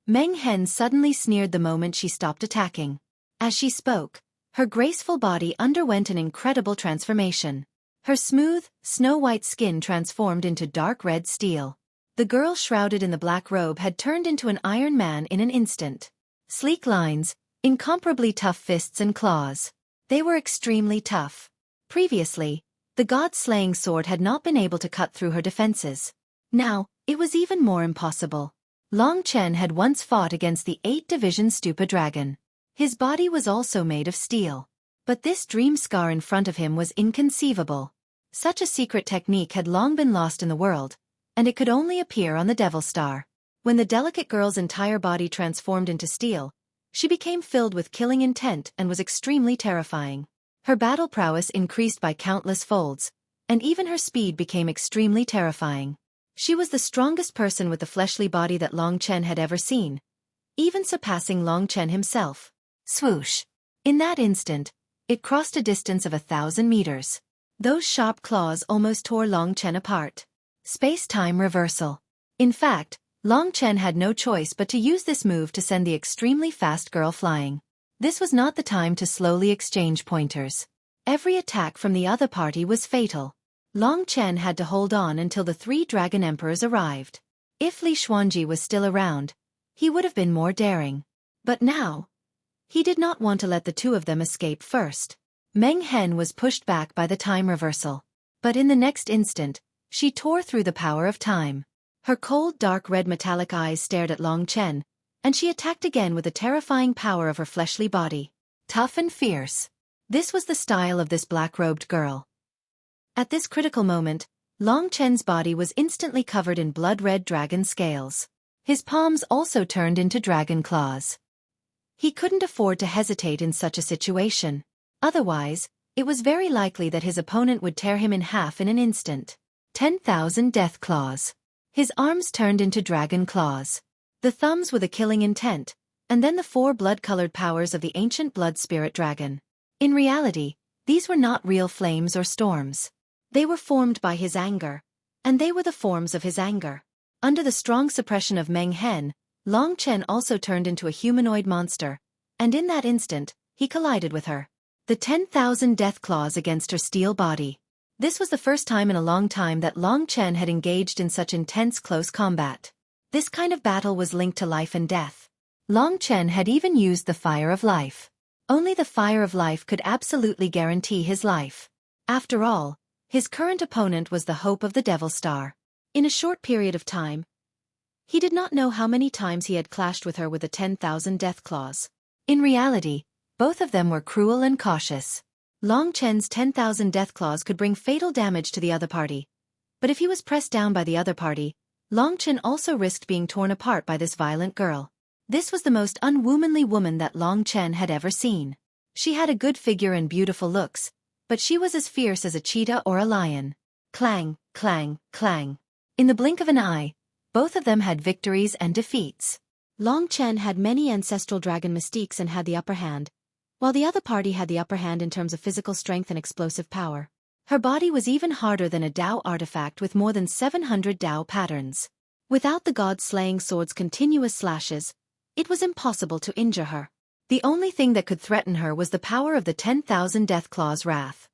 Meng Hen suddenly sneered the moment she stopped attacking. As she spoke, her graceful body underwent an incredible transformation. Her smooth, snow-white skin transformed into dark red steel. The girl shrouded in the black robe had turned into an Iron Man in an instant. Sleek lines, incomparably tough fists and claws. They were extremely tough. Previously, the god-slaying sword had not been able to cut through her defenses. Now, it was even more impossible. Long Chen had once fought against the 8-division Stupa dragon. His body was also made of steel. But this dream scar in front of him was inconceivable. Such a secret technique had long been lost in the world, and it could only appear on the Devil Star. When the delicate girl's entire body transformed into steel, she became filled with killing intent and was extremely terrifying. Her battle prowess increased by countless folds, and even her speed became extremely terrifying. She was the strongest person with the fleshly body that Long Chen had ever seen, even surpassing Long Chen himself. Swoosh! In that instant, it crossed a distance of 1,000 meters. Those sharp claws almost tore Long Chen apart. Space-time reversal. In fact, Long Chen had no choice but to use this move to send the extremely fast girl flying. This was not the time to slowly exchange pointers. Every attack from the other party was fatal. Long Chen had to hold on until the 3 Dragon Emperors arrived. If Li Xuanji was still around, he would have been more daring. But now, he did not want to let the 2 of them escape first. Meng Hen was pushed back by the time reversal. But in the next instant, she tore through the power of time. Her cold dark red metallic eyes stared at Long Chen, and she attacked again with the terrifying power of her fleshly body. Tough and fierce. This was the style of this black-robed girl. At this critical moment, Long Chen's body was instantly covered in blood-red dragon scales. His palms also turned into dragon claws. He couldn't afford to hesitate in such a situation. Otherwise, it was very likely that his opponent would tear him in half in an instant. 10,000 death claws. His arms turned into dragon claws. The thumbs with a killing intent, and then the 4 blood-colored powers of the ancient blood spirit dragon. In reality, these were not real flames or storms. They were formed by his anger, and they were the forms of his anger. Under the strong suppression of Meng Hen, Long Chen also turned into a humanoid monster, and in that instant, he collided with her. The 10,000 death claws against her steel body. This was the first time in a long time that Long Chen had engaged in such intense close combat. This kind of battle was linked to life and death. Long Chen had even used the fire of life. Only the fire of life could absolutely guarantee his life. After all, his current opponent was the hope of the Devil Star. In a short period of time, he did not know how many times he had clashed with her with the 10,000 death claws. In reality, both of them were cruel and cautious. Long Chen's 10,000 death claws could bring fatal damage to the other party. But if he was pressed down by the other party, Long Chen also risked being torn apart by this violent girl. This was the most unwomanly woman that Long Chen had ever seen. She had a good figure and beautiful looks, but she was as fierce as a cheetah or a lion. Clang, clang, clang. In the blink of an eye, both of them had victories and defeats. Long Chen had many ancestral dragon mystiques and had the upper hand, while the other party had the upper hand in terms of physical strength and explosive power. Her body was even harder than a Dao artifact with more than 700 Dao patterns. Without the god-slaying sword's continuous slashes, it was impossible to injure her. The only thing that could threaten her was the power of the 10,000 death claws' wrath.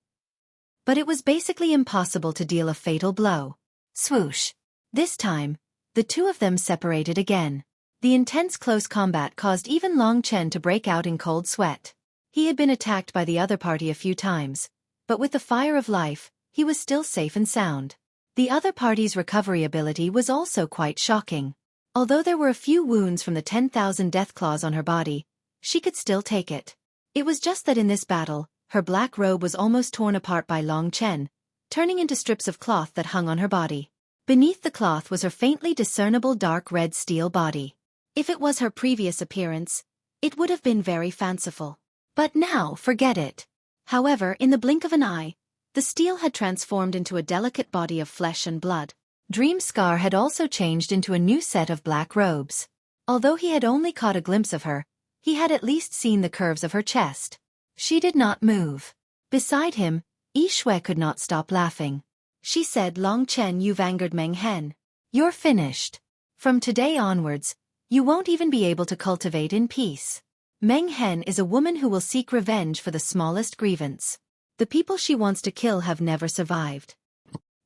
But it was basically impossible to deal a fatal blow. Swoosh! This time, the 2 of them separated again. The intense close combat caused even Long Chen to break out in cold sweat. He had been attacked by the other party a few times, but with the fire of life, he was still safe and sound. The other party's recovery ability was also quite shocking. Although there were a few wounds from the 10,000 death claws on her body, she could still take it. It was just that in this battle, her black robe was almost torn apart by Long Chen, turning into strips of cloth that hung on her body. Beneath the cloth was her faintly discernible dark red steel body. If it was her previous appearance, it would have been very fanciful. But now, forget it. However, in the blink of an eye, The steel had transformed into a delicate body of flesh and blood. Dream Scar had also changed into a new set of black robes. Although he had only caught a glimpse of her, he had at least seen the curves of her chest. She did not move. Beside him, Xueqi could not stop laughing. She said, "Long Chen, you've angered Meng Hen. You're finished. From today onwards, you won't even be able to cultivate in peace. Meng Hen is a woman who will seek revenge for the smallest grievance. The people she wants to kill have never survived."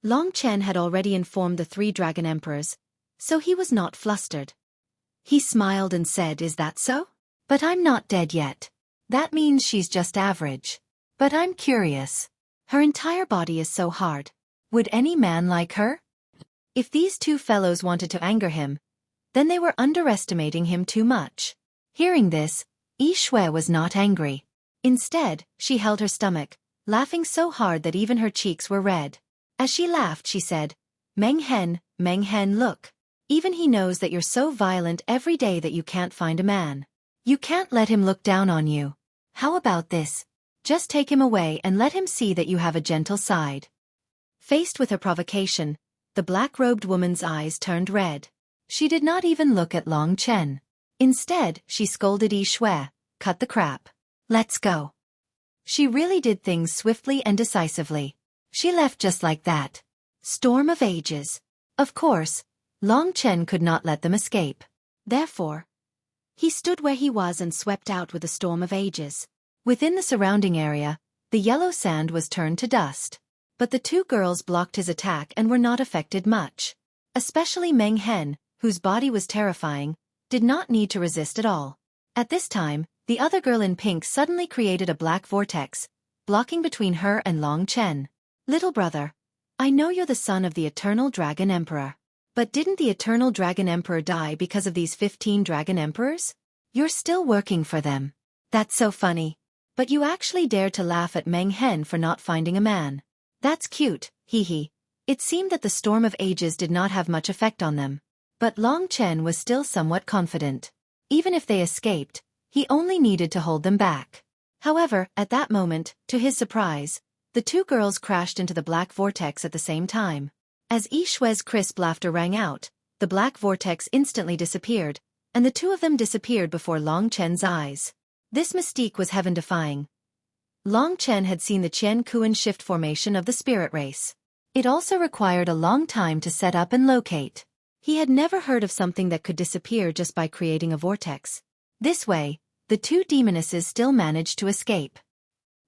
Long Chen had already informed the 3 dragon emperors, so he was not flustered. He smiled and said, "Is that so? But I'm not dead yet. That means she's just average. But I'm curious. Her entire body is so hard. Would any man like her?" If these 2 fellows wanted to anger him, then they were underestimating him too much. Hearing this, Xueqi was not angry. Instead, she held her stomach, laughing so hard that even her cheeks were red. As she laughed, she said, Meng Hen, look. Even he knows that you're so violent every day that you can't find a man. You can't let him look down on you. How about this? Just take him away and let him see that you have a gentle side." Faced with her provocation, the black-robed woman's eyes turned red. She did not even look at Long Chen. Instead, she scolded Xueqi, "Cut the crap. Let's go." She really did things swiftly and decisively. She left just like that. Storm of ages. Of course, Long Chen could not let them escape. Therefore, he stood where he was and swept out with a storm of ages. Within the surrounding area, the yellow sand was turned to dust. But the 2 girls blocked his attack and were not affected much. Especially Meng Hen, whose body was terrifying, did not need to resist at all. At this time, the other girl in pink suddenly created a black vortex, blocking between her and Long Chen. "Little brother, I know you're the son of the Eternal Dragon Emperor. But didn't the Eternal Dragon Emperor die because of these 15 Dragon Emperors? You're still working for them. That's so funny. But you actually dared to laugh at Meng Hen for not finding a man. That's cute, hee. It seemed that the storm of ages did not have much effect on them. But Long Chen was still somewhat confident. Even if they escaped, he only needed to hold them back. However, at that moment, to his surprise, the 2 girls crashed into the black vortex at the same time. As Xueqi's crisp laughter rang out, the black vortex instantly disappeared, and the 2 of them disappeared before Long Chen's eyes. This mystique was heaven-defying. Long Chen had seen the Qian Kuan shift formation of the spirit race. It also required a long time to set up and locate. He had never heard of something that could disappear just by creating a vortex. This way, the 2 demonesses still managed to escape.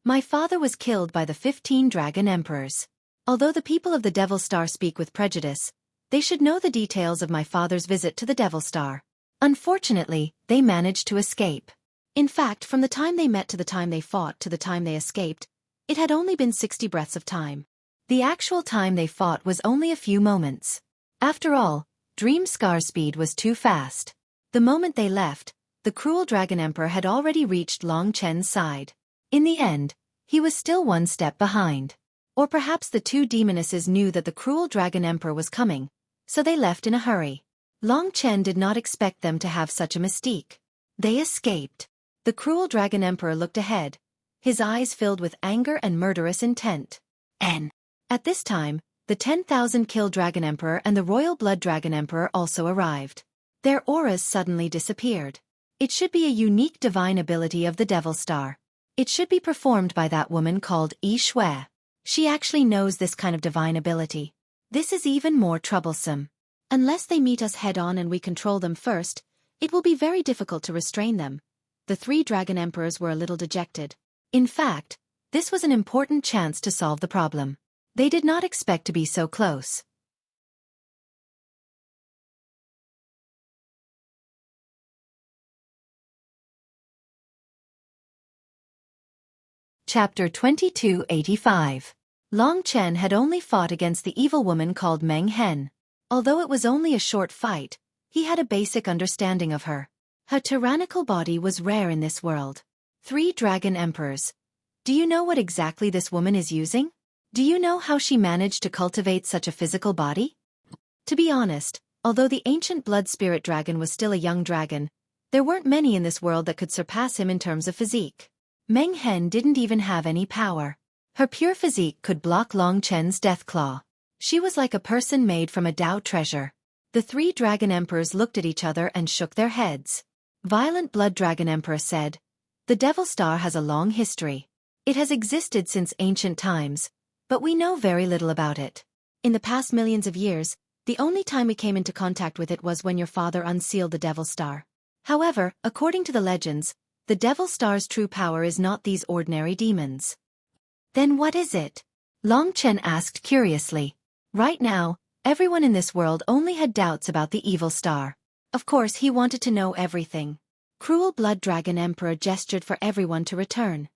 My father was killed by the 15 Dragon Emperors. Although the people of the Devil Star speak with prejudice, they should know the details of my father's visit to the Devil Star. Unfortunately, they managed to escape. In fact, from the time they met to the time they fought to the time they escaped, it had only been 60 breaths of time. The actual time they fought was only a few moments. After all, Dream Scar's speed was too fast. The moment they left, the cruel Dragon Emperor had already reached Long Chen's side. In the end, he was still 1 step behind. Or perhaps the 2 demonesses knew that the cruel Dragon Emperor was coming, so they left in a hurry. Long Chen did not expect them to have such a mystique. They escaped. The cruel Dragon Emperor looked ahead, his eyes filled with anger and murderous intent. At this time, the 10,000-kill Dragon Emperor and the Royal Blood Dragon Emperor also arrived. Their auras suddenly disappeared. It should be a unique divine ability of the Devil Star. It should be performed by that woman called Xueqi. She actually knows this kind of divine ability. This is even more troublesome. Unless they meet us head-on and we control them first, it will be very difficult to restrain them. The 3 Dragon Emperors were a little dejected. In fact, this was an important chance to solve the problem. They did not expect to be so close. Chapter 2285. Long Chen had only fought against the evil woman called Meng Hen. Although it was only a short fight, he had a basic understanding of her. Her tyrannical body was rare in this world. 3 Dragon Emperors. Do you know what exactly this woman is using? Do you know how she managed to cultivate such a physical body? To be honest, although the ancient blood spirit dragon was still a young dragon, there weren't many in this world that could surpass him in terms of physique. Meng Hen didn't even have any power. Her pure physique could block Long Chen's death claw. She was like a person made from a Tao treasure. The three Dragon Emperors looked at each other and shook their heads. Violent Blood Dragon Emperor said, "The Devil Star has a long history. It has existed since ancient times, but we know very little about it. In the past millions of years, the only time we came into contact with it was when your father unsealed the Devil Star. However, according to the legends, the Devil Star's true power is not these ordinary demons." "Then what is it?" Long Chen asked curiously. Right now, everyone in this world only had doubts about the evil star. Of course he wanted to know everything. Cruel Blood Dragon Emperor gestured for everyone to return.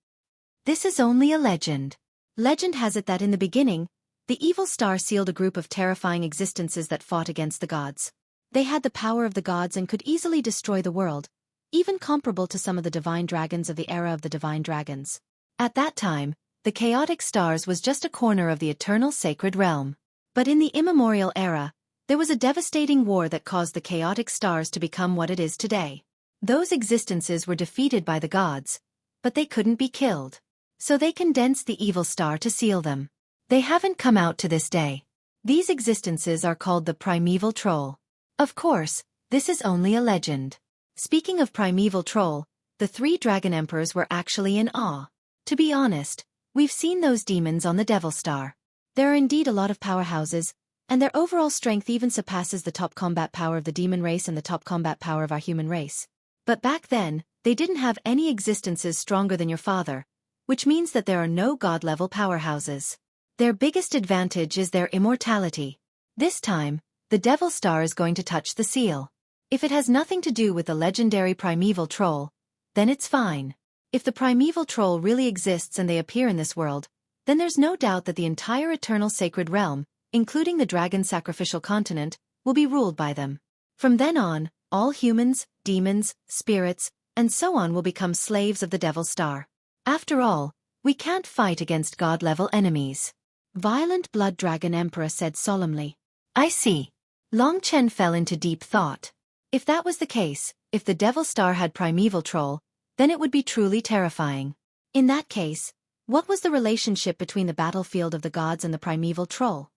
"This is only a legend. Legend has it that in the beginning, the evil star sealed a group of terrifying existences that fought against the gods. They had the power of the gods and could easily destroy the world, even comparable to some of the divine dragons of the era of the divine dragons. At that time, the chaotic stars was just a corner of the eternal sacred realm. But in the immemorial era, there was a devastating war that caused the chaotic stars to become what it is today. Those existences were defeated by the gods, but they couldn't be killed. So they condensed the evil star to seal them. They haven't come out to this day. These existences are called the primeval troll. Of course, this is only a legend." Speaking of primeval troll, the three Dragon Emperors were actually in awe. To be honest, we've seen those demons on the Devil Star. There are indeed a lot of powerhouses, and their overall strength even surpasses the top combat power of the demon race and the top combat power of our human race. But back then, they didn't have any existences stronger than your father, which means that there are no god-level powerhouses. Their biggest advantage is their immortality. This time, the Devil Star is going to touch the seal. If it has nothing to do with the legendary primeval troll, then it's fine. If the primeval troll really exists and they appear in this world, then there's no doubt that the entire eternal sacred realm, including the dragon sacrificial continent, will be ruled by them. From then on, all humans, demons, spirits, and so on will become slaves of the Devil Star. After all, we can't fight against god-level enemies. Violent Blood Dragon Emperor said solemnly. "I see." Long Chen fell into deep thought. If that was the case, if the Devil Star had primeval troll, then it would be truly terrifying. In that case, what was the relationship between the battlefield of the gods and the primeval troll?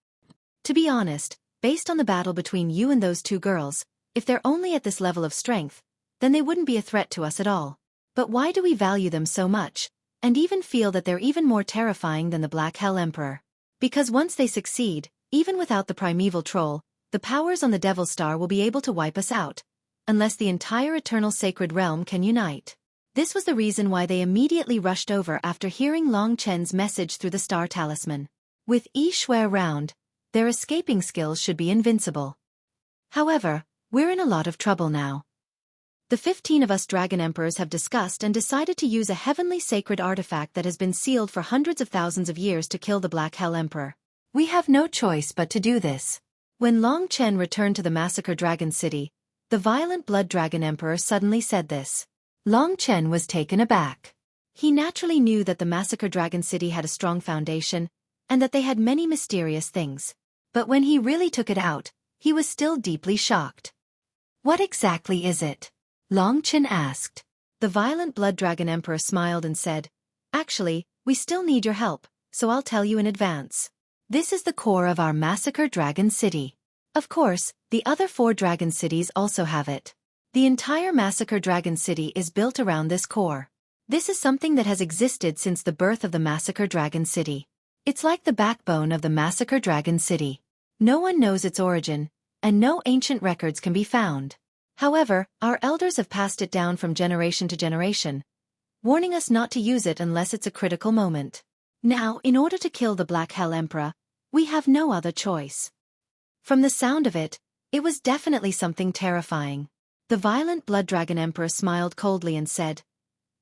To be honest, based on the battle between you and those two girls, if they're only at this level of strength, then they wouldn't be a threat to us at all. But why do we value them so much, and even feel that they're even more terrifying than the Black Hell Emperor? Because once they succeed, even without the primeval troll, the powers on the Devil Star will be able to wipe us out, unless the entire eternal sacred realm can unite. This was the reason why they immediately rushed over after hearing Long Chen's message through the star talisman. With Xueqi around, their escaping skills should be invincible. However, we're in a lot of trouble now. The 15 of us Dragon Emperors have discussed and decided to use a heavenly sacred artifact that has been sealed for hundreds of thousands of years to kill the Black Hell Emperor. We have no choice but to do this. When Long Chen returned to the Massacre Dragon City, the Violent Blood Dragon Emperor suddenly said this. Long Chen was taken aback. He naturally knew that the Massacre Dragon City had a strong foundation, and that they had many mysterious things. But when he really took it out, he was still deeply shocked. "What exactly is it?" Long Chen asked. The Violent Blood Dragon Emperor smiled and said, "Actually, we still need your help, so I'll tell you in advance. This is the core of our Massacre Dragon City. Of course, the other 4 dragon cities also have it. The entire Massacre Dragon City is built around this core. This is something that has existed since the birth of the Massacre Dragon City. It's like the backbone of the Massacre Dragon City. No one knows its origin, and no ancient records can be found. However, our elders have passed it down from generation to generation, warning us not to use it unless it's a critical moment. Now, in order to kill the Black Hell Emperor, we have no other choice." From the sound of it, it was definitely something terrifying. The Violent Blood Dragon Emperor smiled coldly and said,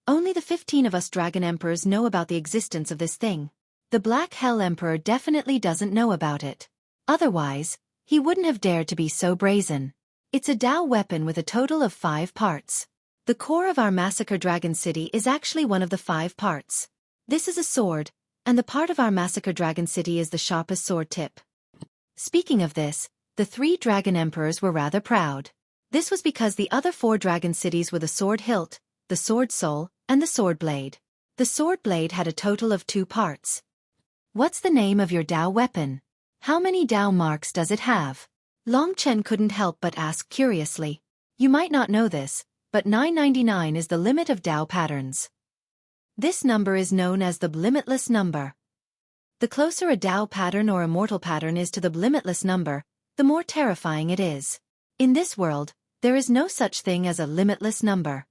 "Only the 15 of us Dragon Emperors know about the existence of this thing. The Black Hell Emperor definitely doesn't know about it. Otherwise, he wouldn't have dared to be so brazen. It's a Tao weapon with a total of 5 parts. The core of our Massacre Dragon City is actually one of the 5 parts. This is a sword, and the part of our Massacre Dragon City is the sharpest sword tip." Speaking of this, the 3 Dragon Emperors were rather proud. This was because the other 4 dragon cities were the sword hilt, the sword soul, and the sword blade. The sword blade had a total of 2 parts. What's the name of your Dao weapon? How many Dao marks does it have? Long Chen couldn't help but ask curiously. You might not know this, but 999 is the limit of Dao patterns. This number is known as the limitless number. The closer a Dao pattern or immortal pattern is to the limitless number, the more terrifying it is. In this world, there is no such thing as a limitless number.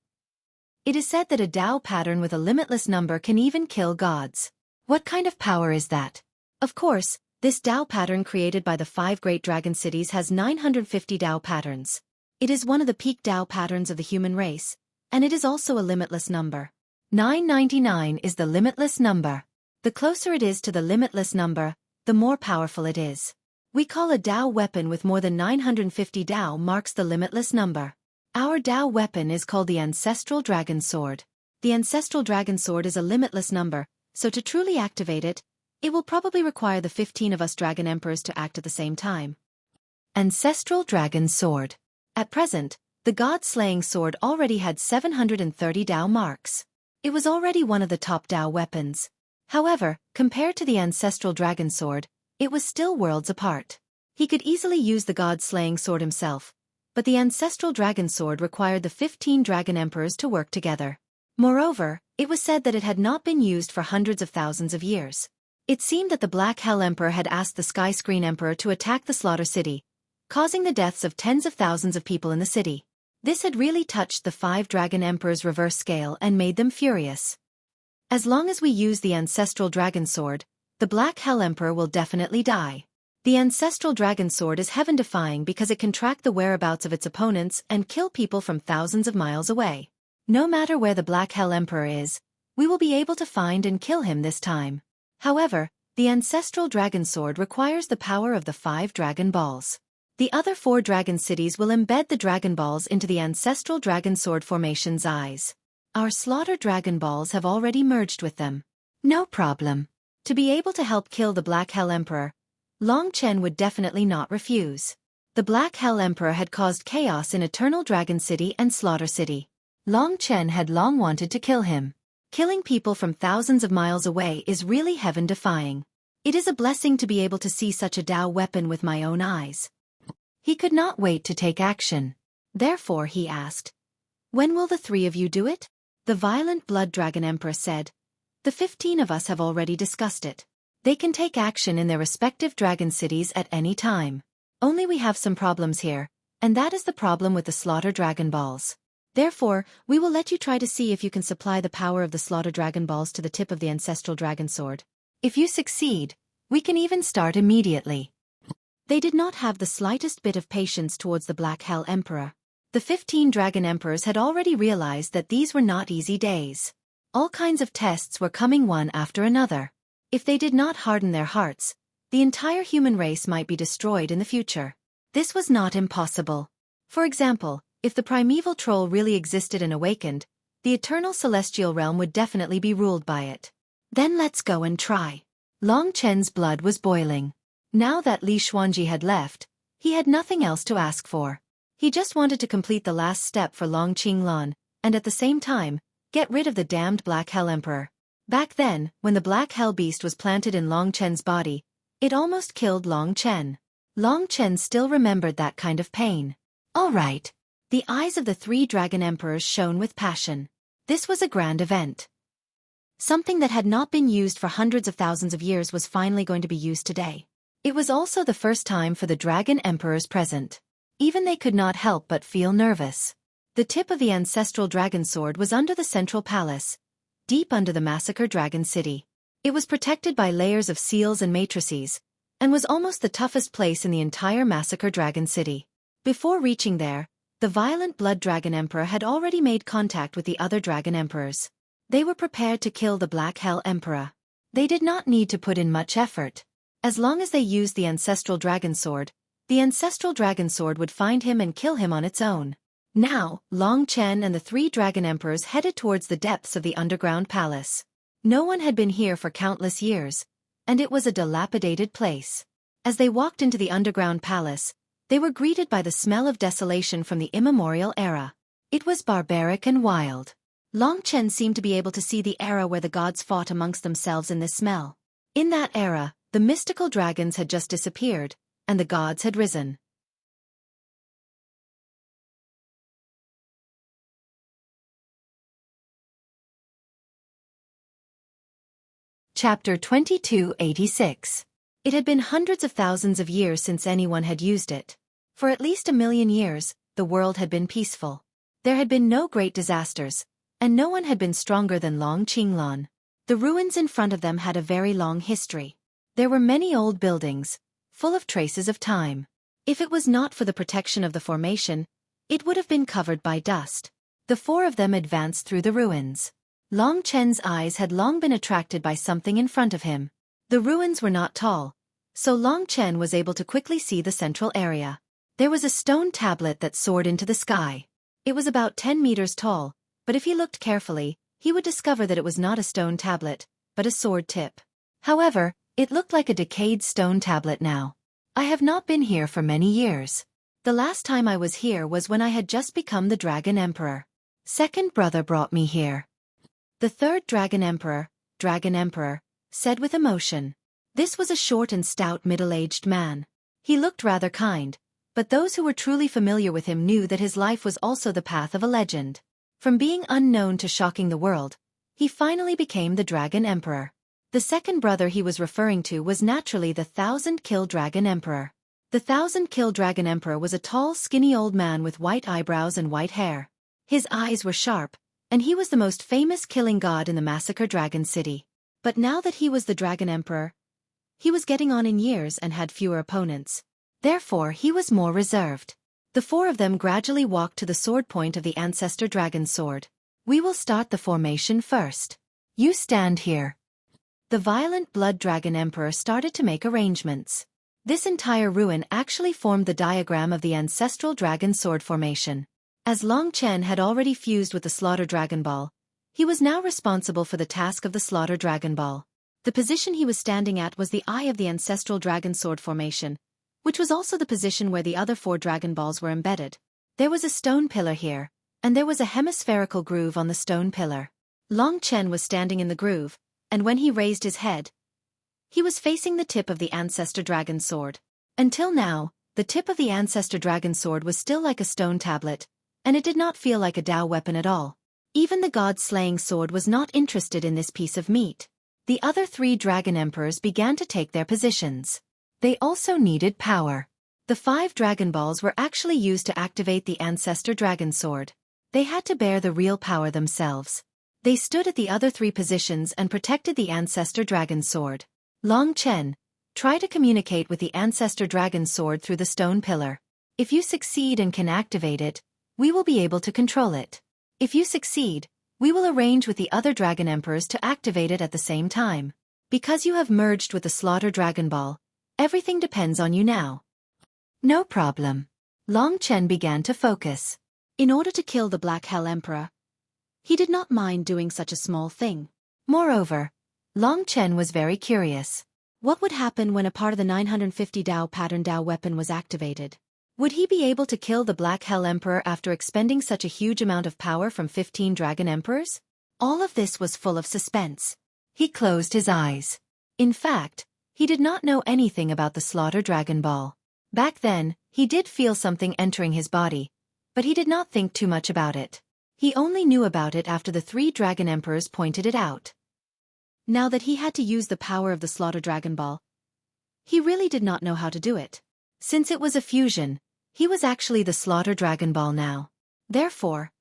It is said that a Dao pattern with a limitless number can even kill gods. What kind of power is that? Of course, this Dao pattern created by the 5 great dragon cities has 950 Dao patterns. It is one of the peak Dao patterns of the human race, and it is also a limitless number. 999 is the limitless number. The closer it is to the limitless number, the more powerful it is. We call a Dao weapon with more than 950 Dao marks the limitless number. Our Dao weapon is called the Ancestral Dragon Sword. The Ancestral Dragon Sword is a limitless number, so to truly activate it, it will probably require the 15 of us Dragon Emperors to act at the same time. Ancestral Dragon Sword. At present, the God-slaying sword already had 730 Dao marks. It was already one of the top Dao weapons. However, compared to the Ancestral Dragon Sword, it was still worlds apart. He could easily use the God-slaying sword himself, but the Ancestral Dragon Sword required the 15 Dragon Emperors to work together. Moreover, it was said that it had not been used for hundreds of thousands of years. It seemed that the Black Hell Emperor had asked the Sky Screen Emperor to attack the Slaughter City, causing the deaths of tens of thousands of people in the city. This had really touched the 5 Dragon Emperors' reverse scale and made them furious. As long as we use the Ancestral Dragon Sword, the Black Hell Emperor will definitely die. The Ancestral Dragon Sword is heaven-defying because it can track the whereabouts of its opponents and kill people from thousands of miles away. No matter where the Black Hell Emperor is, we will be able to find and kill him this time. However, the Ancestral Dragon Sword requires the power of the 5 Dragon Balls. The other 4 Dragon Cities will embed the Dragon Balls into the Ancestral Dragon Sword formation's eyes. Our Slaughter Dragon Balls have already merged with them. No problem. To be able to help kill the Black Hell Emperor, Long Chen would definitely not refuse. The Black Hell Emperor had caused chaos in Eternal Dragon City and Slaughter City. Long Chen had long wanted to kill him. Killing people from thousands of miles away is really heaven-defying. It is a blessing to be able to see such a Dao weapon with my own eyes. He could not wait to take action. Therefore he asked, "When will the 3 of you do it?" The Violent Blood Dragon Emperor said, "The 15 of us have already discussed it. They can take action in their respective dragon cities at any time. Only we have some problems here, and that is the problem with the Slaughter Dragon Balls. Therefore, we will let you try to see if you can supply the power of the Slaughter Dragon Balls to the tip of the Ancestral Dragon Sword. If you succeed, we can even start immediately." They did not have the slightest bit of patience towards the Black Hell Emperor. The 15 Dragon Emperors had already realized that these were not easy days. All kinds of tests were coming one after another. If they did not harden their hearts, the entire human race might be destroyed in the future. This was not impossible. For example, if the primeval troll really existed and awakened, the eternal celestial realm would definitely be ruled by it. Then let's go and try. Long Chen's blood was boiling. Now that Li Xuanji had left, he had nothing else to ask for. He just wanted to complete the last step for Long Qinglan, and at the same time, get rid of the damned Black Hell Emperor. Back then, when the Black Hell Beast was planted in Long Chen's body, it almost killed Long Chen. Long Chen still remembered that kind of pain. All right. The eyes of the 3 Dragon Emperors shone with passion. This was a grand event. Something that had not been used for hundreds of thousands of years was finally going to be used today. It was also the first time for the Dragon Emperors present. Even they could not help but feel nervous. The tip of the Ancestral Dragon Sword was under the Central Palace, deep under the Massacre Dragon City. It was protected by layers of seals and matrices, and was almost the toughest place in the entire Massacre Dragon City. Before reaching there, the Violent Blood Dragon Emperor had already made contact with the other Dragon Emperors. They were prepared to kill the Black Hell Emperor. They did not need to put in much effort. As long as they used the Ancestral Dragon Sword, the Ancestral Dragon Sword would find him and kill him on its own. Now, Long Chen and the 3 Dragon Emperors headed towards the depths of the underground palace. No one had been here for countless years, and it was a dilapidated place. As they walked into the underground palace, they were greeted by the smell of desolation from the immemorial era. It was barbaric and wild. Long Chen seemed to be able to see the era where the gods fought amongst themselves in this smell. In that era, the mystical dragons had just disappeared, and the gods had risen. Chapter 2286. It had been hundreds of thousands of years since anyone had used it. For at least 1,000,000 years, the world had been peaceful. There had been no great disasters, and no one had been stronger than Long Qinglan. The ruins in front of them had a very long history. There were many old buildings, full of traces of time. If it was not for the protection of the formation, it would have been covered by dust. The four of them advanced through the ruins. Long Chen's eyes had long been attracted by something in front of him. The ruins were not tall, so Long Chen was able to quickly see the central area. There was a stone tablet that soared into the sky. It was about 10 meters tall, but if he looked carefully, he would discover that it was not a stone tablet, but a sword tip. However, it looked like a decayed stone tablet now. I have not been here for many years. The last time I was here was when I had just become the Dragon Emperor. Second brother brought me here. The third Dragon Emperor, said with emotion. This was a short and stout middle-aged man. He looked rather kind, but those who were truly familiar with him knew that his life was also the path of a legend. From being unknown to shocking the world, he finally became the Dragon Emperor. The second brother he was referring to was naturally the 1,000-kill Dragon Emperor. The 1,000-kill Dragon Emperor was a tall, skinny old man with white eyebrows and white hair. His eyes were sharp, and he was the most famous killing god in the Massacre Dragon City. But now that he was the Dragon Emperor, he was getting on in years and had fewer opponents. Therefore, he was more reserved. The four of them gradually walked to the sword point of the Ancestor Dragon's sword. We will start the formation first. You stand here. The violent Blood Dragon Emperor started to make arrangements. This entire ruin actually formed the diagram of the ancestral dragon sword formation. As Long Chen had already fused with the Slaughter Dragon Ball, he was now responsible for the task of the Slaughter Dragon Ball. The position he was standing at was the eye of the ancestral dragon sword formation, which was also the position where the other 4 Dragon Balls were embedded. There was a stone pillar here, and there was a hemispherical groove on the stone pillar. Long Chen was standing in the groove, and when he raised his head, he was facing the tip of the Ancestor Dragon Sword. Until now, the tip of the Ancestor Dragon Sword was still like a stone tablet, and it did not feel like a Dao weapon at all. Even the god-slaying sword was not interested in this piece of meat. The other 3 Dragon Emperors began to take their positions. They also needed power. The 5 Dragon Balls were actually used to activate the Ancestor Dragon Sword. They had to bear the real power themselves. They stood at the other 3 positions and protected the Ancestor Dragon Sword. Long Chen, try to communicate with the Ancestor Dragon Sword through the stone pillar. If you succeed and can activate it, we will be able to control it. If you succeed, we will arrange with the other Dragon Emperors to activate it at the same time. Because you have merged with the Slaughter Dragon Ball, everything depends on you now. No problem. Long Chen began to focus. In order to kill the Black Hell Emperor, he did not mind doing such a small thing. Moreover, Long Chen was very curious. What would happen when a part of the 950 Dao pattern Dao weapon was activated? Would he be able to kill the Black Hell Emperor after expending such a huge amount of power from 15 Dragon Emperors? All of this was full of suspense. He closed his eyes. In fact, he did not know anything about the Slaughter Dragon Ball. Back then, he did feel something entering his body, but he did not think too much about it. He only knew about it after the 3 Dragon Emperors pointed it out. Now that he had to use the power of the Slaughter Dragon Ball, he really did not know how to do it. Since it was a fusion, he was actually the Slaughter Dragon Ball now. Therefore,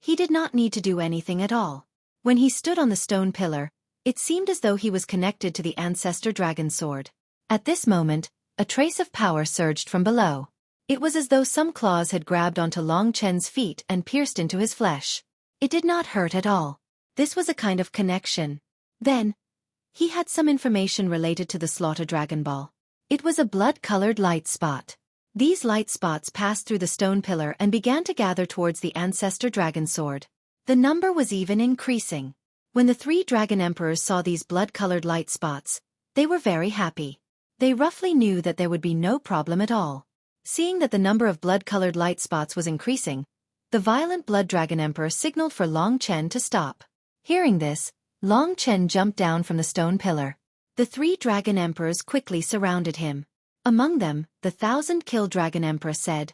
he did not need to do anything at all. When he stood on the stone pillar, it seemed as though he was connected to the Ancestor Dragon Sword. At this moment, a trace of power surged from below. It was as though some claws had grabbed onto Long Chen's feet and pierced into his flesh. It did not hurt at all. This was a kind of connection. Then, he had some information related to the Slaughter Dragon Ball. It was a blood-colored light spot. These light spots passed through the stone pillar and began to gather towards the Ancestor Dragon Sword. The number was even increasing. When the 3 Dragon Emperors saw these blood-colored light spots, they were very happy. They roughly knew that there would be no problem at all. Seeing that the number of blood-colored light spots was increasing, the violent Blood Dragon Emperor signaled for Long Chen to stop. Hearing this, Long Chen jumped down from the stone pillar. The 3 dragon emperors quickly surrounded him. Among them, the 1,000-kill dragon emperor said,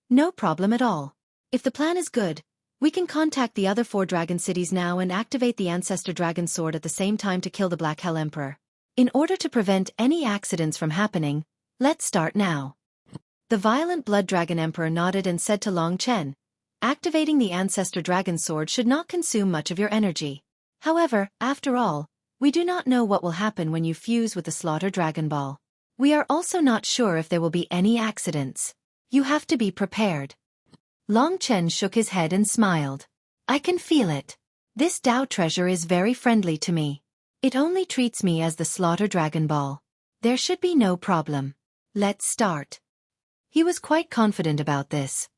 "No problem at all. If the plan is good, we can contact the other 4 dragon cities now and activate the ancestor dragon sword at the same time to kill the Black Hell Emperor. In order to prevent any accidents from happening, let's start now." The violent blood dragon emperor nodded and said to Long Chen, "Activating the ancestor dragon sword should not consume much of your energy. However, after all, we do not know what will happen when you fuse with the slaughter dragon ball. We are also not sure if there will be any accidents. You have to be prepared." Long Chen shook his head and smiled. "I can feel it. This Dao treasure is very friendly to me. It only treats me as the slaughter dragon ball. There should be no problem. Let's start." He was quite confident about this.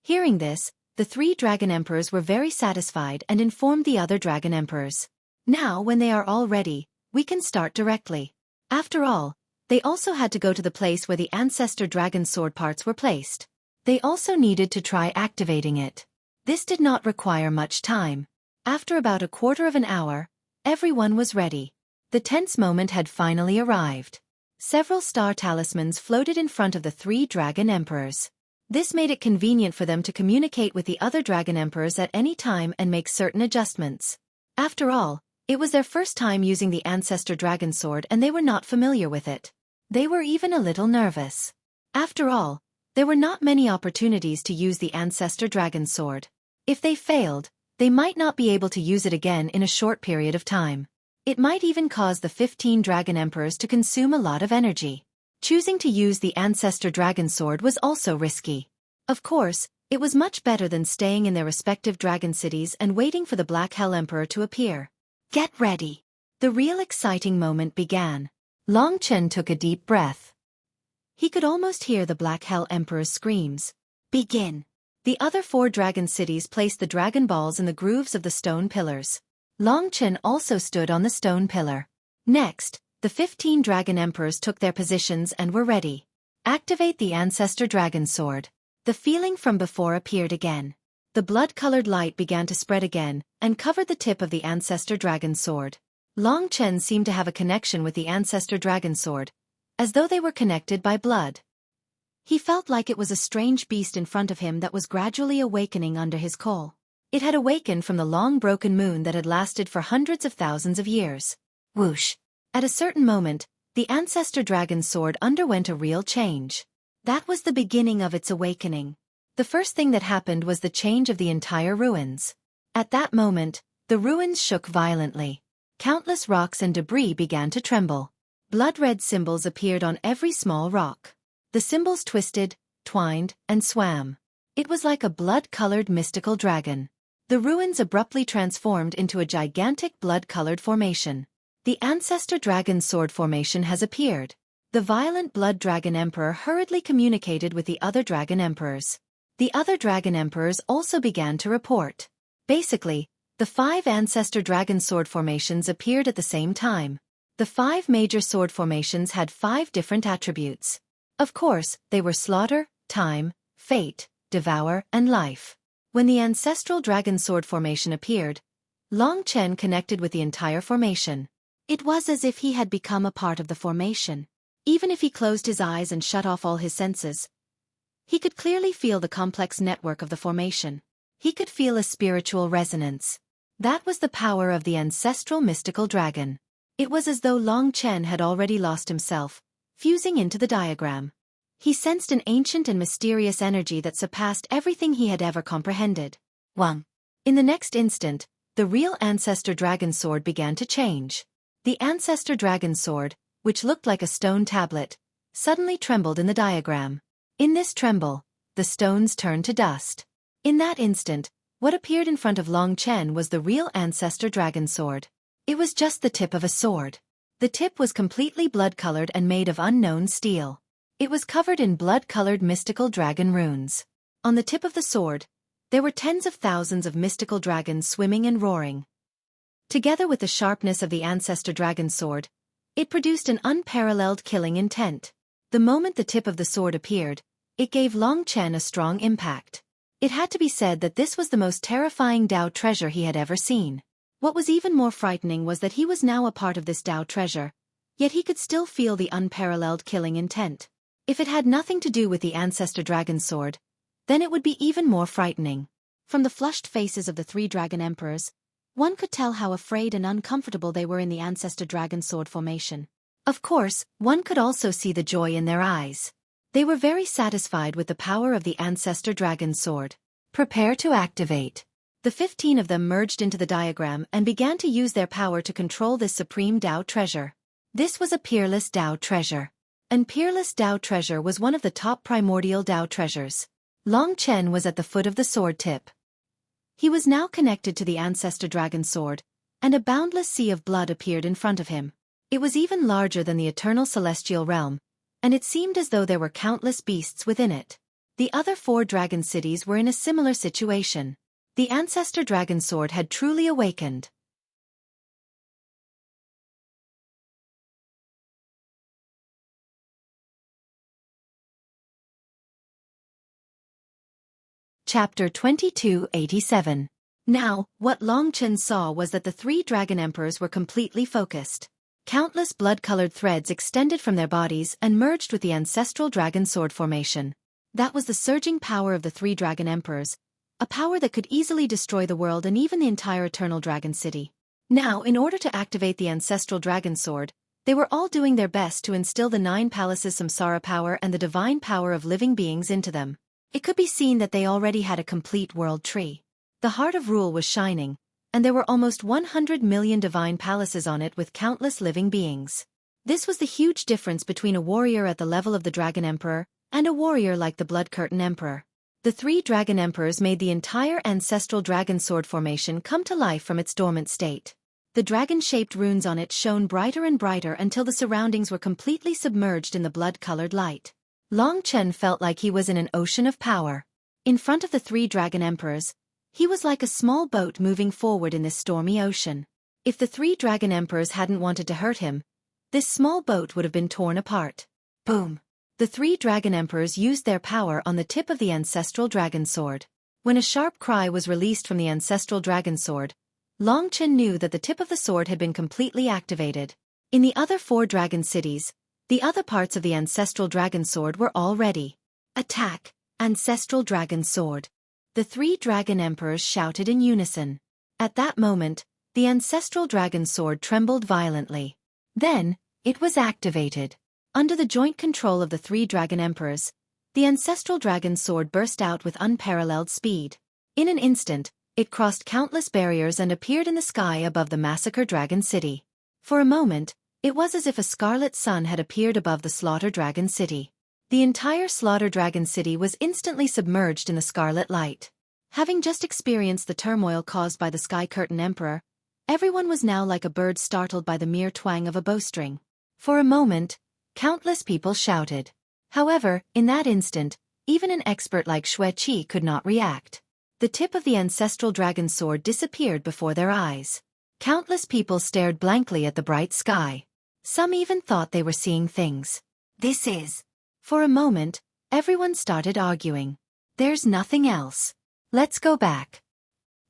Hearing this, the 3 dragon emperors were very satisfied and informed the other dragon emperors. "Now when they are all ready, we can start directly." After all, they also had to go to the place where the ancestor dragon sword parts were placed. They also needed to try activating it. This did not require much time. After about a quarter of an hour, everyone was ready. The tense moment had finally arrived. Several star talismans floated in front of the 3 dragon emperors. This made it convenient for them to communicate with the other dragon emperors at any time and make certain adjustments. After all, it was their first time using the ancestor dragon sword and they were not familiar with it. They were even a little nervous. After all, there were not many opportunities to use the ancestor dragon sword. If they failed, they might not be able to use it again in a short period of time. It might even cause the 15 dragon emperors to consume a lot of energy. Choosing to use the ancestor dragon sword was also risky. Of course, it was much better than staying in their respective dragon cities and waiting for the Black Hell Emperor to appear. Get ready. The real exciting moment began. Long Chen took a deep breath. He could almost hear the Black Hell Emperor's screams. Begin. The other 4 dragon cities placed the dragon balls in the grooves of the stone pillars. Long Chen also stood on the stone pillar. Next, the 15 dragon emperors took their positions and were ready. Activate the ancestor dragon sword. The feeling from before appeared again. The blood-colored light began to spread again and covered the tip of the ancestor dragon sword. Long Chen seemed to have a connection with the ancestor dragon sword, as though they were connected by blood. He felt like it was a strange beast in front of him that was gradually awakening under his coal. It had awakened from the long broken moon that had lasted for hundreds of thousands of years. Whoosh! At a certain moment, the ancestor dragon sword underwent a real change. That was the beginning of its awakening. The first thing that happened was the change of the entire ruins. At that moment, the ruins shook violently. Countless rocks and debris began to tremble. Blood-red symbols appeared on every small rock. The symbols twisted, twined, and swam. It was like a blood-colored mystical dragon. The ruins abruptly transformed into a gigantic blood-colored formation. The ancestor dragon sword formation has appeared. The violent blood dragon emperor hurriedly communicated with the other dragon emperors. The other dragon emperors also began to report. Basically, the 5 ancestor dragon sword formations appeared at the same time. The 5 major sword formations had 5 different attributes. Of course, they were slaughter, time, fate, devour, and life. When the ancestral dragon sword formation appeared, Long Chen connected with the entire formation. It was as if he had become a part of the formation. Even if he closed his eyes and shut off all his senses, he could clearly feel the complex network of the formation. He could feel a spiritual resonance. That was the power of the ancestral mystical dragon. It was as though Long Chen had already lost himself, fusing into the diagram. He sensed an ancient and mysterious energy that surpassed everything he had ever comprehended. 1. In the next instant, the real ancestor dragon sword began to change. The ancestor dragon sword, which looked like a stone tablet, suddenly trembled in the diagram. In this tremble, the stones turned to dust. In that instant, what appeared in front of Long Chen was the real ancestor dragon sword. It was just the tip of a sword. The tip was completely blood-colored and made of unknown steel. It was covered in blood-colored mystical dragon runes. On the tip of the sword, there were tens of thousands of mystical dragons swimming and roaring. Together with the sharpness of the ancestor dragon sword, it produced an unparalleled killing intent. The moment the tip of the sword appeared, it gave Long Chen a strong impact. It had to be said that this was the most terrifying Dao treasure he had ever seen. What was even more frightening was that he was now a part of this Dao treasure, Yet he could still feel the unparalleled killing intent. If it had nothing to do with the ancestor dragon's sword, then it would be even more frightening. From the flushed faces of the three dragon emperors, one could tell how afraid and uncomfortable they were in the ancestor dragon sword formation. Of course, one could also see the joy in their eyes. They were very satisfied with the power of the ancestor dragon's sword. Prepare to activate. The 15 of them merged into the diagram and began to use their power to control this supreme Tao treasure. This was a peerless Tao treasure. And peerless Tao treasure was one of the top primordial Tao treasures. Long Chen was at the foot of the sword tip. He was now connected to the ancestor dragon sword, and a boundless sea of blood appeared in front of him. It was even larger than the eternal celestial realm, and it seemed as though there were countless beasts within it. The other 4 dragon cities were in a similar situation. The ancestor dragon sword had truly awakened. Chapter 2287. Now, what Long Chen saw was that the 3 dragon emperors were completely focused. Countless blood-colored threads extended from their bodies and merged with the ancestral dragon sword formation. That was the surging power of the 3 dragon emperors, a power that could easily destroy the world and even the entire eternal dragon city. Now, in order to activate the ancestral dragon sword, they were all doing their best to instill the 9 palaces samsara power and the divine power of living beings into them. It could be seen that they already had a complete world tree. The heart of rule was shining, and there were almost 100 million divine palaces on it with countless living beings. This was the huge difference between a warrior at the level of the Dragon Emperor and a warrior like the Blood Curtain Emperor. The 3 Dragon Emperors made the entire ancestral dragon sword formation come to life from its dormant state. The dragon-shaped runes on it shone brighter and brighter until the surroundings were completely submerged in the blood-colored light. Long Chen felt like he was in an ocean of power. In front of the 3 Dragon Emperors, he was like a small boat moving forward in this stormy ocean. If the 3 Dragon Emperors hadn't wanted to hurt him, this small boat would have been torn apart. Boom! The 3 Dragon Emperors used their power on the tip of the ancestral dragon sword. When a sharp cry was released from the ancestral dragon sword, Long Chen knew that the tip of the sword had been completely activated. In the other 4 dragon cities, the other parts of the ancestral dragon sword were all ready. Attack! Ancestral dragon sword! The 3 dragon emperors shouted in unison. At that moment, the ancestral dragon sword trembled violently. Then, it was activated. Under the joint control of the 3 dragon emperors, the ancestral dragon sword burst out with unparalleled speed. In an instant, it crossed countless barriers and appeared in the sky above the massacre dragon city. For a moment, it was as if a scarlet sun had appeared above the slaughter dragon city. The entire slaughter dragon city was instantly submerged in the scarlet light. Having just experienced the turmoil caused by the Sky Curtain Emperor, everyone was now like a bird startled by the mere twang of a bowstring. For a moment, countless people shouted. However, in that instant, even an expert like Xueqi could not react. The tip of the ancestral dragon sword disappeared before their eyes. Countless people stared blankly at the bright sky. Some even thought they were seeing things. This is... For a moment, everyone started arguing. There's nothing else. Let's go back.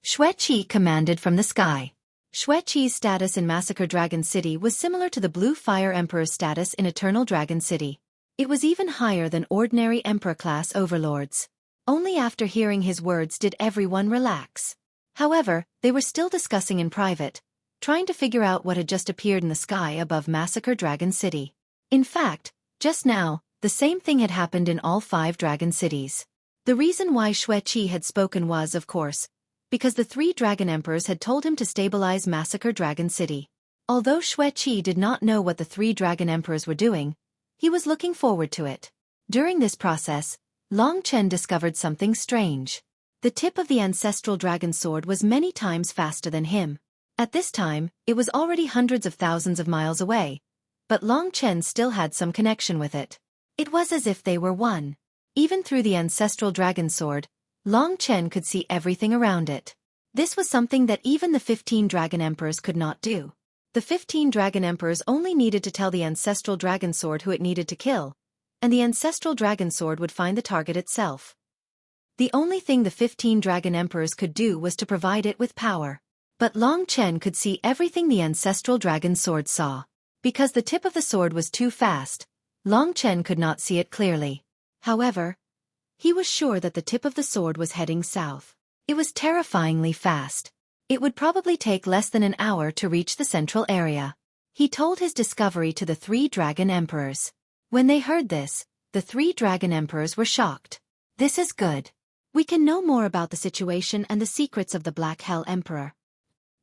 Xueqi commanded from the sky. Xueqi's status in Massacre Dragon City was similar to the Blue Fire Emperor's status in Eternal Dragon City. It was even higher than ordinary Emperor-class overlords. Only after hearing his words did everyone relax. However, they were still discussing in private, trying to figure out what had just appeared in the sky above Massacre Dragon City. In fact, just now, the same thing had happened in all 5 dragon cities. The reason why Xueqi had spoken was, of course, because the 3 dragon emperors had told him to stabilize Massacre Dragon City. Although Xueqi did not know what the 3 dragon emperors were doing, he was looking forward to it. During this process, Long Chen discovered something strange. The tip of the ancestral dragon sword was many times faster than him. At this time, it was already hundreds of thousands of miles away, but Long Chen still had some connection with it. It was as if they were one. Even through the ancestral dragon sword, Long Chen could see everything around it. This was something that even the 15 dragon emperors could not do. The 15 dragon emperors only needed to tell the ancestral dragon sword who it needed to kill, and the ancestral dragon sword would find the target itself. The only thing the 15 dragon emperors could do was to provide it with power. But Long Chen could see everything the ancestral dragon sword saw. Because the tip of the sword was too fast, Long Chen could not see it clearly. However, he was sure that the tip of the sword was heading south. It was terrifyingly fast. It would probably take less than an hour to reach the central area. He told his discovery to the 3 Dragon Emperors. When they heard this, the 3 Dragon Emperors were shocked. This is good. We can know more about the situation and the secrets of the Black Hell Emperor.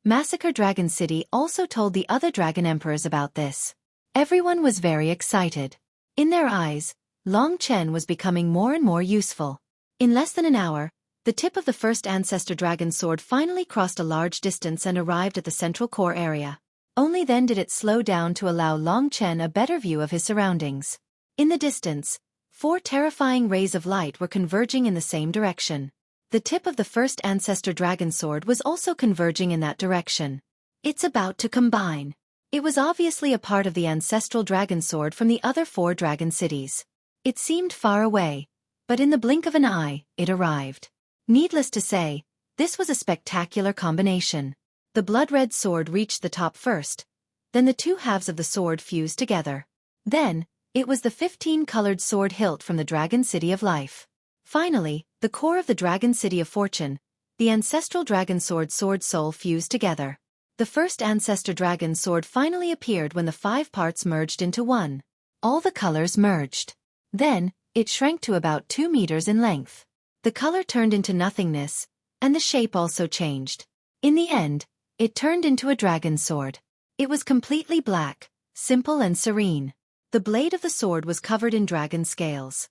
Massacre Dragon City also told the other Dragon Emperors about this. Everyone was very excited. In their eyes, Long Chen was becoming more and more useful. In less than an hour, the tip of the first Ancestor Dragon Sword finally crossed a large distance and arrived at the central core area. Only then did it slow down to allow Long Chen a better view of his surroundings. In the distance, 4 terrifying rays of light were converging in the same direction. The tip of the first Ancestor Dragon Sword was also converging in that direction. It's about to combine. It was obviously a part of the Ancestral Dragon Sword from the other 4 Dragon Cities. It seemed far away, but in the blink of an eye, it arrived. Needless to say, this was a spectacular combination. The blood-red sword reached the top first, then the 2 halves of the sword fused together. Then, it was the 15-colored sword hilt from the Dragon City of Life. Finally, the core of the Dragon City of Fortune, the Ancestral Dragon Sword Soul fused together. The first Ancestor Dragon Sword finally appeared when the 5 parts merged into one. All the colors merged. Then, it shrank to about 2 meters in length. The color turned into nothingness, and the shape also changed. In the end, it turned into a dragon sword. It was completely black, simple and serene. The blade of the sword was covered in dragon scales.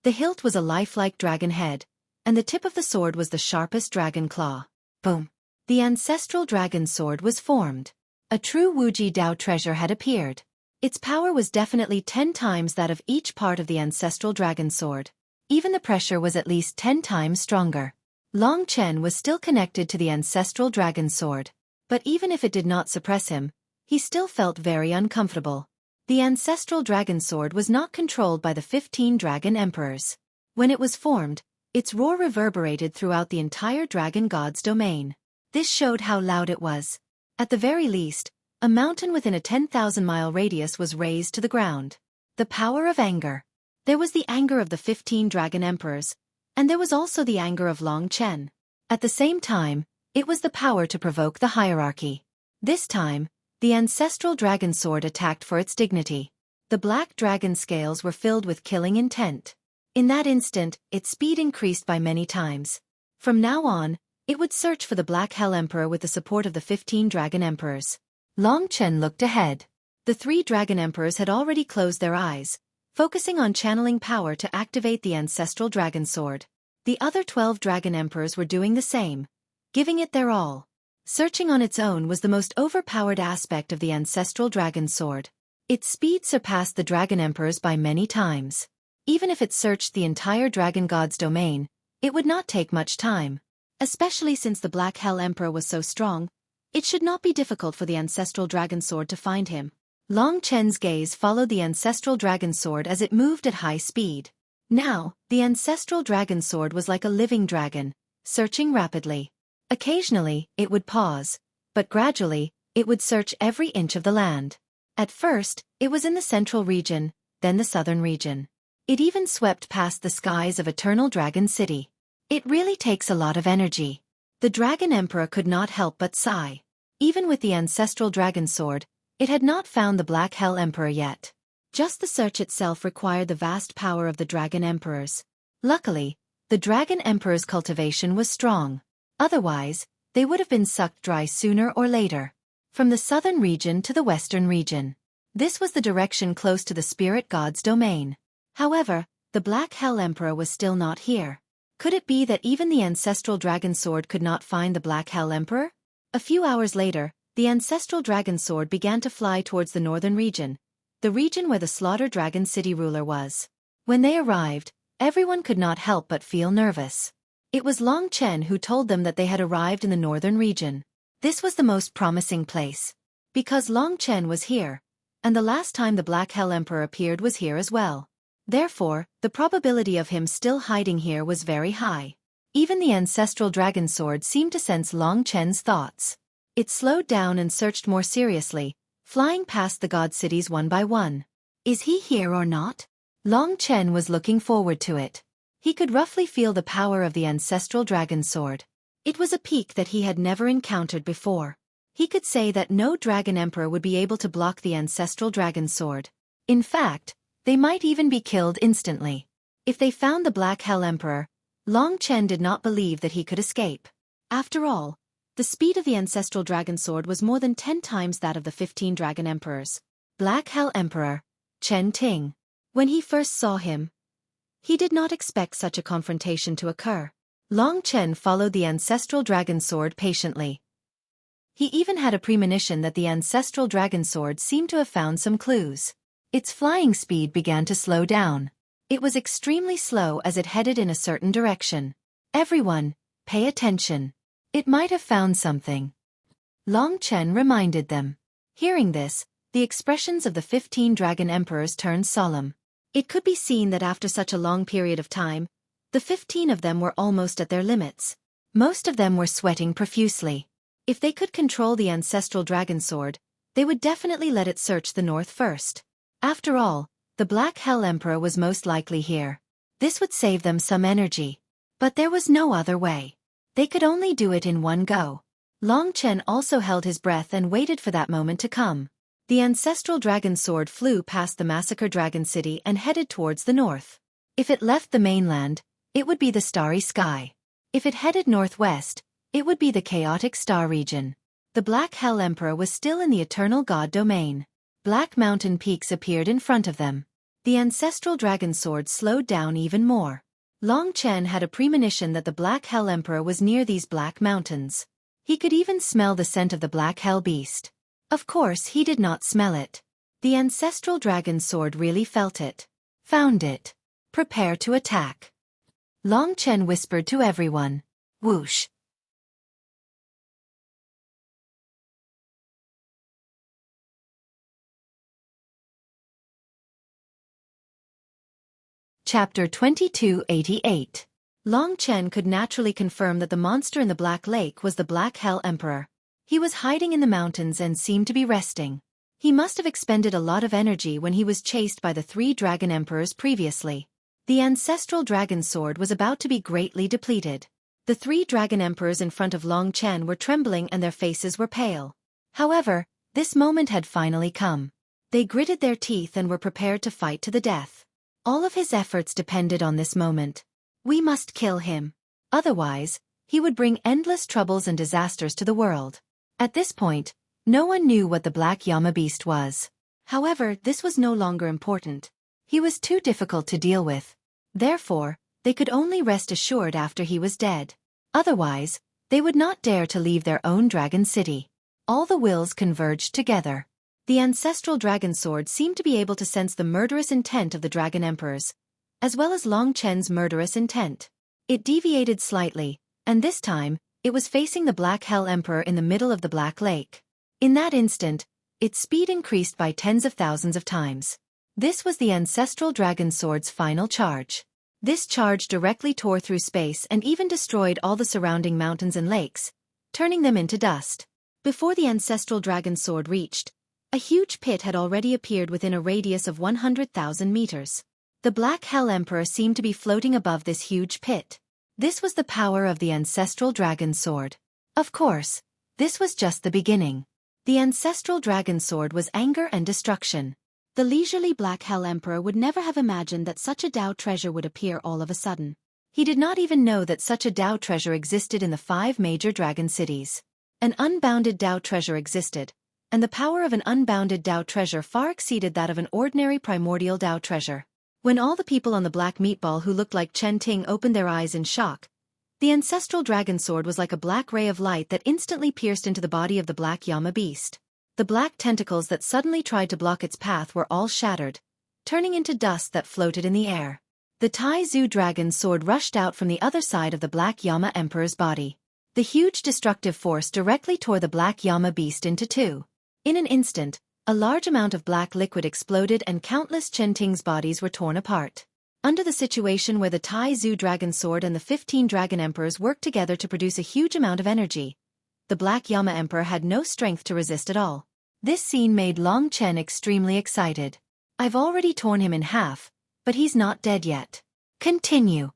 The hilt was a lifelike dragon head, and the tip of the sword was the sharpest dragon claw. Boom! The ancestral dragon sword was formed. A true Wuji Dao treasure had appeared. Its power was definitely 10 times that of each part of the ancestral dragon sword. Even the pressure was at least 10 times stronger. Long Chen was still connected to the ancestral dragon sword. But even if it did not suppress him, he still felt very uncomfortable. The ancestral dragon sword was not controlled by the 15 dragon emperors. When it was formed, its roar reverberated throughout the entire dragon god's domain. This showed how loud it was. At the very least, a mountain within a 10,000-mile radius was razed to the ground. The power of anger. There was the anger of the 15 dragon emperors, and there was also the anger of Long Chen. At the same time, it was the power to provoke the hierarchy. This time, the ancestral dragon sword attacked for its dignity. The black dragon scales were filled with killing intent. In that instant, its speed increased by many times. From now on, it would search for the Black Hell Emperor with the support of the 15 dragon emperors. Long Chen looked ahead. The 3 dragon emperors had already closed their eyes, focusing on channeling power to activate the ancestral dragon sword. The other 12 dragon emperors were doing the same, giving it their all. Searching on its own was the most overpowered aspect of the ancestral dragon sword. Its speed surpassed the dragon emperors by many times. Even if it searched the entire dragon god's domain, it would not take much time. Especially since the Black Hell Emperor was so strong, it should not be difficult for the ancestral dragon sword to find him. Long Chen's gaze followed the ancestral dragon sword as it moved at high speed. Now, the ancestral dragon sword was like a living dragon, searching rapidly. Occasionally, it would pause, but gradually, it would search every inch of the land. At first, it was in the central region, then the southern region. It even swept past the skies of Eternal Dragon City. It really takes a lot of energy. The Dragon Emperor could not help but sigh. Even with the ancestral dragon sword, it had not found the Black Hell Emperor yet. Just the search itself required the vast power of the Dragon Emperors. Luckily, the Dragon Emperor's cultivation was strong. Otherwise, they would have been sucked dry sooner or later. From the southern region to the western region. This was the direction close to the spirit god's domain. However, the Black Hell Emperor was still not here. Could it be that even the ancestral dragon sword could not find the Black Hell Emperor? A few hours later, the ancestral dragon sword began to fly towards the northern region, the region where the Slaughter Dragon City ruler was. When they arrived, everyone could not help but feel nervous. It was Long Chen who told them that they had arrived in the northern region. This was the most promising place. Because Long Chen was here, and the last time the Black Hell Emperor appeared was here as well. Therefore, the probability of him still hiding here was very high. Even the ancestral dragon sword seemed to sense Long Chen's thoughts. It slowed down and searched more seriously, flying past the god cities one by one. Is he here or not? Long Chen was looking forward to it. He could roughly feel the power of the ancestral dragon sword. It was a peak that he had never encountered before. He could say that no dragon emperor would be able to block the ancestral dragon sword. In fact, they might even be killed instantly. If they found the Black Hell Emperor, Long Chen did not believe that he could escape. After all, the speed of the ancestral dragon sword was more than 10 times that of the 15 dragon emperors. Black Hell Emperor, Chen Ting. When he first saw him, he did not expect such a confrontation to occur. Long Chen followed the ancestral dragon sword patiently. He even had a premonition that the ancestral dragon sword seemed to have found some clues. Its flying speed began to slow down. It was extremely slow as it headed in a certain direction. Everyone, pay attention. It might have found something. Long Chen reminded them. Hearing this, the expressions of the 15 dragon emperors turned solemn. It could be seen that after such a long period of time, the 15 of them were almost at their limits. Most of them were sweating profusely. If they could control the ancestral dragon sword, they would definitely let it search the north first. After all, the Black Hell Emperor was most likely here. This would save them some energy. But there was no other way. They could only do it in one go. Long Chen also held his breath and waited for that moment to come. The ancestral dragon sword flew past the massacre dragon city and headed towards the north. If it left the mainland, it would be the starry sky. If it headed northwest, it would be the chaotic star region. The Black Hell Emperor was still in the eternal god domain. Black mountain peaks appeared in front of them. The ancestral dragon sword slowed down even more. Long Chen had a premonition that the Black Hell Emperor was near these black mountains. He could even smell the scent of the Black Hell Beast. Of course he did not smell it. The ancestral dragon sword really felt it. Found it. Prepare to attack. Long Chen whispered to everyone. Whoosh. Chapter 2288. Long Chen could naturally confirm that the monster in the Black Lake was the Black Hell Emperor. He was hiding in the mountains and seemed to be resting. He must have expended a lot of energy when he was chased by the 3 dragon emperors previously. The ancestral dragon sword was about to be greatly depleted. The 3 dragon emperors in front of Long Chen were trembling and their faces were pale. However, this moment had finally come. They gritted their teeth and were prepared to fight to the death. All of his efforts depended on this moment. We must kill him. Otherwise, he would bring endless troubles and disasters to the world. At this point, no one knew what the Black Llama Beast was. However, this was no longer important. He was too difficult to deal with. Therefore, they could only rest assured after he was dead. Otherwise, they would not dare to leave their own dragon city. All the wills converged together. The ancestral dragon sword seemed to be able to sense the murderous intent of the dragon emperors, as well as Long Chen's murderous intent. It deviated slightly, and this time, it was facing the Black Hell Emperor in the middle of the Black Lake. In that instant, its speed increased by tens of thousands of times. This was the ancestral dragon sword's final charge. This charge directly tore through space and even destroyed all the surrounding mountains and lakes, turning them into dust. Before the ancestral dragon sword reached, a huge pit had already appeared within a radius of 100,000 meters. The Black Hell Emperor seemed to be floating above this huge pit. This was the power of the ancestral dragon sword. Of course, this was just the beginning. The ancestral dragon sword was anger and destruction. The leisurely Black Hell Emperor would never have imagined that such a Dao treasure would appear all of a sudden. He did not even know that such a Dao treasure existed in the 5 major dragon cities. An unbounded Dao treasure existed, and the power of an unbounded Dao treasure far exceeded that of an ordinary primordial Dao treasure. When all the people on the black meatball who looked like Chen Ting opened their eyes in shock, the ancestral dragon sword was like a black ray of light that instantly pierced into the body of the Black Llama Beast. The black tentacles that suddenly tried to block its path were all shattered, turning into dust that floated in the air. The Tai Zhu dragon sword rushed out from the other side of the Black Llama Emperor's body. The huge destructive force directly tore the Black Llama Beast into 2. In an instant, a large amount of black liquid exploded and countless Chen Ting's bodies were torn apart. Under the situation where the Tai Zhu dragon sword and the 15 dragon emperors worked together to produce a huge amount of energy, the Black Llama Emperor had no strength to resist at all. This scene made Long Chen extremely excited. I've already torn him in half, but he's not dead yet. Continue.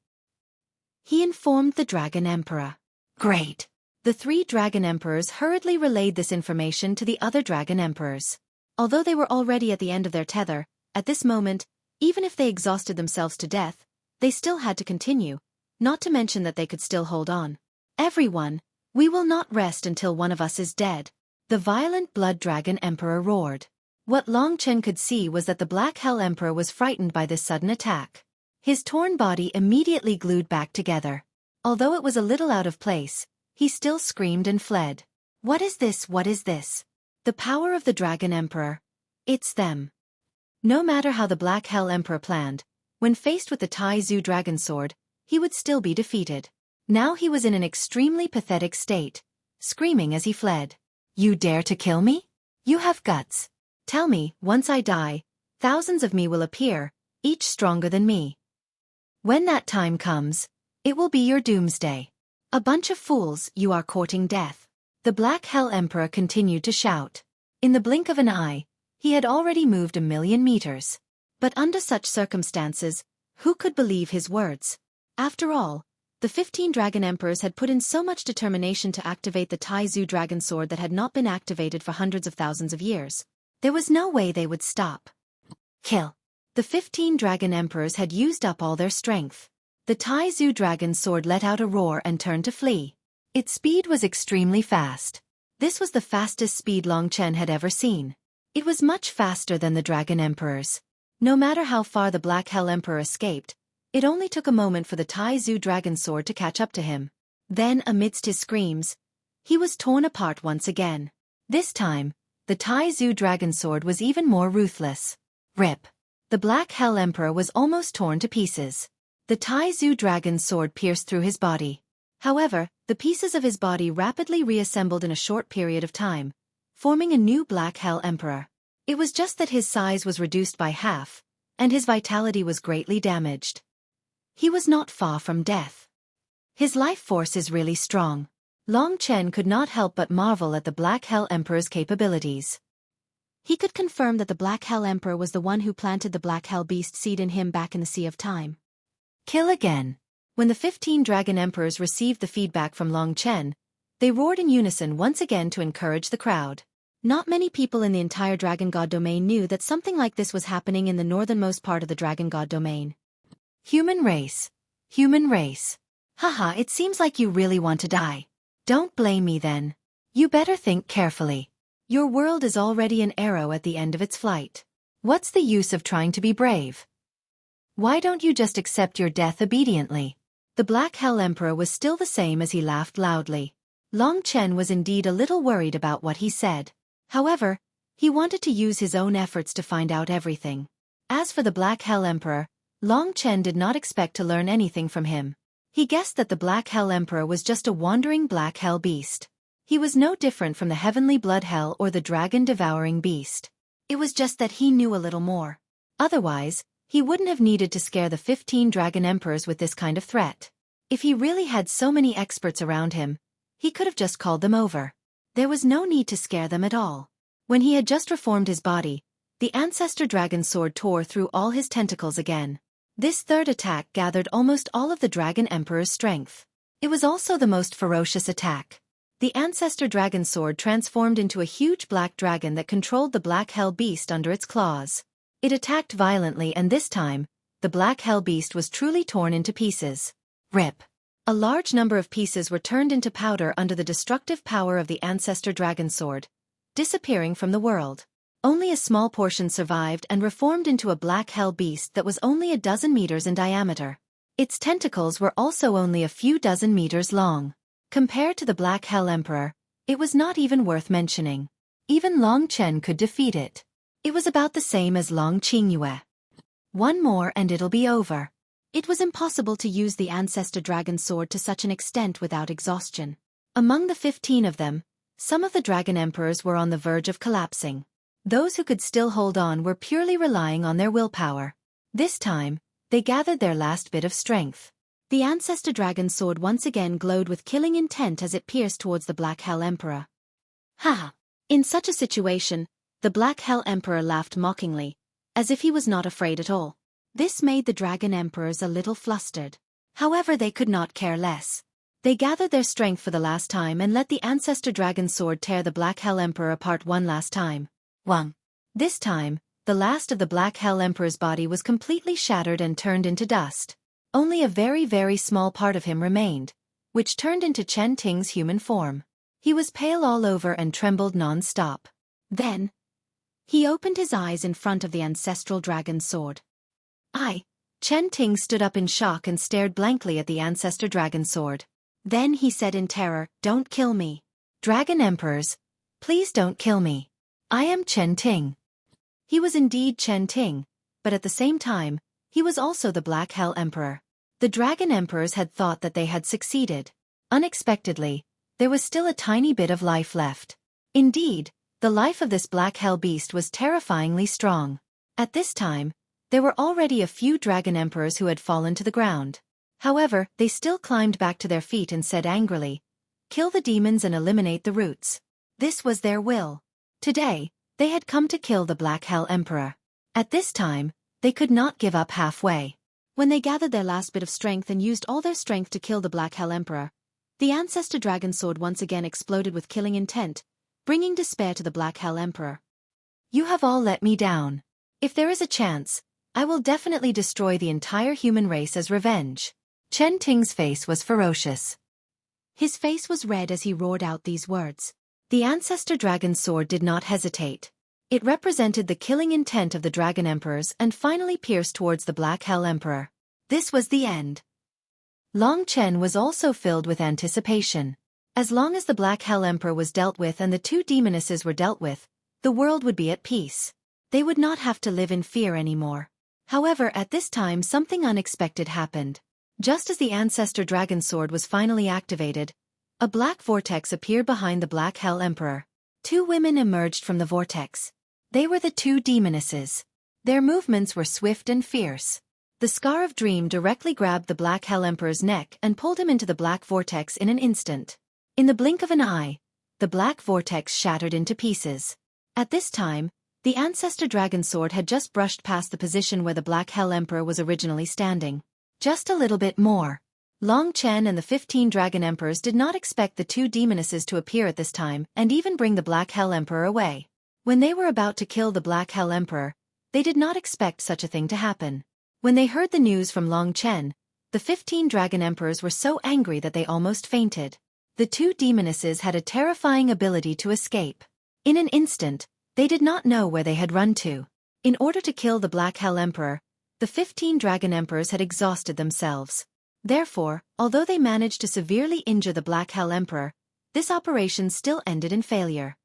He informed the Dragon Emperor. Great. The 3 Dragon Emperors hurriedly relayed this information to the other Dragon Emperors. Although they were already at the end of their tether, at this moment, even if they exhausted themselves to death, they still had to continue, not to mention that they could still hold on. Everyone, we will not rest until one of us is dead. The violent Blood Dragon Emperor roared. What Long Chen could see was that the Black Hell Emperor was frightened by this sudden attack. His torn body immediately glued back together. Although it was a little out of place, he still screamed and fled. What is this? What is this? The power of the Dragon Emperor. It's them. No matter how the Black Hell Emperor planned, when faced with the Tai Zu Dragon Sword, he would still be defeated. Now he was in an extremely pathetic state, screaming as he fled. You dare to kill me? You have guts. Tell me, once I die, thousands of me will appear, each stronger than me. When that time comes, it will be your doomsday. A bunch of fools, you are courting death. The Black Hell Emperor continued to shout. In the blink of an eye, he had already moved 1,000,000 meters. But under such circumstances, who could believe his words? After all, the 15 Dragon Emperors had put in so much determination to activate the Tai Zu Dragon Sword that had not been activated for hundreds of thousands of years. There was no way they would stop. Kill. The 15 Dragon Emperors had used up all their strength. The Tai Zu Dragon Sword let out a roar and turned to flee. Its speed was extremely fast. This was the fastest speed Long Chen had ever seen. It was much faster than the Dragon Emperors. No matter how far the Black Hell Emperor escaped, it only took a moment for the Tai Zu Dragon Sword to catch up to him. Then, amidst his screams, he was torn apart once again. This time, the Tai Zu Dragon Sword was even more ruthless. Rip. The Black Hell Emperor was almost torn to pieces. The Tai Zu Dragon Sword pierced through his body. However, the pieces of his body rapidly reassembled in a short period of time, forming a new Black Hell Emperor. It was just that his size was reduced by half, and his vitality was greatly damaged. He was not far from death. His life force is really strong. Long Chen could not help but marvel at the Black Hell Emperor's capabilities. He could confirm that the Black Hell Emperor was the one who planted the Black Hell Beast seed in him back in the Sea of Time. Kill again. When the 15 Dragon Emperors received the feedback from Long Chen, they roared in unison once again to encourage the crowd. Not many people in the entire Dragon God domain knew that something like this was happening in the northernmost part of the Dragon God domain. Human race. Human race. Haha, it seems like you really want to die. Don't blame me then. You better think carefully. Your world is already an arrow at the end of its flight. What's the use of trying to be brave? Why don't you just accept your death obediently? The Black Hell Emperor was still the same as he laughed loudly. Long Chen was indeed a little worried about what he said. However, he wanted to use his own efforts to find out everything. As for the Black Hell Emperor, Long Chen did not expect to learn anything from him. He guessed that the Black Hell Emperor was just a wandering Black Hell Beast. He was no different from the Heavenly Blood Hell or the Dragon-Devouring Beast. It was just that he knew a little more. Otherwise, he wouldn't have needed to scare the 15 Dragon Emperors with this kind of threat. If he really had so many experts around him, he could have just called them over. There was no need to scare them at all. When he had just reformed his body, the Ancestor Dragon Sword tore through all his tentacles again. This third attack gathered almost all of the Dragon Emperor's strength. It was also the most ferocious attack. The Ancestor Dragon Sword transformed into a huge black dragon that controlled the Black Hell Beast under its claws. It attacked violently, and this time, the Black Hell Beast was truly torn into pieces. Rip. A large number of pieces were turned into powder under the destructive power of the Ancestor Dragon Sword, disappearing from the world. Only a small portion survived and reformed into a Black Hell Beast that was only a dozen meters in diameter. Its tentacles were also only a few dozen meters long. Compared to the Black Hell Emperor, it was not even worth mentioning. Even Long Chen could defeat it. It was about the same as Long Qingyue. One more and it'll be over. It was impossible to use the Ancestor Dragon Sword to such an extent without exhaustion. Among the 15 of them, some of the Dragon Emperors were on the verge of collapsing. Those who could still hold on were purely relying on their willpower. This time, they gathered their last bit of strength. The Ancestor Dragon Sword once again glowed with killing intent as it pierced towards the Black Hell Emperor. Ha! In such a situation, the Black Hell Emperor laughed mockingly, as if he was not afraid at all. This made the Dragon Emperors a little flustered. However, they could not care less. They gathered their strength for the last time and let the Ancestor Dragon Sword tear the Black Hell Emperor apart one last time. Wang. This time, the last of the Black Hell Emperor's body was completely shattered and turned into dust. Only a very, very small part of him remained, which turned into Chen Ting's human form. He was pale all over and trembled non-stop. Then, he opened his eyes in front of the Ancestral Dragon's Sword. Chen Ting stood up in shock and stared blankly at the Ancestor Dragon Sword. Then he said in terror, "Don't kill me. Dragon Emperors, please don't kill me. I am Chen Ting." He was indeed Chen Ting, but at the same time, he was also the Black Hell Emperor. The Dragon Emperors had thought that they had succeeded. Unexpectedly, there was still a tiny bit of life left. Indeed, the life of this Black Hell beast was terrifyingly strong. At this time, there were already a few Dragon Emperors who had fallen to the ground. However, they still climbed back to their feet and said angrily, "Kill the demons and eliminate the roots." This was their will. Today, they had come to kill the Black Hell Emperor. At this time, they could not give up halfway. When they gathered their last bit of strength and used all their strength to kill the Black Hell Emperor, the Ancestor Dragon Sword once again exploded with killing intent, bringing despair to the Black Hell Emperor. "You have all let me down. If there is a chance, I will definitely destroy the entire human race as revenge." Chen Ting's face was ferocious. His face was red as he roared out these words. The Ancestor Dragon's Sword did not hesitate. It represented the killing intent of the Dragon Emperors and finally pierced towards the Black Hell Emperor. This was the end. Long Chen was also filled with anticipation. As long as the Black Hell Emperor was dealt with and the two demonesses were dealt with, the world would be at peace. They would not have to live in fear anymore. However, at this time something unexpected happened. Just as the Ancestor Dragon Sword was finally activated, a black vortex appeared behind the Black Hell Emperor. Two women emerged from the vortex. They were the two demonesses. Their movements were swift and fierce. The Scar of Dream directly grabbed the Black Hell Emperor's neck and pulled him into the black vortex in an instant. In the blink of an eye, the black vortex shattered into pieces. At this time, the Ancestor Dragon Sword had just brushed past the position where the Black Hell Emperor was originally standing. Just a little bit more. Long Chen and the 15 Dragon Emperors did not expect the two demonesses to appear at this time and even bring the Black Hell Emperor away. When they were about to kill the Black Hell Emperor, they did not expect such a thing to happen. When they heard the news from Long Chen, the 15 Dragon Emperors were so angry that they almost fainted. The two demonesses had a terrifying ability to escape. In an instant, they did not know where they had run to. In order to kill the Black Hell Emperor, the 15 Dragon Emperors had exhausted themselves. Therefore, although they managed to severely injure the Black Hell Emperor, this operation still ended in failure.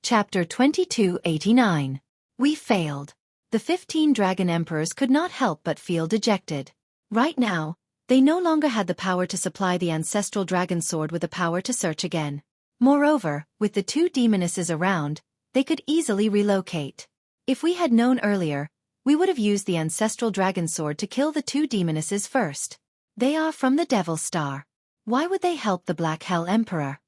Chapter 2289. We failed. The 15 Dragon Emperors could not help but feel dejected. Right now, they no longer had the power to supply the Ancestral Dragon Sword with the power to search again. Moreover, with the two demonesses around, they could easily relocate. If we had known earlier, we would have used the Ancestral Dragon Sword to kill the two demonesses first. They are from the Devil Star. Why would they help the Black Hell Emperor?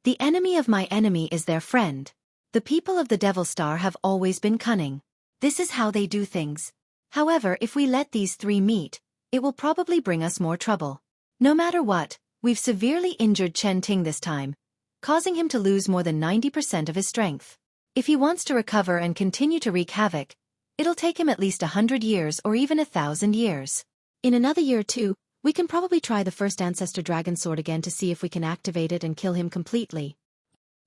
The enemy of my enemy is their friend. The people of the Devil Star have always been cunning. This is how they do things. However, if we let these three meet, it will probably bring us more trouble. No matter what, we've severely injured Chen Ting this time, causing him to lose more than 90% of his strength. If he wants to recover and continue to wreak havoc, it'll take him at least 100 years or even 1,000 years. In another year or two, we can probably try the first Ancestor Dragon Sword again to see if we can activate it and kill him completely.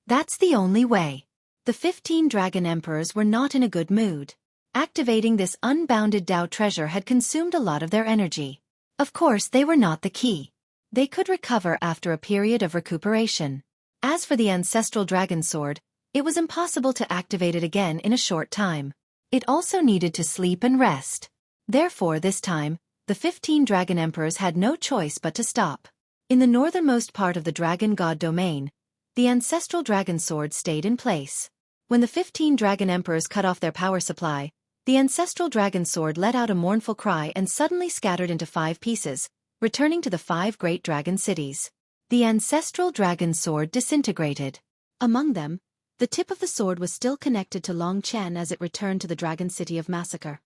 That's the only way. The 15 Dragon Emperors were not in a good mood. Activating this unbounded Dao treasure had consumed a lot of their energy. Of course, they were not the key. They could recover after a period of recuperation. As for the Ancestral Dragon Sword, it was impossible to activate it again in a short time. It also needed to sleep and rest. Therefore, this time, the 15 Dragon Emperors had no choice but to stop. In the northernmost part of the Dragon God domain, the Ancestral Dragon Sword stayed in place. When the 15 Dragon Emperors cut off their power supply, the The ancestral dragon sword let out a mournful cry and suddenly scattered into 5 pieces, returning to the 5 great dragon cities. The ancestral dragon sword disintegrated. Among them, the tip of the sword was still connected to Long Chen as it returned to the dragon city of Massacre.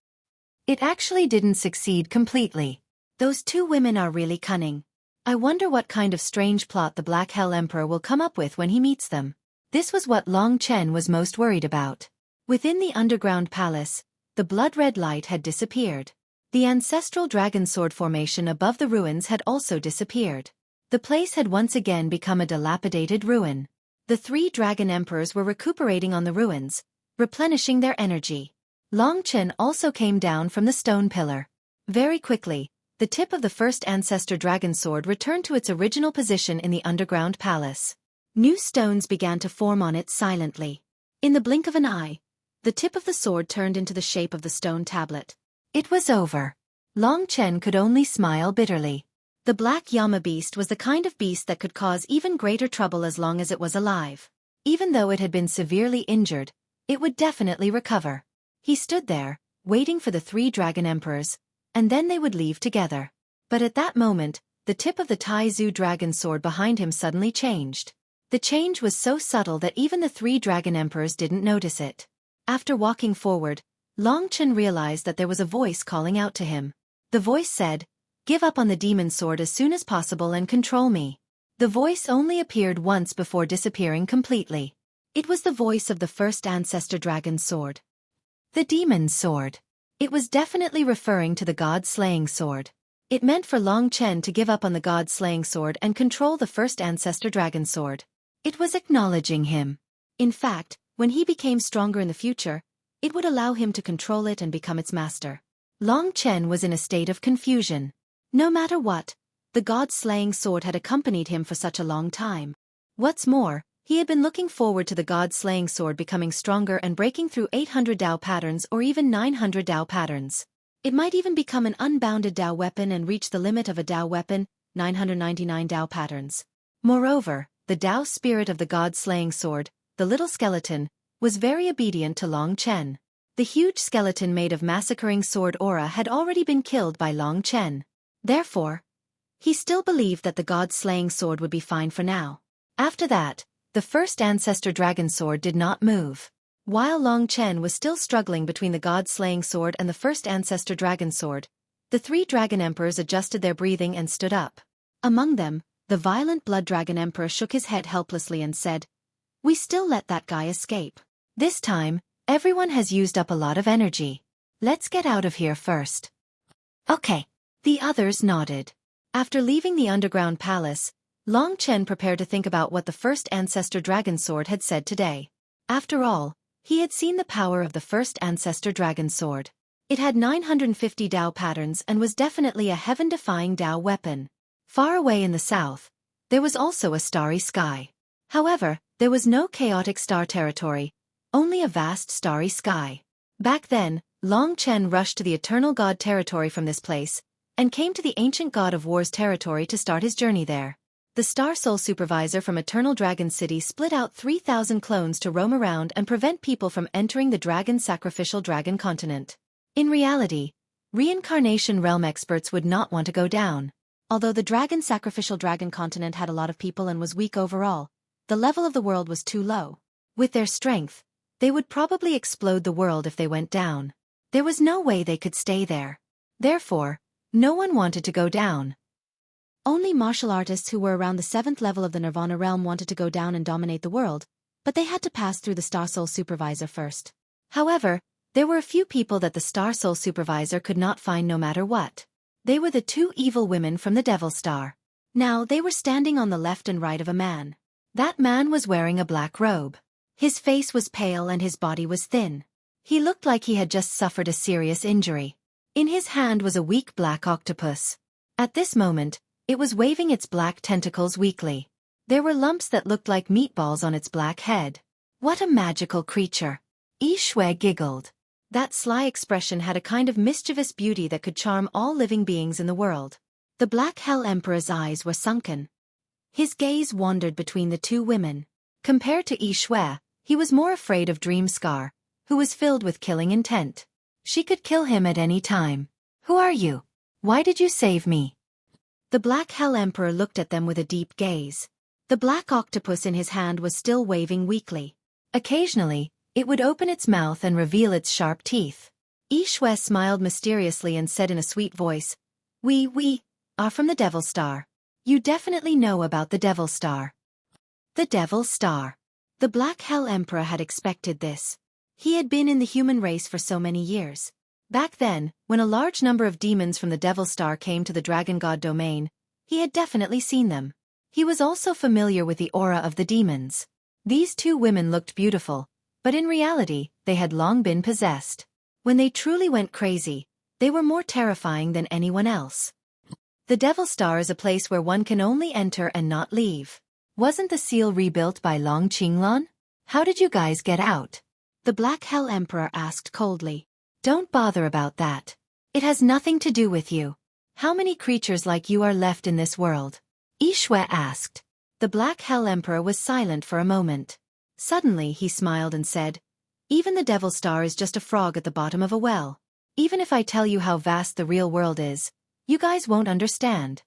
It actually didn't succeed completely. Those 2 women are really cunning. I wonder what kind of strange plot the Black Hell Emperor will come up with when he meets them. This was what Long Chen was most worried about. Within the underground palace, the blood-red light had disappeared. The ancestral dragon sword formation above the ruins had also disappeared. The place had once again become a dilapidated ruin. The 3 dragon emperors were recuperating on the ruins, replenishing their energy. Long Chen also came down from the stone pillar. Very quickly, the tip of the first ancestor dragon sword returned to its original position in the underground palace. New stones began to form on it silently. In the blink of an eye, the tip of the sword turned into the shape of the stone tablet. It was over. Long Chen could only smile bitterly. The Black Llama beast was the kind of beast that could cause even greater trouble as long as it was alive. Even though it had been severely injured, it would definitely recover. He stood there, waiting for the 3 dragon emperors, and then they would leave together. But at that moment, the tip of the Tai Zu dragon sword behind him suddenly changed. The change was so subtle that even the 3 dragon emperors didn't notice it. After walking forward, Long Chen realized that there was a voice calling out to him. The voice said, "Give up on the demon sword as soon as possible and control me." The voice only appeared once before disappearing completely. It was the voice of the first ancestor dragon sword. The demon sword. It was definitely referring to the god-slaying sword. It meant for Long Chen to give up on the god-slaying sword and control the first ancestor dragon sword. It was acknowledging him. In fact, when he became stronger in the future, it would allow him to control it and become its master. Long Chen was in a state of confusion. No matter what, the god-slaying sword had accompanied him for such a long time. What's more, he had been looking forward to the god-slaying sword becoming stronger and breaking through 800 Dao patterns or even 900 Dao patterns. It might even become an unbounded Dao weapon and reach the limit of a Dao weapon, 999 Dao patterns. Moreover, the Dao spirit of the god-slaying sword, the little skeleton, was very obedient to Long Chen. The huge skeleton made of massacring sword aura had already been killed by Long Chen. Therefore, he still believed that the god-slaying sword would be fine for now. After that, the first ancestor dragon sword did not move. While Long Chen was still struggling between the god-slaying sword and the first ancestor dragon sword, the 3 dragon emperors adjusted their breathing and stood up. Among them, the violent blood dragon emperor shook his head helplessly and said, "We still let that guy escape. This time, everyone has used up a lot of energy. Let's get out of here first." "Okay." The others nodded. After leaving the underground palace, Long Chen prepared to think about what the first ancestor dragon sword had said today. After all, he had seen the power of the first ancestor dragon sword. It had 950 Dao patterns and was definitely a heaven-defying Dao weapon. Far away in the south, there was also a starry sky. However, there was no chaotic star territory, only a vast starry sky. Back then, Long Chen rushed to the Eternal God territory from this place, and came to the Ancient God of War's territory to start his journey there. The Star Soul Supervisor from Eternal Dragon City split out 3,000 clones to roam around and prevent people from entering the Dragon Sacrificial Dragon Continent. In reality, Reincarnation Realm experts would not want to go down. Although the Dragon Sacrificial Dragon Continent had a lot of people and was weak overall, the level of the world was too low. With their strength, they would probably explode the world if they went down. There was no way they could stay there. Therefore, no one wanted to go down. Only martial artists who were around the 7th level of the Nirvana realm wanted to go down and dominate the world, but they had to pass through the Star Soul Supervisor first. However, there were a few people that the Star Soul Supervisor could not find no matter what. They were the 2 evil women from the Devil Star. Now they were standing on the left and right of a man. That man was wearing a black robe. His face was pale and his body was thin. He looked like he had just suffered a serious injury. In his hand was a weak black octopus. At this moment, it was waving its black tentacles weakly. There were lumps that looked like meatballs on its black head. What a magical creature! Xueqi giggled. That sly expression had a kind of mischievous beauty that could charm all living beings in the world. The Black Hell Emperor's eyes were sunken. His gaze wandered between the 2 women. Compared to Xueqi, he was more afraid of Dream Scar, who was filled with killing intent. She could kill him at any time. Who are you? Why did you save me? The Black Hell Emperor looked at them with a deep gaze. The black octopus in his hand was still waving weakly. Occasionally, it would open its mouth and reveal its sharp teeth. Xueqi smiled mysteriously and said in a sweet voice, We are from the Devil Star. You definitely know about the Devil Star. The Devil Star. The Black Hell Emperor had expected this. He had been in the human race for so many years. Back then, when a large number of demons from the Devil Star came to the Dragon God domain, he had definitely seen them. He was also familiar with the aura of the demons. These two women looked beautiful, but in reality, they had long been possessed. When they truly went crazy, they were more terrifying than anyone else. The Devil Star is a place where one can only enter and not leave. Wasn't the seal rebuilt by Long Qinglan? How did you guys get out? The Black Hell Emperor asked coldly. Don't bother about that. It has nothing to do with you. How many creatures like you are left in this world? Xueqi asked. The Black Hell Emperor was silent for a moment. Suddenly he smiled and said, Even the Devil Star is just a frog at the bottom of a well. Even if I tell you how vast the real world is, you guys won't understand.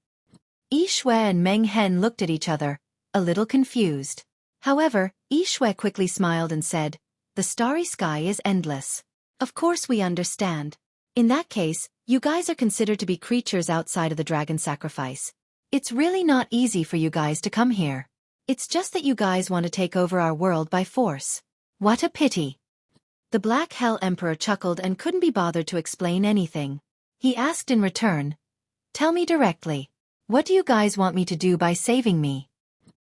Xueqi and Meng Hen looked at each other, a little confused. However, Xueqi quickly smiled and said, The starry sky is endless. Of course we understand. In that case, you guys are considered to be creatures outside of the dragon sacrifice. It's really not easy for you guys to come here. It's just that you guys want to take over our world by force. What a pity. The Black Hell Emperor chuckled and couldn't be bothered to explain anything. He asked in return, Tell me directly. What do you guys want me to do by saving me?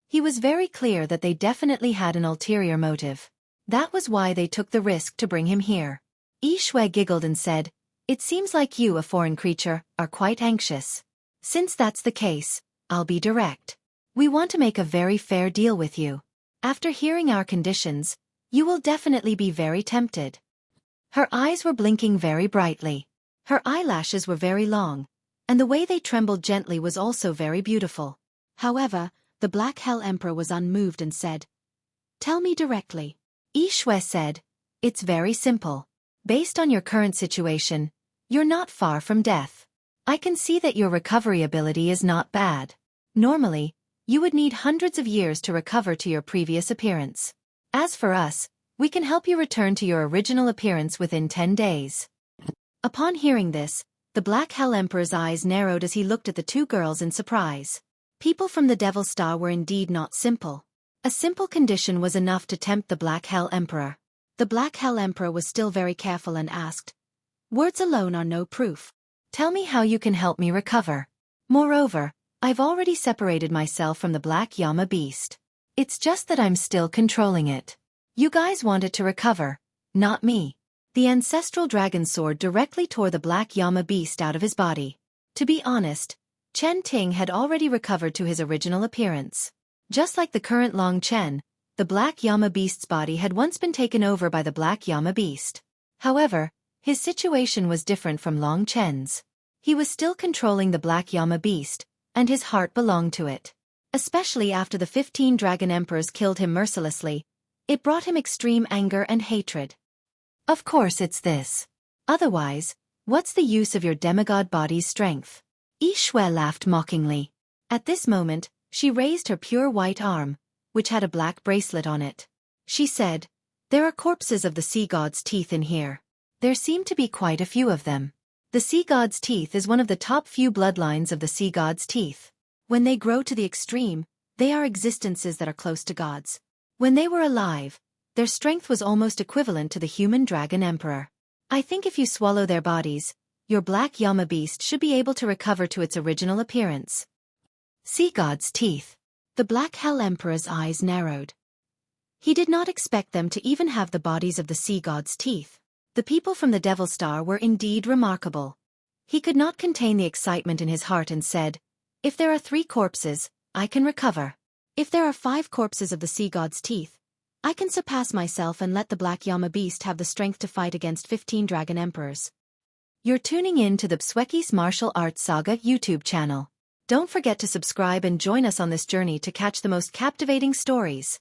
He was very clear that they definitely had an ulterior motive. That was why they took the risk to bring him here. Xueqi giggled and said, It seems like you, a foreign creature, are quite anxious. Since that's the case, I'll be direct. We want to make a very fair deal with you. After hearing our conditions, you will definitely be very tempted. Her eyes were blinking very brightly. Her eyelashes were very long, and the way they trembled gently was also very beautiful. However, the Black Hell Emperor was unmoved and said, Tell me directly. Xueqi said, It's very simple. Based on your current situation, you're not far from death. I can see that your recovery ability is not bad. Normally, you would need hundreds of years to recover to your previous appearance. As for us, we can help you return to your original appearance within 10 days. Upon hearing this, the Black Hell Emperor's eyes narrowed as he looked at the two girls in surprise. People from the Devil Star were indeed not simple. A simple condition was enough to tempt the Black Hell Emperor. The Black Hell Emperor was still very careful and asked, Words alone are no proof. Tell me how you can help me recover. Moreover, I've already separated myself from the Black Llama Beast. It's just that I'm still controlling it. You guys want it to recover, not me. The ancestral dragon sword directly tore the Black Llama Beast out of his body. To be honest, Chen Ting had already recovered to his original appearance. Just like the current Long Chen, the Black Llama Beast's body had once been taken over by the Black Llama Beast. However, his situation was different from Long Chen's. He was still controlling the Black Llama Beast, and his heart belonged to it. Especially after the 15 Dragon Emperors killed him mercilessly, it brought him extreme anger and hatred. Of course it's this. Otherwise, what's the use of your demigod body's strength? Xueqi laughed mockingly. At this moment, she raised her pure white arm, which had a black bracelet on it. She said, There are corpses of the sea god's teeth in here. There seem to be quite a few of them. The sea god's teeth is one of the top few bloodlines of the sea god's teeth. When they grow to the extreme, they are existences that are close to gods. When they were alive, their strength was almost equivalent to the human dragon emperor. I think if you swallow their bodies, your Black Llama Beast should be able to recover to its original appearance. Sea god's teeth. The Black Hell Emperor's eyes narrowed. He did not expect them to even have the bodies of the sea god's teeth. The people from the Devil Star were indeed remarkable. He could not contain the excitement in his heart and said, If there are 3 corpses, I can recover. If there are 5 corpses of the sea god's teeth, I can surpass myself and let the Black Llama Beast have the strength to fight against 15 Dragon Emperors. You're tuning in to the Xueqi's Martial Arts Saga YouTube channel. Don't forget to subscribe and join us on this journey to catch the most captivating stories.